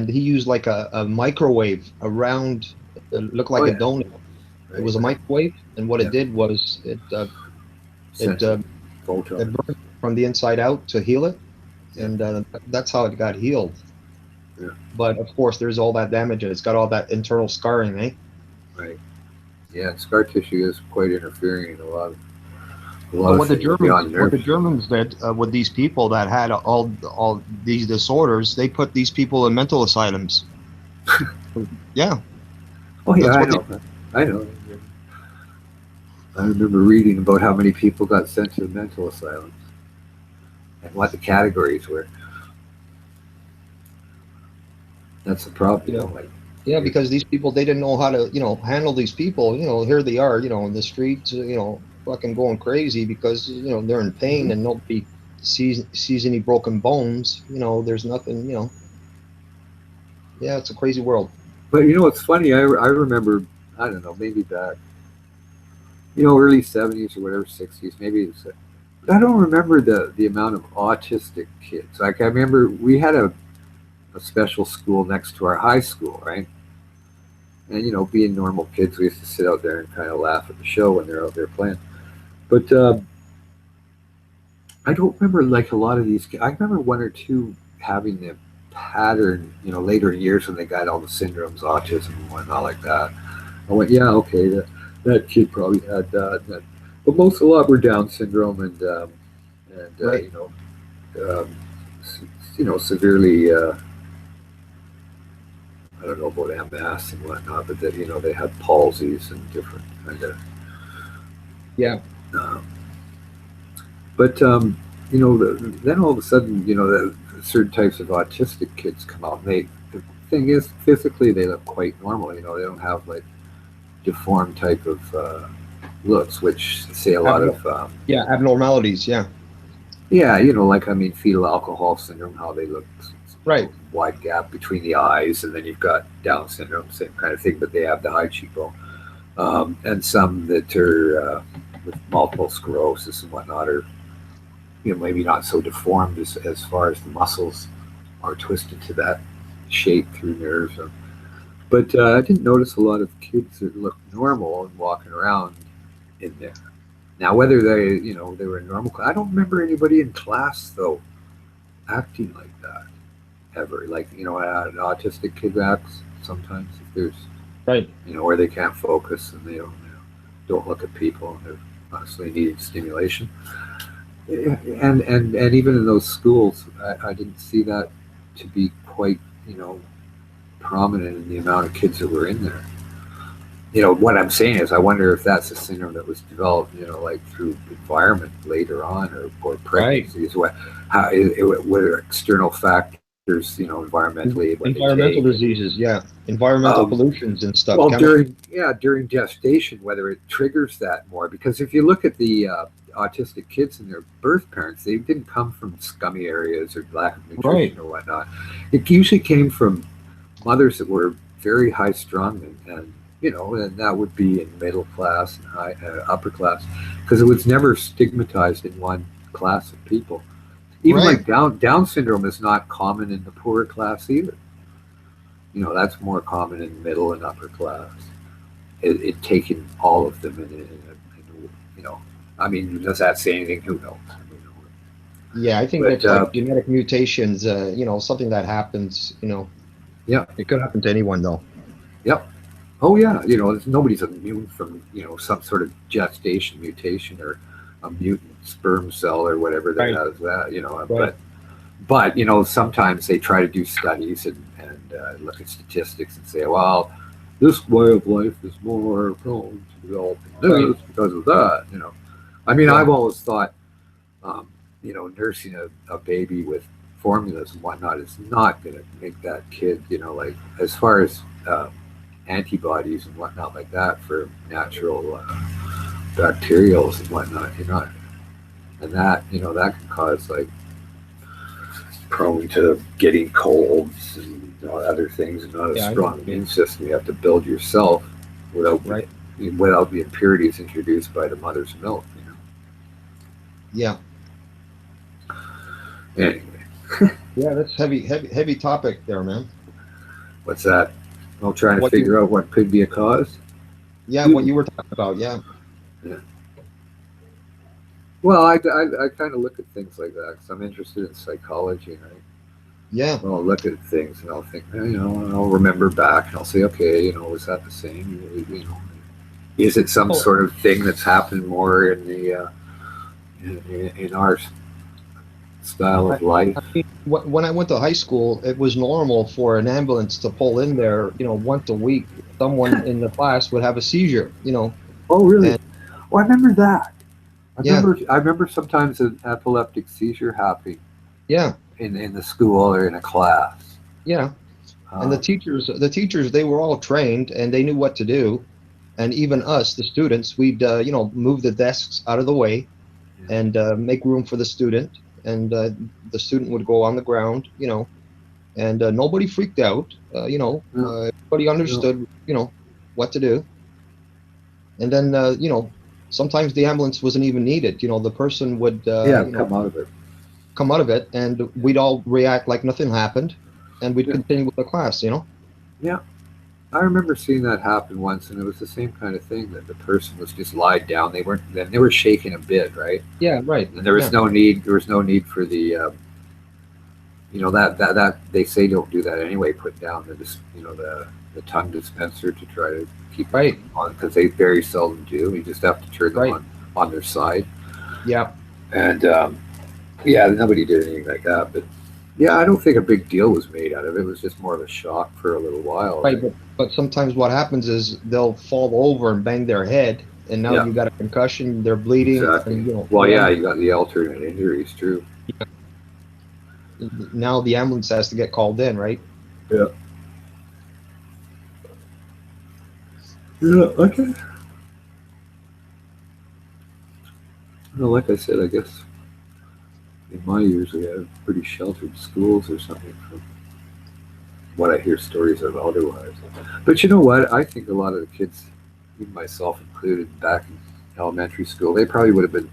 he used like a microwave around, it looked like a donut. Right. It was a microwave, and what it did was it burned from the inside out to heal it, and that's how it got healed. Yeah. But of course, there's all that damage, and it's got all that internal scarring, eh? Right. Yeah, scar tissue is quite interfering in a lot of But what the things beyond Germans did with these people that had all these disorders, they put these people in mental asylums. Yeah. Oh yeah, That's I what know. I know. I remember reading about how many people got sent to mental asylums and what the categories were. That's the problem, you know, like. Yeah, because these people, they didn't know how to, handle these people. Here they are, in the streets, fucking going crazy because, they're in pain and nobody sees any broken bones. There's nothing, Yeah, it's a crazy world. But it's funny. I remember, I don't know, maybe back, early 70s or whatever, 60s, maybe it's. But I don't remember the amount of autistic kids. Like I remember we had a special school next to our high school, right? And being normal kids, we used to sit out there and kind of laugh at the show when they're out there playing. But I don't remember like a lot of these. I remember one or two having the pattern, later in years when they got all the syndromes, autism and whatnot like that. I went, yeah, okay, that kid probably had that. But a lot were Down syndrome and right. Severely. I don't know about MS and whatnot, but that they had palsies and different kind of. Yeah. But then all of a sudden, the certain types of autistic kids come out. And the thing is, physically they look quite normal. They don't have like deformed type of looks, which say a lot of abnormalities. Yeah. Yeah, fetal alcohol syndrome, how they look. Right. Wide gap between the eyes, and then you've got Down syndrome, same kind of thing, but they have the high cheekbone. And some that are with multiple sclerosis and whatnot are, maybe not so deformed as far as the muscles are twisted to that shape through nerves. But I didn't notice a lot of kids that look normal and walking around in there. Now, whether they, they were in normal class, I don't remember anybody in class though acting like that. Ever, like an autistic kid acts sometimes if there's right, where they can't focus and they don't look at people and they're honestly needing stimulation. And even in those schools, I didn't see that to be quite prominent in the amount of kids that were in there. What I'm saying is, I wonder if that's a syndrome that was developed, like through environment later on or pregnancies. Right. What are external factors? Environmentally, environmental diseases, environmental pollutions and stuff. Well, during gestation, whether it triggers that more, because if you look at the autistic kids and their birth parents, they didn't come from scummy areas or lack of nutrition or whatnot. It usually came from mothers that were very high strung and that would be in middle class and high upper class, because it was never stigmatized in one class of people. Even like Down syndrome is not common in the poorer class either. That's more common in middle and upper class. It taking all of them does that say anything? Who knows? Yeah, I think that's like genetic mutations, something that happens, Yeah. It could happen to anyone though. Yep. Oh yeah, nobody's immune from, some sort of gestation mutation or a mutant sperm cell or whatever that has that, but sometimes they try to do studies and look at statistics and say, well, this way of life is more prone to developing this because of that. I've always thought, nursing a baby with formulas and whatnot is not going to make that kid, like as far as antibodies and whatnot like that for natural bacterials and whatnot, and that that can cause like prone to getting colds and other things, and not a strong immune system you have to build yourself without the impurities introduced by the mother's milk. Yeah. Anyway. Yeah, that's heavy topic there, man. What's that? I'm trying to figure out what could be a cause. Yeah, what you were talking about. Yeah. Well, I kind of look at things like that because I'm interested in psychology, and I'll look at things and I'll think, I'll remember back and I'll say, okay, was that the same? Is it some sort of thing that's happened more in the in our style of life? When I went to high school, it was normal for an ambulance to pull in there, once a week. Someone in the class would have a seizure, Oh, really? And, I remember that. Yeah. I remember sometimes an epileptic seizure happening. Yeah. In the school or in a class. Yeah. And the teachers, they were all trained and they knew what to do. And even us, the students, we'd, move the desks out of the way and make room for the student. And the student would go on the ground, and nobody freaked out. Everybody understood, what to do. And then, sometimes the ambulance wasn't even needed. The person would come out of it, and we'd all react like nothing happened, and we'd continue with the class. Yeah, I remember seeing that happen once, and it was the same kind of thing that the person was just lied down. They were shaking a bit, right? Yeah, right. And there was no need. There was no need for the, that they say don't do that anyway. Put down the tongue dispenser to try to keep it on, because they very seldom do. You just have to turn them on their side. Yeah. And nobody did anything like that. But yeah, I don't think a big deal was made out of it. It was just more of a shock for a little while. Right, but sometimes what happens is they'll fall over and bang their head, and now you got a concussion. They're bleeding. Exactly. And, you got the alternate injuries too. Yeah. Now the ambulance has to get called in, right? Yeah. Yeah. Okay. Well, like I said, I guess in my years we had pretty sheltered schools or something from what I hear stories of otherwise. But you know what? I think a lot of the kids, even myself included, back in elementary school, they probably would have been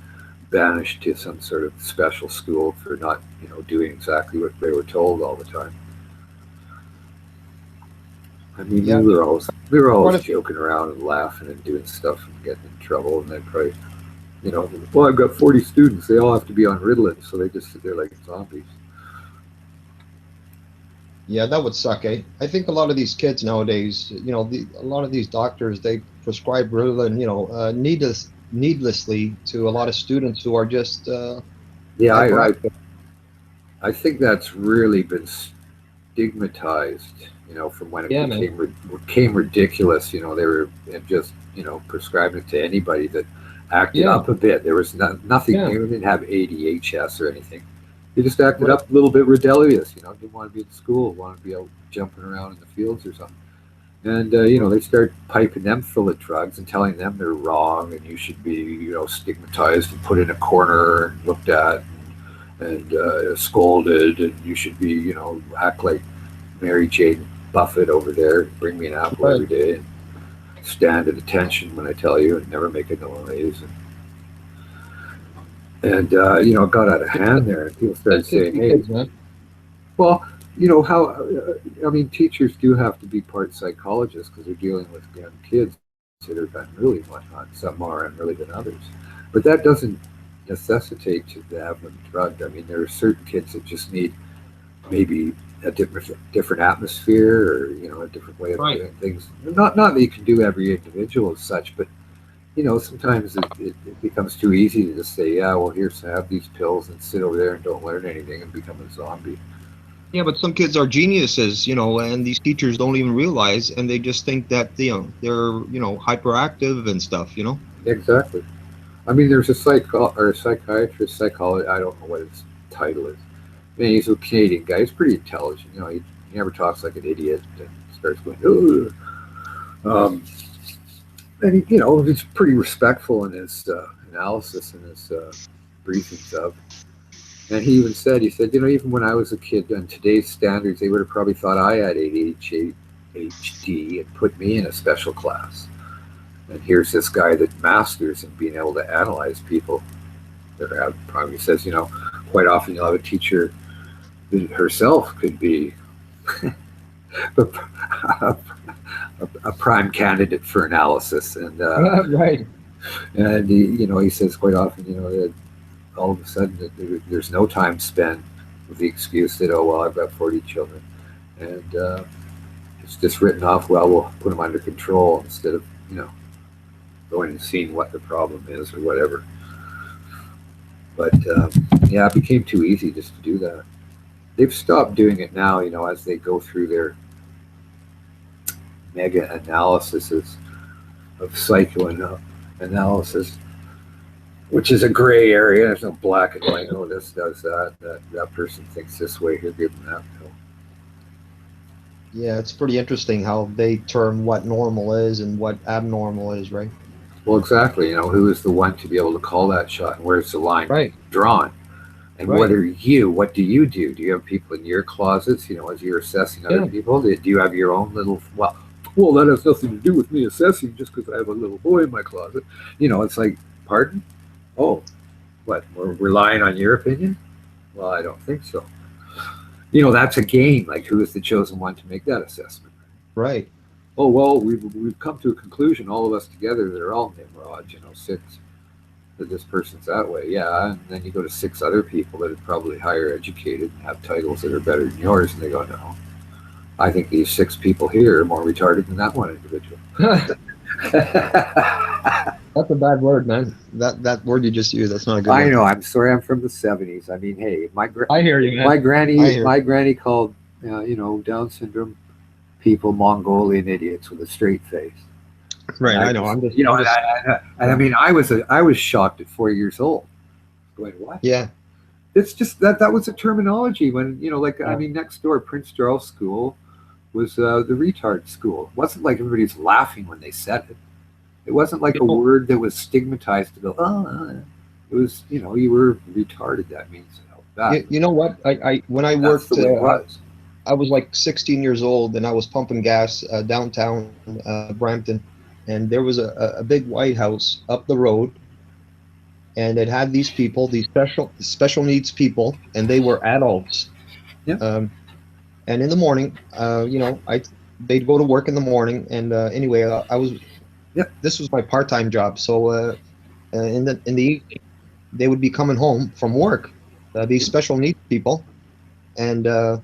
banished to some sort of special school for not, doing exactly what they were told all the time. I mean, we were always joking around and laughing and doing stuff and getting in trouble, and then probably, well, I've got 40 students. They all have to be on Ritalin, so they just sit there like zombies. Yeah, that would suck, eh? I think a lot of these kids nowadays, a lot of these doctors, they prescribe Ritalin, needlessly to a lot of students who are just. I think that's really been stigmatized, from when it became ridiculous. They were just, prescribing it to anybody that acted up a bit. There was nothing. They didn't have ADHS or anything. They just acted up a little bit rebellious. Didn't want to be at school, wanted to be out jumping around in the fields or something. And they start piping them full of drugs and telling them they're wrong and you should be, stigmatized and put in a corner and looked at and scolded, and you should be, act like Mary Jane Buffett over there, bring me an apple every day, and stand at attention when I tell you, and never make a noise. And it got out of hand there, and people started saying, "Hey, well, teachers do have to be part psychologists because they're dealing with young kids that are unruly and whatnot. Some more unruly than others, but that doesn't necessitate to have them drugged. I mean, there are certain kids that just need maybe a different atmosphere, or a different way of doing things. Not that you can do every individual as such, but sometimes it becomes too easy to just say, yeah, well, have these pills and sit over there and don't learn anything and become a zombie. Yeah, but some kids are geniuses, and these teachers don't even realize, and they just think that they're hyperactive and stuff, Exactly. I mean, there's a psychiatrist, psychologist. I don't know what his title is. I mean, he's a Canadian guy. He's pretty intelligent. He never talks like an idiot and starts going, ugh. And he's pretty respectful in his analysis and his briefings of. And he even said, even when I was a kid, on today's standards, they would have probably thought I had ADHD and put me in a special class. And here's this guy that masters in being able to analyze people. That probably says, quite often you'll have a teacher that herself could be a prime candidate for analysis. And right. And he says quite often, that all of a sudden there's no time spent with the excuse that, oh, well, I've got 40 children. And it's just written off, well, we'll put them under control instead of, going and seeing what the problem is or whatever. But yeah, it became too easy just to do that. They've stopped doing it now, as they go through their mega analysis of psychoanalysis, which is a gray area. There's no black and white. Oh, this does that. That person thinks this way. Here, give them that. Yeah, it's pretty interesting how they term what normal is and what abnormal is, right? Well, exactly. Who is the one to be able to call that shot, and where's the line drawn? And Right. what are you? What do you do? Do you have people in your closets? As you're assessing other people, do you have your own little? Well, that has nothing to do with me assessing just because I have a little boy in my closet. It's like, pardon? Oh, what? We're relying on your opinion? Well, I don't think so. That's a game. Like, who is the chosen one to make that assessment? Right. Oh, well, we've come to a conclusion, all of us together, that are all Nimrod, 6, that this person's that way. Yeah, and then you go to 6 other people that are probably higher educated and have titles that are better than yours, and they go, no, I think these 6 people here are more retarded than that one individual. That's a bad word, man. That word you just used, that's not a good I word. know. I'm sorry. I'm from the 70s. I mean, hey, I hear you, man. my I granny called, Down syndrome people Mongolian idiots with a straight face. Right. And I know. I'm just. I mean, I was shocked at 4 years old. Going, what? Yeah. It's just that was a terminology when, I mean, next door, Prince Charles School was the retard school. It wasn't like everybody's laughing when they said it. It wasn't like a word that was stigmatized to go, it was, you were retarded. That means that. You know what? I when I worked, I was like 16 years old, and I was pumping gas downtown Brampton, and there was a big White House up the road, and it had these people, these special needs people, and they were adults. Yeah. And in the morning, they'd go to work in the morning, and anyway, I was. Yeah. This was my part-time job, so in the evening, they would be coming home from work. These special needs people, and the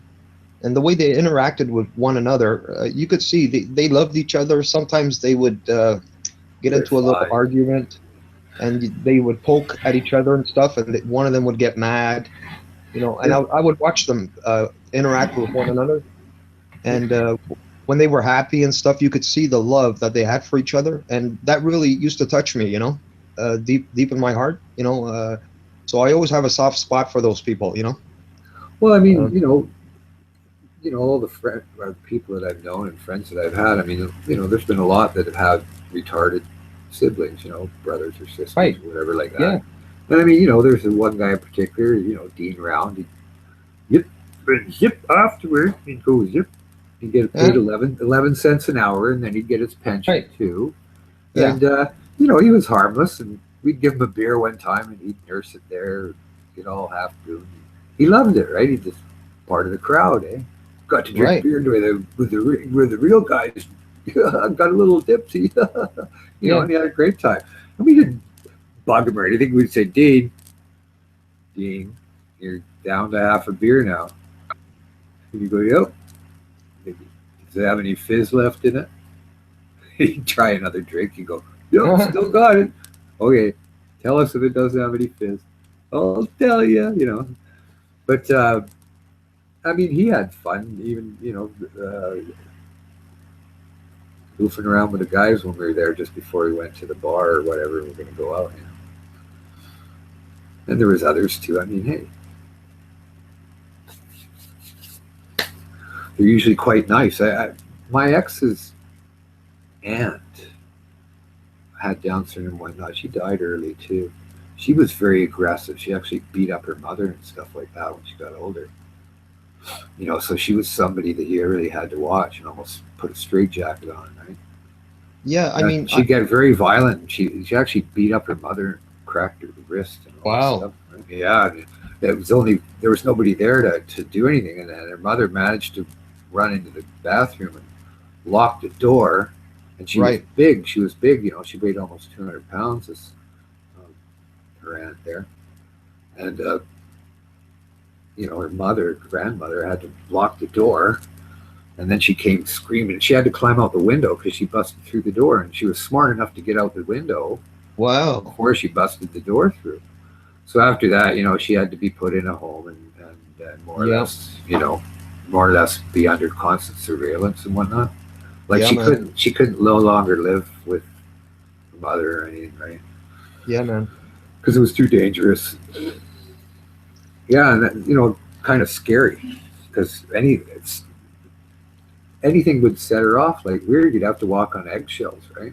way they interacted with one another, you could see they loved each other. Sometimes they would get into a little argument, and they would poke at each other and stuff, and one of them would get mad, and I would watch them interact with one another, and when they were happy and stuff, you could see the love that they had for each other, and that really used to touch me, deep in my heart, so I always have a soft spot for those people, Well, I mean, all the people that I've known and friends that I've had, I mean, there's been a lot that have had retarded siblings, brothers or sisters, or whatever like that. Yeah. And I mean, there's one guy in particular, Dean Round, he'd zip afterwards, he'd go zip. He'd get paid 11 cents an hour, and then he'd get his pension too. Yeah. And he was harmless, and we'd give him a beer one time, and he'd nurse it there, get all half goon. He loved it, right? He's just part of the crowd, eh? Got to drink beer with the real guys. Got a little tipsy, and he had a great time. And we didn't bug him or anything. We'd say, Dean, you're down to half a beer now. And you go, yep. Does it have any fizz left in it? You try another drink, you go, yep, still got it. Okay, tell us if it doesn't have any fizz. I'll tell you, But, I mean, he had fun, even, goofing around with the guys when we were there just before we went to the bar or whatever. We were going to go out, And there was others, too. I mean, hey. They're usually quite nice. My ex's aunt had Down syndrome and whatnot. She died early too. She was very aggressive. She actually beat up her mother and stuff like that when she got older. So she was somebody that you really had to watch and almost put a straitjacket on, right? Yeah, I mean, she'd get very violent. She actually beat up her mother and cracked her wrist and all that stuff. Right? Yeah, there was nobody there to do anything, and her mother managed to run into the bathroom and lock the door. And she was big. She was big. She weighed almost 200 pounds. Her aunt there, And her grandmother had to lock the door, and then she came screaming. She had to climb out the window because she busted through the door, and she was smart enough to get out the window. Wow! Before she busted the door through. So after that, she had to be put in a home and more or less, more or less be under constant surveillance and whatnot. Like she couldn't no longer live with her mother or anything, right? Yeah, man. Because it was too dangerous. Yeah, and that, kind of scary because anything would set her off like weird. You'd have to walk on eggshells, right?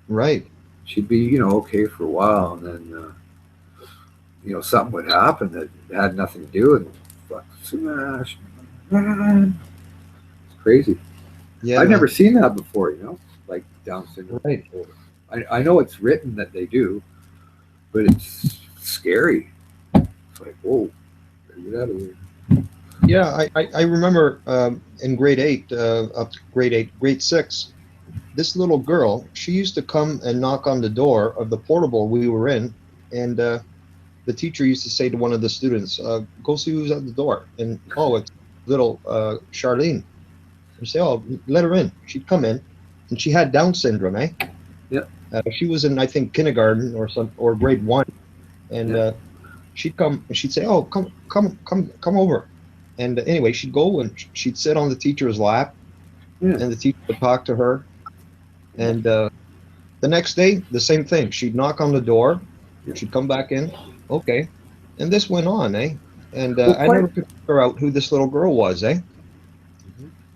Right. She'd be, okay for a while, and then something would happen that had nothing to do with it. Fuck, smash. It's crazy. Yeah, I've man. never seen that before, like Down syndrome. Right. I know it's written that they do, but it's scary. It's like, whoa, get out of here. Yeah, I remember in grade 8, up to grade 6, this little girl, she used to come and knock on the door of the portable we were in, and the teacher used to say to one of the students, go see who's at the door. And, oh, it's little Charlene. And say, oh, let her in. She'd come in, and she had Down syndrome, eh? Yeah. She was in, I think, kindergarten or grade 1. And she'd come, and she'd say, oh, come over. And anyway, she'd go, and she'd sit on the teacher's lap, and the teacher would talk to her. And the next day, the same thing. She'd knock on the door. She'd come back in. Okay. And this went on, eh? And I never could figure out who this little girl was, eh?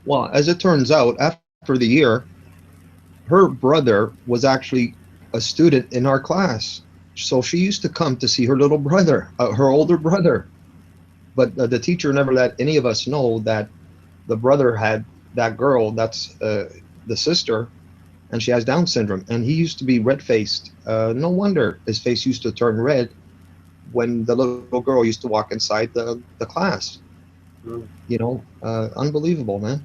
Well, as it turns out, after the year, her brother was actually a student in our class. So she used to come to see her little brother, her older brother. But the teacher never let any of us know that the brother had that girl, that's the sister, and she has Down syndrome. And he used to be red-faced. No wonder his face used to turn red when the little girl used to walk inside the class. Unbelievable, man.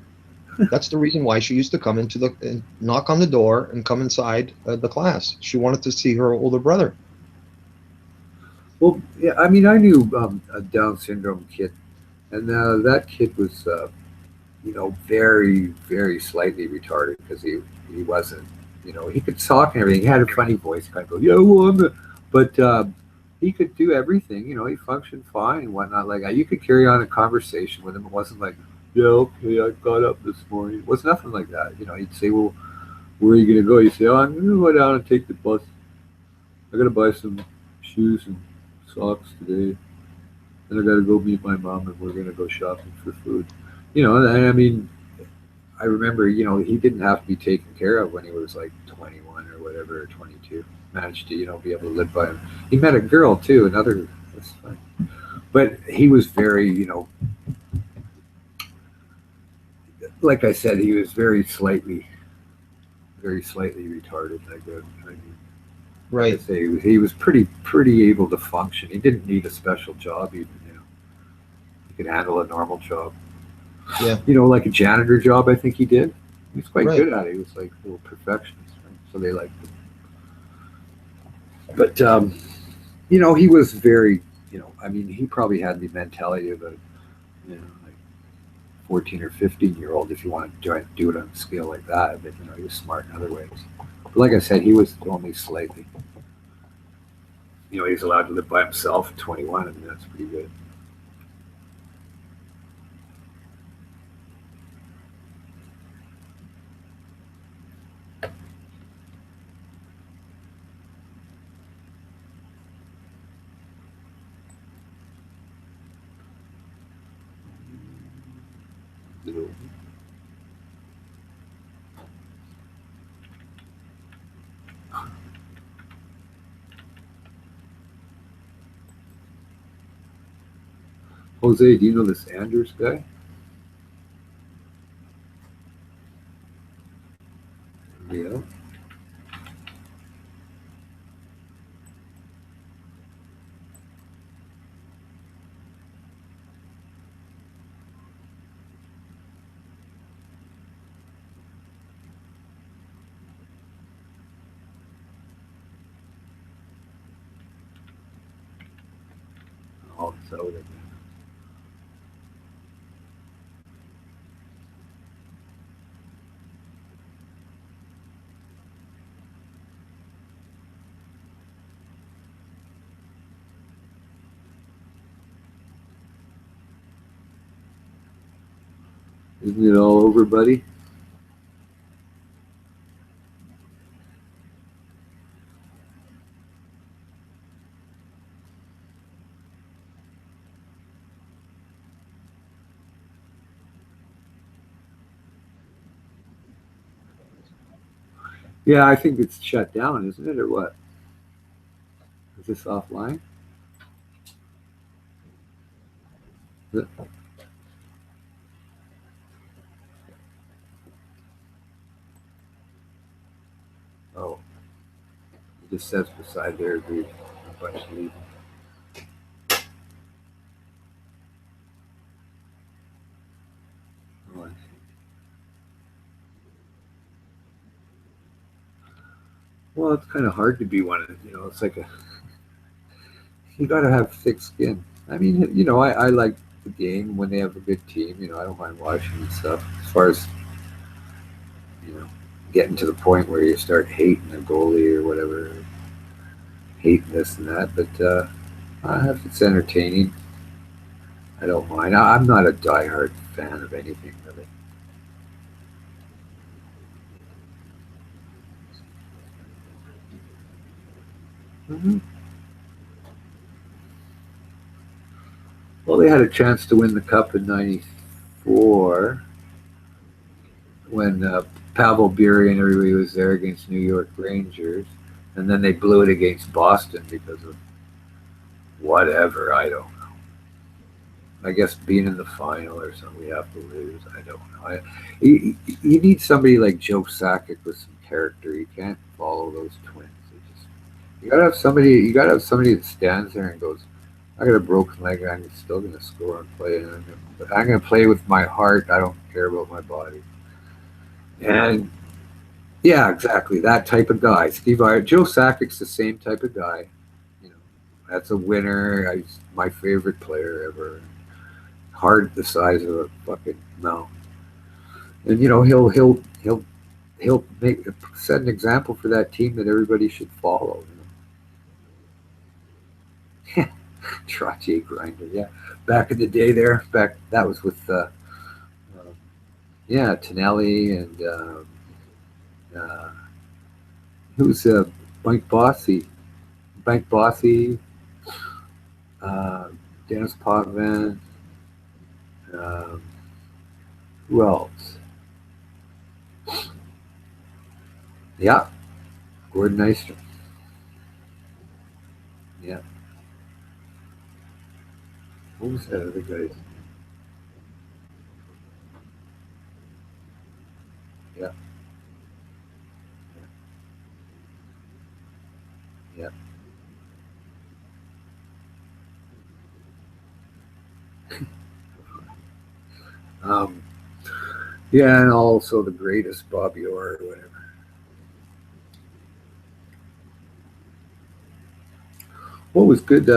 That's the reason why she used to come and knock on the door and come inside the class. She wanted to see her older brother. Well, yeah, I mean, I knew a Down syndrome kid, and that kid was, very, very slightly retarded because he wasn't, he could talk and everything. He had a funny voice, kind of go, yeah, well, but he could do everything. He functioned fine and whatnot. Like you could carry on a conversation with him. It wasn't like, yeah, okay, I got up this morning. It was nothing like that. He'd say, well, where are you gonna go? You say, oh, I'm gonna go down and take the bus. I gotta buy some shoes and socks today. Then I gotta go meet my mom, and we're gonna go shopping for food. And I mean, I remember, he didn't have to be taken care of when he was like 21 or whatever, or 22. Managed to, be able to live by him. He met a girl too, that's fine. But he was very, like I said, he was very slightly retarded. I mean, right. Like I say, he was pretty able to function. He didn't need a special job even. He could handle a normal job. Yeah. Like a janitor job. I think he did. He was quite Right. good at it. He was like a little perfectionist, right? So they liked him. But he was very, I mean, he probably had the mentality of a, like 14 or 15-year-old if you want to try to do it on a scale like that. But he was smart in other ways. But like I said, he was only slightly. He was allowed to live by himself at 21. I mean, that's pretty good. Jose, do you know this Anders guy? Yeah. without it. Isn't it all over, buddy? Yeah, I think it's shut down, isn't it, or what? Is this offline? Oh, it just says beside there, agreed. A bunch of leaving. Oh, I see. Well, it's kind of hard to be one of, it's like you got to have thick skin. I mean, I like the game when they have a good team. I don't mind watching and stuff. As far as, getting to the point where you start hating the goalie or whatever, hating this and that. But if it's entertaining, I don't mind. I'm not a diehard fan of anything really. Mm-hmm. Well, they had a chance to win the cup in '94 when Pavel Bure and everybody was there against New York Rangers, and then they blew it against Boston because of whatever, I don't know. I guess being in the final or something, we have to lose. I don't know. You need somebody like Joe Sakic with some character. You can't follow those twins. You gotta have somebody. You gotta have somebody that stands there and goes, "I got a broken leg, and I'm still gonna score and play. And I'm gonna play with my heart. I don't care about my body." And yeah, exactly that type of guy. Joe Sakic's the same type of guy. That's a winner. He's my favorite player ever. Heart the size of a fucking mountain. And he'll set an example for that team that everybody should follow. Trottier Grinder, yeah. Back in the day there, that was with Tonelli and who's Mike Bossy, Dennis Potvin, who else? Yeah, Gordon Nystrom. Yeah. What was that other guy's? Yeah. Yeah. Yeah, and also the greatest Bobby Orr or whatever. What was good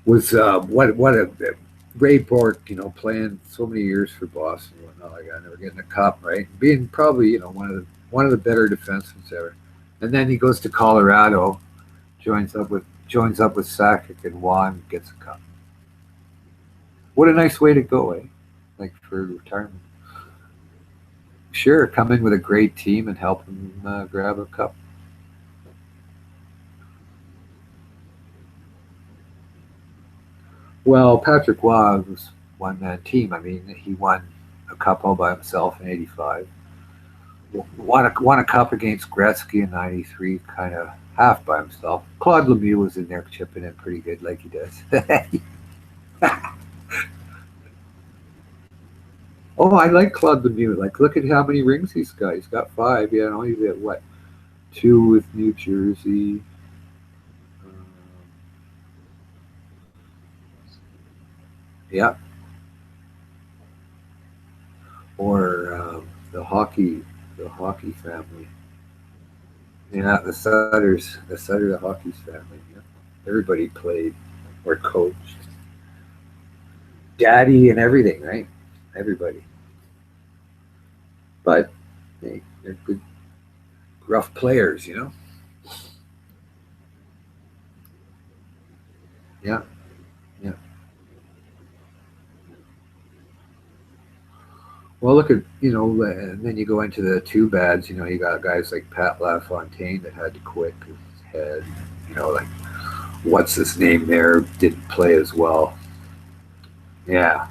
was what a Ray Bork, playing so many years for Boston and whatnot, like never getting a cup, right? Being probably one of the better defensemen ever, and then he goes to Colorado, joins up with Sakic, and Juan gets a cup. What a nice way to go, eh? Like for retirement. Sure, come in with a great team and help him grab a cup. Well, Patrick Roy was one-man team. I mean, he won a cup all by himself in '85. Won a cup against Gretzky in '93, kind of half by himself. Claude Lemieux was in there chipping in pretty good, like he does. Oh, I like Claude Lemieux. Like, look at how many rings he's got. He's got 5. Yeah, and he's at what? 2 with New Jersey. Yeah. Or the hockey family. Yeah, the Sutter, the Hockey's family. Yeah. Everybody played or coached. Daddy and everything, right? Everybody. But they're good, rough players, you know? Yeah. Yeah. Well, look at, and then you go into the too bads, you got guys like Pat LaFontaine that had to quit because his head, like, what's his name there, didn't play as well. Yeah.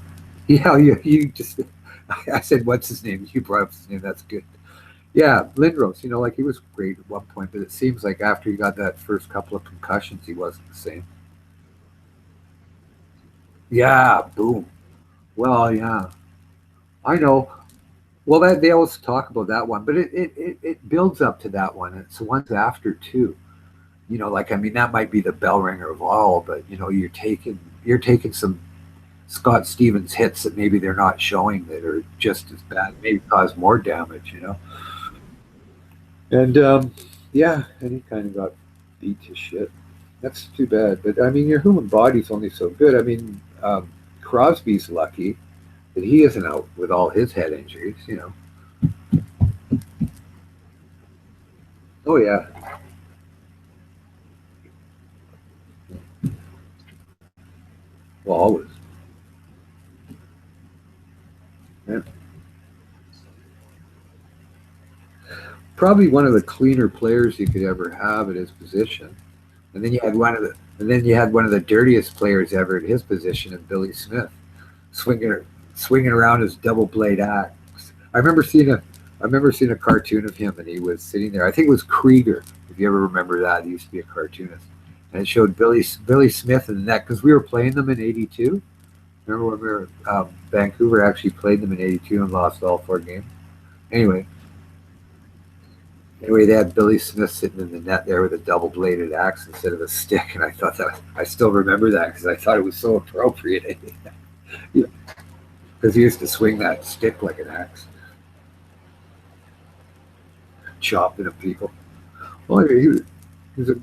Yeah, you just, I said, what's his name? You brought up his name, that's good. Yeah, Lindros, like he was great at one point, but it seems like after he got that first couple of concussions, he wasn't the same. Yeah, boom. Well, yeah. I know. Well, that they always talk about that one, but it builds up to that one. It's the ones after too. Like, I mean, that might be the bell ringer of all, but you're taking some Scott Stevens hits that maybe they're not showing that are just as bad, maybe cause more damage. And yeah, and he kind of got beat to shit. That's too bad. But I mean, your human body's only so good. I mean, Crosby's lucky that he isn't out with all his head injuries, Oh, yeah. Well, always. Yeah. Probably one of the cleaner players you could ever have at his position. And then you had one of the dirtiest players ever at his position, in Billy Smith, swinging around his double blade axe. I remember seeing a cartoon of him, and he was sitting there. I think it was Krieger, if you ever remember that. He used to be a cartoonist, and it showed Billy Smith in the net because we were playing them in '82. Remember when we were Vancouver actually played them in '82 and lost all 4 games. Anyway, they had Billy Smith sitting in the net there with a double-bladed axe instead of a stick, and I thought that I still remember that because I thought it was so appropriate. Because he used to swing that stick like an axe, chopping at people. Well, he was a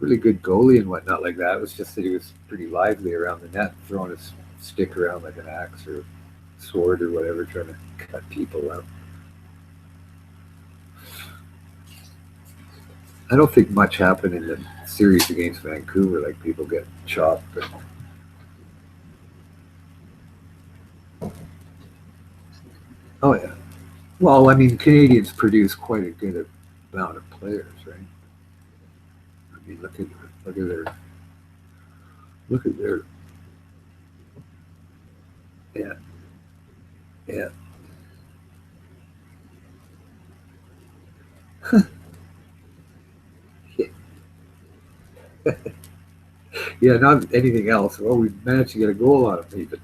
really good goalie and whatnot like that. It was just that he was pretty lively around the net, throwing his stick around like an axe or sword or whatever, trying to cut people out. I don't think much happened in the series against Vancouver, like people get chopped. But oh yeah. Well, I mean, Canadians produce quite a good amount of players, right? I mean, look at their yeah. Yeah. Yeah, not anything else. Well, we managed to get a goal out of me, but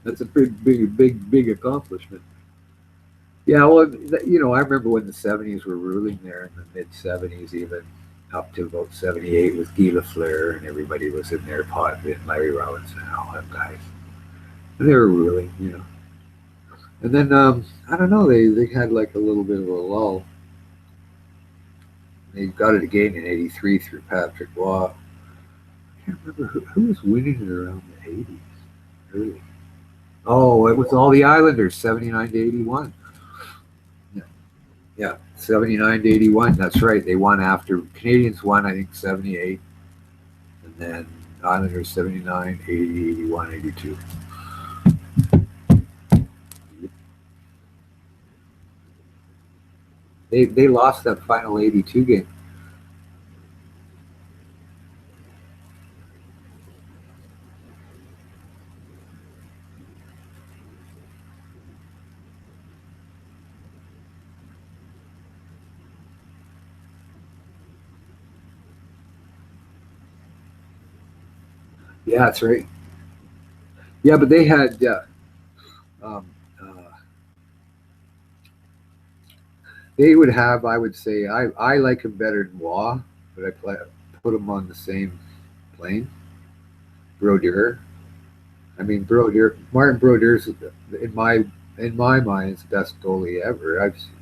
that's a big accomplishment. Yeah, well, I remember when the '70s were ruling there, in the mid '70s, even up to about '78 with Guy Lafleur, and everybody was in their pot, and Larry Robinson and all them guys, and they were ruling, And then I don't know, they had like a little bit of a lull. They got it again in '83 through Patrick Waugh. I can't remember who was winning it around the '80s. Really? Oh, it was all the Islanders, 79 to 81. Yeah, 79 to 81. That's right. They won after Canadians won, I think, 78, and then Islanders 79, 80, 81, 82. They lost that final 82 game. Yeah, that's right. Yeah, but they had they would have, I would say, I like him better than Waugh, but I put him on the same plane. Brodeur. I mean, Martin Brodeur's in my mind is the best goalie ever. I've seen,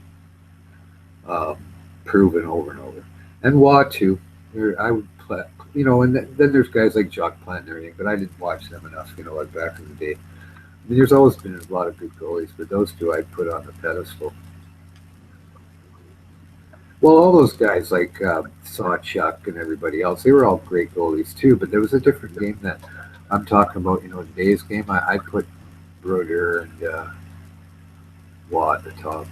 proven over and over. And Waugh too. I would you know, and then there's guys like Jock Plant and everything, but I didn't watch them enough, you know, like back in the day. I mean, there's always been a lot of good goalies, but those two I'd put on the pedestal. Well, all those guys like Sawchuck and everybody else, they were all great goalies too, but there was a different game that I'm talking about, you know, today's game. I put Brodeur and Waugh at the top.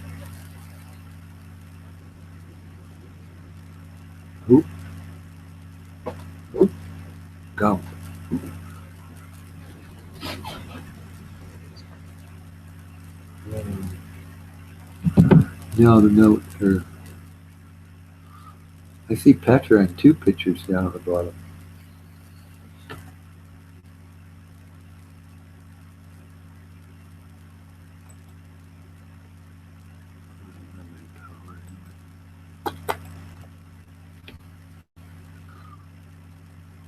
Who? Gump. No, the note. I see Petra and 2 pictures down at the bottom.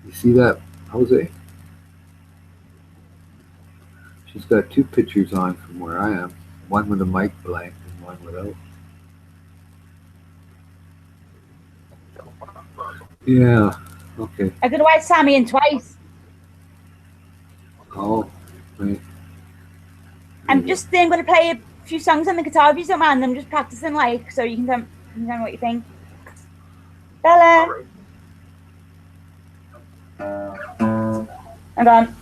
You see that, Jose? She's got 2 pictures on from where I am. One with a mic blank and one without. Yeah, okay. I don't know why Sammy in twice. Oh, right. I'm just going to play a few songs on the guitar if you don't mind. I'm just practicing, like, so you can tell me what you think. Bella. Hang on.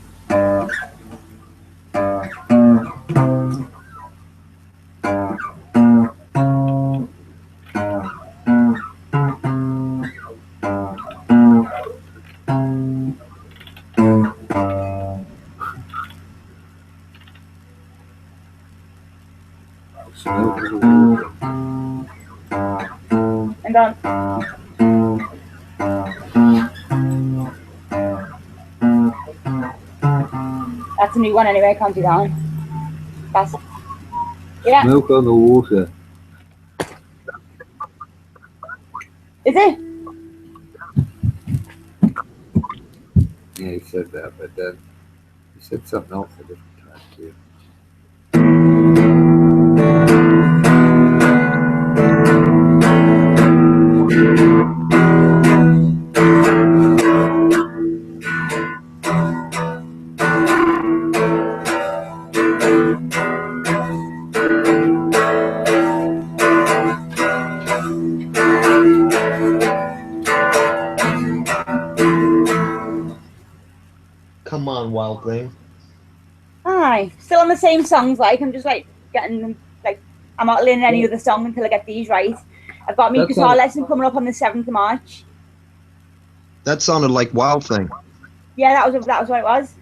Hang on. That's a new one anyway, I can't do that one. That's, yeah. Smoke on the water. Is it? Yeah, he said that, but then he said something else a different time too. Come on, Wild Thing. Aye, still on the same songs, like, I'm just, like, getting them, like, I'm not learning any other song until I get these right. I've got my guitar lesson coming up on the 7th of March. That sounded like Wild Thing. Yeah, that was what it was.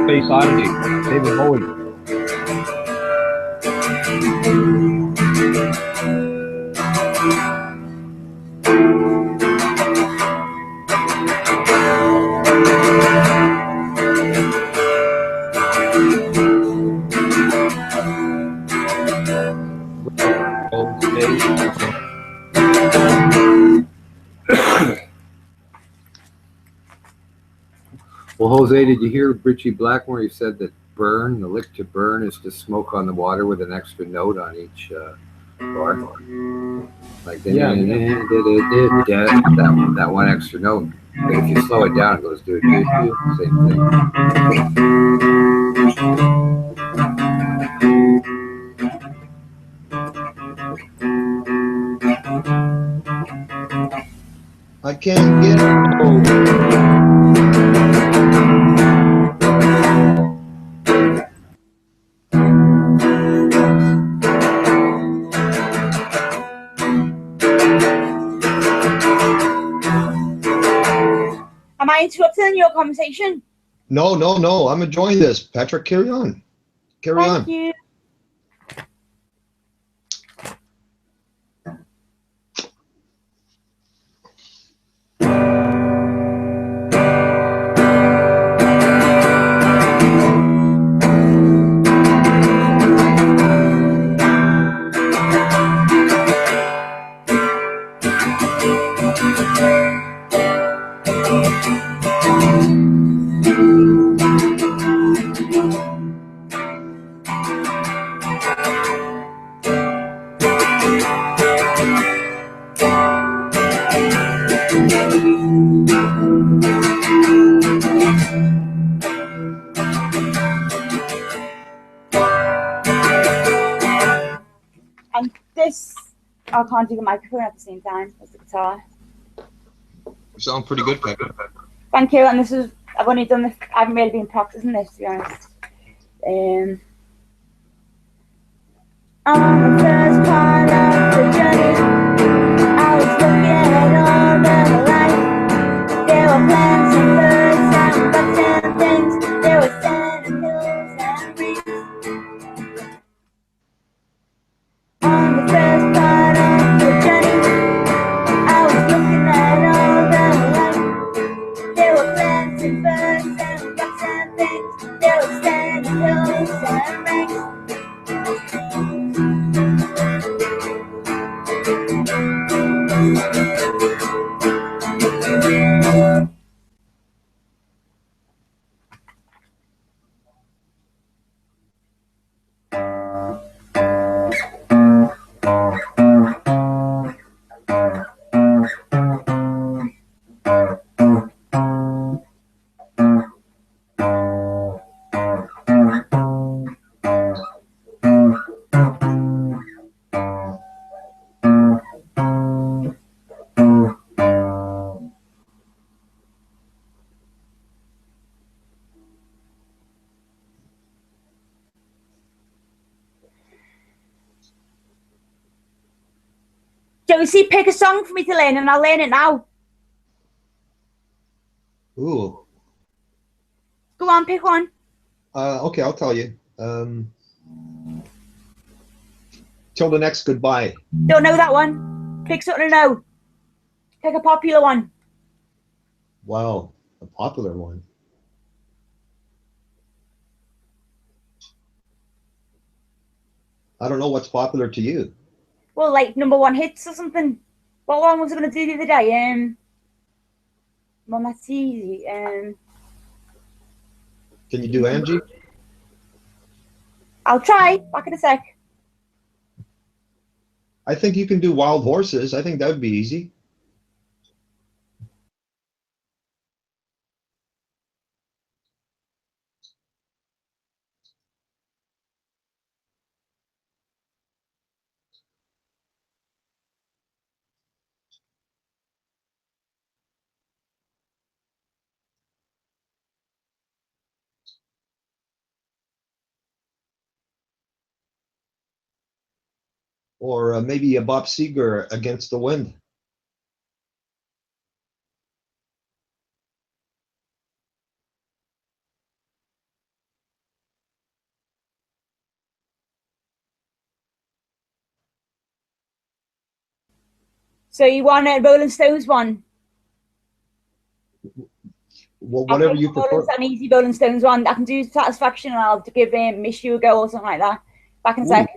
Space Oddity, David Bowie. Well, Jose, did you hear Richie Blackmore? He said that burn, the lick to burn, is to smoke on the water with an extra note on each bar. Like that one extra note. But if you slow it down, it goes do same thing. I can't get it. Am I interrupting your conversation? No. I'm enjoying this. Patrick, carry on. Carry on. Thank you. I can't do the microphone at the same time as the guitar. You sound pretty good, Pepper. Thank you. And this is, I've only done this, I haven't really been practicing this, to be honest. On the first part of the journey, I was looking at all the life. There were plants and birds and bugs and things. There were sand and hills and reefs. On the first part of the journey, I was looking at all the life. There were plants and birds and bugs and things. There were sand and hills and reefs. Josie, pick a song for me to learn and I'll learn it now. Ooh. Go on, pick one. Okay, I'll tell you. Till the next goodbye. Don't know that one. Pick something to know. Pick a popular one. Wow, a popular one. I don't know what's popular to you. Well, like #1 hits or something. What one was I going to do the other day? Well, that's easy. Can you do Angie? I'll try. Back in a sec. I think you can do Wild Horses. I think that would be easy. Or maybe a Bob Seger, Against the Wind. So you want a Rolling Stones one? Well, whatever you prefer. An easy Rolling Stones one. I can do Satisfaction and I'll give Miss You a go or something like that. Back in a sec.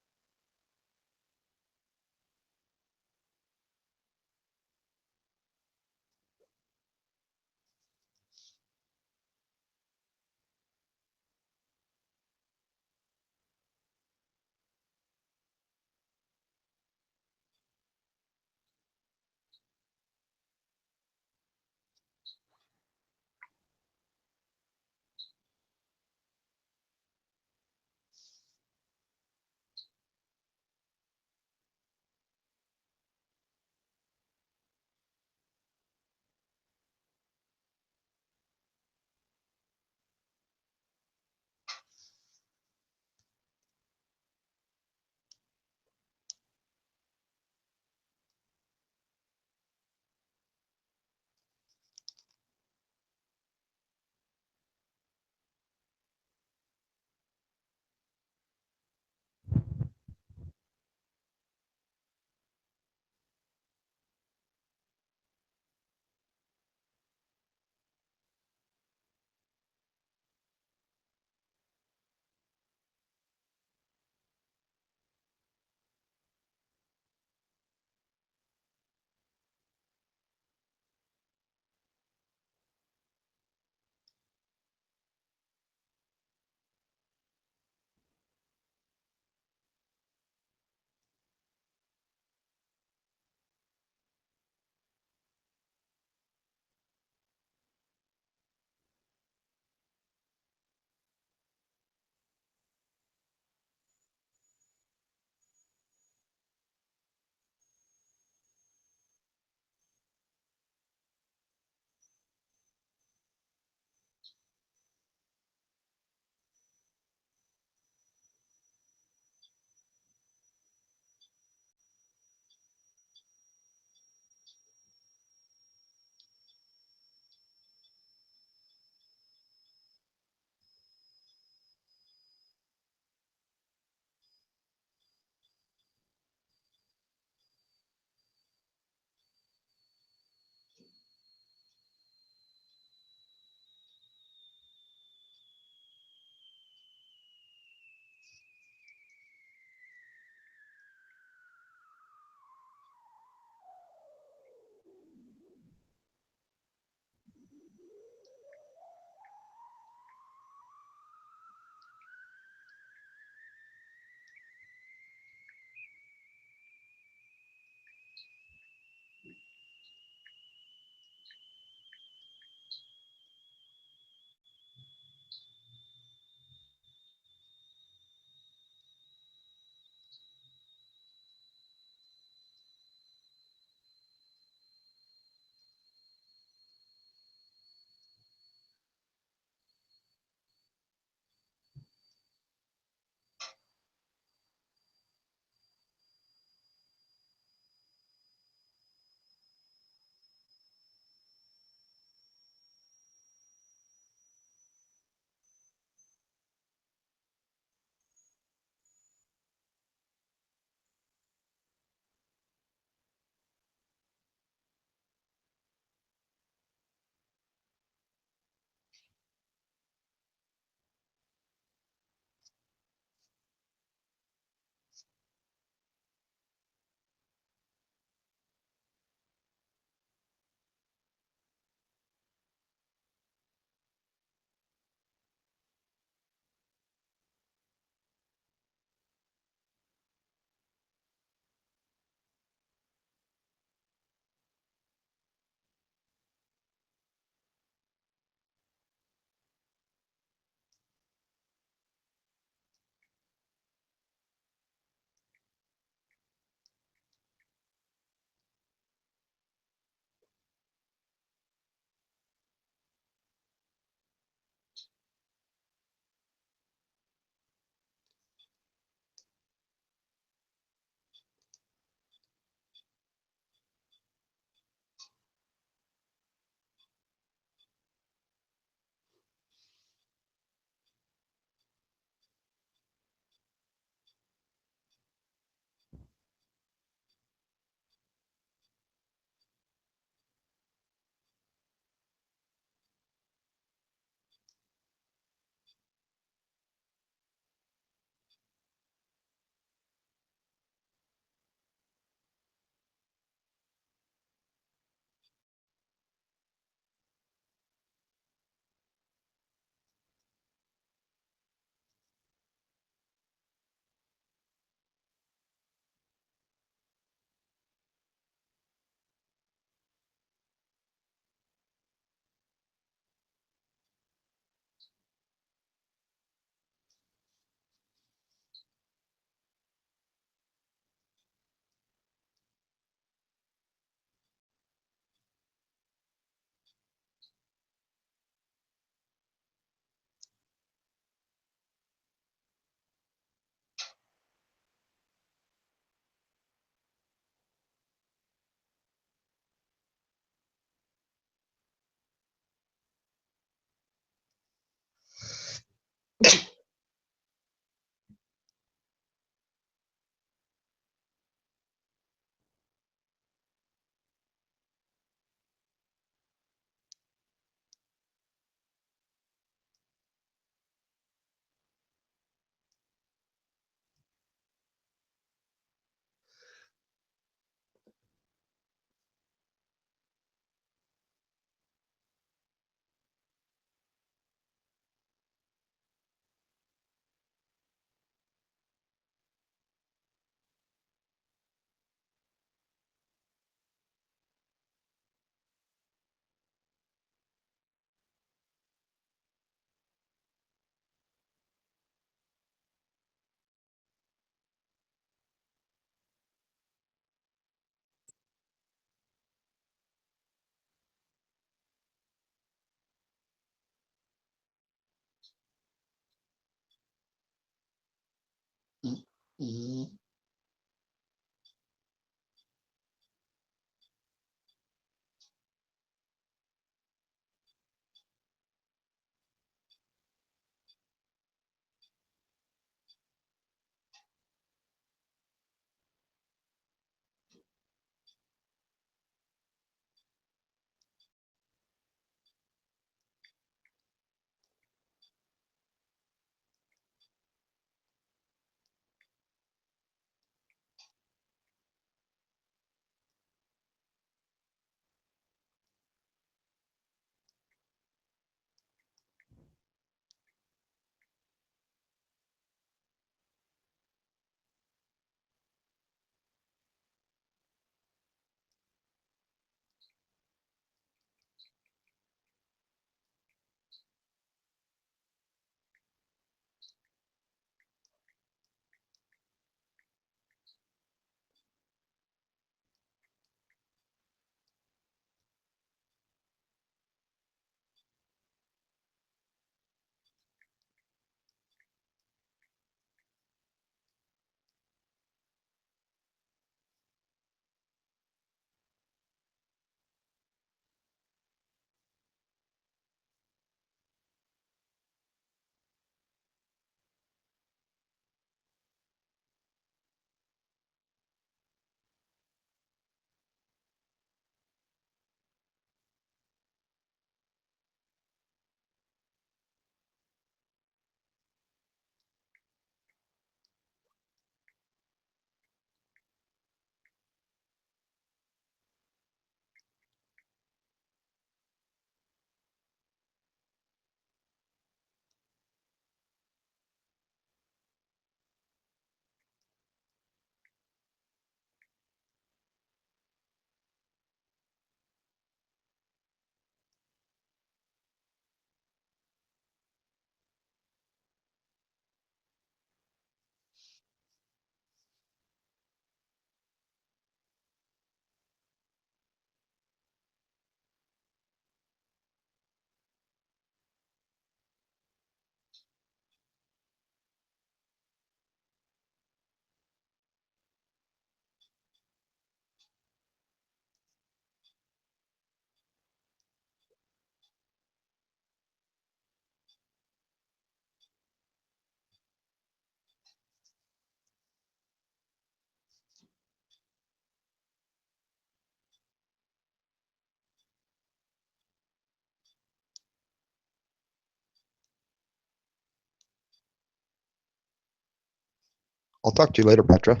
I'll talk to you later, Petra.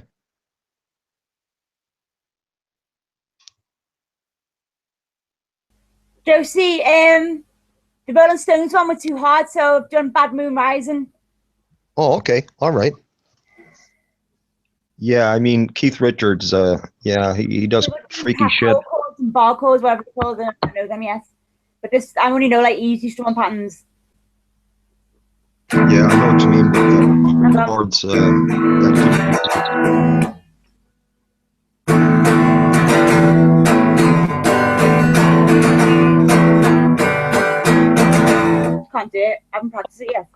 Josie, the Rolling Stones one was too hard, so I've done Bad Moon Rising. Oh, okay. All right. Yeah, I mean, Keith Richards, yeah, he does freaky shit. Power chords and bar chords, whatever it's called. I don't know them yet. But this, I only know like easy strum patterns. Yeah, I know what you mean with the chords. Can't do it. I haven't practiced it yet.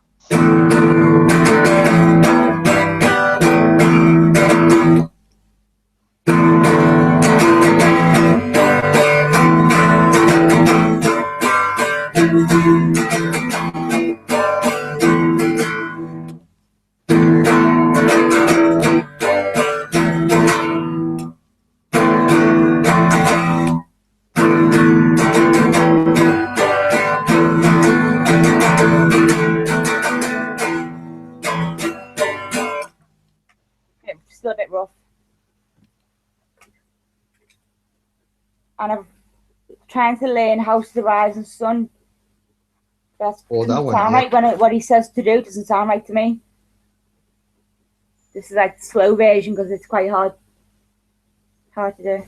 It's still a bit rough. And I'm trying to learn House of the Rising Sun. That doesn't sound right when what he says to do doesn't sound right to me. This is like the slow version because it's quite hard to do.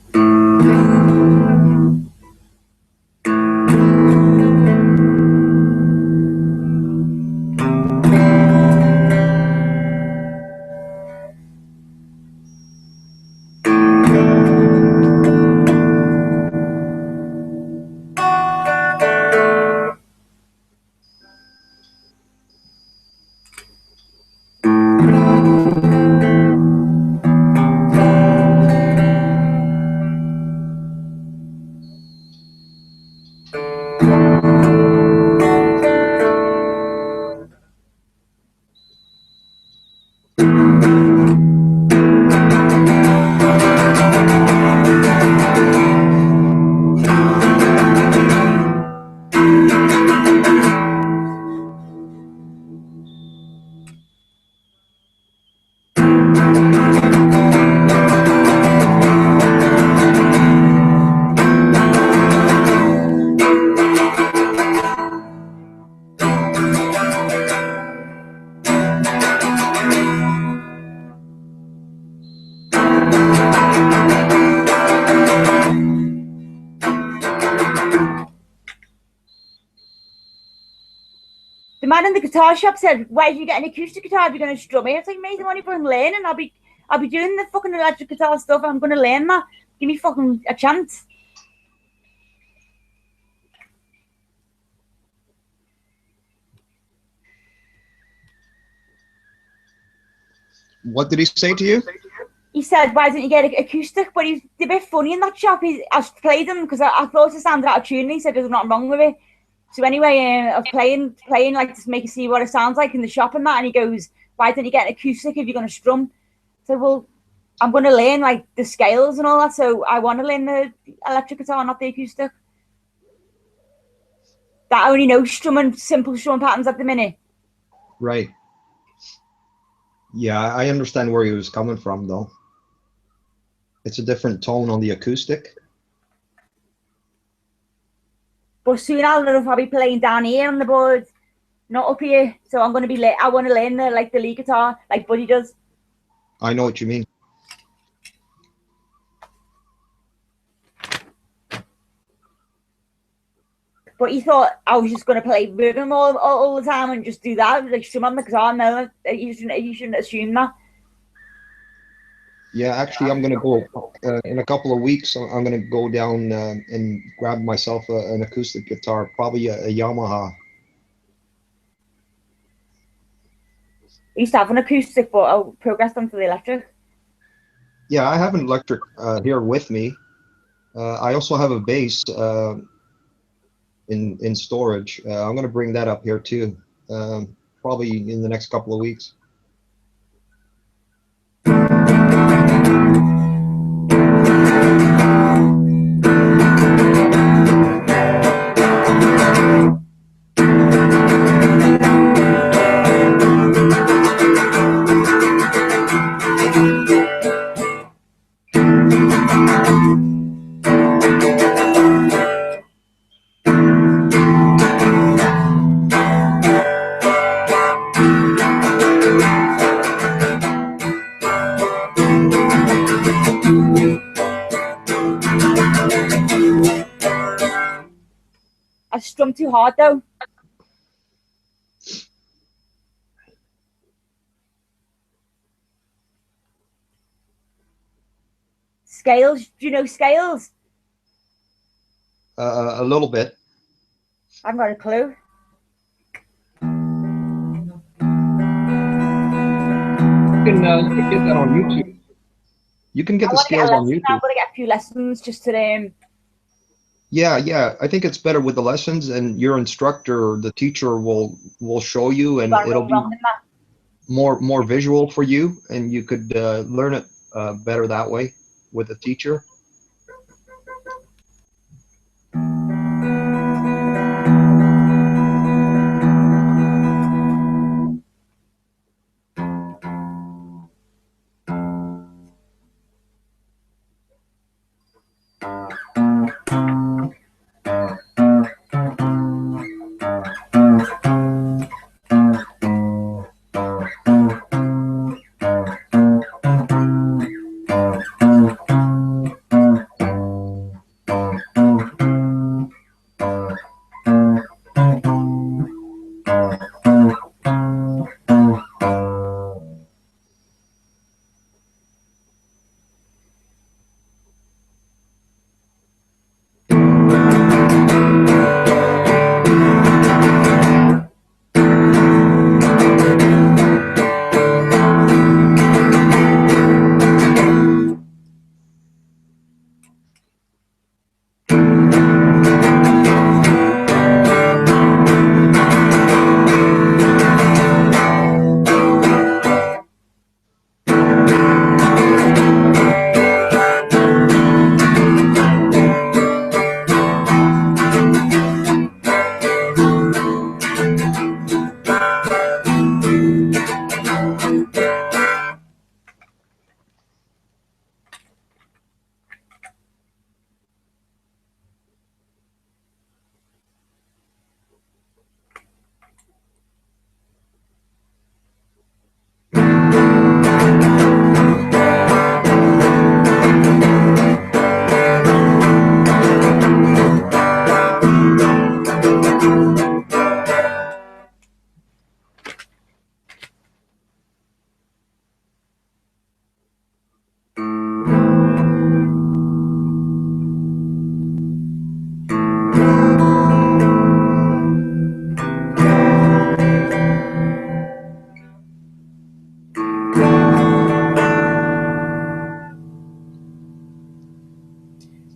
man in the guitar shop said, "Why do you get an acoustic guitar if you're going to strum it?" It's like, mate, I'm only fucking learning. I'll be doing the fucking electric guitar stuff. I'm going to learn that. Give me fucking a chance. What did he say to you? He said, "Why didn't you get an acoustic?" But he's a bit funny in that shop. I played him because I thought it sounded out of tune. And he said there's nothing wrong with it. So anyway, I was playing like to make you see what it sounds like in the shop and that. And he goes, "Why didn't you get an acoustic if you're going to strum?" So, well, I'm going to learn like the scales and all that. So I want to learn the electric guitar, not the acoustic. That only knows simple strumming patterns at the minute. Right. Yeah, I understand where he was coming from, though. It's a different tone on the acoustic. But soon I'll be playing down here on the board, not up here. So I'm going to be I want to learn the lead guitar, like Buddy does. I know what you mean. But he thought I was just going to play rhythm all the time and just do that, like strum on the guitar. No, you shouldn't assume that. Yeah, actually, I'm going to go in a couple of weeks. I'm going to go down and grab myself an acoustic guitar, probably a Yamaha. I used to have an acoustic, but I'll progress onto the electric. Yeah, I have an electric here with me. I also have a bass in storage. I'm going to bring that up here too, probably in the next couple of weeks. I strummed too hard though. Scales? Do you know scales? A little bit. I haven't got a clue. You can get that on YouTube. You can get the scales on YouTube. I'm going to get a few lessons just to Yeah. I think it's better with the lessons, and your instructor, the teacher, will show you, and it'll be more visual for you, and you could learn it better that way with a teacher.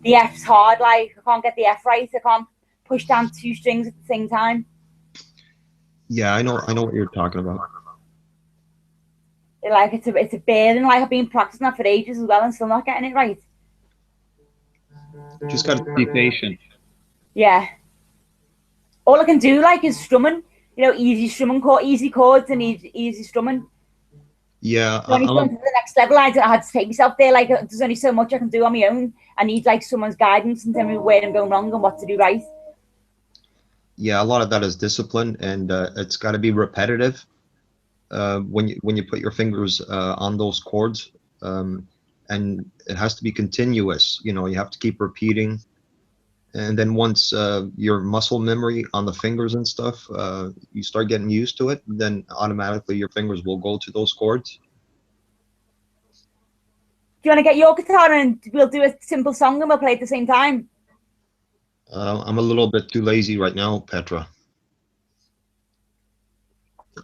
The F's hard, like I can't get the F right. I can't push down 2 strings at the same time. Yeah, I know what you're talking about. Like it's a burden. Like I've been practicing that for ages as well, and still not getting it right. Just got to be patient. Yeah. All I can do like is strumming. You know, easy chords and easy strumming. Yeah, So to the next level, I had to take myself there. Like there's only so much I can do on my own. I need like someone's guidance and tell me where I'm going wrong and what to do right. Yeah, a lot of that is discipline, and it's got to be repetitive. When you put your fingers on those chords, and it has to be continuous. You know, you have to keep repeating, and then once your muscle memory on the fingers and stuff, you start getting used to it, then automatically your fingers will go to those chords. Do you want to get your guitar and we'll do a simple song and we'll play at the same time? I'm a little bit too lazy right now, Petra.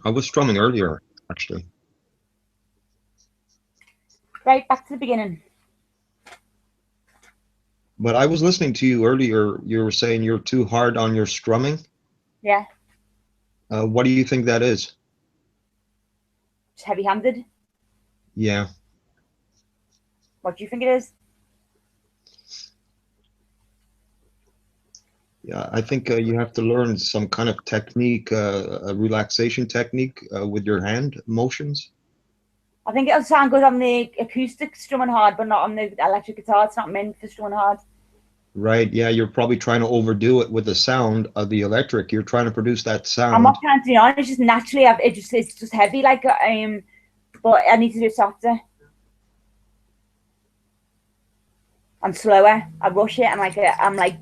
I was strumming earlier, actually. Right, back to the beginning. But I was listening to you earlier. You were saying you're too hard on your strumming. Yeah. What do you think that is? Just heavy-handed. Yeah. What do you think it is? Yeah, I think you have to learn some kind of technique, a relaxation technique with your hand motions. I think it'll sound good on the acoustic strumming hard, but not on the electric guitar. It's not meant for strumming hard. Right. Yeah, you're probably trying to overdo it with the sound of the electric. You're trying to produce that sound. I'm not trying to do it. It's just naturally, it's just heavy. Like but I need to do it softer and slower. I rush it. I'm like.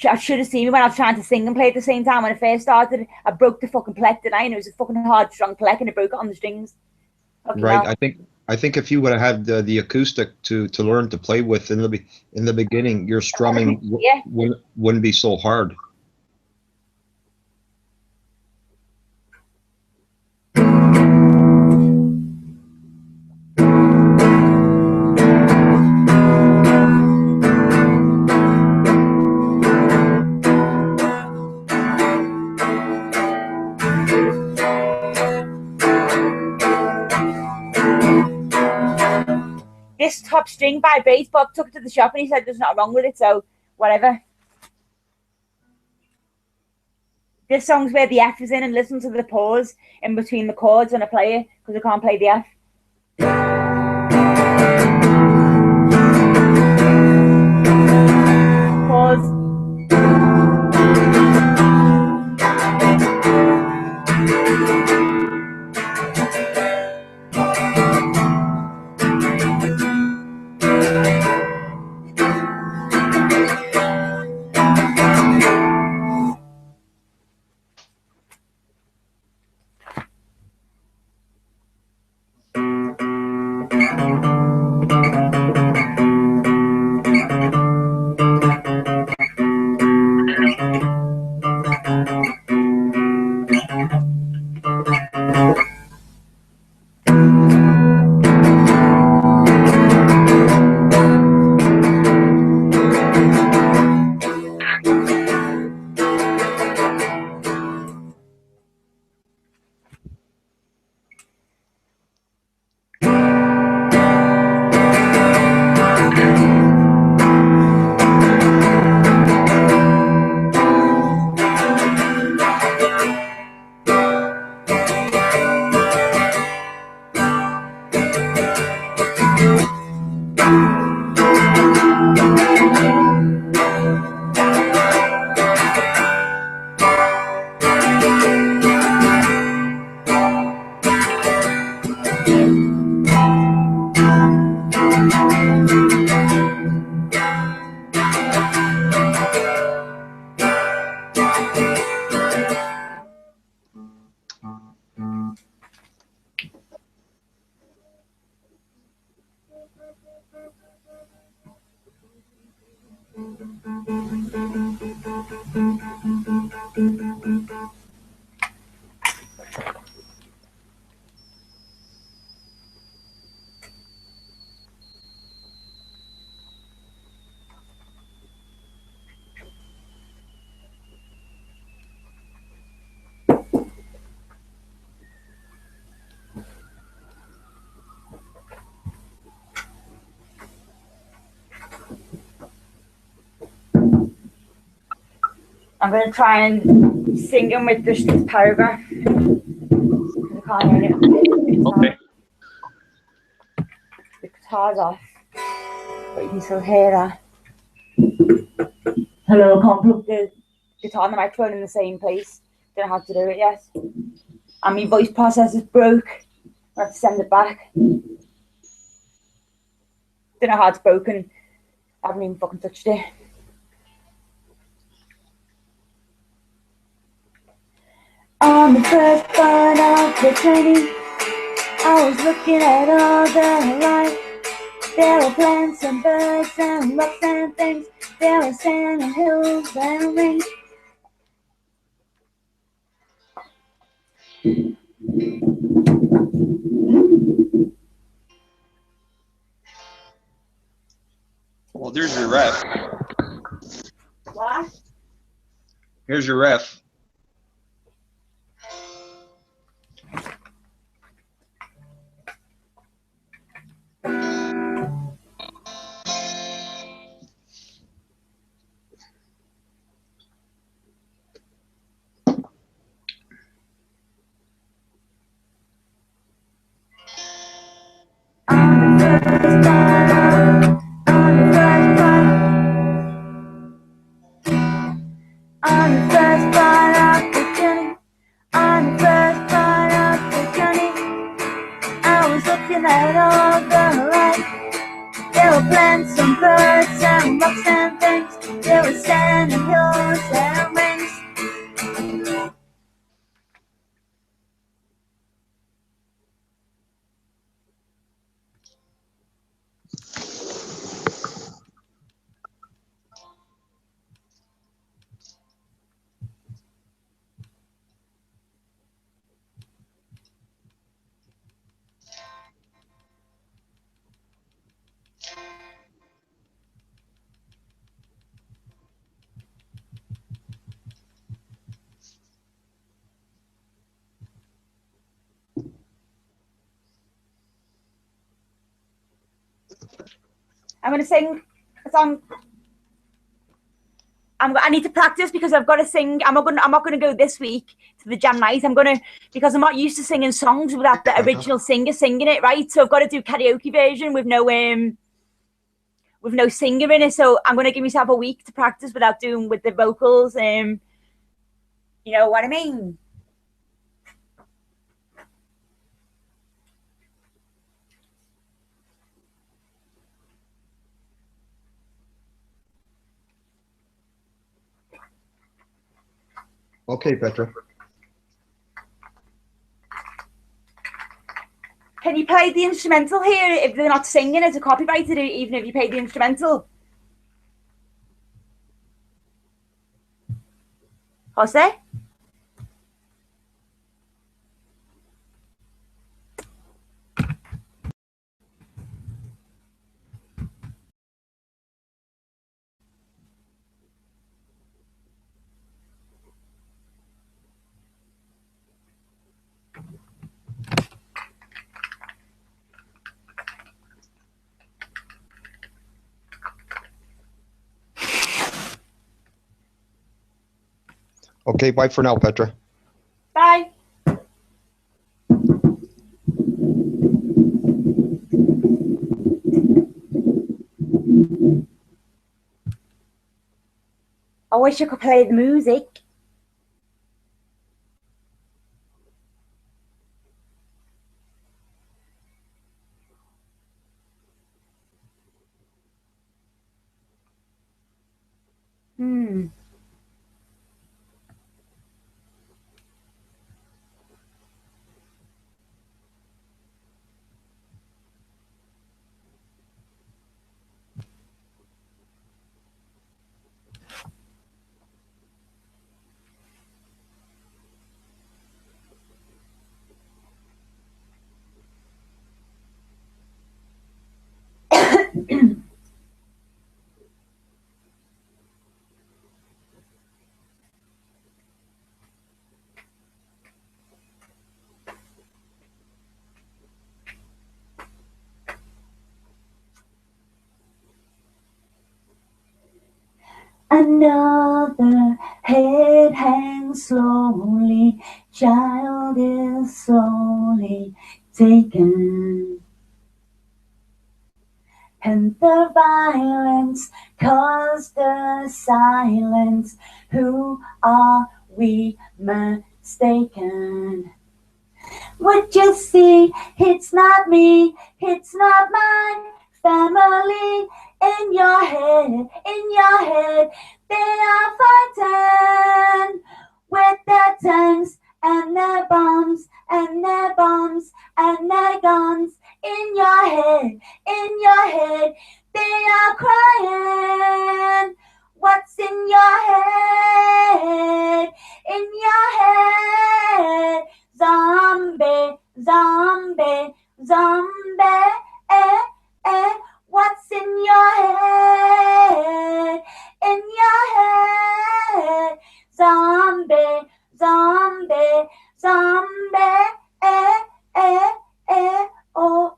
I should have seen me when I was trying to sing and play at the same time. When I first started, I broke the fucking pleck, didn't I? And it was a fucking hard, strong pleck, and I broke it on the strings. Okay, right. now. I think if you would have had the acoustic to learn to play with in the beginning, your strumming wouldn't be so hard. This top string vibrates. Bob took it to the shop and he said there's nothing wrong with it, so whatever. This song's where the F is in, and listen to the pause in between the chords when I play it, because I can't play the F. Pause. I'm going to try and sing them with this paragraph. I can't hear it. Okay. The guitar's off, but you can still hear that. Hello, I can't plug the guitar and the microphone in the same place. Don't know how to do it yet. And my voice processor's broke. I have to send it back. Don't know how it's broken. I haven't even fucking touched it. On the first part of the training, I was looking at all the life. There were plants and birds and rocks and things. There were sand and hills and rings. Well, there's your ref. What? Here's your ref. I'm going to sing a song. I need to practice because I've got to sing. I'm not going to go this week to the jam night. I'm going to, because I'm not used to singing songs without the original singer singing it, right? So I've got to do karaoke version with no singer in it. So I'm going to give myself a week to practice without doing with the vocals. You know what I mean? Okay, Petra. Can you play the instrumental here if they're not singing? It's a copyrighted, even if you play the instrumental. Jose? Okay, bye for now, Petra. Bye. I wish I could play the music. Another Head hangs slowly, child is slowly taken. And the violence caused the silence. Who are we mistaken? What you see, it's not me, it's not my family. In your head, they are fighting with their tanks and their bombs and their bombs and their guns. In your head, they are crying. What's in your head? In your head, zombie, zombie, zombie, what's in your head? In your head, zombie, zombie, zombie, oh.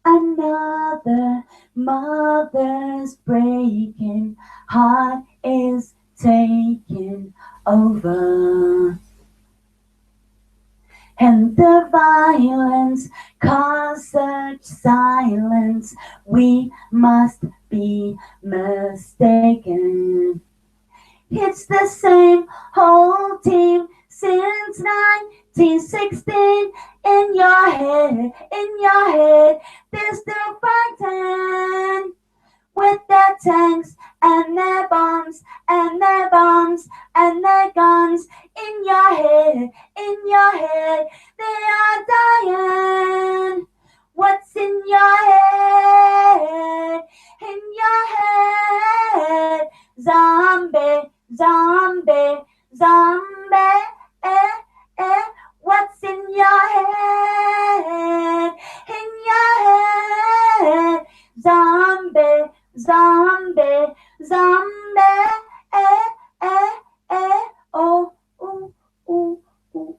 Another mother's breaking heart is taking over. And the violence caused such silence. We must be mistaken. It's the same whole team since 1916. In your head, they're still fighting with their tanks and their bombs and their bombs and their guns. In your head, they are dying. What's in your head? In your head, zombie, zombie, zombie, what's in your head? In your head, zombie, zombie, zombie, oh, ooh, ooh, ooh.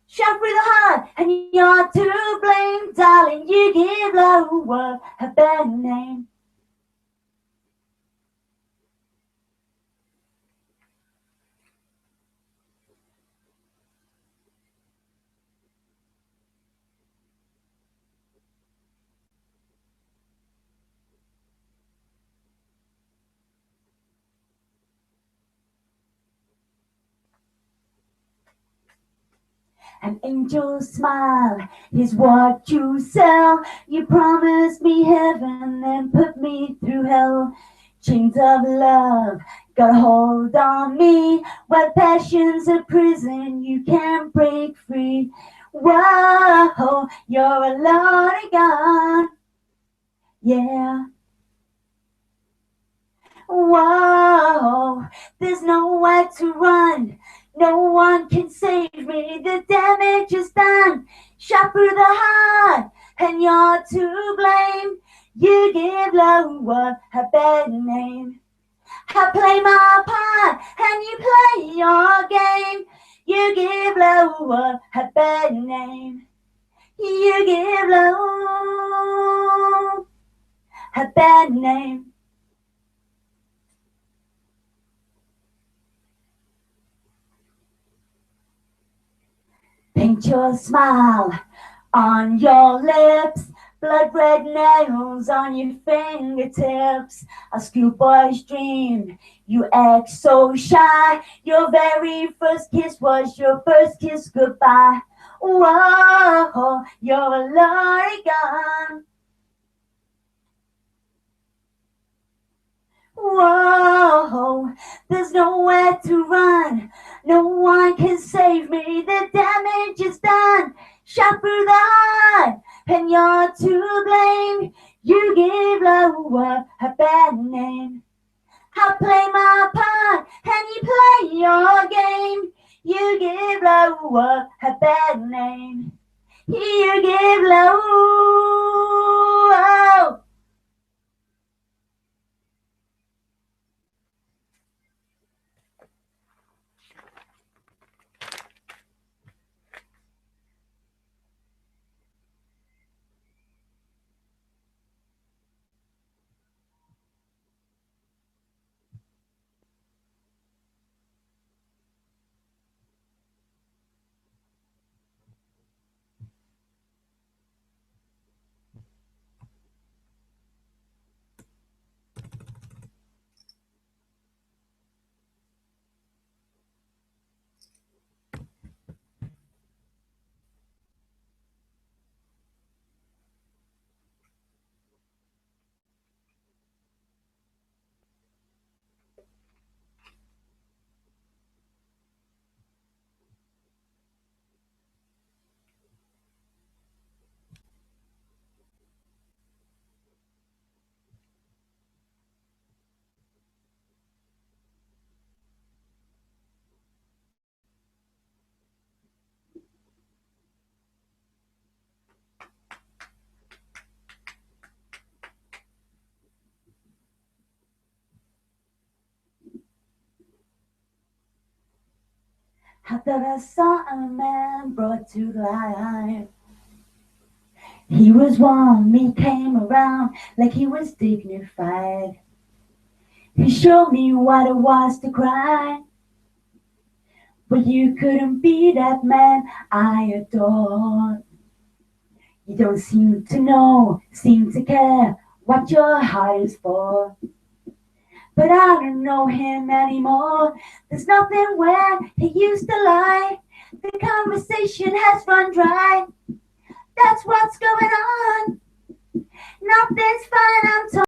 Shot through the heart, and you're to blame, darling. You give love a bad name. An angel's smile is what you sell. You promised me heaven and put me through hell. Chains of love got a hold on me. While passion's a prison you can't break free. Whoa, you're a Lord God. Yeah. Whoa, there's nowhere to run. No one can save me. The damage is done. Shot through the heart, and you're to blame. You give love a bad name. I play my part, and you play your game. You give love a bad name. You give love a bad name. Paint your smile on your lips. Blood red nails on your fingertips, a schoolboy's dream. You act so shy. Your very first kiss was your first kiss goodbye. Whoa, you're a Loregon. Whoa, there's nowhere to run. No one can save me. The damage is done. Shot through the heart, and you're to blame. You give love a bad name. I play my part, and you play your game. You give love a bad name. You give love. I thought I saw a man brought to life. He was warm, he came around like he was dignified. He showed me what it was to cry. But you couldn't be that man I adored. You don't seem to know, seem to care what your heart is for. But I don't know him anymore. There's nothing where he used to lie. The conversation has run dry. That's what's going on. Nothing's fine, I'm told.